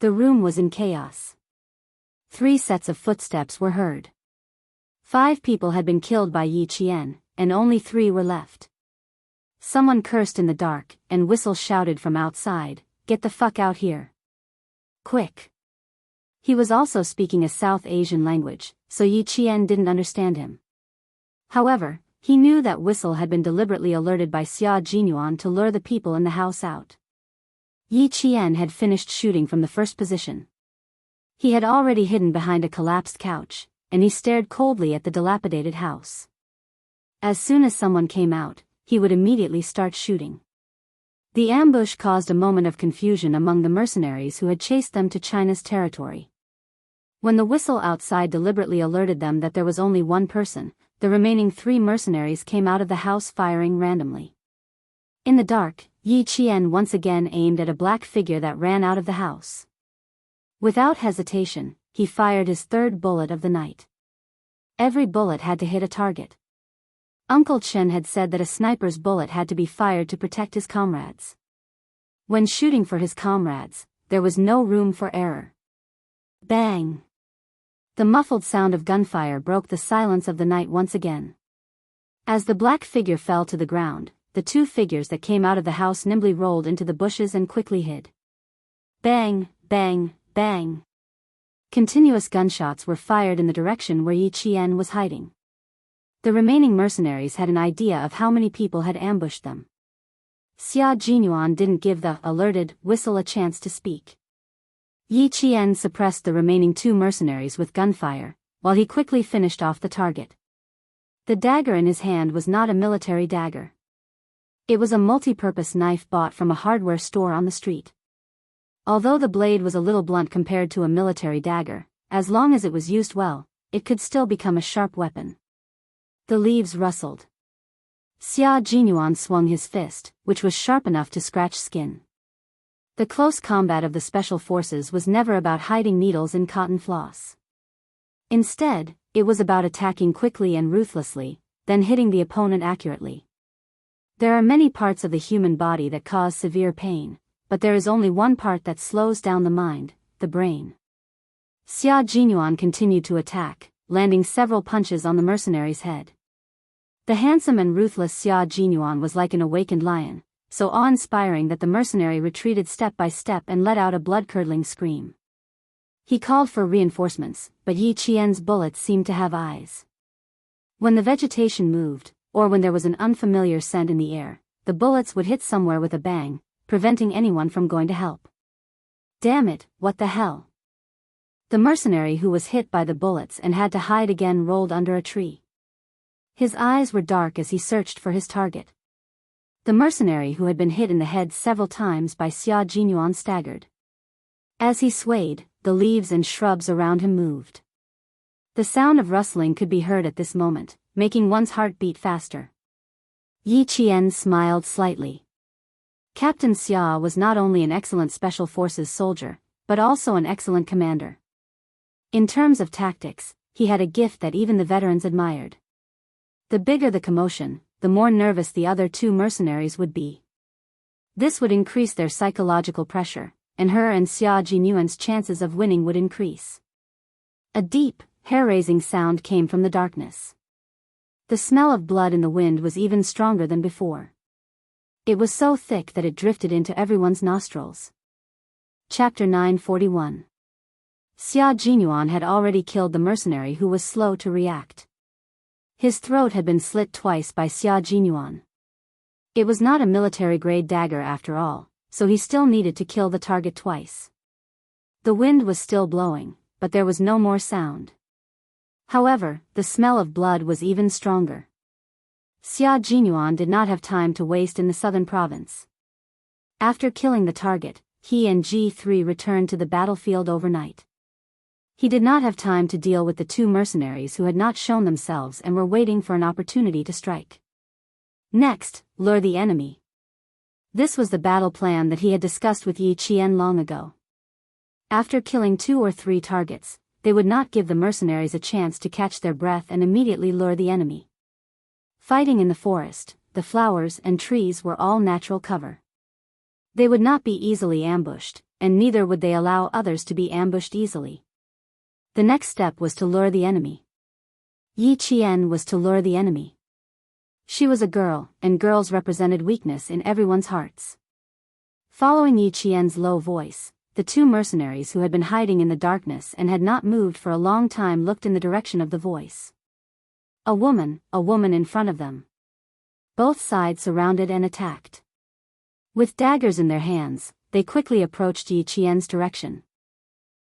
The room was in chaos. 3 sets of footsteps were heard. 5 people had been killed by Yi Qian, and only 3 were left. Someone cursed in the dark, and Whistle shouted from outside, "Get the fuck out here. Quick." He was also speaking a South Asian language, so Yi Qian didn't understand him. However, he knew that Whistle had been deliberately alerted by Xia Jinyuan to lure the people in the house out. Yi Qian had finished shooting from the first position. He had already hidden behind a collapsed couch, and he stared coldly at the dilapidated house. As soon as someone came out, he would immediately start shooting. The ambush caused a moment of confusion among the mercenaries who had chased them to China's territory. When the Whistle outside deliberately alerted them that there was only 1 person, the remaining 3 mercenaries came out of the house firing randomly. In the dark, Yi Qian once again aimed at a black figure that ran out of the house. Without hesitation, he fired his 3rd bullet of the night. Every bullet had to hit a target. Uncle Chen had said that a sniper's bullet had to be fired to protect his comrades. When shooting for his comrades, there was no room for error. Bang! The muffled sound of gunfire broke the silence of the night once again. As the black figure fell to the ground, the 2 figures that came out of the house nimbly rolled into the bushes and quickly hid. Bang, bang, bang. Continuous gunshots were fired in the direction where Yi Qian was hiding. The remaining mercenaries had an idea of how many people had ambushed them. Xia Jinyuan didn't give the alerted Whistle a chance to speak. Yi Qian suppressed the remaining 2 mercenaries with gunfire, while he quickly finished off the target. The dagger in his hand was not a military dagger. It was a multi-purpose knife bought from a hardware store on the street. Although the blade was a little blunt compared to a military dagger, as long as it was used well, it could still become a sharp weapon. The leaves rustled. Xia Jinyuan swung his fist, which was sharp enough to scratch skin. The close combat of the special forces was never about hiding needles in cotton floss. Instead, it was about attacking quickly and ruthlessly, then hitting the opponent accurately. There are many parts of the human body that cause severe pain, but there is only one part that slows down the mind, the brain. Xia Jinyuan continued to attack, landing several punches on the mercenary's head. The handsome and ruthless Xia Jinyuan was like an awakened lion, so awe-inspiring that the mercenary retreated step by step and let out a blood-curdling scream. He called for reinforcements, but Yi Qian's bullets seemed to have eyes. When the vegetation moved, or when there was an unfamiliar scent in the air, the bullets would hit somewhere with a bang, preventing anyone from going to help. Damn it, what the hell? The mercenary who was hit by the bullets and had to hide again rolled under a tree. His eyes were dark as he searched for his target. The mercenary who had been hit in the head several times by Xia Jinyuan staggered. As he swayed, the leaves and shrubs around him moved. The sound of rustling could be heard at this moment, making one's heart beat faster. Yi Qian smiled slightly. Captain Xia was not only an excellent special forces soldier, but also an excellent commander. In terms of tactics, he had a gift that even the veterans admired. The bigger the commotion, the more nervous the other two mercenaries would be. This would increase their psychological pressure, and her and Xia Jinyuan's chances of winning would increase. A deep, hair-raising sound came from the darkness. The smell of blood in the wind was even stronger than before. It was so thick that it drifted into everyone's nostrils. Chapter 941. Xia Jinyuan had already killed the mercenary who was slow to react. His throat had been slit twice by Xia Jinyuan. It was not a military-grade dagger after all, so he still needed to kill the target twice. The wind was still blowing, but there was no more sound. However, the smell of blood was even stronger. Xia Jinyuan did not have time to waste in the southern province. After killing the target, he and G3 returned to the battlefield overnight. He did not have time to deal with the two mercenaries who had not shown themselves and were waiting for an opportunity to strike. Next, lure the enemy. This was the battle plan that he had discussed with Yi Qian long ago. After killing 2 or 3 targets, they would not give the mercenaries a chance to catch their breath and immediately lure the enemy. Fighting in the forest, the flowers and trees were all natural cover. They would not be easily ambushed, and neither would they allow others to be ambushed easily. The next step was to lure the enemy. Yi Qian was to lure the enemy. She was a girl, and girls represented weakness in everyone's hearts. Following Yi Qian's low voice, the two mercenaries who had been hiding in the darkness and had not moved for a long time looked in the direction of the voice. A woman in front of them. Both sides surrounded and attacked. With daggers in their hands, they quickly approached Yi Qian's direction.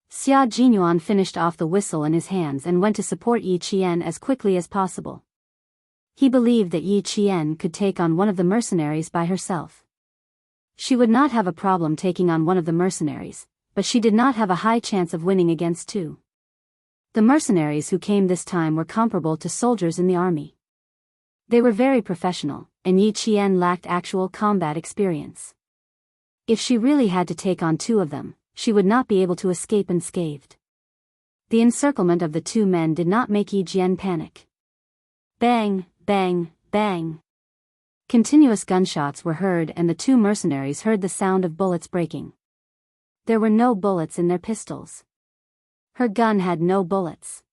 Xia Jinyuan finished off the whistle in his hands and went to support Yi Qian as quickly as possible. He believed that Yi Qian could take on one of the mercenaries by herself. She would not have a problem taking on one of the mercenaries, but she did not have a high chance of winning against 2. The mercenaries who came this time were comparable to soldiers in the army. They were very professional, and Yi Qian lacked actual combat experience. If she really had to take on 2 of them, she would not be able to escape unscathed. The encirclement of the 2 men did not make Yi Qian panic. Bang, bang, bang. Continuous gunshots were heard and the 2 mercenaries heard the sound of bullets breaking. There were no bullets in their pistols. Her gun had no bullets.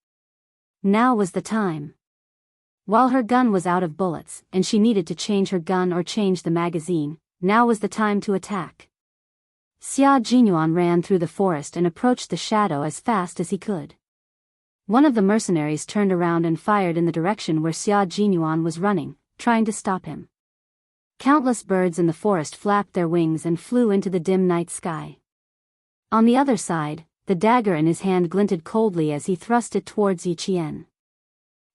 Now was the time. While her gun was out of bullets and she needed to change her gun or change the magazine, now was the time to attack. Xia Jinyuan ran through the forest and approached the shadow as fast as he could. One of the mercenaries turned around and fired in the direction where Xia Jinyuan was running, trying to stop him. Countless birds in the forest flapped their wings and flew into the dim night sky. On the other side, the dagger in his hand glinted coldly as he thrust it towards Yi Qian.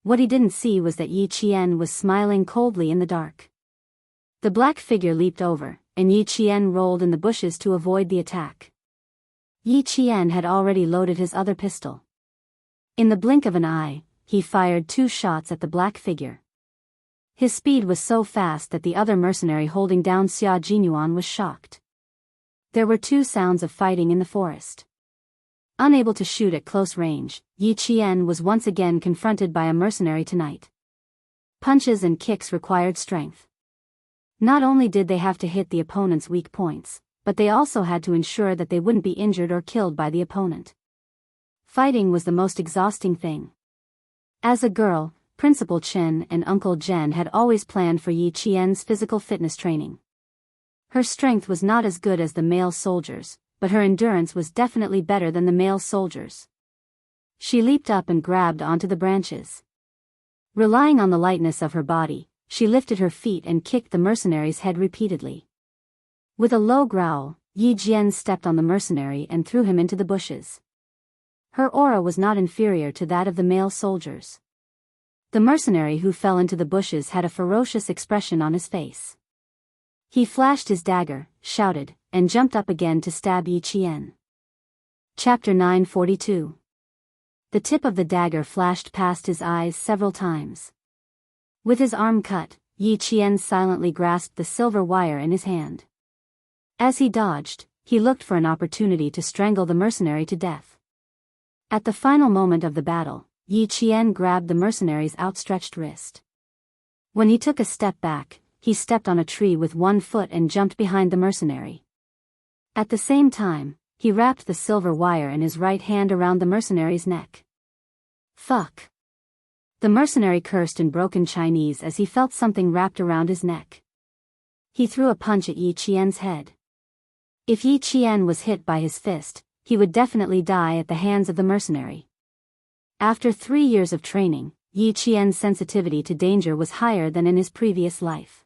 What he didn't see was that Yi Qian was smiling coldly in the dark. The black figure leaped over, and Yi Qian rolled in the bushes to avoid the attack. Yi Qian had already loaded his other pistol. In the blink of an eye, he fired 2 shots at the black figure. His speed was so fast that the other mercenary holding down Xia Jinyuan was shocked. There were 2 sounds of fighting in the forest. Unable to shoot at close range, Yi Qian was once again confronted by a mercenary tonight. Punches and kicks required strength. Not only did they have to hit the opponent's weak points, but they also had to ensure that they wouldn't be injured or killed by the opponent. Fighting was the most exhausting thing. As a girl, Principal Chen and Uncle Jen had always planned for Yi Qian's physical fitness training. Her strength was not as good as the male soldiers, but her endurance was definitely better than the male soldiers. She leaped up and grabbed onto the branches. Relying on the lightness of her body, she lifted her feet and kicked the mercenary's head repeatedly. With a low growl, Yi Jian stepped on the mercenary and threw him into the bushes. Her aura was not inferior to that of the male soldiers. The mercenary who fell into the bushes had a ferocious expression on his face. He flashed his dagger, shouted, and jumped up again to stab Yi Qian. Chapter 942. The tip of the dagger flashed past his eyes several times. With his arm cut, Yi Qian silently grasped the silver wire in his hand. As he dodged, he looked for an opportunity to strangle the mercenary to death. At the final moment of the battle, Yi Qian grabbed the mercenary's outstretched wrist. When he took a step back, he stepped on a tree with one foot and jumped behind the mercenary. At the same time, he wrapped the silver wire in his right hand around the mercenary's neck. Fuck! The mercenary cursed in broken Chinese as he felt something wrapped around his neck. He threw a punch at Yi Qian's head. If Yi Qian was hit by his fist, he would definitely die at the hands of the mercenary. After 3 years of training, Yi Qian's sensitivity to danger was higher than in his previous life.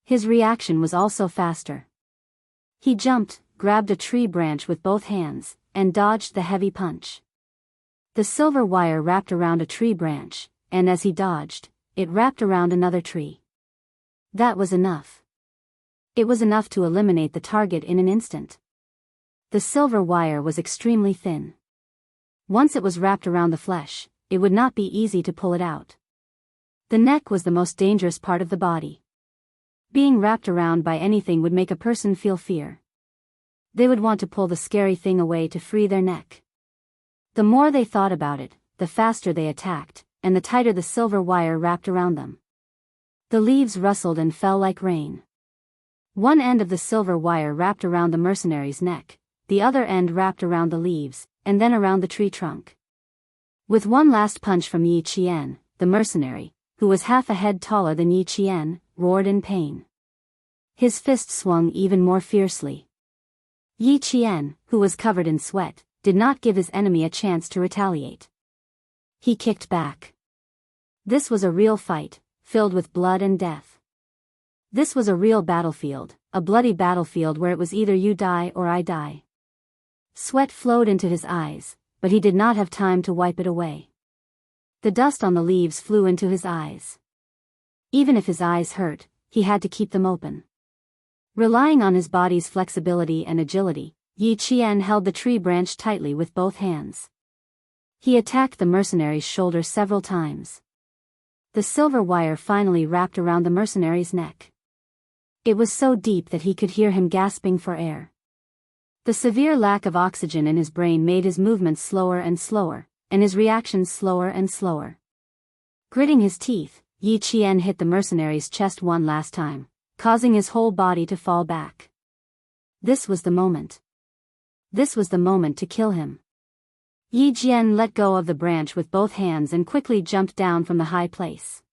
His reaction was also faster. He jumped, grabbed a tree branch with both hands, and dodged the heavy punch. The silver wire wrapped around a tree branch, and as he dodged, it wrapped around another tree. That was enough. It was enough to eliminate the target in an instant. The silver wire was extremely thin. Once it was wrapped around the flesh, it would not be easy to pull it out. The neck was the most dangerous part of the body. Being wrapped around by anything would make a person feel fear. They would want to pull the scary thing away to free their neck. The more they thought about it, the faster they attacked, and the tighter the silver wire wrapped around them. The leaves rustled and fell like rain. One end of the silver wire wrapped around the mercenary's neck, the other end wrapped around the leaves, and then around the tree trunk. With one last punch from Yi Qian, the mercenary, who was half a head taller than Yi Qian, roared in pain. His fist swung even more fiercely. Yi Qian, who was covered in sweat, did not give his enemy a chance to retaliate. He kicked back. This was a real fight, filled with blood and death. This was a real battlefield, a bloody battlefield where it was either you die or I die. Sweat flowed into his eyes, but he did not have time to wipe it away. The dust on the leaves flew into his eyes. Even if his eyes hurt, he had to keep them open. Relying on his body's flexibility and agility, Yi Qian held the tree branch tightly with both hands. He attacked the mercenary's shoulder several times. The silver wire finally wrapped around the mercenary's neck. It was so deep that he could hear him gasping for air. The severe lack of oxygen in his brain made his movements slower and slower, and his reactions slower and slower. Gritting his teeth, Yi Qian hit the mercenary's chest one last time, causing his whole body to fall back. This was the moment. This was the moment to kill him. Yi Jian let go of the branch with both hands and quickly jumped down from the high place.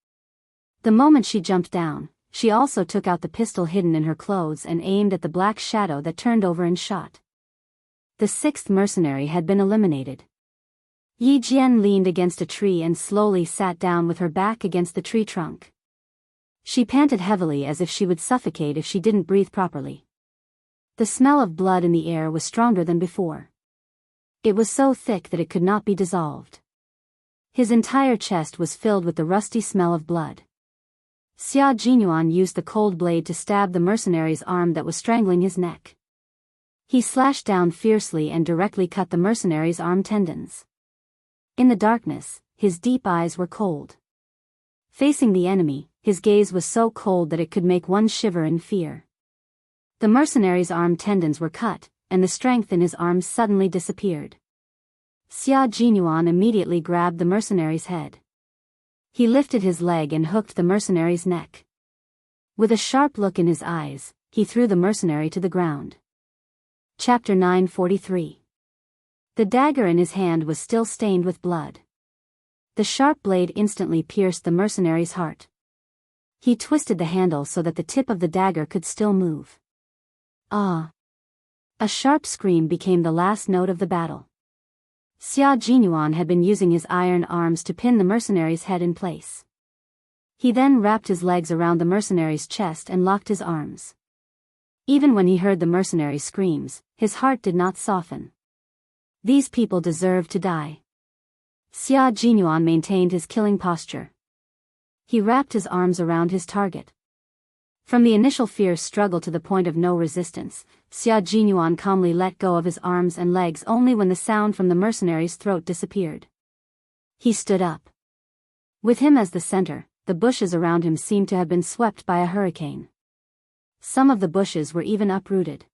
The moment she jumped down, she also took out the pistol hidden in her clothes and aimed at the black shadow that turned over and shot. The 6th mercenary had been eliminated. Yi Jian leaned against a tree and slowly sat down with her back against the tree trunk. She panted heavily as if she would suffocate if she didn't breathe properly. The smell of blood in the air was stronger than before. It was so thick that it could not be dissolved. His entire chest was filled with the rusty smell of blood. Xia Jinyuan used the cold blade to stab the mercenary's arm that was strangling his neck. He slashed down fiercely and directly cut the mercenary's arm tendons. In the darkness, his deep eyes were cold. Facing the enemy, his gaze was so cold that it could make one shiver in fear. The mercenary's arm tendons were cut, and the strength in his arms suddenly disappeared. Xia Jinyuan immediately grabbed the mercenary's head. He lifted his leg and hooked the mercenary's neck. With a sharp look in his eyes, he threw the mercenary to the ground. Chapter 943. The dagger in his hand was still stained with blood. The sharp blade instantly pierced the mercenary's heart. He twisted the handle so that the tip of the dagger could still move. Ah! A sharp scream became the last note of the battle. Xia Jinyuan had been using his iron arms to pin the mercenary's head in place. He then wrapped his legs around the mercenary's chest and locked his arms. Even when he heard the mercenary's screams, his heart did not soften. These people deserved to die. Xia Jinyuan maintained his killing posture. He wrapped his arms around his target. From the initial fierce struggle to the point of no resistance, Xia Jinyuan calmly let go of his arms and legs only when the sound from the mercenary's throat disappeared. He stood up. With him as the center, the bushes around him seemed to have been swept by a hurricane. Some of the bushes were even uprooted.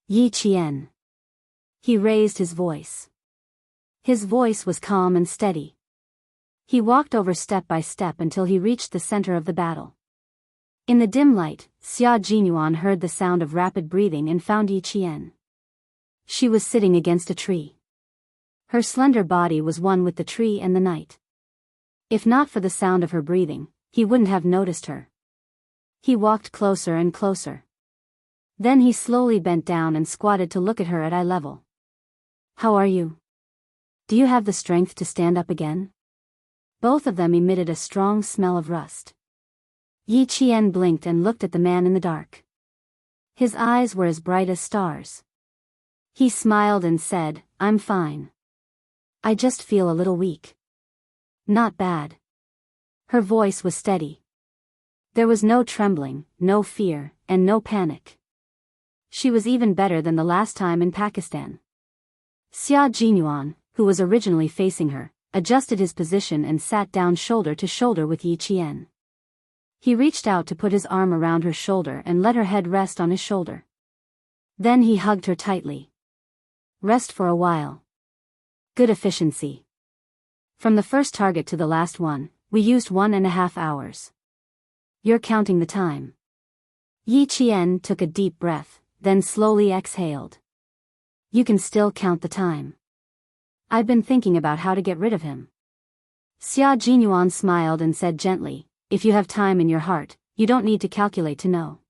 Yi Qian. He raised his voice. His voice was calm and steady. He walked over step by step until he reached the center of the battle. In the dim light, Xia Jinyuan heard the sound of rapid breathing and found Yi Qian. She was sitting against a tree. Her slender body was one with the tree and the night. If not for the sound of her breathing, he wouldn't have noticed her. He walked closer and closer. Then he slowly bent down and squatted to look at her at eye level. "How are you? Do you have the strength to stand up again?" Both of them emitted a strong smell of rust. Yi Qian blinked and looked at the man in the dark. His eyes were as bright as stars. He smiled and said, "I'm fine. I just feel a little weak." "Not bad." Her voice was steady. There was no trembling, no fear, and no panic. She was even better than the last time in Pakistan. Xia Jinyuan, who was originally facing her, adjusted his position and sat down shoulder to shoulder with Yi Qian. He reached out to put his arm around her shoulder and let her head rest on his shoulder. Then he hugged her tightly. "Rest for a while. Good efficiency. From the first target to the last one, we used 1.5 hours. You're counting the time." Yi Qian took a deep breath, then slowly exhaled. "You can still count the time. I've been thinking about how to get rid of him." Xia Jinyuan smiled and said gently, "If you have time in your heart, you don't need to calculate to know."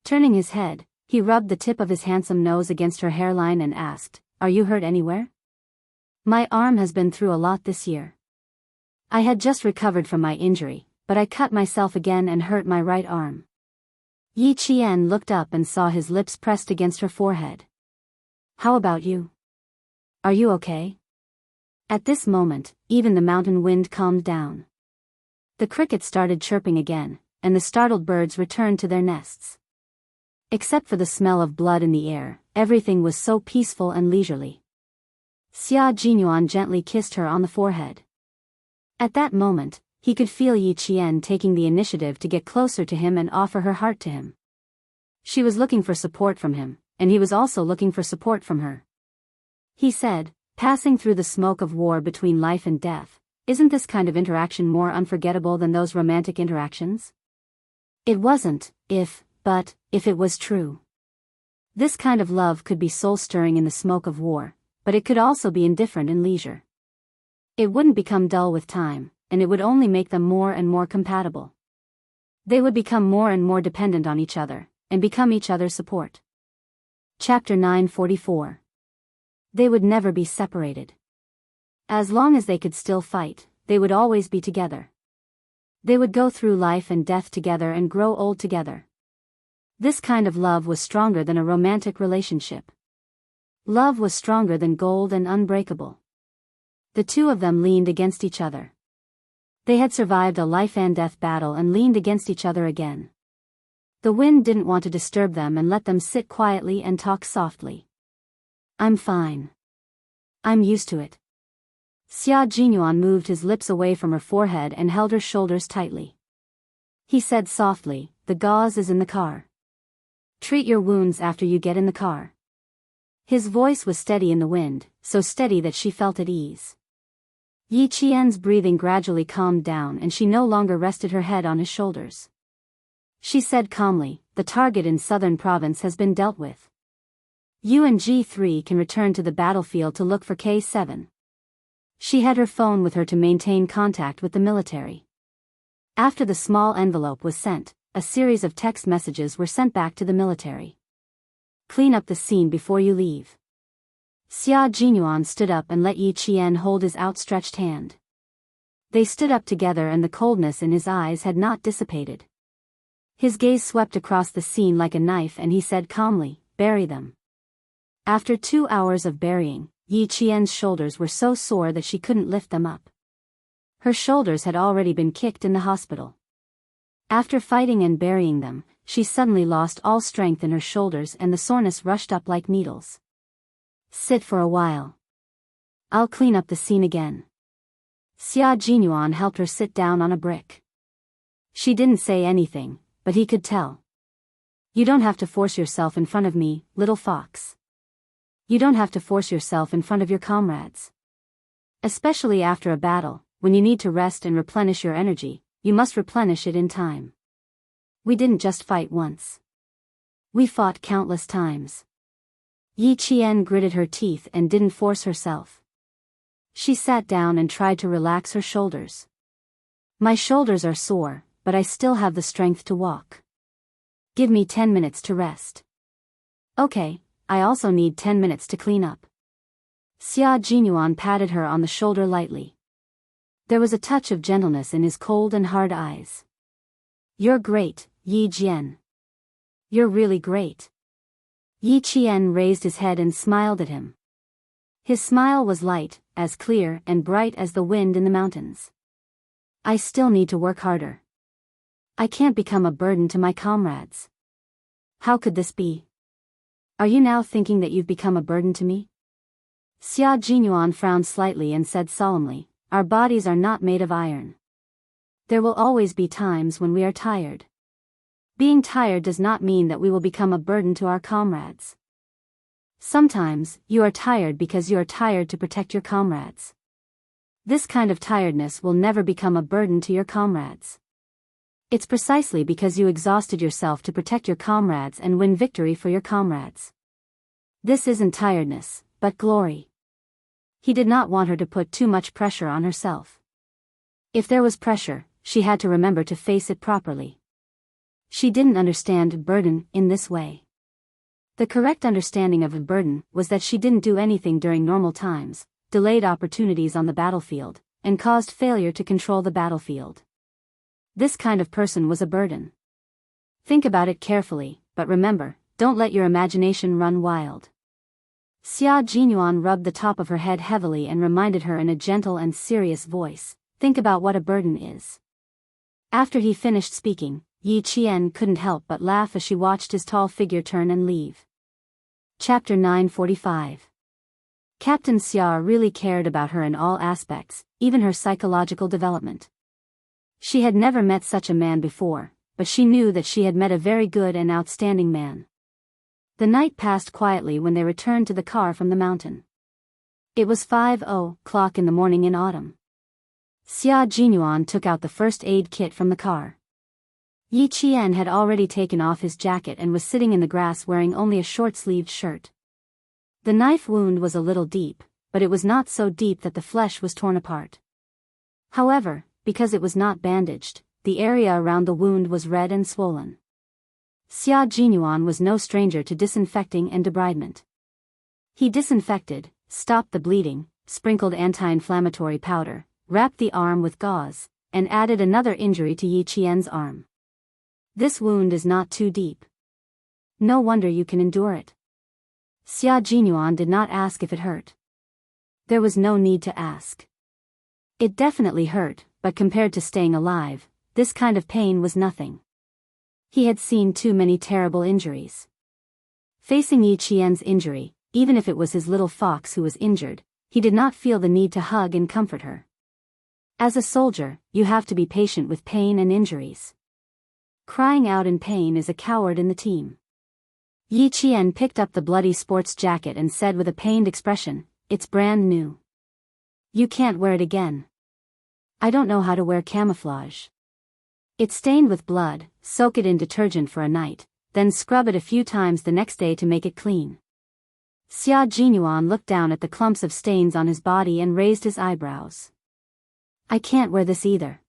Turning his head, he rubbed the tip of his handsome nose against her hairline and asked, "Are you hurt anywhere?" "My arm has been through a lot this year. I had just recovered from my injury, but I cut myself again and hurt my right arm." Yi Qian looked up and saw his lips pressed against her forehead. "How about you? Are you okay?" At this moment, even the mountain wind calmed down. The crickets started chirping again, and the startled birds returned to their nests. Except for the smell of blood in the air, everything was so peaceful and leisurely. Xia Jinyuan gently kissed her on the forehead. At that moment, he could feel Yi Qian taking the initiative to get closer to him and offer her heart to him. She was looking for support from him, and he was also looking for support from her. He said, "Passing through the smoke of war between life and death, isn't this kind of interaction more unforgettable than those romantic interactions?" It wasn't, but if it was true. This kind of love could be soul-stirring in the smoke of war, but it could also be indifferent in leisure. It wouldn't become dull with time, and it would only make them more and more compatible. They would become more and more dependent on each other, and become each other's support. Chapter 944. They would never be separated. As long as they could still fight, they would always be together. They would go through life and death together and grow old together. This kind of love was stronger than a romantic relationship. Love was stronger than gold and unbreakable. The two of them leaned against each other. They had survived a life and death battle and leaned against each other again. The wind didn't want to disturb them and let them sit quietly and talk softly. "I'm fine. I'm used to it." Xia Jinyuan moved his lips away from her forehead and held her shoulders tightly. He said softly, "The gauze is in the car. Treat your wounds after you get in the car." His voice was steady in the wind, so steady that she felt at ease. Yi Qian's breathing gradually calmed down and she no longer rested her head on his shoulders. She said calmly, "The target in southern province has been dealt with. You and G3 can return to the battlefield to look for K7. She had her phone with her to maintain contact with the military. After the small envelope was sent, a series of text messages were sent back to the military. Clean up the scene before you leave. Xia Jinyuan stood up and let Yi Qian hold his outstretched hand. They stood up together and the coldness in his eyes had not dissipated. His gaze swept across the scene like a knife and he said calmly, "Bury them." After 2 hours of burying, Yi Qian's shoulders were so sore that she couldn't lift them up. Her shoulders had already been kicked in the hospital. After fighting and burying them, she suddenly lost all strength in her shoulders and the soreness rushed up like needles. "Sit for a while. I'll clean up the scene again." Xia Jinyuan helped her sit down on a brick. She didn't say anything, but he could tell. "You don't have to force yourself in front of me, little fox. You don't have to force yourself in front of your comrades. Especially after a battle, when you need to rest and replenish your energy, you must replenish it in time. We didn't just fight once. We fought countless times." Yi Qian gritted her teeth and didn't force herself. She sat down and tried to relax her shoulders. "My shoulders are sore, but I still have the strength to walk. Give me 10 minutes to rest." "Okay, I also need 10 minutes to clean up." Xia Jinyuan patted her on the shoulder lightly. There was a touch of gentleness in his cold and hard eyes. "You're great, Yi Jian. You're really great." Yi Qian raised his head and smiled at him. His smile was light, as clear and bright as the wind in the mountains. "I still need to work harder. I can't become a burden to my comrades." "How could this be? Are you now thinking that you've become a burden to me?" Xia Jinyuan frowned slightly and said solemnly, "Our bodies are not made of iron. There will always be times when we are tired. Being tired does not mean that we will become a burden to our comrades. Sometimes, you are tired because you are tired to protect your comrades. This kind of tiredness will never become a burden to your comrades. It's precisely because you exhausted yourself to protect your comrades and win victory for your comrades. This isn't tiredness, but glory." He did not want her to put too much pressure on herself. If there was pressure, she had to remember to face it properly. She didn't understand burden in this way. The correct understanding of a burden was that she didn't do anything during normal times, delayed opportunities on the battlefield, and caused failure to control the battlefield. This kind of person was a burden. Think about it carefully, but remember, don't let your imagination run wild. Xia Jinyuan rubbed the top of her head heavily and reminded her in a gentle and serious voice, "Think about what a burden is." After he finished speaking, Yi Qian couldn't help but laugh as she watched his tall figure turn and leave. Chapter 945. Captain Xia really cared about her in all aspects, even her psychological development. She had never met such a man before, but she knew that she had met a very good and outstanding man. The night passed quietly when they returned to the car from the mountain. It was 5:00 in the morning in autumn. Xia Jinyuan took out the first aid kit from the car. Yi Qian had already taken off his jacket and was sitting in the grass wearing only a short-sleeved shirt. The knife wound was a little deep, but it was not so deep that the flesh was torn apart. However, because it was not bandaged, the area around the wound was red and swollen. Xia Jinyuan was no stranger to disinfecting and debridement. He disinfected, stopped the bleeding, sprinkled anti-inflammatory powder, wrapped the arm with gauze, and added another injury to Yi Qian's arm. "This wound is not too deep. No wonder you can endure it." Xia Jinyuan did not ask if it hurt. There was no need to ask. It definitely hurt, but compared to staying alive, this kind of pain was nothing. He had seen too many terrible injuries. Facing Yi Qian's injury, even if it was his little fox who was injured, he did not feel the need to hug and comfort her. As a soldier, you have to be patient with pain and injuries. Crying out in pain is a coward in the team. Yi Qian picked up the bloody sports jacket and said with a pained expression, "It's brand new. You can't wear it again. I don't know how to wear camouflage. It's stained with blood, soak it in detergent for a night, then scrub it a few times the next day to make it clean." Xia Jinyuan looked down at the clumps of stains on his body and raised his eyebrows. I can't wear this either.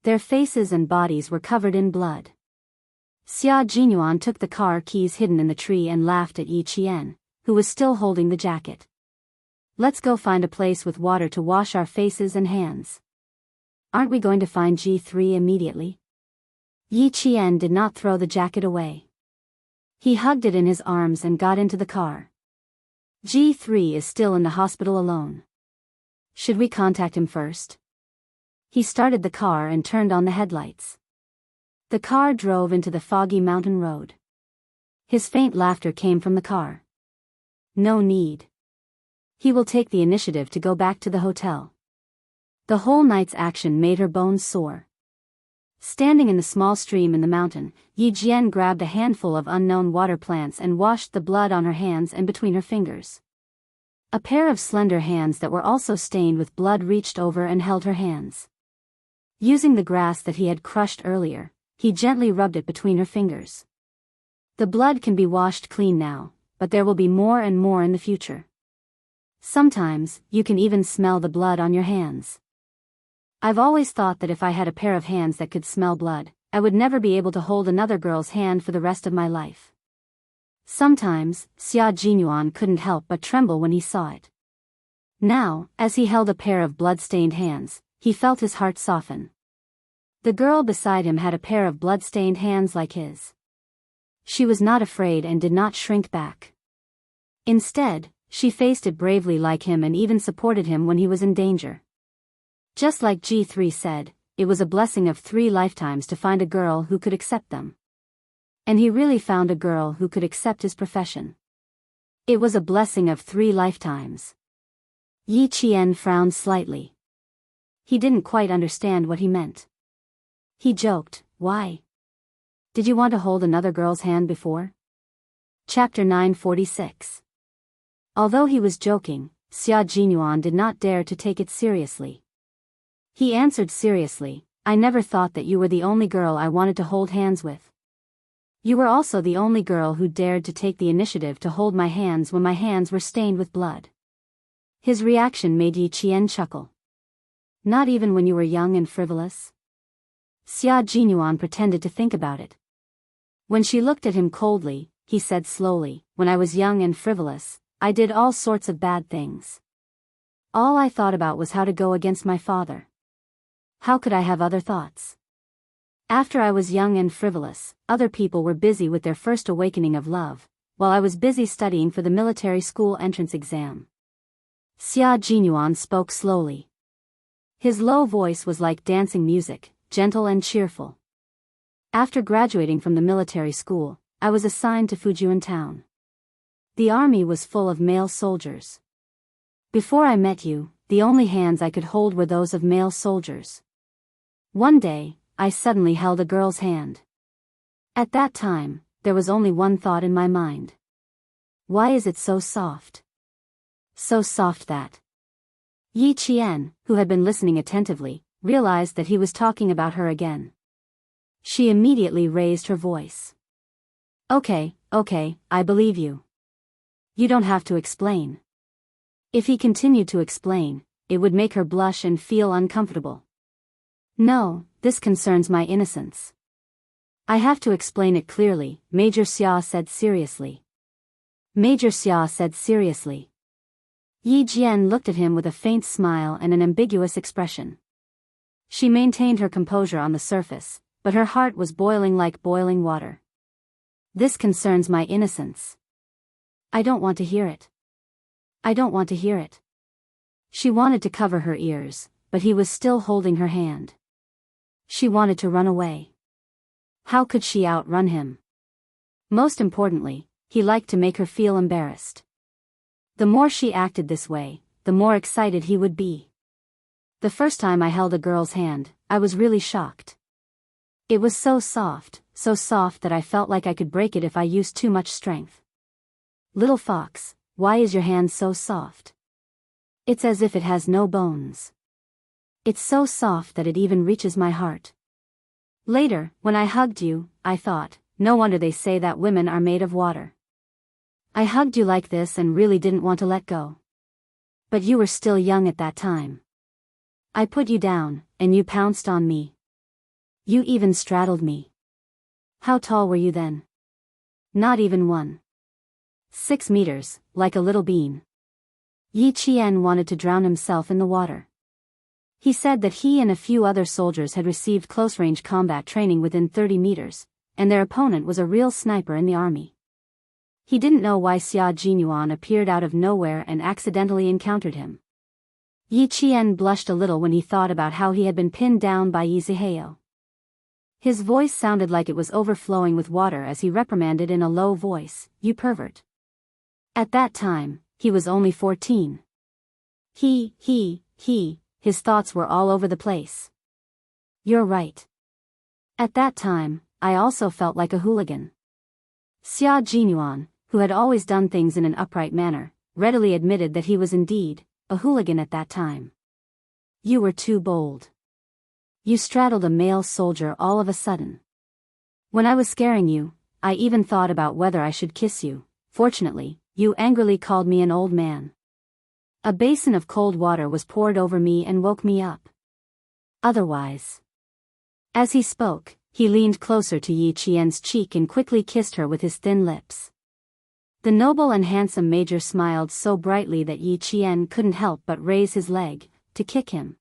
Their faces and bodies were covered in blood. Xia Jinyuan took the car keys hidden in the tree and laughed at Yi Qian, who was still holding the jacket. Let's go find a place with water to wash our faces and hands. Aren't we going to find G3 immediately? Yi Qian did not throw the jacket away. He hugged it in his arms and got into the car. G3 is still in the hospital alone. Should we contact him first? He started the car and turned on the headlights. The car drove into the foggy mountain road. His faint laughter came from the car. No need. He will take the initiative to go back to the hotel. The whole night's action made her bones sore. Standing in the small stream in the mountain, Yi Jian grabbed a handful of unknown water plants and washed the blood on her hands and between her fingers. A pair of slender hands that were also stained with blood reached over and held her hands. Using the grass that he had crushed earlier, he gently rubbed it between her fingers. The blood can be washed clean now, but there will be more and more in the future. Sometimes, you can even smell the blood on your hands. I've always thought that if I had a pair of hands that could smell blood, I would never be able to hold another girl's hand for the rest of my life. Sometimes, Xia Jinyuan couldn't help but tremble when he saw it. Now, as he held a pair of blood-stained hands, he felt his heart soften. The girl beside him had a pair of blood-stained hands like his. She was not afraid and did not shrink back. Instead, she faced it bravely like him and even supported him when he was in danger. Just like G3 said, it was a blessing of 3 lifetimes to find a girl who could accept them. And he really found a girl who could accept his profession. It was a blessing of 3 lifetimes. Yi Qian frowned slightly. He didn't quite understand what he meant. He joked, "Why? Did you want to hold another girl's hand before?" Chapter 946. Although he was joking, Xia Jinyuan did not dare to take it seriously. He answered seriously, "I never thought that you were the only girl I wanted to hold hands with. You were also the only girl who dared to take the initiative to hold my hands when my hands were stained with blood." His reaction made Yi Qian chuckle. "Not even when you were young and frivolous?" Xia Jinyuan pretended to think about it. When she looked at him coldly, he said slowly, "When I was young and frivolous, I did all sorts of bad things. All I thought about was how to go against my father. How could I have other thoughts? After I was young and frivolous, other people were busy with their first awakening of love, while I was busy studying for the military school entrance exam." Xia Jinyuan spoke slowly. His low voice was like dancing music, gentle and cheerful. "After graduating from the military school, I was assigned to Fujian town. The army was full of male soldiers. Before I met you, the only hands I could hold were those of male soldiers. One day, I suddenly held a girl's hand. At that time, there was only one thought in my mind. Why is it so soft? So soft that..." Yi Qian, who had been listening attentively, realized that he was talking about her again. She immediately raised her voice. Okay, I believe you. You don't have to explain." If he continued to explain, it would make her blush and feel uncomfortable. "No, this concerns my innocence. I have to explain it clearly," Major Xia said seriously. Major Xia said seriously. Yi Jian looked at him with a faint smile and an ambiguous expression. She maintained her composure on the surface, but her heart was boiling like boiling water. "This concerns my innocence. I don't want to hear it. I don't want to hear it." She wanted to cover her ears, but he was still holding her hand. She wanted to run away. How could she outrun him? Most importantly, he liked to make her feel embarrassed. The more she acted this way, the more excited he would be. "The first time I held a girl's hand, I was really shocked. It was so soft that I felt like I could break it if I used too much strength. Little fox, why is your hand so soft? It's as if it has no bones. It's so soft that it even reaches my heart. Later, when I hugged you, I thought, no wonder they say that women are made of water. I hugged you like this and really didn't want to let go. But you were still young at that time. I put you down, and you pounced on me. You even straddled me. How tall were you then? Not even 1.6 meters, like a little bean. Yi Qian wanted to drown himself in the water. He said that he and a few other soldiers had received close-range combat training within 30 meters, and their opponent was a real sniper in the army. He didn't know why Xia Jinyuan appeared out of nowhere and accidentally encountered him. Yi Qian blushed a little when he thought about how he had been pinned down by Yi Zihao. His voice sounded like it was overflowing with water as he reprimanded in a low voice, "You pervert." At that time, he was only 14. His thoughts were all over the place. You're right. At that time, I also felt like a hooligan. Xia Jinyuan, who had always done things in an upright manner, readily admitted that he was indeed a hooligan at that time. You were too bold. You straddled a male soldier all of a sudden. When I was scaring you, I even thought about whether I should kiss you. Fortunately, you angrily called me an old man. A basin of cold water was poured over me and woke me up. Otherwise. As he spoke, he leaned closer to Yi Qian's cheek and quickly kissed her with his thin lips. The noble and handsome major smiled so brightly that Yi Qian couldn't help but raise his leg to kick him.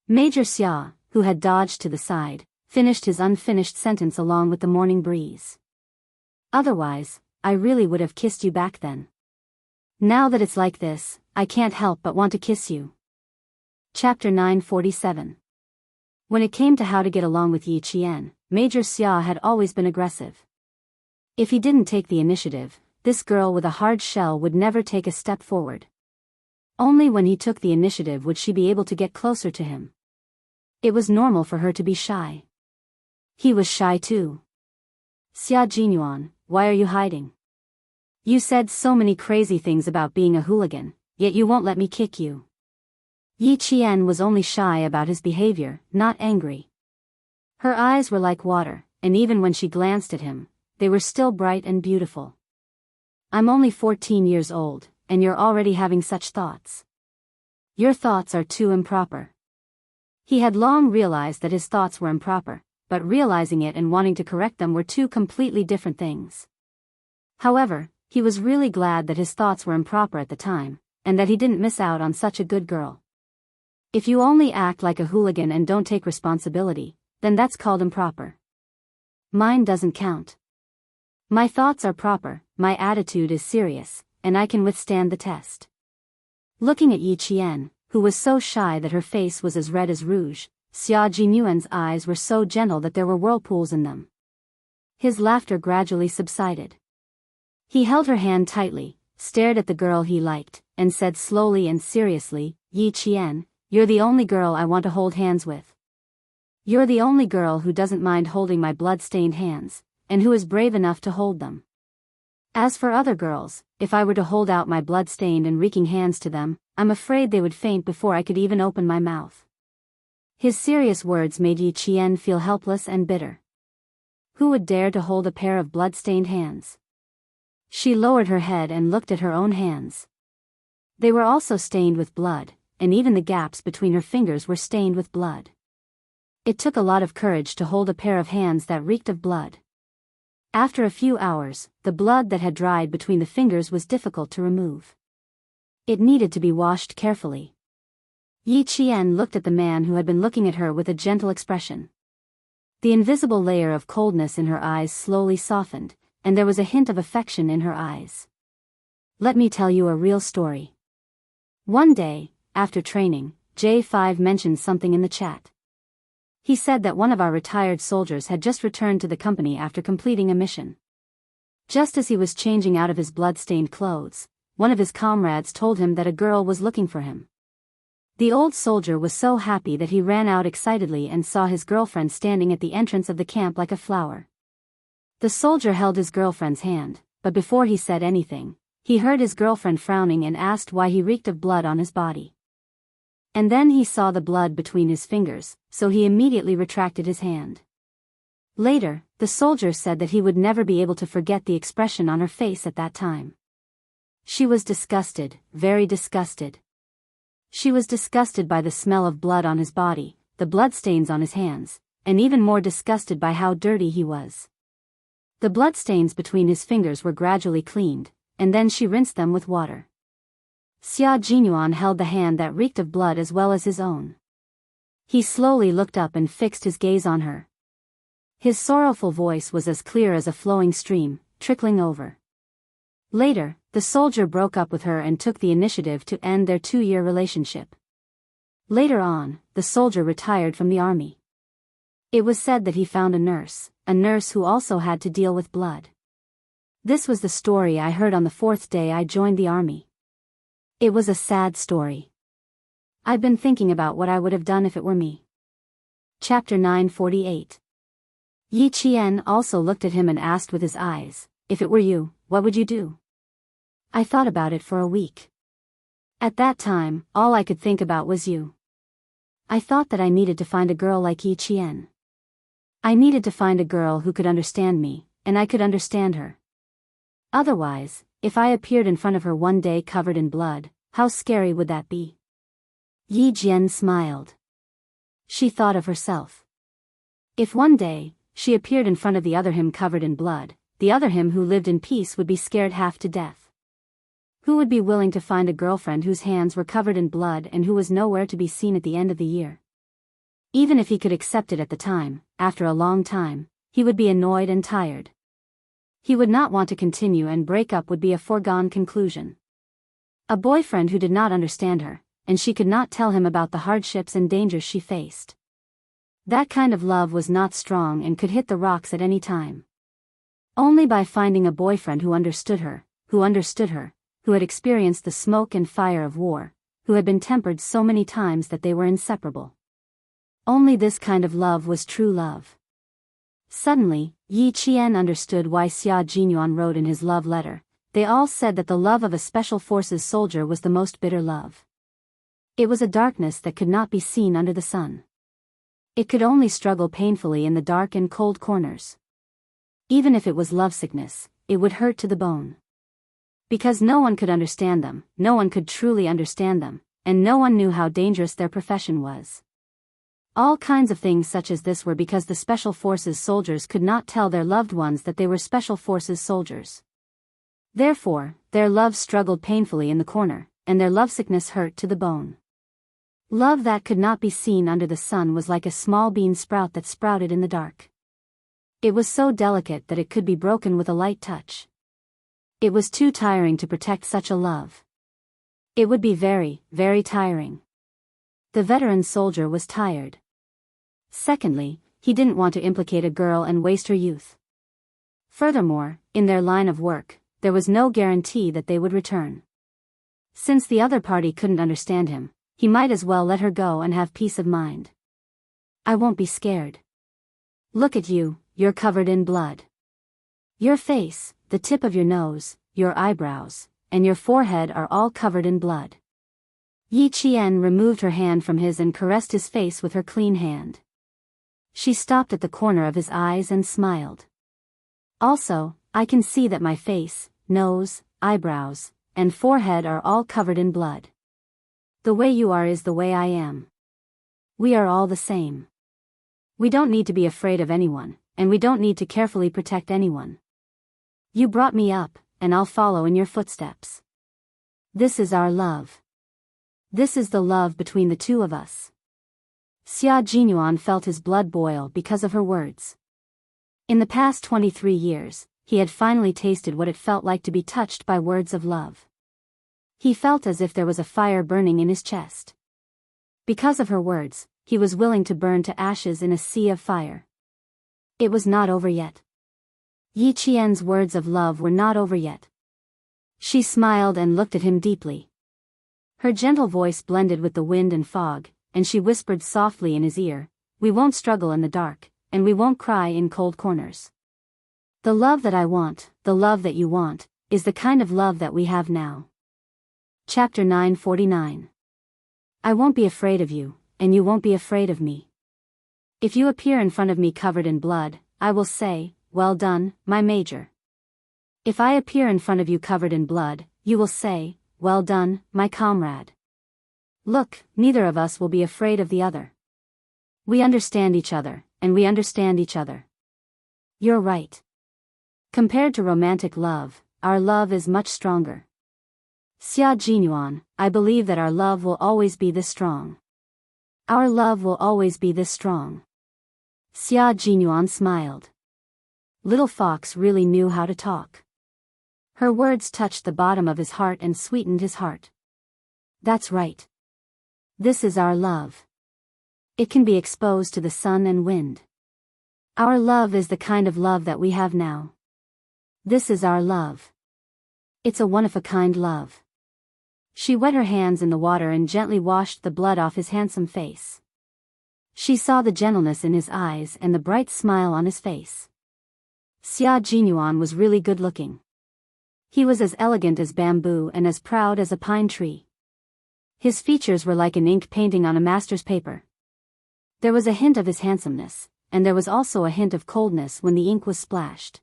Major Xia, who had dodged to the side, finished his unfinished sentence along with the morning breeze. Otherwise, I really would have kissed you back then. Now that it's like this, I can't help but want to kiss you. Chapter 947. When it came to how to get along with Yi Qian, Major Xia had always been aggressive. If he didn't take the initiative, this girl with a hard shell would never take a step forward. Only when he took the initiative would she be able to get closer to him. It was normal for her to be shy. He was shy too. Xia Jinyuan, why are you hiding? You said so many crazy things about being a hooligan, yet you won't let me kick you. Yi Qian was only shy about his behavior, not angry. Her eyes were like water, and even when she glanced at him, they were still bright and beautiful. I'm only 14 years old, and you're already having such thoughts. Your thoughts are too improper. He had long realized that his thoughts were improper, but realizing it and wanting to correct them were two completely different things. However, he was really glad that his thoughts were improper at the time, and that he didn't miss out on such a good girl. If you only act like a hooligan and don't take responsibility, then that's called improper. Mine doesn't count. My thoughts are proper, my attitude is serious, and I can withstand the test. Looking at Yi Qian, who was so shy that her face was as red as rouge, Xia Jinyuan's eyes were so gentle that there were whirlpools in them. His laughter gradually subsided. He held her hand tightly, stared at the girl he liked, and said slowly and seriously, Yi Qian, you're the only girl I want to hold hands with. You're the only girl who doesn't mind holding my blood-stained hands, and who is brave enough to hold them. As for other girls, if I were to hold out my blood-stained and reeking hands to them, I'm afraid they would faint before I could even open my mouth. His serious words made Yi Qian feel helpless and bitter. Who would dare to hold a pair of blood-stained hands? She lowered her head and looked at her own hands. They were also stained with blood, and even the gaps between her fingers were stained with blood. It took a lot of courage to hold a pair of hands that reeked of blood. After a few hours, the blood that had dried between the fingers was difficult to remove. It needed to be washed carefully. Yi Qian looked at the man who had been looking at her with a gentle expression. The invisible layer of coldness in her eyes slowly softened, and there was a hint of affection in her eyes. Let me tell you a real story. One day, after training, J5 mentioned something in the chat. He said that one of our retired soldiers had just returned to the company after completing a mission. Just as he was changing out of his blood-stained clothes, one of his comrades told him that a girl was looking for him. The old soldier was so happy that he ran out excitedly and saw his girlfriend standing at the entrance of the camp like a flower. The soldier held his girlfriend's hand, but before he said anything, he heard his girlfriend frowning and asked why he reeked of blood on his body. And then he saw the blood between his fingers, so he immediately retracted his hand. Later, the soldier said that he would never be able to forget the expression on her face at that time. She was disgusted, very disgusted. She was disgusted by the smell of blood on his body, the bloodstains on his hands, and even more disgusted by how dirty he was. The bloodstains between his fingers were gradually cleaned, and then she rinsed them with water. Xia Jinyuan held the hand that reeked of blood as well as his own. He slowly looked up and fixed his gaze on her. His sorrowful voice was as clear as a flowing stream, trickling over. Later, the soldier broke up with her and took the initiative to end their 2-year relationship. Later on, the soldier retired from the army. It was said that he found a nurse who also had to deal with blood. This was the story I heard on the 4th day I joined the army. It was a sad story. I've been thinking about what I would have done if it were me. Chapter 948. Yi Qian also looked at him and asked with his eyes, "If it were you, what would you do?" I thought about it for a week. At that time, all I could think about was you. I thought that I needed to find a girl like Yi Qian. I needed to find a girl who could understand me, and I could understand her. Otherwise, if I appeared in front of her one day covered in blood, how scary would that be? Yi Jian smiled. She thought of herself. If one day, she appeared in front of the other him covered in blood, the other him who lived in peace would be scared half to death. Who would be willing to find a girlfriend whose hands were covered in blood and who was nowhere to be seen at the end of the year? Even if he could accept it at the time, after a long time, he would be annoyed and tired. He would not want to continue and break up would be a foregone conclusion. A boyfriend who did not understand her, and she could not tell him about the hardships and dangers she faced. That kind of love was not strong and could hit the rocks at any time. Only by finding a boyfriend who understood her, who had experienced the smoke and fire of war, who had been tempered so many times that they were inseparable. Only this kind of love was true love. Suddenly, Yi Qian understood why Xia Jinyuan wrote in his love letter. They all said that the love of a special forces soldier was the most bitter love. It was a darkness that could not be seen under the sun. It could only struggle painfully in the dark and cold corners. Even if it was lovesickness, it would hurt to the bone. Because no one could understand them, no one could truly understand them, and no one knew how dangerous their profession was. All kinds of things such as this were because the Special Forces soldiers could not tell their loved ones that they were Special Forces soldiers. Therefore, their love struggled painfully in the corner, and their lovesickness hurt to the bone. Love that could not be seen under the sun was like a small bean sprout that sprouted in the dark. It was so delicate that it could be broken with a light touch. It was too tiring to protect such a love. It would be very, very tiring. The veteran soldier was tired. Secondly, he didn't want to implicate a girl and waste her youth. Furthermore, in their line of work, there was no guarantee that they would return. Since the other party couldn't understand him, he might as well let her go and have peace of mind. I won't be scared. Look at you, you're covered in blood. Your face, the tip of your nose, your eyebrows, and your forehead are all covered in blood. Yi Qian removed her hand from his and caressed his face with her clean hand. She stopped at the corner of his eyes and smiled. Also, I can see that my face, nose, eyebrows, and forehead are all covered in blood. The way you are is the way I am. We are all the same. We don't need to be afraid of anyone, and we don't need to carefully protect anyone. You brought me up, and I'll follow in your footsteps. This is our love. This is the love between the two of us. Xia Jinyuan felt his blood boil because of her words. In the past 23 years, he had finally tasted what it felt like to be touched by words of love. He felt as if there was a fire burning in his chest. Because of her words, he was willing to burn to ashes in a sea of fire. It was not over yet. Yi Qian's words of love were not over yet. She smiled and looked at him deeply. Her gentle voice blended with the wind and fog, and she whispered softly in his ear, "We won't struggle in the dark, and we won't cry in cold corners. The love that I want, the love that you want, is the kind of love that we have now." Chapter 949. I won't be afraid of you, and you won't be afraid of me. If you appear in front of me covered in blood, I will say, "Well done, my major." If I appear in front of you covered in blood, you will say, "Well done, my comrade. Look, neither of us will be afraid of the other. We understand each other, and we understand each other." You're right. Compared to romantic love, our love is much stronger. Xia Jinyuan, I believe that our love will always be this strong. Our love will always be this strong. Xia Jinyuan smiled. Little Fox really knew how to talk. Her words touched the bottom of his heart and sweetened his heart. That's right. This is our love. It can be exposed to the sun and wind. Our love is the kind of love that we have now. This is our love. It's a one-of-a-kind love. She wet her hands in the water and gently washed the blood off his handsome face. She saw the gentleness in his eyes and the bright smile on his face. Xia Jinyuan was really good-looking. He was as elegant as bamboo and as proud as a pine tree. His features were like an ink painting on a master's paper. There was a hint of his handsomeness, and there was also a hint of coldness when the ink was splashed.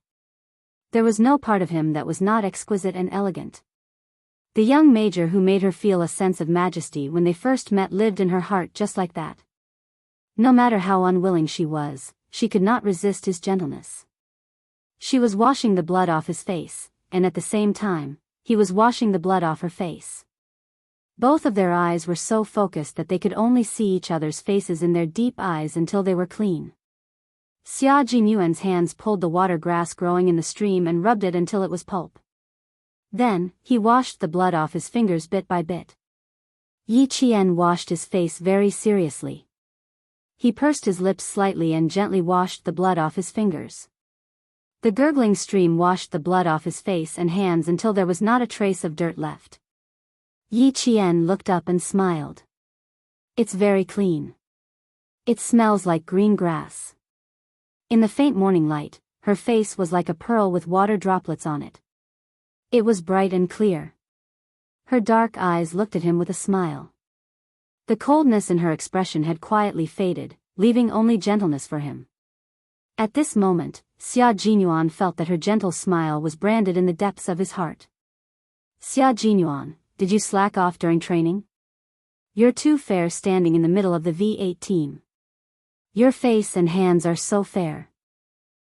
There was no part of him that was not exquisite and elegant. The young major who made her feel a sense of majesty when they first met lived in her heart just like that. No matter how unwilling she was, she could not resist his gentleness. She was washing the blood off his face, and at the same time, he was washing the blood off her face. Both of their eyes were so focused that they could only see each other's faces in their deep eyes until they were clean. Xia Jinyuan's hands pulled the water grass growing in the stream and rubbed it until it was pulp. Then, he washed the blood off his fingers bit by bit. Yi Qian washed his face very seriously. He pursed his lips slightly and gently washed the blood off his fingers. The gurgling stream washed the blood off his face and hands until there was not a trace of dirt left. Yi Qian looked up and smiled. It's very clean. It smells like green grass. In the faint morning light, her face was like a pearl with water droplets on it. It was bright and clear. Her dark eyes looked at him with a smile. The coldness in her expression had quietly faded, leaving only gentleness for him. At this moment, Xia Jinyuan felt that her gentle smile was branded in the depths of his heart. Xia Jinyuan, did you slack off during training? You're too fair standing in the middle of the V8 team. Your face and hands are so fair.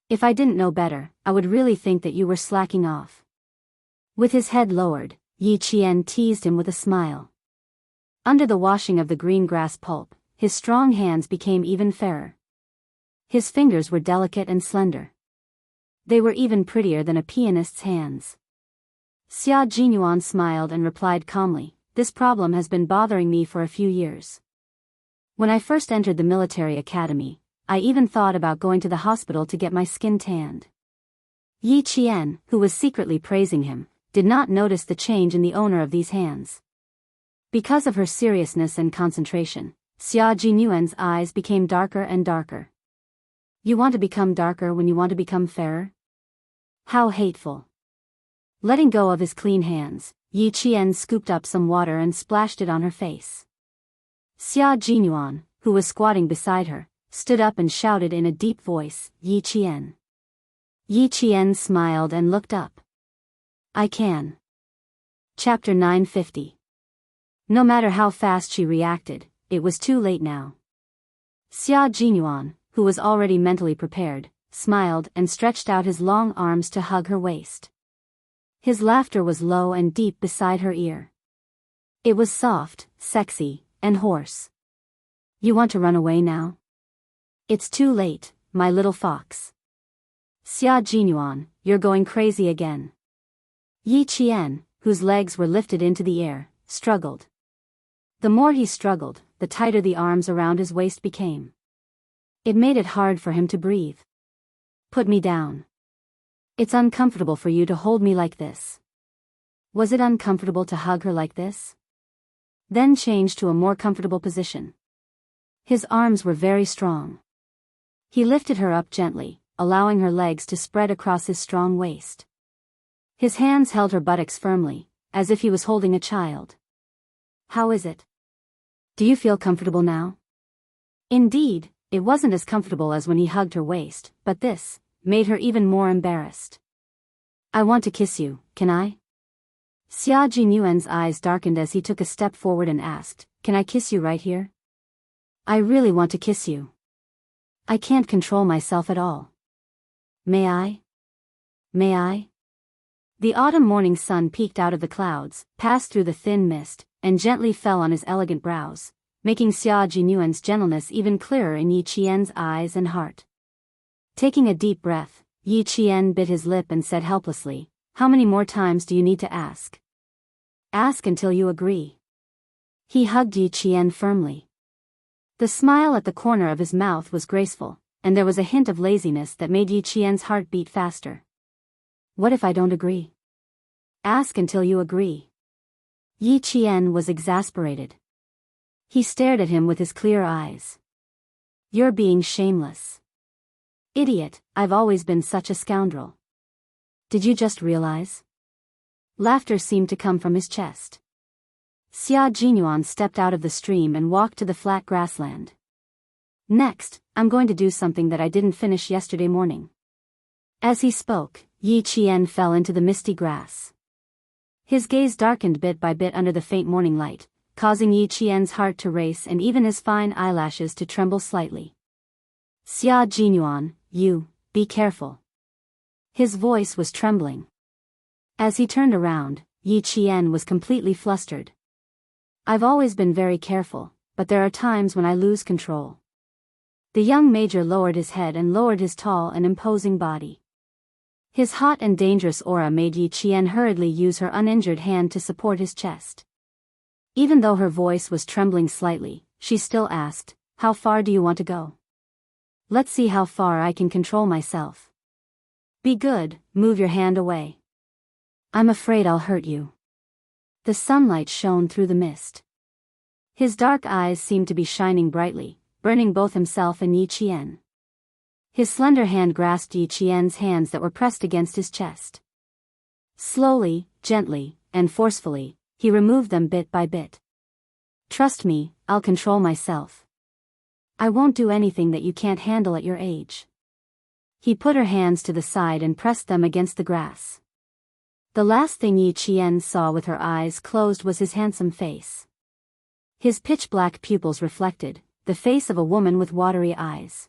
If I didn't know better, I would really think that you were slacking off. With his head lowered, Yi Qian teased him with a smile. Under the washing of the green grass pulp, his strong hands became even fairer. His fingers were delicate and slender. They were even prettier than a pianist's hands. Xia Jinyuan smiled and replied calmly, "This problem has been bothering me for a few years. When I first entered the military academy, I even thought about going to the hospital to get my skin tanned." Yi Qian, who was secretly praising him, did not notice the change in the owner of these hands. Because of her seriousness and concentration, Xia Jinyuan's eyes became darker and darker. You want to become darker when you want to become fairer? How hateful. Letting go of his clean hands, Yi Qian scooped up some water and splashed it on her face. Xia Jinyuan, who was squatting beside her, stood up and shouted in a deep voice, "Yi Qian." Yi Qian smiled and looked up. I can. Chapter 950. No matter how fast she reacted, it was too late now. Xia Jinyuan, who was already mentally prepared, smiled and stretched out his long arms to hug her waist. His laughter was low and deep beside her ear. It was soft, sexy, and hoarse. You want to run away now? It's too late, my little fox. Xia Jinyuan, you're going crazy again. Yi Qian, whose legs were lifted into the air, struggled. The more he struggled, the tighter the arms around his waist became. It made it hard for him to breathe. Put me down. It's uncomfortable for you to hold me like this. Was it uncomfortable to hug her like this? Then change to a more comfortable position. His arms were very strong. He lifted her up gently, allowing her legs to spread across his strong waist. His hands held her buttocks firmly, as if he was holding a child. How is it? Do you feel comfortable now? Indeed, it wasn't as comfortable as when he hugged her waist, but this made her even more embarrassed. I want to kiss you, can I? Xia Jinyuan's eyes darkened as he took a step forward and asked, "Can I kiss you right here? I really want to kiss you. I can't control myself at all. May I? May I?" The autumn morning sun peeked out of the clouds, passed through the thin mist, and gently fell on his elegant brows, making Xia Jinyuan's gentleness even clearer in Yi Qian's eyes and heart. Taking a deep breath, Yi Qian bit his lip and said helplessly, "How many more times do you need to ask? Ask until you agree." He hugged Yi Qian firmly. The smile at the corner of his mouth was graceful, and there was a hint of laziness that made Yi Qian's heart beat faster. "What if I don't agree?" "Ask until you agree." Yi Qian was exasperated. He stared at him with his clear eyes. "You're being shameless. Idiot, I've always been such a scoundrel. Did you just realize?" Laughter seemed to come from his chest. Xia Jinyuan stepped out of the stream and walked to the flat grassland. "Next, I'm going to do something that I didn't finish yesterday morning." As he spoke, Yi Qian fell into the misty grass. His gaze darkened bit by bit under the faint morning light, causing Yi Qian's heart to race and even his fine eyelashes to tremble slightly. "Xia Jinyuan, be careful." His voice was trembling. As he turned around, Yi Qian was completely flustered. "I've always been very careful, but there are times when I lose control." The young major lowered his head and lowered his tall and imposing body. His hot and dangerous aura made Yi Qian hurriedly use her uninjured hand to support his chest. Even though her voice was trembling slightly, she still asked, "How far do you want to go?" "Let's see how far I can control myself." "Be good, move your hand away." "I'm afraid I'll hurt you." The sunlight shone through the mist. His dark eyes seemed to be shining brightly, burning both himself and Yi Qian. His slender hand grasped Yi Qian's hands that were pressed against his chest. Slowly, gently, and forcefully, he removed them bit by bit. "Trust me, I'll control myself. I won't do anything that you can't handle at your age." He put her hands to the side and pressed them against the grass. The last thing Yi Qian saw with her eyes closed was his handsome face. His pitch-black pupils reflected the face of a woman with watery eyes.